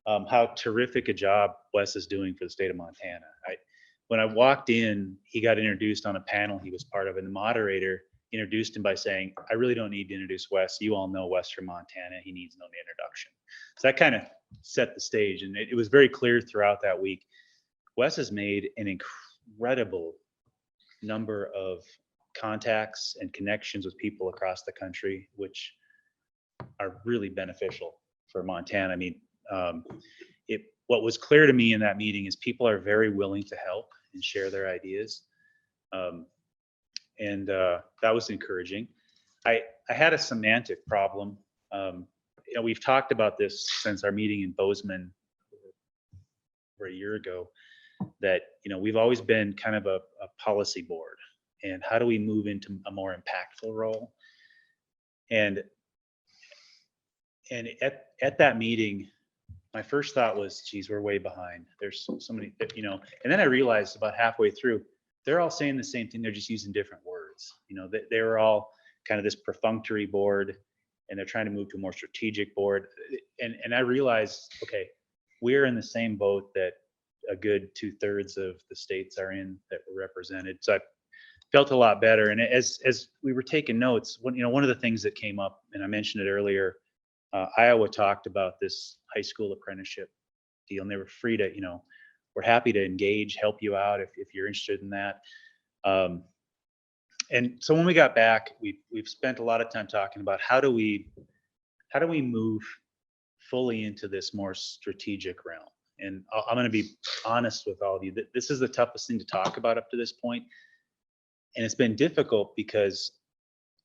How terrific a job Wes is doing for the state of Montana. When I walked in, he got introduced on a panel he was part of, and the moderator introduced him by saying, I really don't need to introduce Wes. You all know Wes from Montana. He needs no introduction. So that kind of set the stage, and it was very clear throughout that week. Wes has made an incredible number of contacts and connections with people across the country, which are really beneficial for Montana. I mean, what was clear to me in that meeting is people are very willing to help and share their ideas. And that was encouraging. I had a semantic problem. We've talked about this since our meeting in Bozeman over a year ago, that we've always been kind of a policy board, and how do we move into a more impactful role? And at that meeting, my first thought was, geez, we're way behind. There's so many, and then I realized about halfway through, they're all saying the same thing. They're just using different words. They were all kind of this perfunctory board, and they're trying to move to a more strategic board. And I realized, okay, we're in the same boat that a good 2/3 of the states are in that were represented. So I felt a lot better. And as we were taking notes, one of the things that came up, and I mentioned it earlier, Iowa talked about this high school apprenticeship deal, and they were free to, we're happy to engage, help you out if you're interested in that. And so when we got back, we've spent a lot of time talking about how do we move fully into this more strategic realm. And I'm going to be honest with all of you, that this is the toughest thing to talk about up to this point. And it's been difficult because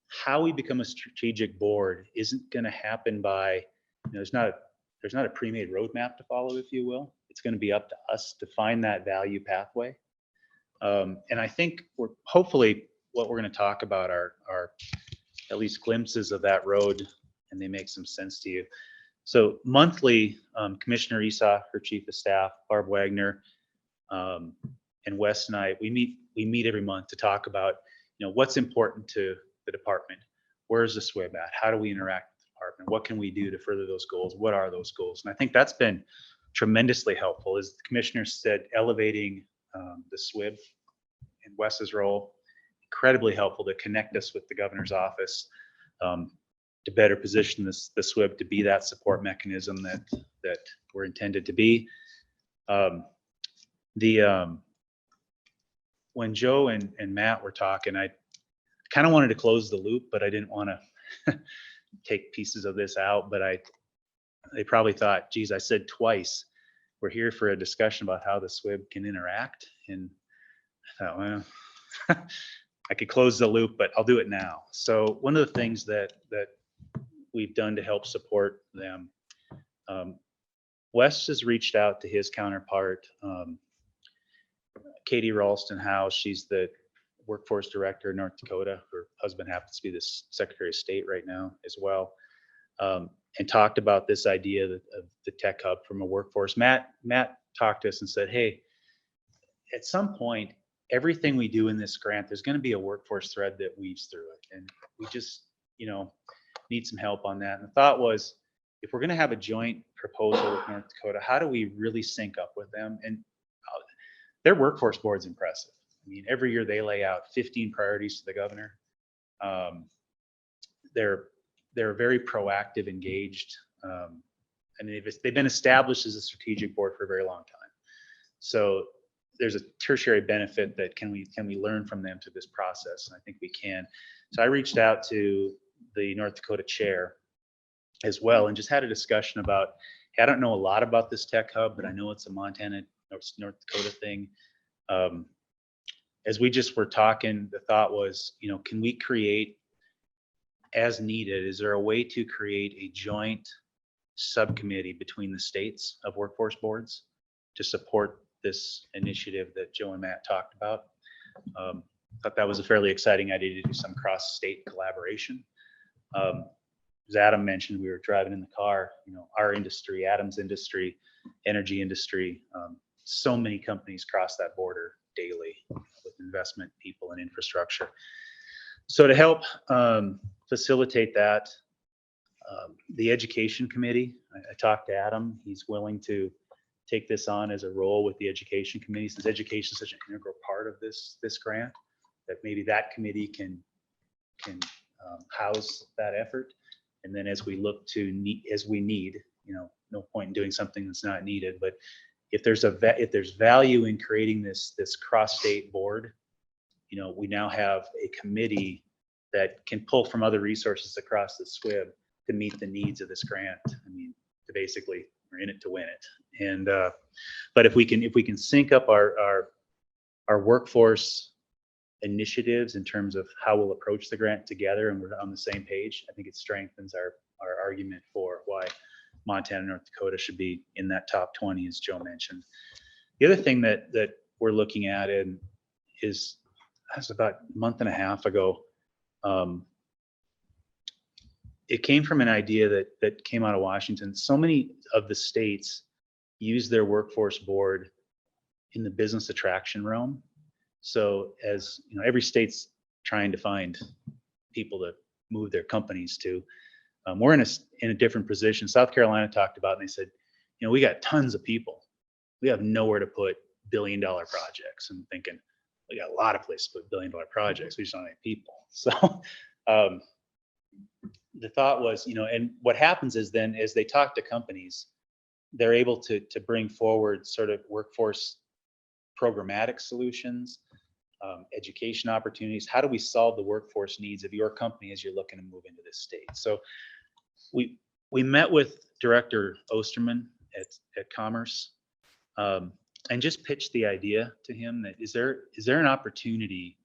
how we become a strategic board isn't going to happen by, there's not a pre-made roadmap to follow, if you will. It's going to be up to us to find that value pathway. And I think hopefully what we're going to talk about are at least glimpses of that road, and they make some sense to you. So monthly, Commissioner Esau, her chief of staff, Barb Wagner, and Wes and I, we meet every month to talk about, what's important to the department. Where's the SWIB at? How do we interact with the department? What can we do to further those goals? What are those goals? And I think that's been tremendously helpful. As the commissioner said, elevating the SWIB in Wes's role, incredibly helpful to connect us with the governor's office, to better position the SWIB to be that support mechanism that we're intended to be. When Joe and Matt were talking, I kind of wanted to close the loop, but I didn't want to take pieces of this out. But they probably thought, geez, I said twice, we're here for a discussion about how the SWIB can interact. And I thought, well, I could close the loop, but I'll do it now. So one of the things that we've done to help support them, Wes has reached out to his counterpart, Katie Ralston Howe. She's the workforce director in North Dakota. Her husband happens to be the Secretary of State right now as well, and talked about this idea of the tech hub from a workforce. Matt talked to us and said, hey, at some point, everything we do in this grant, there's going to be a workforce thread that weaves through it. And we just, need some help on that. And the thought was, if we're going to have a joint proposal with North Dakota, how do we really sync up with them? And their workforce board's impressive. I mean, every year they lay out 15 priorities to the governor. They're very proactive, engaged, and they've been established as a strategic board for a very long time. So there's a tertiary benefit that can we learn from them through this process, and I think we can. So I reached out to the North Dakota chair as well and just had a discussion about, hey, I don't know a lot about this tech hub, but I know it's a Montana, North Dakota thing. As we just were talking, the thought was, can we create, as needed, is there a way to create a joint subcommittee between the states of workforce boards to support this initiative that Joe and Matt talked about? Thought that was a fairly exciting idea to do some cross-state collaboration. As Adam mentioned, we were driving in the car, our industry, Adam's industry, energy industry, so many companies cross that border daily with investment, people, and infrastructure. So to help facilitate that, the education committee, I talked to Adam. He's willing to take this on as a role with the education committee, since education is such an integral part of this grant, that maybe that committee can house that effort. And then as we look to need, no point in doing something that's not needed. But if there's value in creating this cross-state board, we now have a committee that can pull from other resources across the SWIB to meet the needs of this grant. I mean, to basically, we're in it to win it. And but if we can sync up our workforce initiatives in terms of how we'll approach the grant together, and we're on the same page, I think it strengthens our argument for why Montana and North Dakota should be in that top 20, as Joe mentioned. The other thing that we're looking at is about a month and a half ago. It came from an idea that came out of Washington. So many of the states use their workforce board in the business attraction realm. So as every state's trying to find people to move their companies to. We're in a different position. South Carolina talked about, and they said, we got tons of people. We have nowhere to put billion-dollar projects. And thinking, we got a lot of places to put billion-dollar projects. We just don't have people. So the thought was, and what happens is then as they talk to companies, they're able to bring forward sort of workforce programmatic solutions, education opportunities. How do we solve the workforce needs of your company as you're looking to move into this state? So we met with Director Osterman at Commerce and just pitched the idea to him that is there an opportunity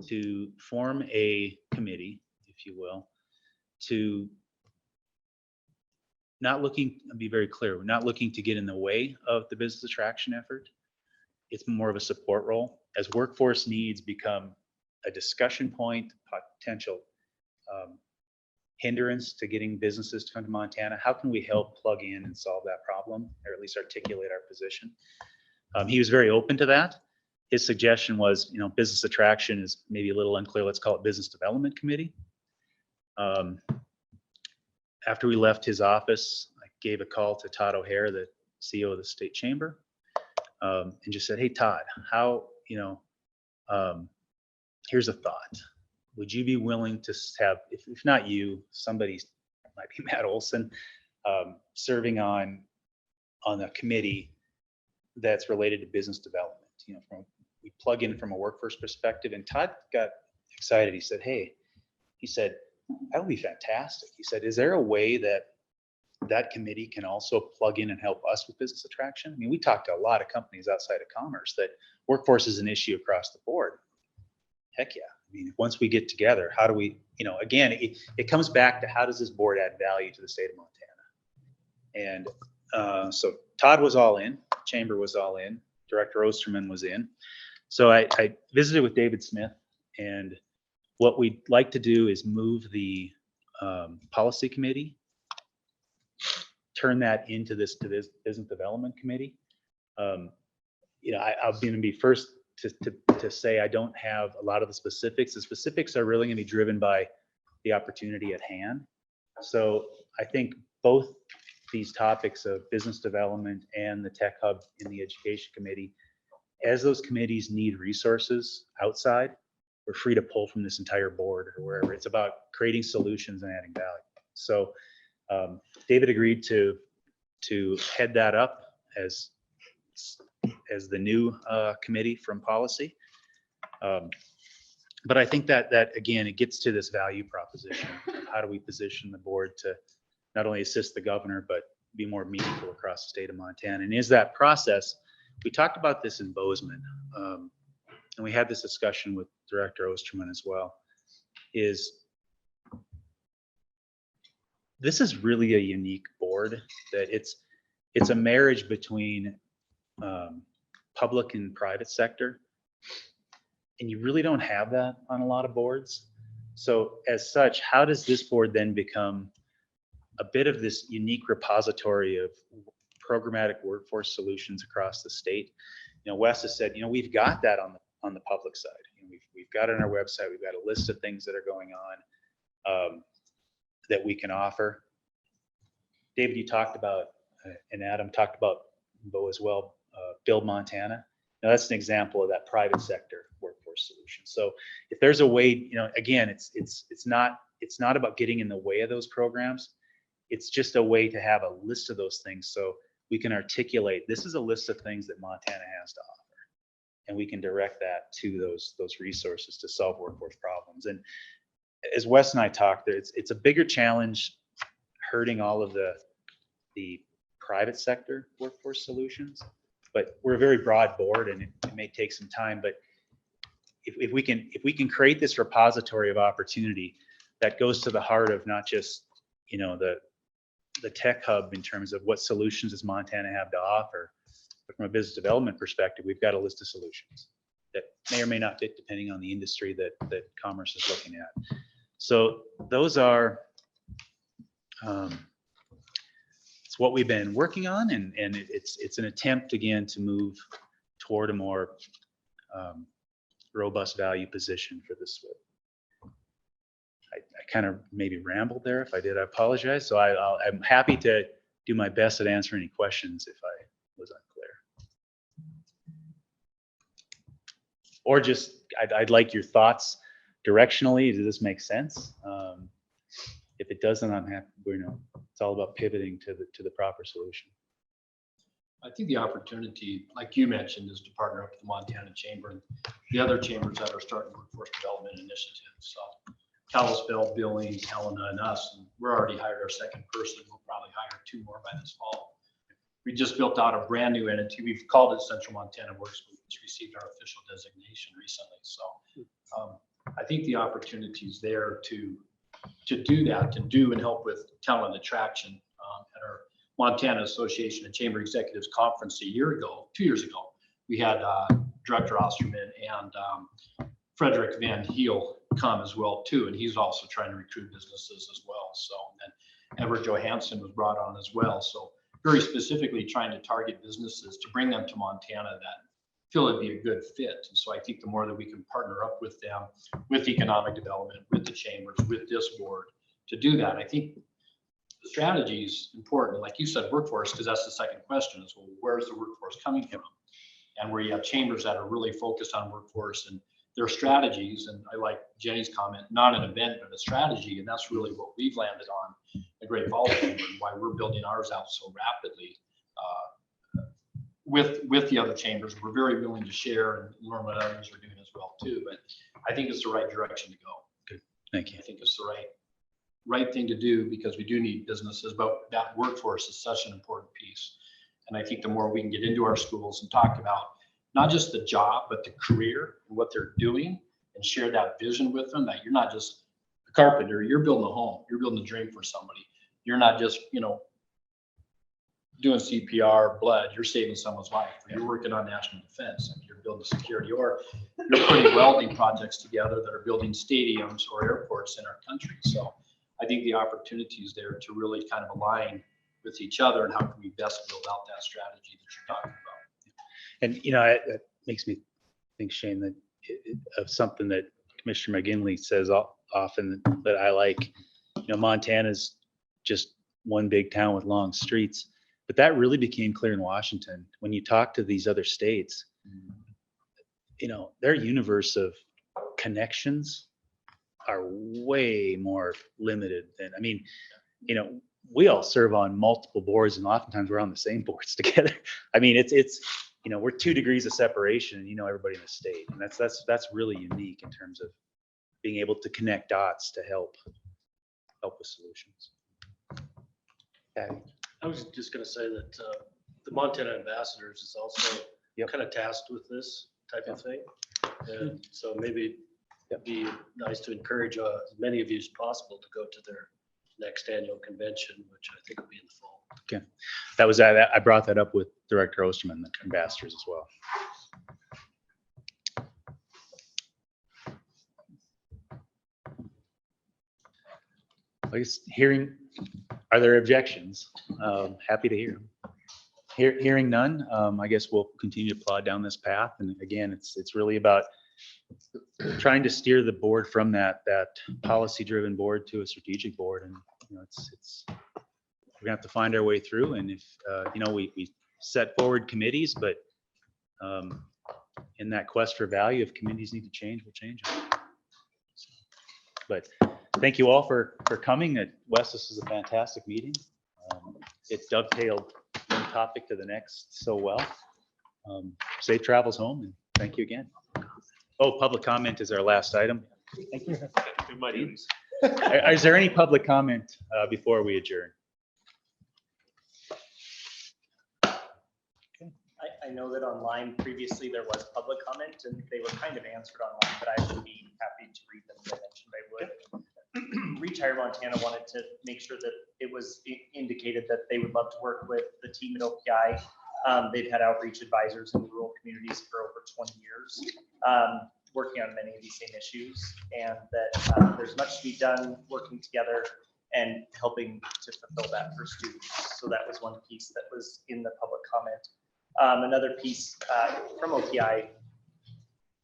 to form a committee, if you will, to be very clear, we're not looking to get in the way of the business attraction effort. It's more of a support role. As workforce needs become a discussion point, potential hindrance to getting businesses to come to Montana. How can we help plug in and solve that problem, or at least articulate our position? He was very open to that. His suggestion was, business attraction is maybe a little unclear. Let's call it business development committee. After we left his office, I gave a call to Todd O'Hare, the CEO of the state chamber, and just said, hey, Todd, how, here's a thought. Would you be willing to have, if not you, somebody, might be Matt Olson, serving on a committee that's related to business development? We plug in from a workforce perspective, and Todd got excited. He said, hey, that would be fantastic. He said, is there a way that committee can also plug in and help us with business attraction? I mean, we talked to a lot of companies outside of commerce that workforce is an issue across the board. Heck yeah. I mean, once we get together, how do we, again, it comes back to how does this board add value to the state of Montana? And so Todd was all in, chamber was all in, Director Osterman was in. So I visited with David Smith, and what we'd like to do is move the policy committee, turn that into this business development committee. I'm going to be first to say I don't have a lot of the specifics. The specifics are really going to be driven by the opportunity at hand. So I think both these topics of business development and the tech hub in the education committee, as those committees need resources outside, we're free to pull from this entire board or wherever. It's about creating solutions and adding value. So David agreed to head that up as the new committee from policy. But I think that again, it gets to this value proposition. How do we position the board to not only assist the governor, but be more meaningful across the state of Montana? And is that process, we talked about this in Bozeman, and we had this discussion with Director Osterman as well, is this is really a unique board, that it's a marriage between public and private sector. And you really don't have that on a lot of boards. So as such, how does this board then become a bit of this unique repository of programmatic workforce solutions across the state? Wes has said, we've got that on the public side. We've got it on our website. We've got a list of things that are going on that we can offer. David, you talked about, and Adam talked about, Bo as well, Build Montana. Now that's an example of that private sector workforce solution. So if there's a way, again, it's not about getting in the way of those programs. It's just a way to have a list of those things so we can articulate, this is a list of things that Montana has to offer, and we can direct that to those resources to solve workforce problems. And as Wes and I talked, it's a bigger challenge hurting all of the private sector workforce solutions, but we're a very broad board, and it may take some time, but if we can create this repository of opportunity that goes to the heart of not just the tech hub in terms of what solutions does Montana have to offer, but from a business development perspective, we've got a list of solutions that may or may not fit depending on the industry that commerce is looking at. So those are it's what we've been working on, and it's an attempt again to move toward a more robust value position for the SWIB. I kind of maybe rambled there. If I did, I apologize. So I'm happy to do my best at answering any questions if I was unclear. Or just, I'd like your thoughts directionally. Does this make sense? If it doesn't, I'm happy. It's all about pivoting to the proper solution. I think the opportunity, like you mentioned, is to partner up with the Montana Chamber and the other chambers that are starting workforce development initiatives. So Kalispell, Billings, Helena, and us, and we're already hired our second person. We'll probably hire 2 more by this fall. We just built out a brand new entity. We've called it Central Montana Works. We just received our official designation recently. So I think the opportunity is there to do that, to do and help with talent attraction. At our Montana Association and Chamber Executives Conference 2 years ago, we had Director Osterman and Frederick Van Heel come as well too. And he's also trying to recruit businesses as well. So, and Edward Johansson was brought on as well. So very specifically trying to target businesses to bring them to Montana that feel it'd be a good fit. And so I think the more that we can partner up with them, with economic development, with the chambers, with this board to do that, I think the strategy is important. Like you said, workforce, because that's the second question is, well, where's the workforce coming from? And where you have chambers that are really focused on workforce and their strategies. And I like Jenny's comment, not an event, but a strategy. And that's really what we've landed on the Great Falls Chamber and why we're building ours out so rapidly with the other chambers. We're very willing to share and learn what others are doing as well too. But I think it's the right direction to go. Good, thank you. I think it's the right thing to do because we do need businesses, but that workforce is such an important piece. And I think the more we can get into our schools and talk about not just the job, but the career and what they're doing and share that vision with them, that you're not just a carpenter, you're building a home, you're building a dream for somebody. You're not just, doing CPR, blood, you're saving someone's life. Or you're working on national defense, and you're building security, or you're putting welding projects together that are building stadiums or airports in our country. So I think the opportunity is there to really kind of align with each other and how can we best build out that strategy that you're talking about. And, it makes me think, Shane, that of something that Commissioner McGinley says often that I like, Montana's just one big town with long streets, but that really became clear in Washington. When you talk to these other states, their universe of connections are way more limited than, we all serve on multiple boards and oftentimes we're on the same boards together. It's we're 2 degrees of separation and everybody in the state. And that's really unique in terms of being able to connect dots to help with solutions. Okay. I was just gonna say that the Montana Ambassadors is also kind of tasked with this type of thing. And so maybe it'd be nice to encourage as many of you as possible to go to their next annual convention, which I think will be in the fall. Okay. That was, I brought that up with Director Osterman, the ambassadors as well. I guess are there objections? Happy to hear them. Hearing none, I guess we'll continue to plod down this path. And again, it's really about trying to steer the board from that policy-driven board to a strategic board. And we're gonna have to find our way through. And if we set forward committees, but in that quest for value, if committees need to change, we'll change them. But thank you all for coming. Wes, this is a fantastic meeting. It dovetailed one topic to the next so well. Safe travels home, and thank you again. Oh, public comment is our last item. Thank you. Is there any public comment before we adjourn? I know that online previously there was public comment and they were kind of answered online, but I would be happy to read them. As I mentioned, I would. Retire Montana wanted to make sure that it was indicated that they would love to work with the team at OPI. They've had outreach advisors in rural communities for over 20 years, working on many of these same issues, and that there's much to be done working together and helping to fulfill that for students. So that was one piece that was in the public comment. Another piece from OPI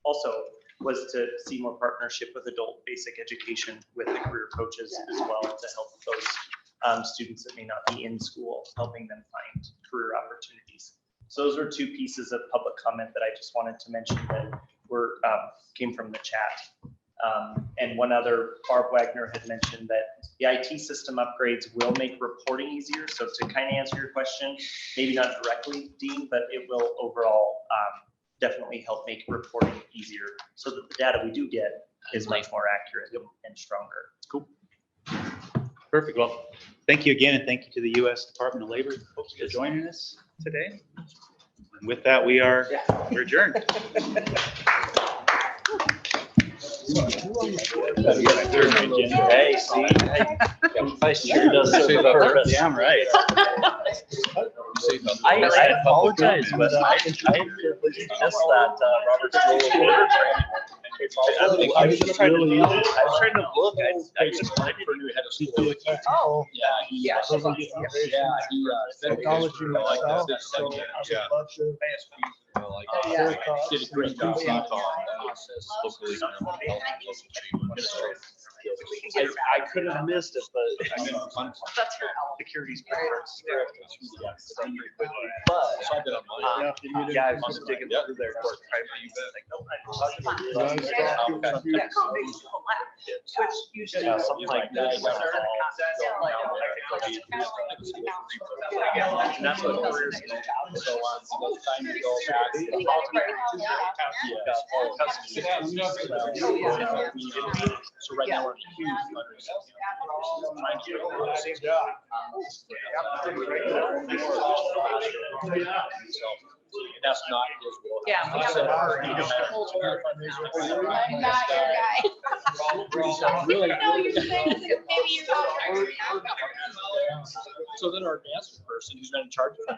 also was to see more partnership with adult basic education with the career coaches as well to help those students that may not be in school, helping them find career opportunities. So those are 2 pieces of public comment that I just wanted to mention that came from the chat. And one other, Barb Wagner had mentioned that the IT system upgrades will make reporting easier. So to kind of answer your question, maybe not directly, Dean, but it will overall definitely help make reporting easier so that the data we do get is much more accurate and stronger. Cool. Perfect. Well, thank you again, and thank you to the U.S. Department of Labor folks for joining us today. And with that, we're adjourned. Hey, see, vice chair does serve a purpose. Yeah, I'm right. I apologize, but I missed that Robert's Rule of Order training. I was just trying to look, I just wanted to. Oh. Yeah, he. Yeah. Technology itself, so Yeah. did a great job. I could have missed it, but security's pretty hard. But, yeah, I was just digging through there. for primary, yeah, something like that. And that's what careers do. So, time to go back. So right now we're in a huge that's not his will. Yeah. He's a hard, I'm not your guy. Really. No, you're saying that maybe you're not. So then our advanced person who's been in charge of